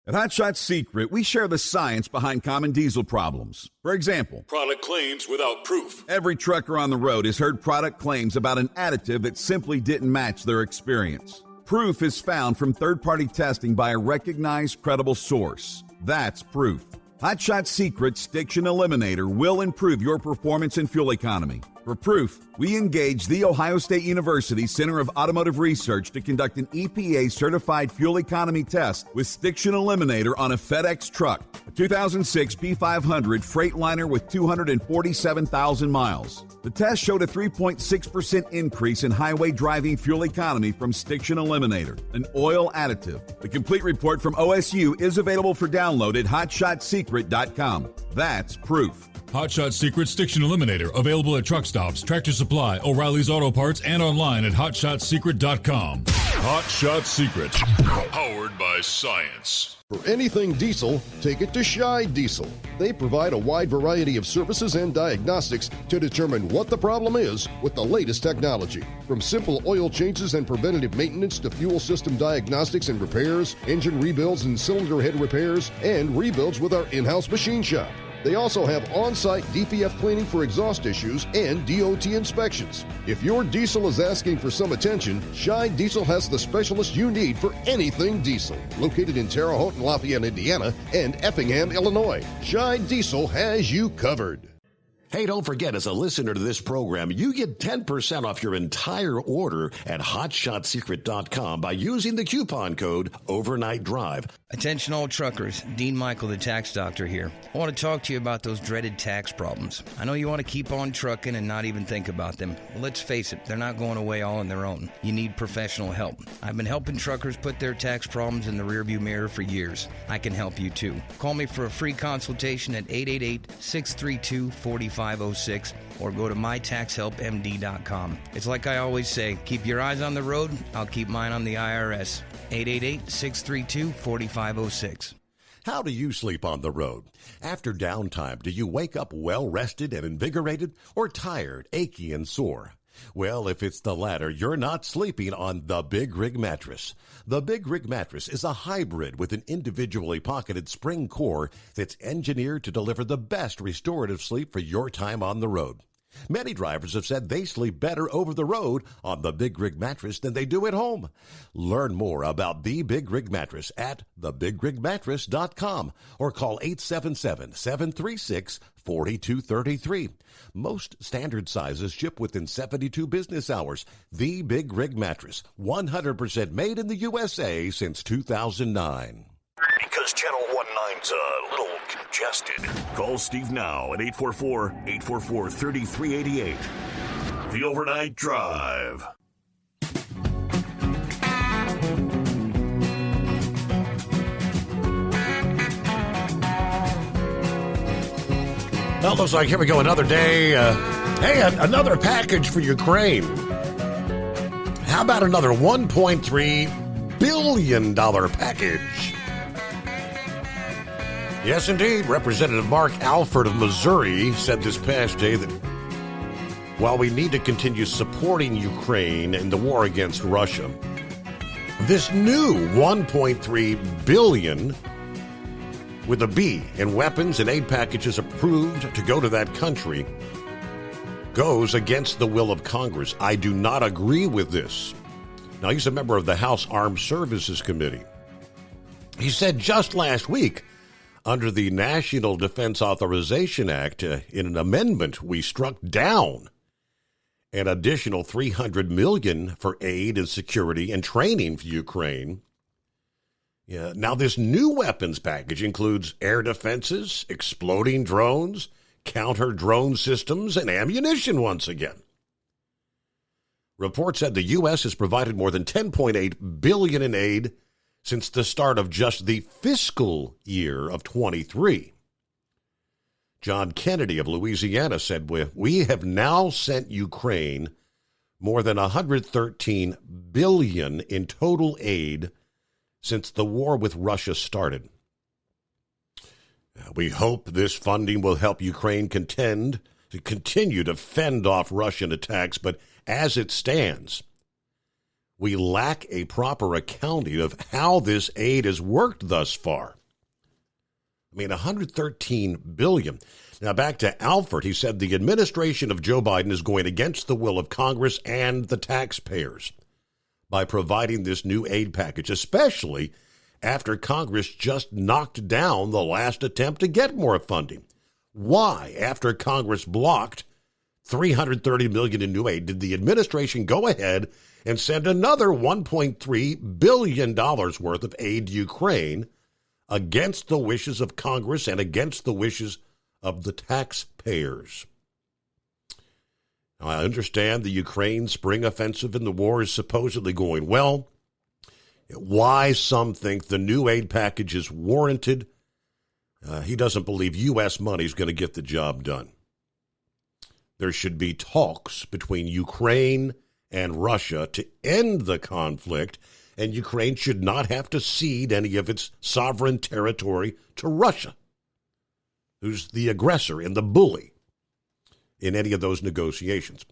At Hot Shot Secret, we share the science behind common diesel problems. For example, product claims without proof. Every trucker on the road has heard product claims about an additive that simply didn't match their experience. Proof is found from third-party testing by a recognized, credible source. That's proof. Hot Shot Secret Stiction Eliminator will improve your performance and fuel economy. For proof, we engaged the Ohio State University Center of Automotive Research to conduct an EPA-certified fuel economy test with Stiction Eliminator on a FedEx truck, a 2006 P500 Freightliner with 247,000 miles. The test showed a 3.6% increase in highway driving fuel economy from Stiction Eliminator, an oil additive. The complete report from OSU is available for download at hotshotsecret.com. That's proof. Hot Shot Secret Stiction Eliminator, available at truck stops, Tractor Supply, O'Reilly's Auto Parts, and online at hotshotsecret.com. Hot Shot Secret, powered by science. For anything diesel, take it to Scheid Diesel. They provide a wide variety of services and diagnostics to determine what the problem is with the latest technology. From simple oil changes and preventative maintenance to fuel system diagnostics and repairs, engine rebuilds and cylinder head repairs, and rebuilds with our in-house machine shop. They also have on-site DPF cleaning for exhaust issues and DOT inspections. If your diesel is asking for some attention, Scheid Diesel has the specialist you need for anything diesel. Located in Terre Haute and Lafayette, Indiana, and Effingham, Illinois, Scheid Diesel has you covered. Hey, don't forget, as a listener to this program, you get 10% off your entire order at hotshotsecret.com by using the coupon code Overnight Drive. Attention all truckers, Dean Michael, the tax doctor here. I want to talk to you about those dreaded tax problems. I know you want to keep on trucking and not even think about them. Well, let's face it, they're not going away all on their own. You need professional help. I've been helping truckers put their tax problems in the rearview mirror for years. I can help you too. Call me for a free consultation at 888-632-4506 or go to mytaxhelpmd.com. It's like I always say, keep your eyes on the road, I'll keep mine on the IRS. 888-632-4506. How do you sleep on the road? After downtime, do you wake up well-rested and invigorated or tired, achy, and sore? Well, if it's the latter, you're not sleeping on the Big Rig Mattress. The Big Rig Mattress is a hybrid with an individually pocketed spring core that's engineered to deliver the best restorative sleep for your time on the road. Many drivers have said they sleep better over the road on the Big Rig Mattress than they do at home. Learn more about the Big Rig Mattress at thebigrigmattress.com or call 877-736-4233. Most standard sizes ship within 72 business hours. The Big Rig Mattress, 100% made in the USA since 2009. Because Channel 19's a little congested. Call Steve now at 844-844-3388. The Overnight Drive. Well, looks like here we go, another day. Hey, another package for Ukraine. How about another $1.3 billion package? Yes, indeed. Representative Mark Alford of Missouri said this past day that while we need to continue supporting Ukraine in the war against Russia, this new $1.3 billion with a B in weapons and aid packages approved to go to that country goes against the will of Congress. I do not agree with this. Now, he's a member of the House Armed Services Committee. He said just last week, under the National Defense Authorization Act, in an amendment, we struck down an additional $300 million for aid and security and training for Ukraine. Yeah, now, this new weapons package includes air defenses, exploding drones, counter-drone systems, and ammunition once again. Reports said the U.S. has provided more than $10.8 billion in aid since the start of just the fiscal year of 23. John Kennedy of Louisiana said, we have now sent Ukraine more than $113 billion in total aid since the war with Russia started. We hope this funding will help Ukraine continue to fend off Russian attacks, but as it stands, we lack a proper accounting of how this aid has worked thus far. I mean, $113 billion. Now, back to Alford, he said the administration of Joe Biden is going against the will of Congress and the taxpayers by providing this new aid package, especially after Congress just knocked down the last attempt to get more funding. Why, after Congress blocked $330 million in new aid, did the administration go ahead and send another $1.3 billion worth of aid to Ukraine against the wishes of Congress and against the wishes of the taxpayers? Now, I understand the Ukraine spring offensive in the war is supposedly going well. Why some think the new aid package is warranted, he doesn't believe U.S. money is going to get the job done. There should be talks between Ukraine and Russia to end the conflict, and Ukraine should not have to cede any of its sovereign territory to Russia, who's the aggressor and the bully in any of those negotiations.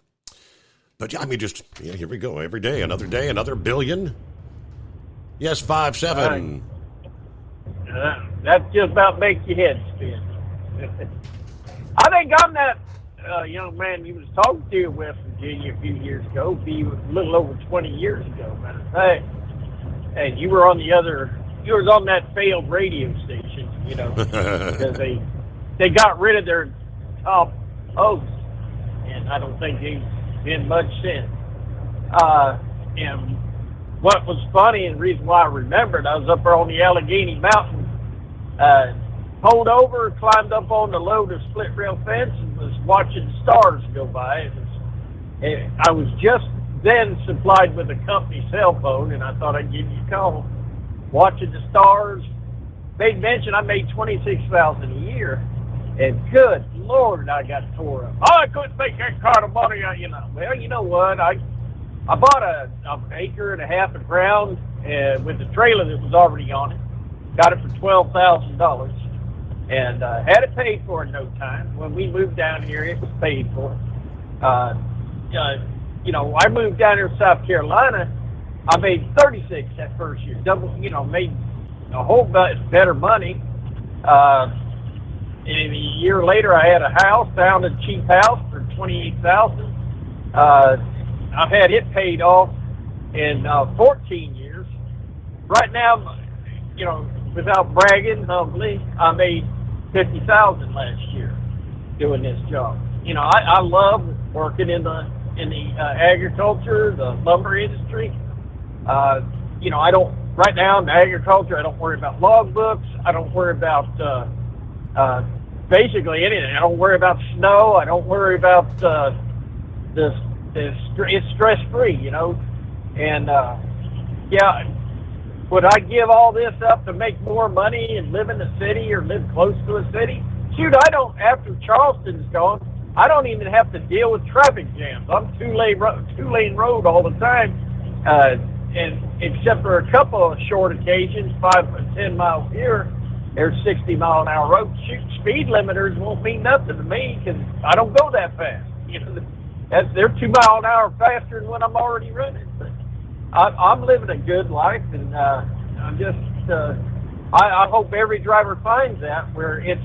But, I mean, here we go. Every day, another billion. Yes, 5-7. That just about makes your head spin. I think I'm that young man you was talking to in West Virginia a few years ago, a little over 20 years ago, matter of fact. And you were on on that failed radio station, because they got rid of their top host, and I don't think they've been much since. And what was funny, and the reason why I remembered, I was up there on the Allegheny Mountain, pulled over, climbed up on the low to split rail fence, and was watching the stars go by. I was just then supplied with a company cell phone, and I thought I'd give you a call. Watching the stars, made mention I made $26,000 a year, and good Lord, I got tore up. I couldn't make that kind of money. Well, you know what? I bought an acre and a half of ground with the trailer that was already on it. Got it for $12,000, and had it paid for in no time. When we moved down here, it was paid for. I moved down here to South Carolina. I made 36 that first year. Made a whole bunch better money. And a year later, I had a house, found a cheap house for $28,000. I've had it paid off in 14 years. Right now, without bragging, humbly, I made $50,000 last year doing this job. I love working in the agriculture, the lumber industry. I don't, right now in agriculture, I don't worry about logbooks. I don't worry about basically anything. I don't worry about snow. I don't worry about it's stress-free, And, would I give all this up to make more money and live in the city or live close to a city? Shoot, after Charleston's gone, I don't even have to deal with traffic jams. I'm two-lane road all the time, and except for a couple of short occasions, 5 or 10 miles here, there's 60-mile-an-hour road. Shoot, speed limiters won't mean nothing to me because I don't go that fast. they're 2 miles an hour faster than what I'm already running. But I'm living a good life, and I'm just I hope every driver finds that, where it's,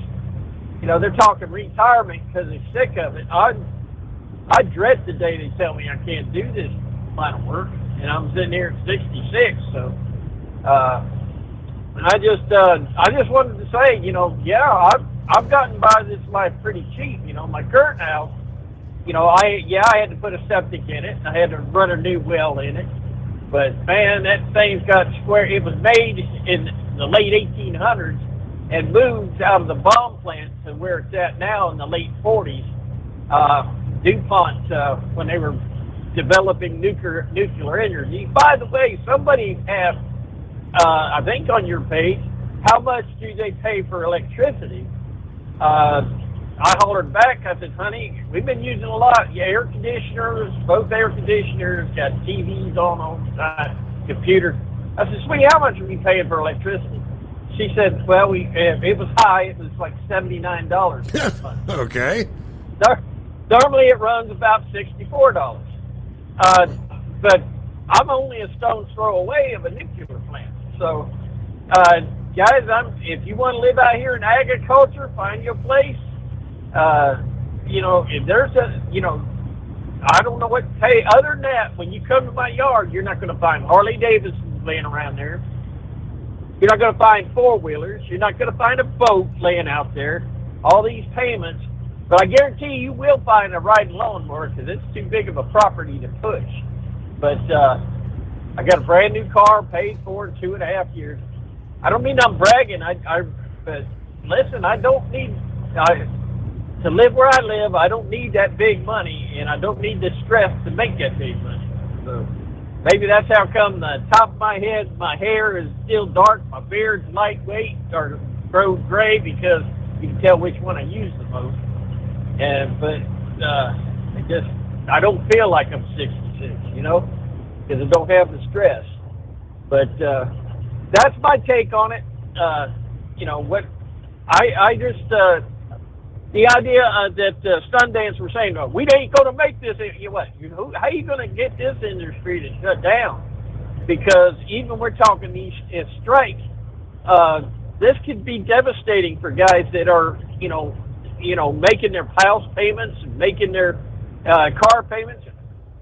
you know, they're talking retirement because they're sick of it. I dread the day they tell me I can't do this line of work, and I'm sitting here at 66. So, and I just wanted to say, you know, yeah, I've gotten by this life pretty cheap. You know, my current house, you know, I had to put a septic in it, and I had to run a new well in it. But man, that thing's got square. It was made in the late 1800s and moved out of the bomb plant to where it's at now in the late 40s. DuPont, when they were developing nuclear energy. By the way, somebody asked, I think on your page, how much do they pay for electricity? I hollered back. I said, honey, we've been using a lot. Yeah, air conditioners, both air conditioners, got TVs on all the time, computer. I said, sweetie, how much are we paying for electricity? She said, well, it was high. It was like $79. Okay. Normally it runs about $64. But I'm only a stone's throw away of a nuclear plant. So, guys, if you want to live out here in agriculture, find your place. You know, if there's I don't know what to pay. Other than that, when you come to my yard, you're not going to find Harley Davidsons laying around there. You're not going to find four-wheelers. You're not going to find a boat laying out there. All these payments. But I guarantee you will find a riding lawnmower because it's too big of a property to push. But I got a brand new car paid for in 2.5 years. I don't mean I'm bragging. But listen, I don't need to live where I live. I don't need that big money, and I don't need the stress to make that big money. So maybe that's how come the top of my head, my hair is still dark, my beard's lightweight or grows gray because you can tell which one I use the most. But I don't feel like I'm 66, you know, because I don't have the stress. But that's my take on it. You know, what I just, the idea that Sundance were saying, oh, we ain't going to make this, how are you going to get this industry to shut down? Because even we're talking these strikes, this could be devastating for guys that are, you know, making their house payments and making their car payments.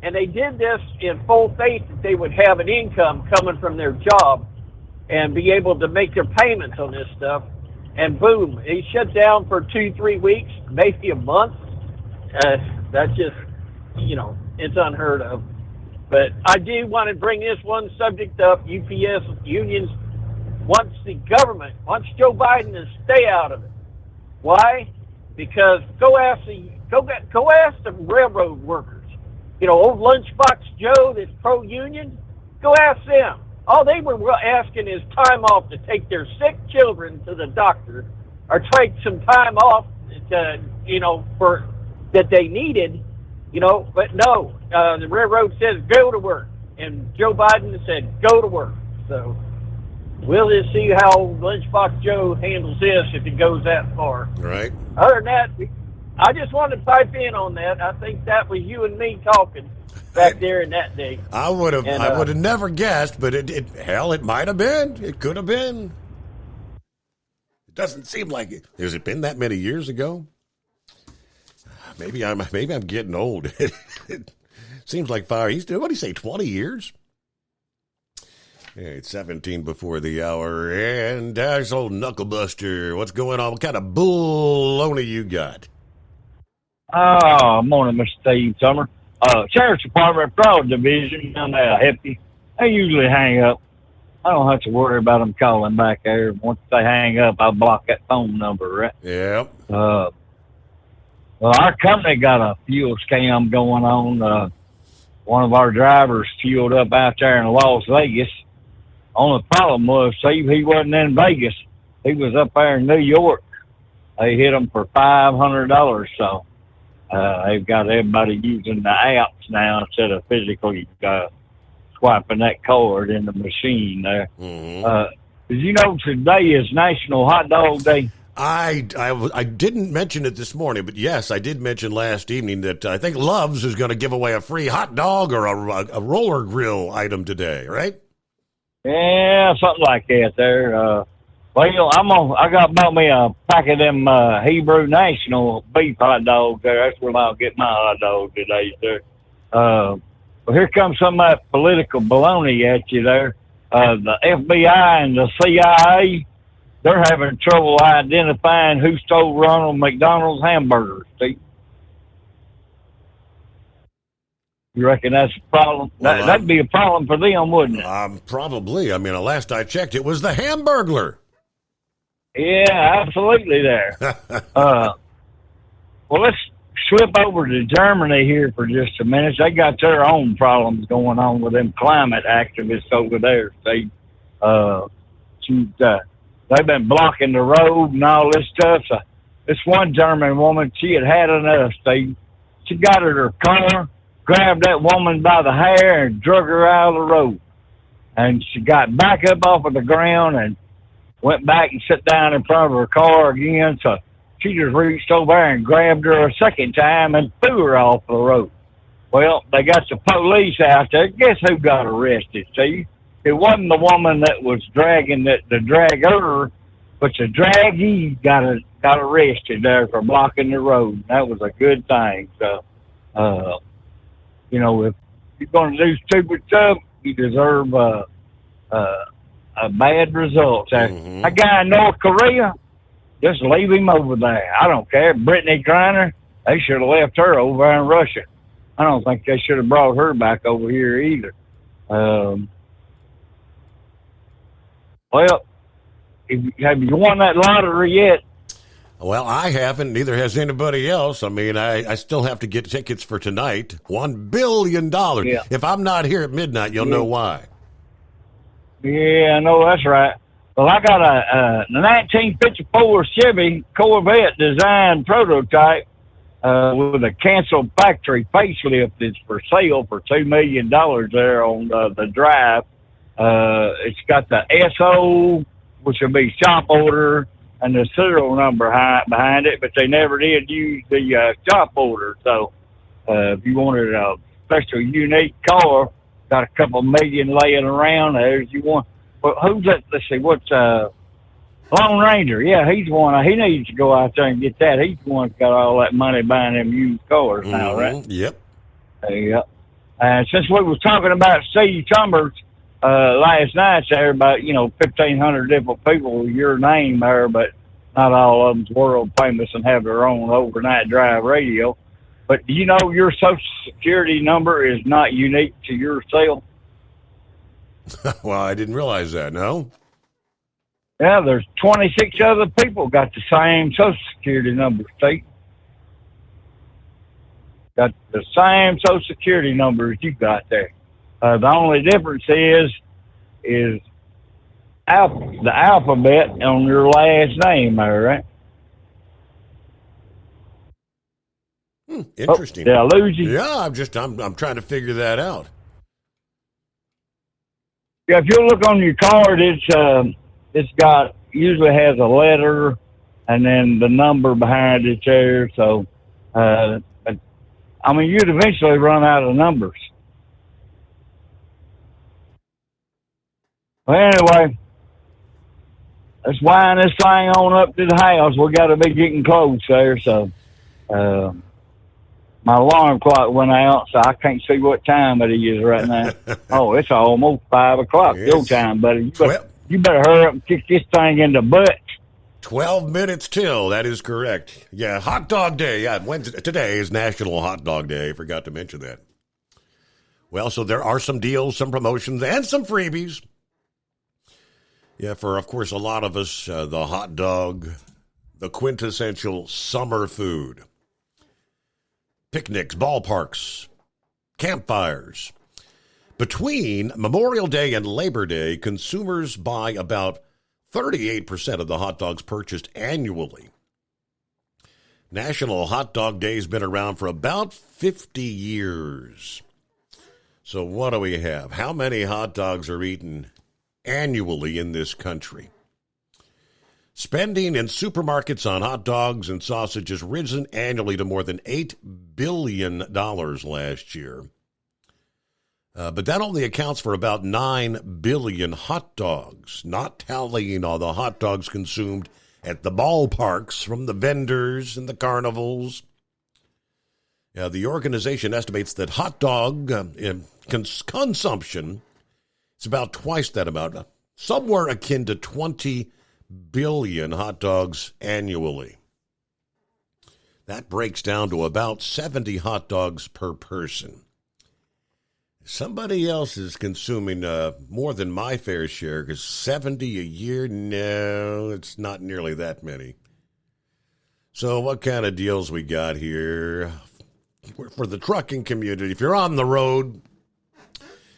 And they did this in full faith that they would have an income coming from their job and be able to make their payments on this stuff. And boom, it shut down for 2-3 weeks, maybe a month. That's just, you know, it's unheard of. But I do want to bring this one subject up. UPS unions wants Joe Biden to stay out of it. Why? Because go ask the railroad workers. You know, old Lunchbox Joe that's pro-union, go ask them. All they were asking is time off to take their sick children to the doctor or take some time off to, you know, for that they needed, you know, but no, the railroad says go to work. And Joe Biden said go to work. So we'll just see how Lunchbox Joe handles this if it goes that far. Right. Other than that, I just wanted to pipe in on that. I think that was you and me talking back there in that day. I would have never guessed, but it might have been. It could have been. It doesn't seem like it. Has it been that many years ago? Maybe I'm getting old. It seems like fire. What do you say, 20 years? It's 17 before the hour, and there's old Knucklebuster. What's going on? What kind of baloney you got? Morning, Mr. Steve Summer. Sheriff's Department Fraud Division down there, Hefty. They usually hang up. I don't have to worry about them calling back there. Once they hang up, I'll block that phone number, right? Yep. Well, our company got a fuel scam going on. One of our drivers fueled up out there in Las Vegas. Only problem was, Steve, he wasn't in Vegas. He was up there in New York. They hit him for $500, so they've got everybody using the apps now instead of physically swiping that card in the machine there. Mm-hmm. Did you know today is National Hot Dog Day? I didn't mention it this morning, but yes, I did mention last evening that I think Love's is going to give away a free hot dog or a roller grill item today, right? Yeah, something like that there. Well, I bought me a pack of them Hebrew National beef hot dogs there. That's where I'll get my hot dog today, sir. Well, here comes some of that political baloney at you there. The FBI and the CIA, they're having trouble identifying who stole Ronald McDonald's hamburgers, Steve. You reckon that's a problem? Well, That'd be a problem for them, wouldn't it? Probably. I mean, last I checked, it was the Hamburglar. Yeah, absolutely there. Well, let's slip over to Germany here for just a minute. They got their own problems going on with them climate activists over there. They've been blocking the road and all this stuff. So this one German woman, she had enough. She got her car, grabbed that woman by the hair and drug her out of the road. And she got back up off of the ground and went back and sat down in front of her car again. So she just reached over there and grabbed her a second time and threw her off the road. Well, they got the police out there. Guess who got arrested, Steve? It wasn't the woman that was dragging the dragger, but the draggee got arrested there for blocking the road. That was a good thing. So, if you're going to do stupid stuff, you deserve a bad result. Mm-hmm. That guy in North Korea, just leave him over there. I don't care. Brittany Griner, they should have left her over there in Russia. I don't think they should have brought her back over here either. Well, have you won that lottery yet? Well, I haven't. Neither has anybody else. I mean, I still have to get tickets for tonight. $1 billion. Yeah. If I'm not here at midnight, you'll know why. Yeah, I know that's right. Well, I got a 1954 Chevy Corvette design prototype with a canceled factory facelift. It's for sale for $2 million there on the drive. It's got the SO, which will be shop order, and the serial number behind it, but they never did use the shop order. So if you wanted a special, unique car, got a couple million laying around, there's you want. Well, who's that? Let's see, what's Lone Ranger? Yeah, he's one. He needs to go out there and get that. He's the one that's got all that money buying them used cars now, right? Yep. Yep. And since we was talking about Steve Summers last night there, about 1,500 different people with your name there, but not all of them's world famous and have their own overnight drive radio. But do you know your Social Security number is not unique to yourself? Well, I didn't realize that, no? Yeah, there's 26 other people got the same Social Security number, Steve. Got the same Social Security numbers you got there. The only difference is the alphabet on your last name, all right? Interesting. Did I lose you? Yeah, I'm trying to figure that out. Yeah, if you look on your card, it's got usually has a letter and then the number behind it there. So, you'd eventually run out of numbers. Well, anyway, let's wind this thing on up to the house. We got to be getting close there. So, my alarm clock went out, so I can't see what time it is right now. Oh, it's almost 5 o'clock your time, buddy. You better hurry up and kick this thing in the butt. 12 minutes till. That is correct. Yeah, Hot Dog Day. Yeah, today is National Hot Dog Day. I forgot to mention that. Well, so there are some deals, some promotions, and some freebies. Yeah, for, of course, a lot of us, the hot dog, the quintessential summer food. Picnics, ballparks, campfires. Between Memorial Day and Labor Day, consumers buy about 38% of the hot dogs purchased annually. National Hot Dog Day has been around for about 50 years. So what do we have? How many hot dogs are eaten annually in this country? Spending in supermarkets on hot dogs and sausage has risen annually to more than $8 billion last year. But that only accounts for about 9 billion hot dogs, not tallying all the hot dogs consumed at the ballparks from the vendors and the carnivals. The organization estimates that hot dog consumption is about twice that amount, somewhere akin to 20 billion hot dogs annually. That breaks down to about 70 hot dogs per person. Somebody else is consuming more than my fair share, because 70 a year, no, it's not nearly that many. So what kind of deals we got here? For the trucking community, if you're on the road,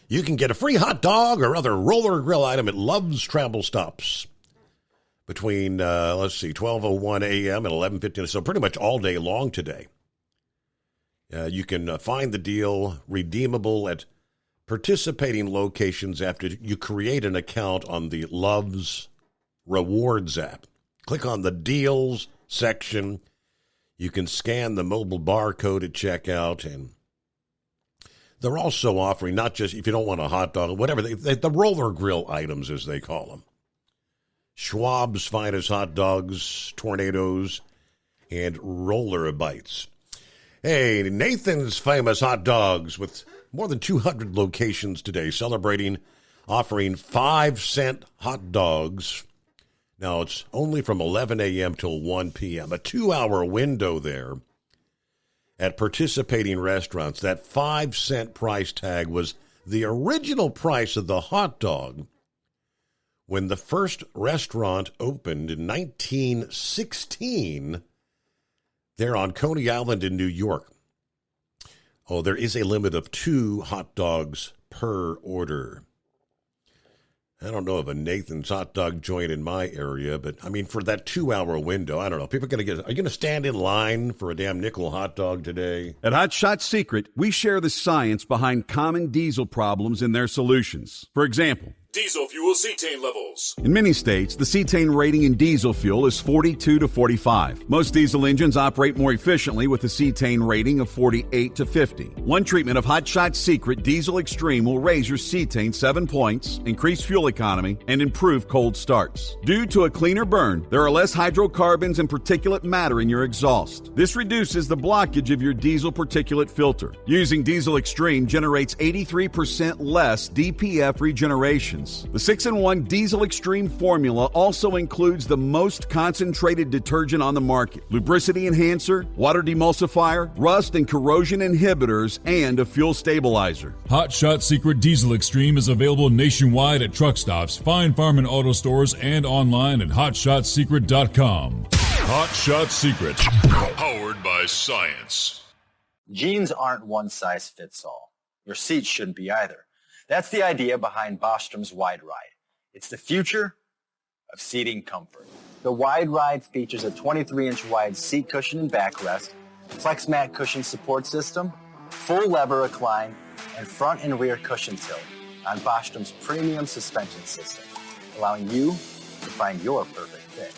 you can get a free hot dog or other roller grill item at Love's Travel Stops between, 12:01 a.m. and 11:15, so pretty much all day long today. You can find the deal redeemable at participating locations after you create an account on the Love's Rewards app. Click on the Deals section. You can scan the mobile barcode at checkout, and they're also offering, not just if you don't want a hot dog, whatever, the roller grill items, as they call them. Schwab's finest hot dogs, tornadoes, and roller bites. Hey, Nathan's famous hot dogs with more than 200 locations today, offering 5-cent hot dogs. Now, it's only from 11 a.m. till 1 p.m., a 2-hour window there at participating restaurants. That 5-cent price tag was the original price of the hot dog when the first restaurant opened in 1916 there on Coney Island in New York. Oh, there is a limit of 2 hot dogs per order. I don't know of a Nathan's hot dog joint in my area, but I mean, for that 2-hour window, I don't know. People are you going to stand in line for a damn nickel hot dog today? At Hot Shot Secret, we share the science behind common diesel problems and their solutions. For example, diesel fuel cetane levels. in many states, the cetane rating in diesel fuel is 42 to 45. Most diesel engines operate more efficiently with a cetane rating of 48 to 50. One treatment of Hot Shot Secret Diesel Extreme will raise your cetane 7 points, increase fuel economy, and improve cold starts. Due to a cleaner burn, there are less hydrocarbons and particulate matter in your exhaust. This reduces the blockage of your diesel particulate filter. Using Diesel Extreme generates 83% less DPF regeneration. The 6-in-1 Diesel Extreme formula also includes the most concentrated detergent on the market, lubricity enhancer, water demulsifier, rust and corrosion inhibitors, and a fuel stabilizer. Hot Shot Secret Diesel Extreme is available nationwide at truck stops, Fine Farm and auto stores, and online at hotshotsecret.com. Hot Shot Secret, powered by science. Jeans aren't one size fits all. Your seats shouldn't be either. That's the idea behind Bostrom's Wide Ride. It's the future of seating comfort. The Wide Ride features a 23-inch wide seat cushion and backrest, flex mat cushion support system, full lever recline, and front and rear cushion tilt on Bostrom's premium suspension system, allowing you to find your perfect fit.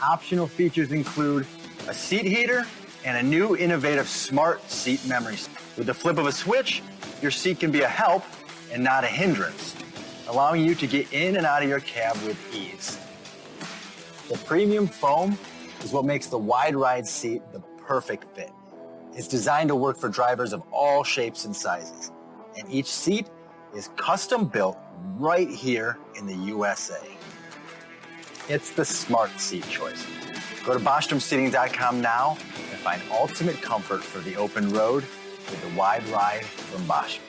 Optional features include a seat heater and a new innovative smart seat memory. With the flip of a switch, your seat can be a help and not a hindrance, allowing you to get in and out of your cab with ease. The premium foam is what makes the Wide Ride seat the perfect fit. It's designed to work for drivers of all shapes and sizes, and each seat is custom built right here in the USA. It's the smart seat choice. Go to BostromSeating.com now and find ultimate comfort for the open road with the Wide Ride from Bostrom.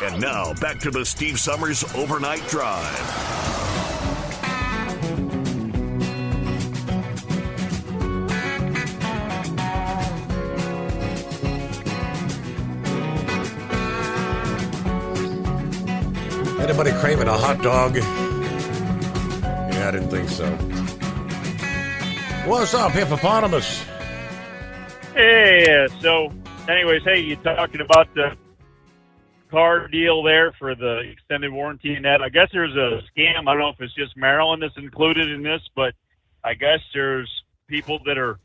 And now, back to the Steve Summers Overnight Drive. Anybody craving a hot dog? Yeah, I didn't think so. What's up, Hippopotamus? Hey, so anyways, hey, you talking about the car deal there for the extended warranty and that. I guess there's a scam. I don't know if it's just Maryland that's included in this, but I guess there's people that are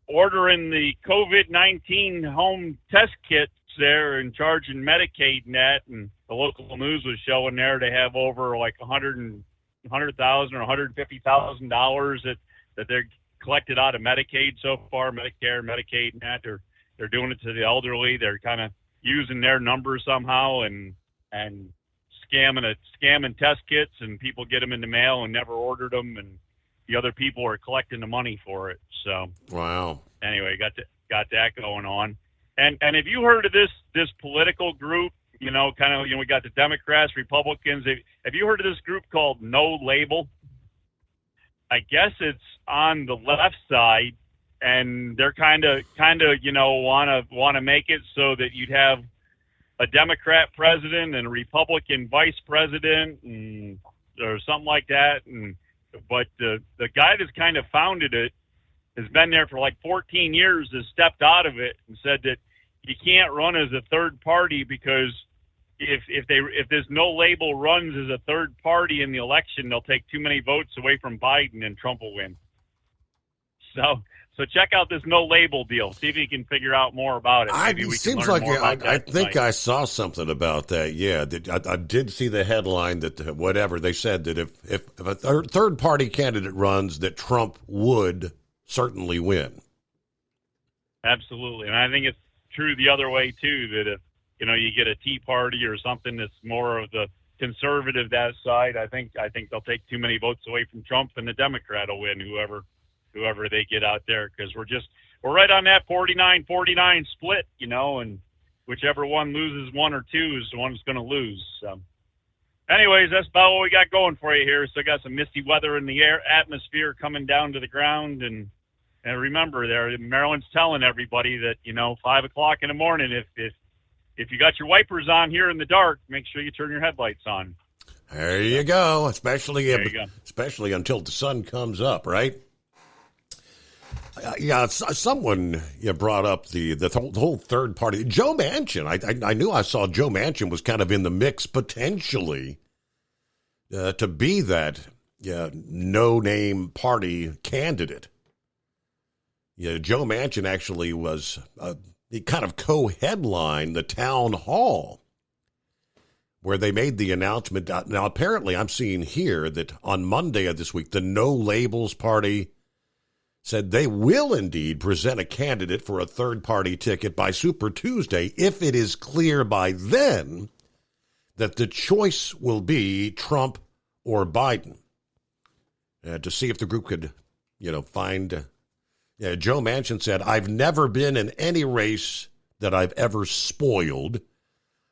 ordering the COVID-19 home test kits there and charging Medicaid and that. And the local news was showing there they have over like $100,000 or $150,000 that they're collected out of Medicaid so far, Medicare, Medicaid, and that. They're doing it to the elderly. They're kind of using their numbers somehow and scamming test kits, and people get them in the mail and never ordered them, and the other people are collecting the money for it. So wow. Anyway, got that going on. And have you heard of this political group? We got the Democrats, Republicans. Have you heard of this group called No Label? I guess it's on the left side, and they're kind of want to make it so that you'd have a Democrat president and a Republican vice president or something like that. But the guy that's kind of founded it has been there for like 14 years, has stepped out of it and said that you can't run as a third party because if this No Label runs as a third party in the election, they'll take too many votes away from Biden and Trump will win. So check out this No Label deal. See if you can figure out more about it. Maybe we can learn more about that I think tonight. I saw something about that. Yeah, I did see the headline that whatever they said that if a third party candidate runs, that Trump would certainly win. Absolutely, and I think it's true the other way too. That if you get a Tea Party or something that's more of the conservative that side, I think they'll take too many votes away from Trump, and the Democrat will win whoever they get out there, because we're right on that 49-49 split, and whichever one loses one or two is the one who's going to lose. So anyways, that's about what we got going for you here. So got some misty weather in the atmosphere coming down to the ground, and remember there, Maryland's telling everybody that 5 o'clock in the morning, if you got your wipers on here in the dark, make sure you turn your headlights on. There you go. Especially until the sun comes up, right? Yeah, someone brought up the whole third party. Joe Manchin. I knew I saw Joe Manchin was kind of in the mix potentially to be that no-name party candidate. Yeah, Joe Manchin actually was he kind of co-headlined the town hall where they made the announcement. Now, apparently, I'm seeing here that on Monday of this week, the No Labels Party said they will indeed present a candidate for a third-party ticket by Super Tuesday if it is clear by then that the choice will be Trump or Biden. To see if the group could, find... Joe Manchin said, "I've never been in any race that I've ever spoiled.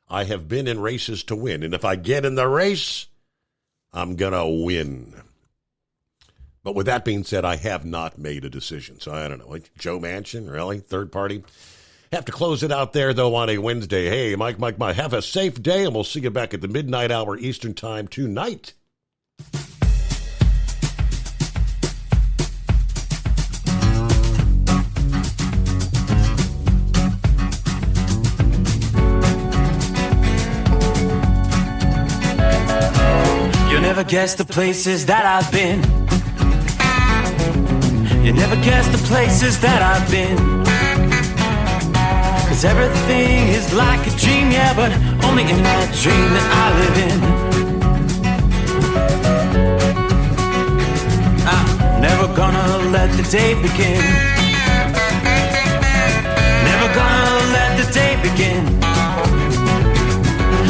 I have been in races to win. And if I get in the race, I'm going to win." But with that being said, I have not made a decision. So I don't know. Joe Manchin, really? Third party? Have to close it out there, though, on a Wednesday. Hey, Mike, have a safe day, and we'll see you back at the midnight hour Eastern time tonight. Never guess the places that I've been. You never guess the places that I've been. 'Cause everything is like a dream, yeah, but only in that dream that I live in. I'm never gonna let the day begin. Never gonna let the day begin.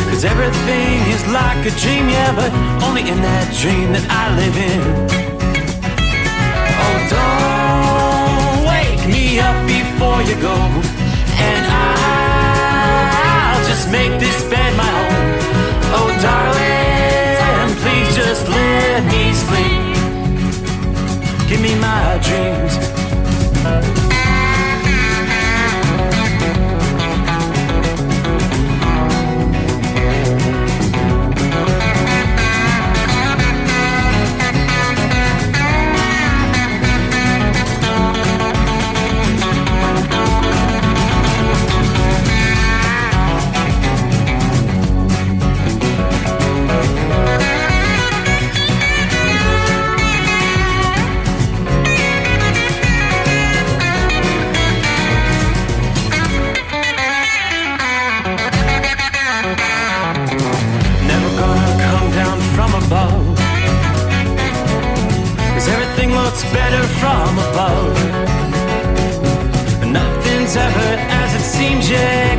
'Cause everything is like a dream, yeah, but only in that dream that I live in. Oh, don't wake me up before you go, and I'll just make this bed my home. Oh, darling, please just let me sleep. Give me my dreams.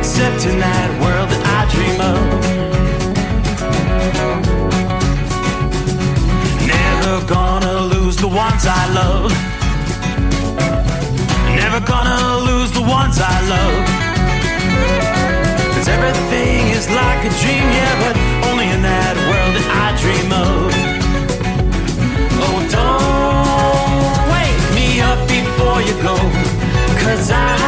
except in that world that I dream of. Never gonna lose the ones I love. Never gonna lose the ones I love. 'Cause everything is like a dream, yeah, but only in that world that I dream of. Oh, don't wake me up before you go, 'cause I